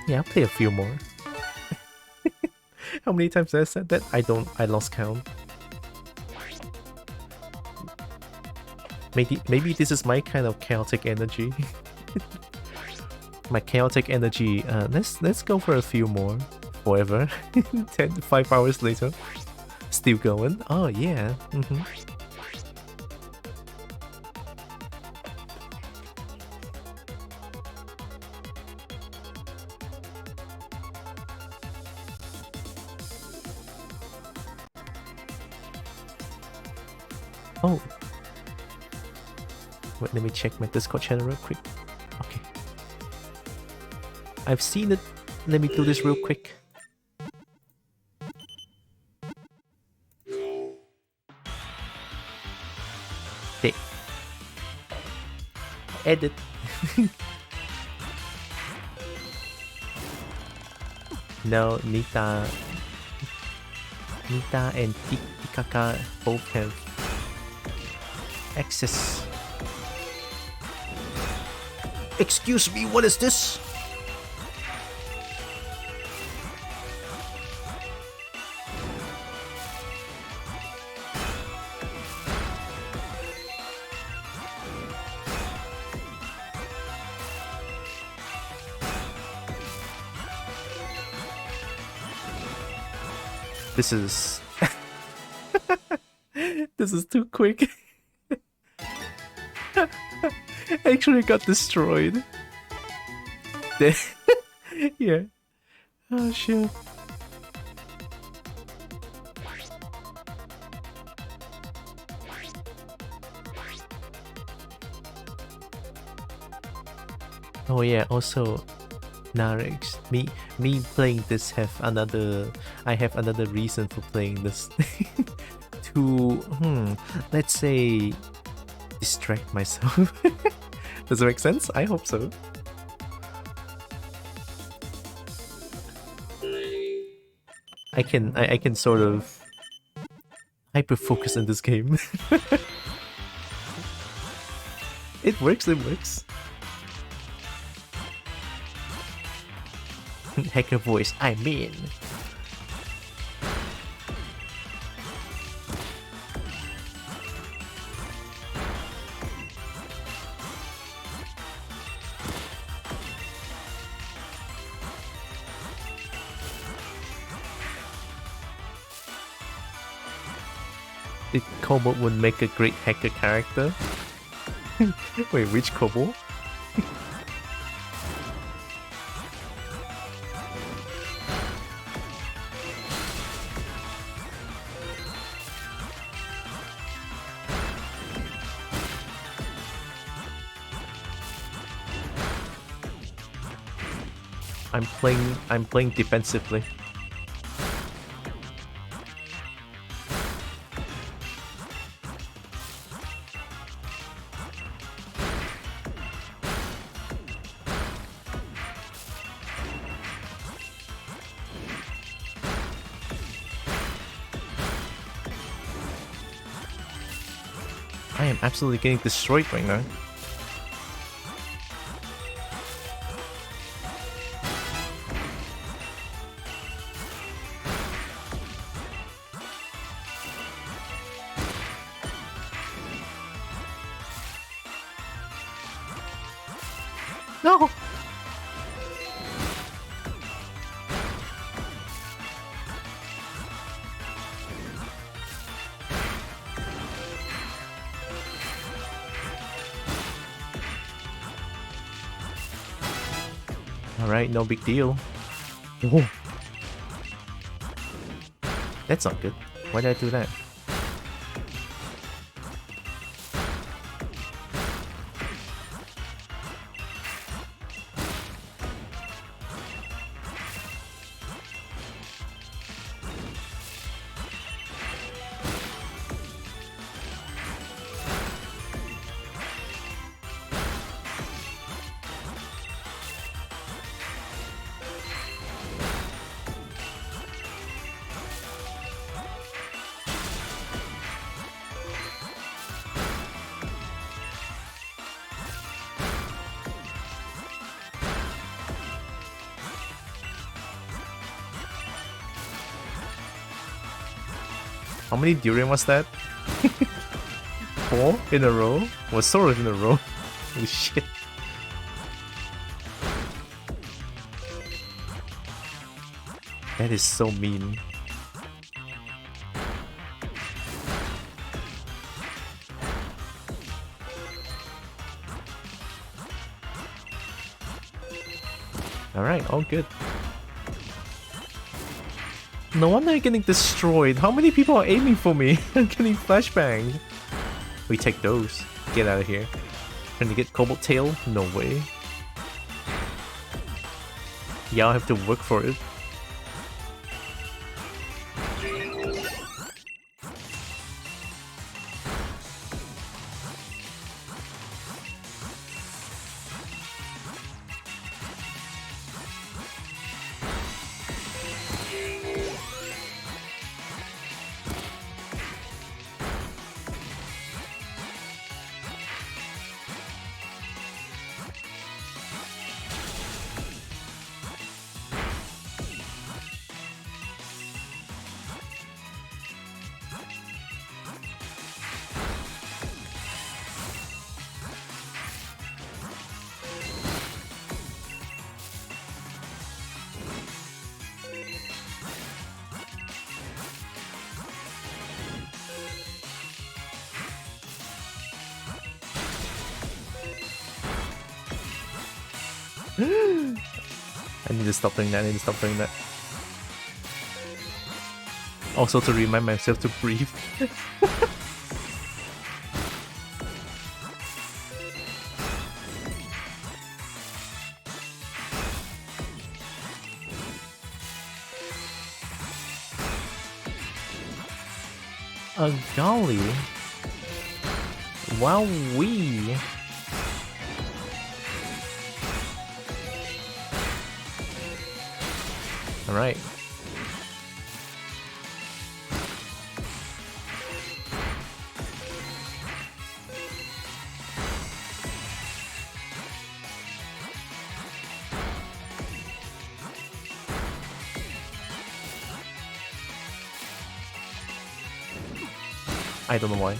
Yeah, I'll play a few more. How many times did I said that? I lost count. Maybe this is my kind of chaotic energy. My chaotic energy. Let's go for a few more. Forever. 5 hours later. Still going. Oh yeah. Oh. Wait, let me check my Discord channel real quick. Okay. I've seen it. Let me do this real quick. Okay. Edit. No, Nita and Tikaka both have access. Excuse me, what is this? This is... This is too quick. Actually got destroyed. Yeah. Oh shit. Oh yeah, also Narex, me playing this I have another reason for playing this. To let's say distract myself. Does it make sense? I hope so. I can sort of hyper focus in this game. It works. Hacker voice, I mean. The Kobo would make a great hacker character. Wait, which Kobo? I'm playing defensively. I am absolutely getting destroyed right now. No! Alright, no big deal. Whoa. That's not good. Why did I do that? How many durian was that? 4 in a row? Was sort of in a row. Holy shit. That is so mean. Alright, all good. No wonder I'm getting destroyed. How many people are aiming for me? I'm getting flashbanged. We take those. Get out of here. Trying to get Cobalt Tail? No way. Yeah, I'll have to work for it. I need to stop doing that, I need to stop doing that. Also to remind myself to breathe. Golly. Wowee. Alright. I don't know why.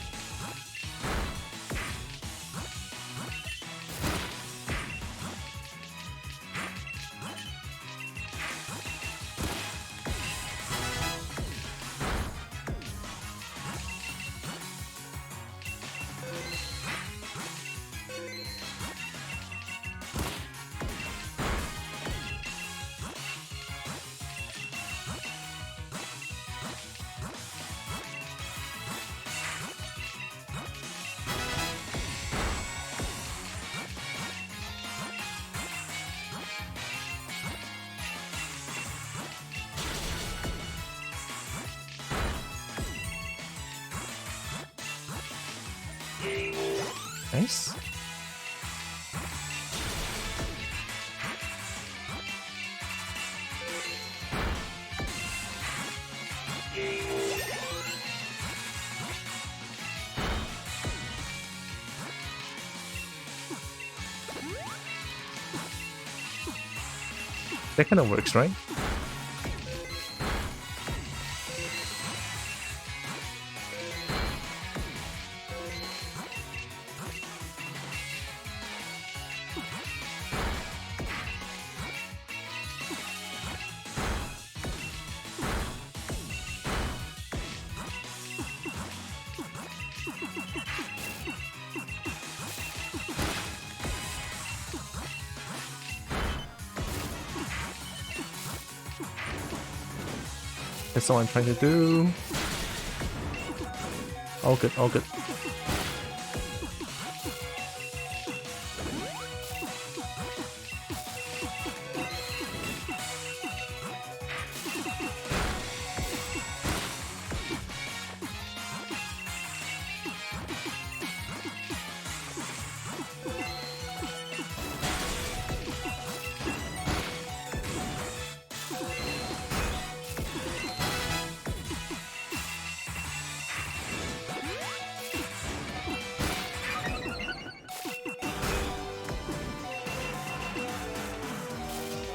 Nice. That kind of works, right? That's all I'm trying to do. All good, all good.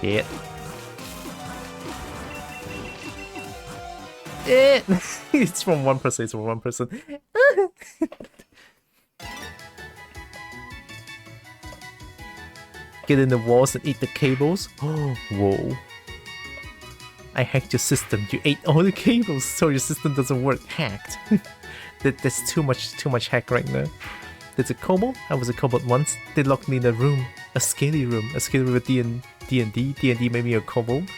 Yeah. It's from one person, it's from one person. Get in the walls and eat the cables. Oh, whoa. I hacked your system. You ate all the cables, so your system doesn't work. Hacked. That's too much hack right now. There's a kobold. I was a kobold once. They locked me in a room. A scaly room with D&D. D&D made me a kobold.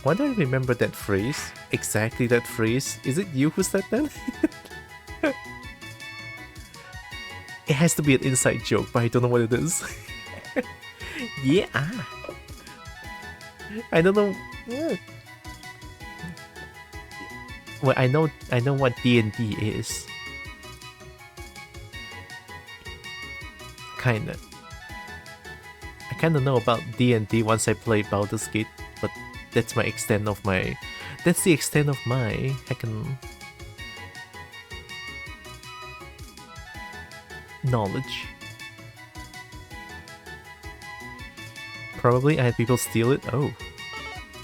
Why do I remember that phrase? Exactly that phrase. Is it you who said that? It has to be an inside joke, but I don't know what it is. Yeah. I don't know. Well, I know what D&D is. Kinda. I kinda know about D&D once I play Baldur's Gate, but that's my extent of my... That's the extent of my heckin' knowledge. Probably I had people steal it. Oh.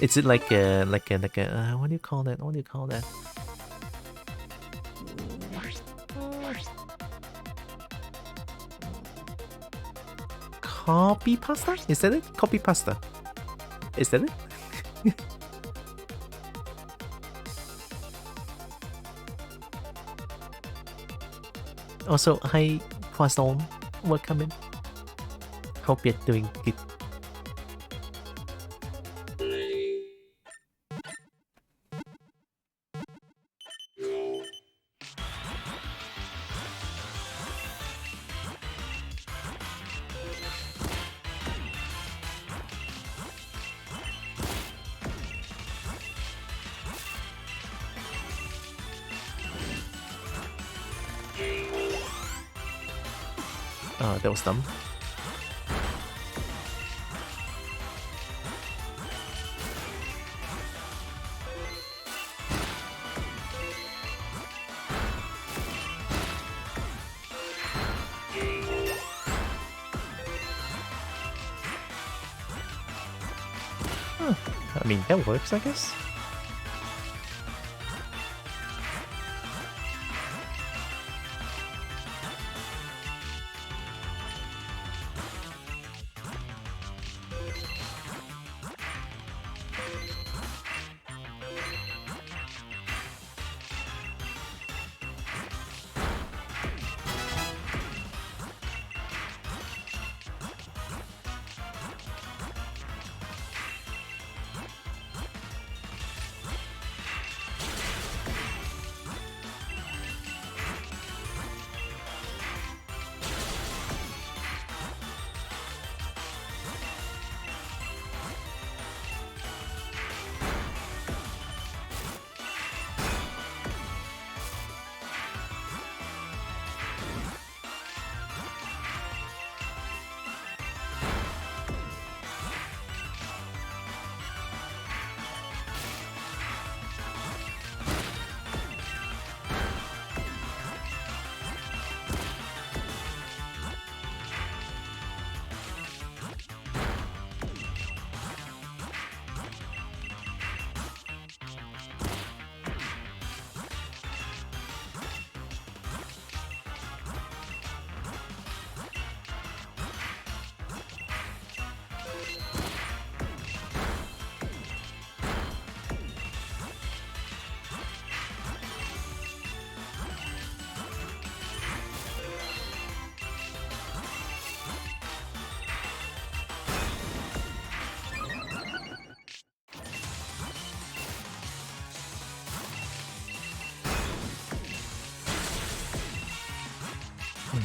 Is it like a what do you call that? What do you call that? Copy pasta? Is that it? Copy pasta. Is that it? Also, hi Poisson. Welcome in. Hope you're doing good. That was dumb. I mean, that works, I guess.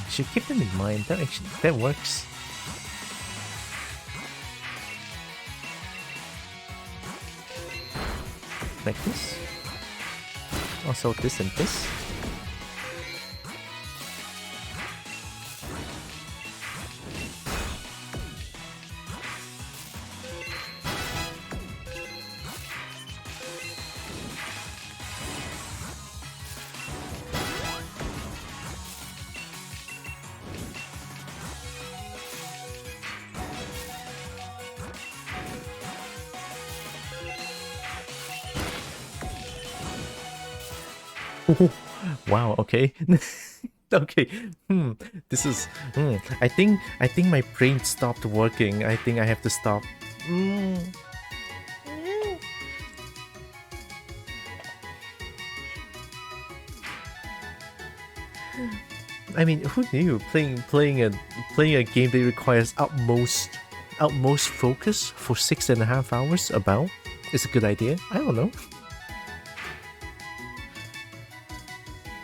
Should keep them in mind. That works. Like this. Also this and this. Wow, okay. Okay. This is I think my brain stopped working. I think I have to stop. I mean, who knew playing a game that requires utmost focus for 6.5 hours about is a good idea? I don't know.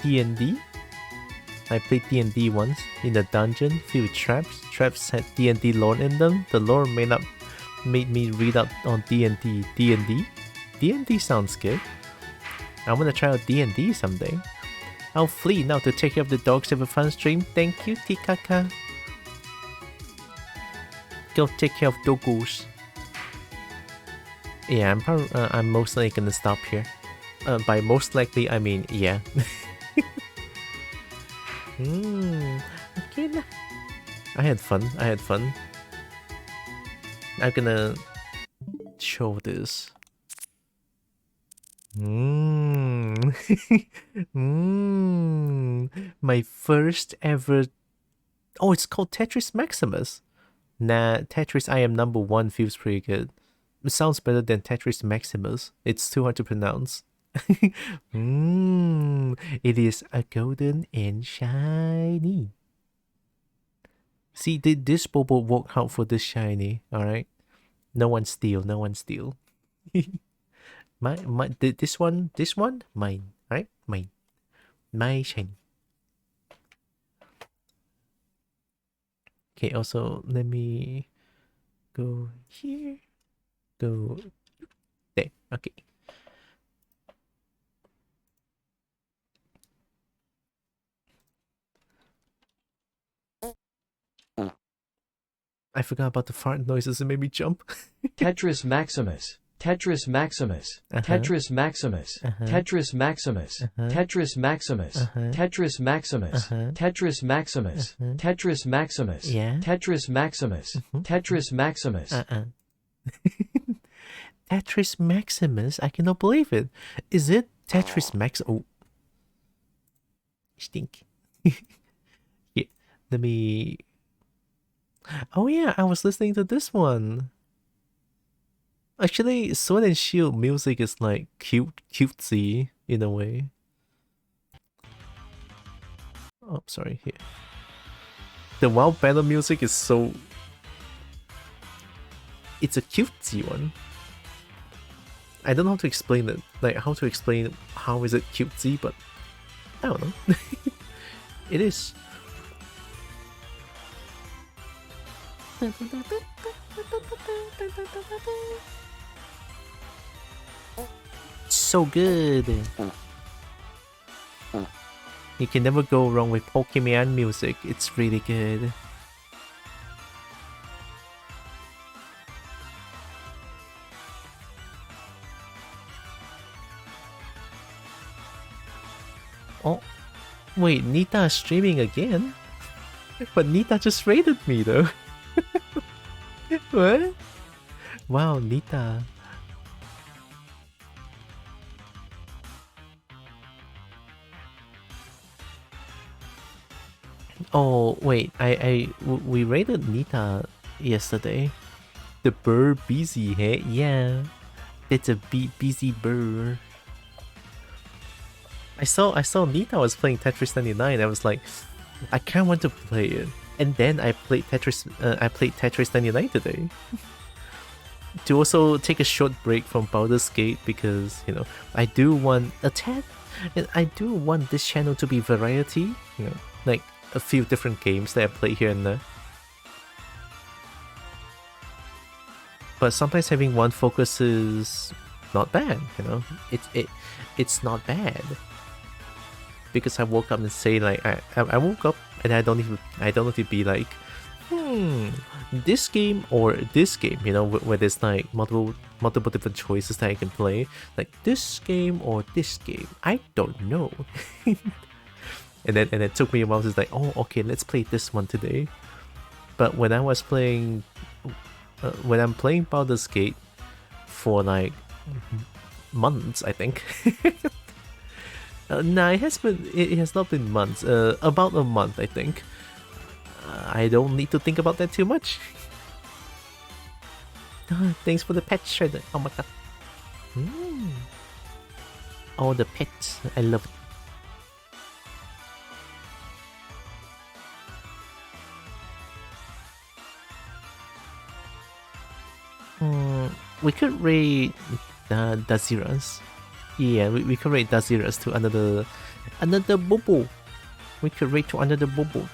D&D? I played D&D once in a dungeon filled with traps. Traps had D&D lore in them. The lore made me read up on D&D. D&D? D&D sounds good. I wanna try out D&D someday. I'll flee now to take care of the dogs. Have a fun stream. Thank you, Tikaka. Go take care of doggos. Yeah, I'm most likely gonna stop here. By most likely, I mean yeah. Okay lah. I had fun. I'm gonna show this. My first ever. Oh, it's called Tetris Maximus. Nah, Tetris I am number 1 feels pretty good. It sounds better than Tetris Maximus. It's too hard to pronounce. It is a golden and shiny. See, this Bobo worked out for this shiny. All right, no one steal. This one, mine. All right, mine, my shiny. Okay. Also, let me go here. Go there. Okay. I forgot about the fart noises. It made me jump. Tetris Maximus. Tetris Maximus. Tetris Maximus. Tetris Maximus. Tetris Maximus. Tetris Maximus. Tetris Maximus. Tetris Maximus. Yeah. Tetris Maximus. Tetris Maximus. Tetris Maximus? I cannot believe it. Is it Tetris Max? Oh. Stink. Yeah. Let me... Oh yeah, I was listening to this one. Actually, Sword and Shield music is like cutesy in a way. Oh, sorry, here. The WoW battle music is so... It's a cutesy one. I don't know how to explain it. Like, how to explain how is it cutesy, but... I don't know. It is. So good. You can never go wrong with Pokemon music. It's really good. Oh, wait, Nita is streaming again? But Nita just raided me though. What? Wow, Nita. Oh wait, we raided Nita yesterday. The bird busy, hey? Yeah, it's a busy bird. I saw Nita was playing Tetris 99. I was like, I can't want to play it. And then I played Tetris. I played Tetris 99 today. To also take a short break from Baldur's Gate because I do want a tad. I do want this channel to be variety. Like a few different games that I play here and there. But sometimes having one focus is not bad, you know. It's not bad. Because I woke up and say like I woke up and I don't need to be like, this game or this game, you know, where there's like multiple different choices that I can play. Like this game or this game, I don't know. and then it took me a while to like, oh okay, let's play this one today. But when I was playing, when I'm playing Baldur's Gate for like months, I think. Nah, it has not been months. About a month, I think. I don't need to think about that too much. Thanks for the pet shredder. Oh my god. Oh, the pets. I love it. We could raid Daziras. Yeah, we could raid Daziras to another Bobo. We could raid to another Bobo.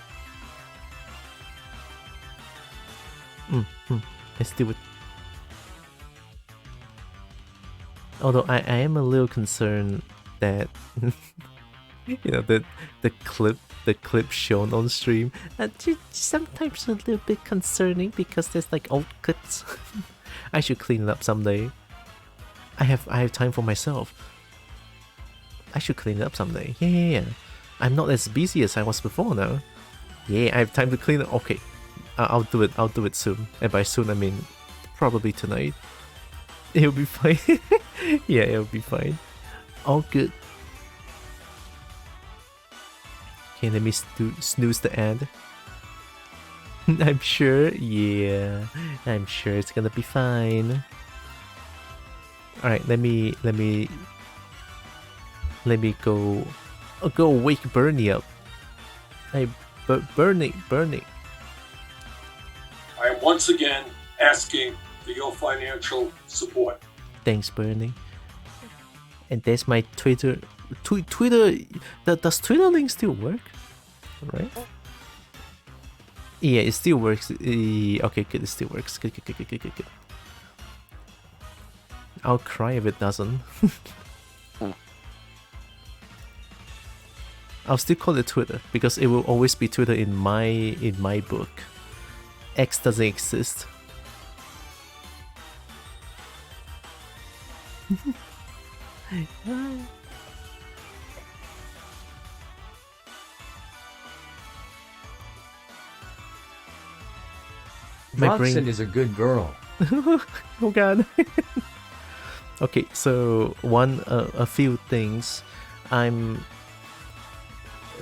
Let's do it. Although I am a little concerned that you know the clip shown on stream sometimes a little bit concerning because there's like old cuts. I should clean it up someday. I have time for myself. I should clean it up someday. Yeah. I'm not as busy as I was before now. Yeah, I have time to clean it. Okay, I'll do it. I'll do it soon. And by soon I mean probably tonight. It'll be fine. Yeah, it'll be fine. All good. Okay, let me snooze the ad. I'm sure. Yeah, I'm sure it's gonna be fine. All right, let me go. I'll go wake Bernie up. Hey, Bernie. I am once again asking for your financial support. Thanks, Bernie. And there's my Twitter. Twitter. Does Twitter link still work? Right? Yeah, it still works. Okay, good. It still works. Good. I'll cry if it doesn't. I'll still call it Twitter because it will always be Twitter in my book. X doesn't exist. Roxanne is a good girl. Oh god. Okay, so a few things. I'm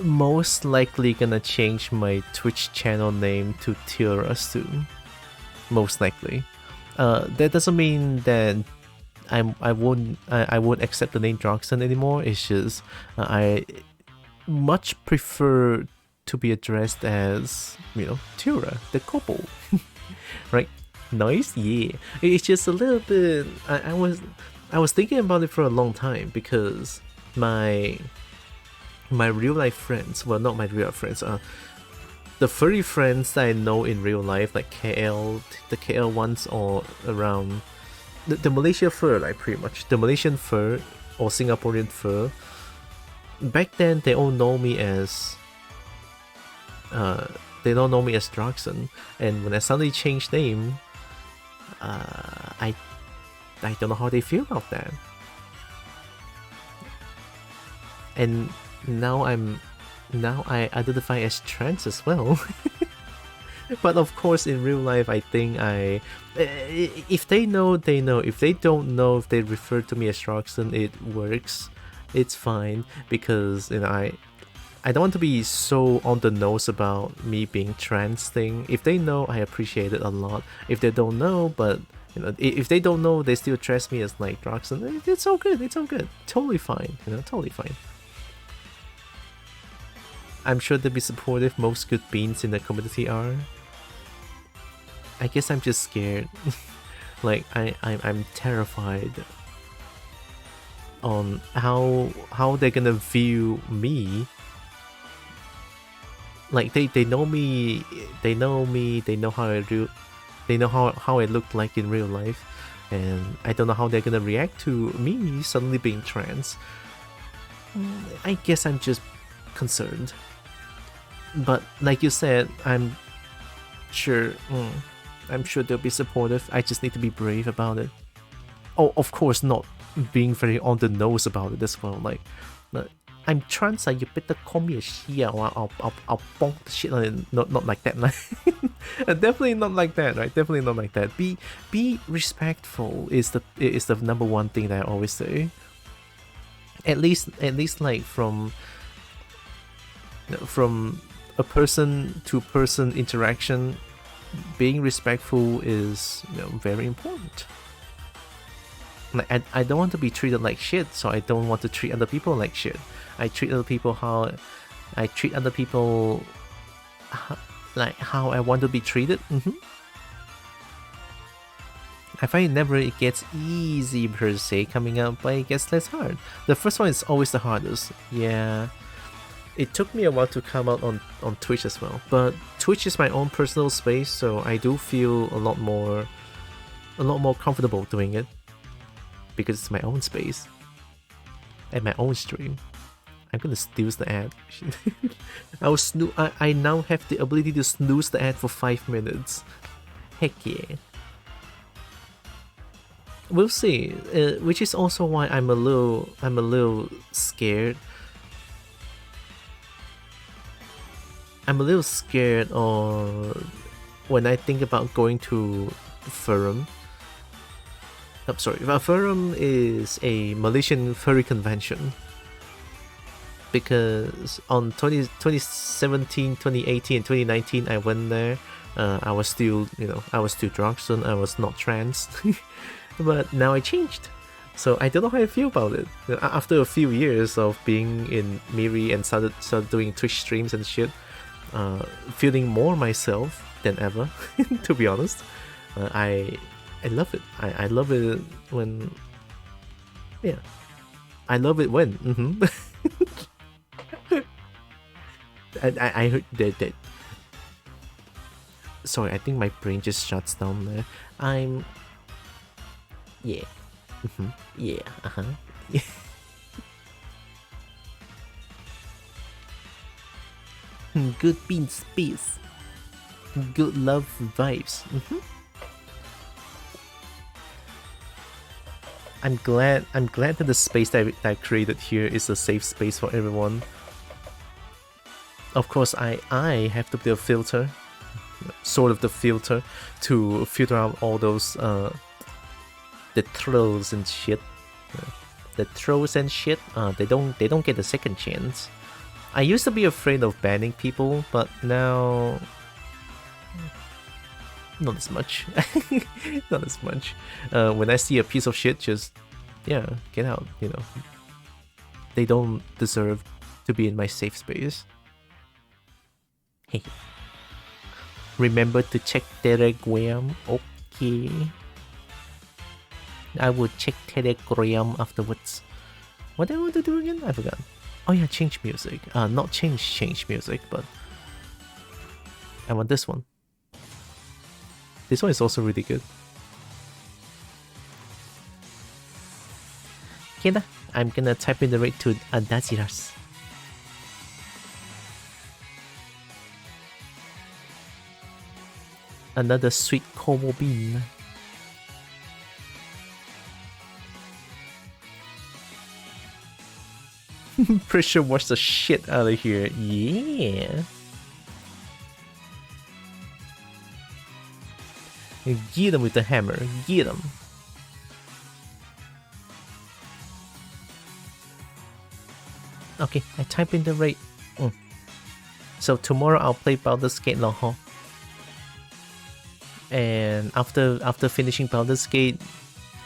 most likely gonna change my Twitch channel name to Tylra soon. Most likely. That doesn't mean that I won't accept the name Droxen anymore. It's just I much prefer to be addressed as, you know, Tylra, the couple. Right? Nice? Yeah. It's just a little bit... I was thinking about it for a long time because my real life friends, well, not my real life friends, the furry friends that I know in real life, like KL, the KL ones, or around the Malaysia fur, like pretty much the Malaysian fur or Singaporean fur. Back then, they all know me as Droxen, and when I suddenly changed name, I don't know how they feel about that. And now I identify as trans as well. But of course, in real life, I think if they know, they know. If they don't know, if they refer to me as Droxen, it works. It's fine because, you know, I don't want to be so on the nose about me being trans thing. If they know, I appreciate it a lot. If they don't know, but you know, if they don't know, they still address me as like Droxen, it's all good. It's all good. Totally fine. You know, totally fine. I'm sure they'll be supportive. Most good beans in the community are. I guess I'm just scared. Like I'm terrified on how they're gonna view me Like they know me, they know how I do, they know how I look like in real life, and I don't know how they're gonna react to me suddenly being trans. I guess I'm just concerned. But like you said, I'm sure they'll be supportive. I just need to be brave about it. Oh, of course, not being very on the nose about it as well. Like, I'm trans, you better call me a she, or I'll bonk the shit on it. Not like that. Like, definitely not like that, right? Definitely not like that. Be respectful is the number one thing that I always say. At least like from a person to person interaction, being respectful is, very important. Like, I don't want to be treated like shit, so I don't want to treat other people like shit. I treat other people how like how I want to be treated. I find it gets easy per se coming up, but it gets less hard. The first one is always the hardest. Yeah. It took me a while to come out on Twitch as well, but Twitch is my own personal space, so I do feel a lot more comfortable doing it because it's my own space and my own stream. I'm gonna snooze the ad. I now have the ability to snooze the ad for 5 minutes. Heck yeah. We'll see, which is also why I'm a little scared. I'm a little scared when I think about going to Forum. I'm sorry, Forum is a Malaysian furry convention. Because on 2017, 2018, and 2019 I went there. I was still drunk, so I was not trans. But now I changed. So I don't know how I feel about it. After a few years of being in Miri and started doing Twitch streams and shit, feeling more myself than ever, to be honest. I love it. I love it when... Yeah. I love it when... I heard that... Sorry, I think my brain just shuts down there. Yeah. Yeah, Good bean space. Good love vibes. I'm glad that the space that I created here is a safe space for everyone. Of course, I have to be a filter, sort of the filter, to filter out all those the trolls and shit. The trolls and shit. They don't get a second chance. I used to be afraid of banning people, but now not as much. Not as much. When I see a piece of shit, just get out. They don't deserve to be in my safe space. Hey, remember to check Telegram. Okay, I will check Telegram afterwards. What do I want to do again? I forgot. Oh yeah, change music. Not change music, but I want this one. This one is also really good. Okay, I'm gonna type in the rate to Adaziras. Another sweet Como bean. Pressure wash the shit out of here. Yeah. Get him with the hammer. Get him. Okay, I type in the rate. So tomorrow I'll play Baldur's Gate long haul. And after finishing Baldur's Gate,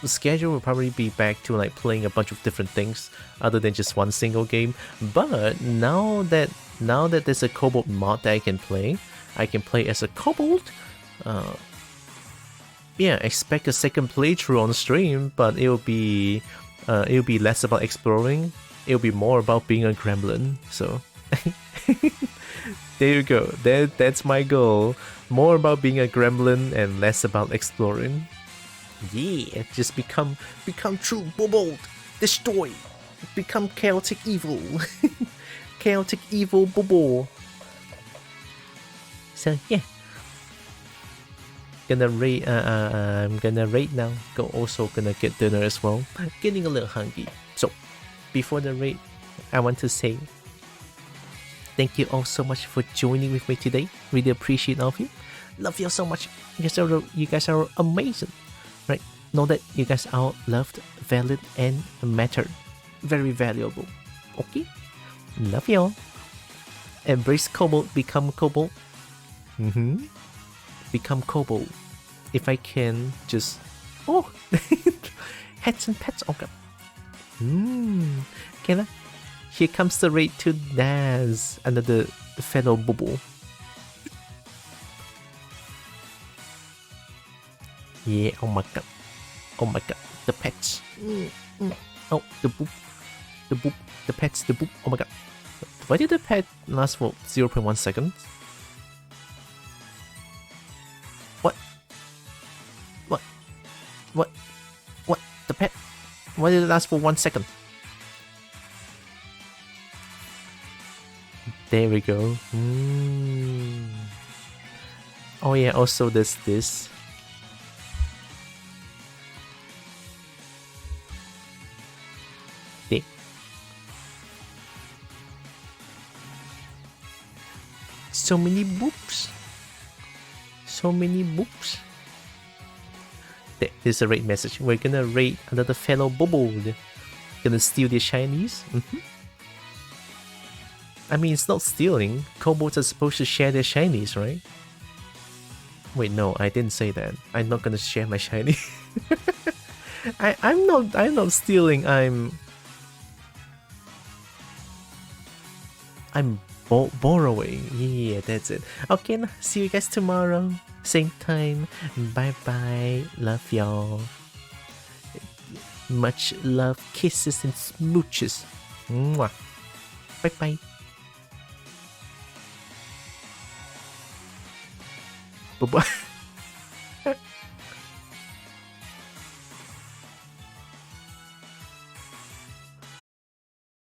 the schedule will probably be back to like playing a bunch of different things other than just one single game. But now that there's a kobold mod that I can play as a kobold. Expect a second playthrough on stream, but it'll be less about exploring. It'll be more about being a gremlin. So There you go. That's my goal. More about being a gremlin and less about exploring. Yeah, just become true Bobold. Destroy. Become chaotic evil. Chaotic evil Bobo. So yeah. Gonna rate I'm gonna rate now. Also gonna get dinner as well. Getting a little hungry. So before the raid, I want to say thank you all so much for joining with me today. Really appreciate all of you. Love you all so much. You guys are amazing. Right? Know that you guys are loved, valid, and matter. Very valuable. Okay? Love you all. Embrace Kobold, become Kobold. Become Kobold. If I can just... Oh! Hats and pets. Okay. Can I? Here comes the raid to Naz, another fellow Bobo. Yeah, oh my god. Oh my god. The pets. Oh, the boop. The boop. The pets, the boop. Oh my god. Why did the pet last for 0.1 seconds? What? What? What? What? The pet? Why did it last for 1 second? There we go. Oh yeah, also there's this. There. So many boops. So many boops. There's a raid message. We're gonna raid another fellow Bobo. Gonna steal their shinies. I mean, it's not stealing. Kobolds are supposed to share their shinies, right? Wait, no, I didn't say that. I'm not gonna share my shiny. I'm not stealing. I'm borrowing. Yeah, that's it. Okay, see you guys tomorrow. Same time. Bye bye. Love y'all. Much love, kisses and smooches. Mwah. Bye bye. Bye bye.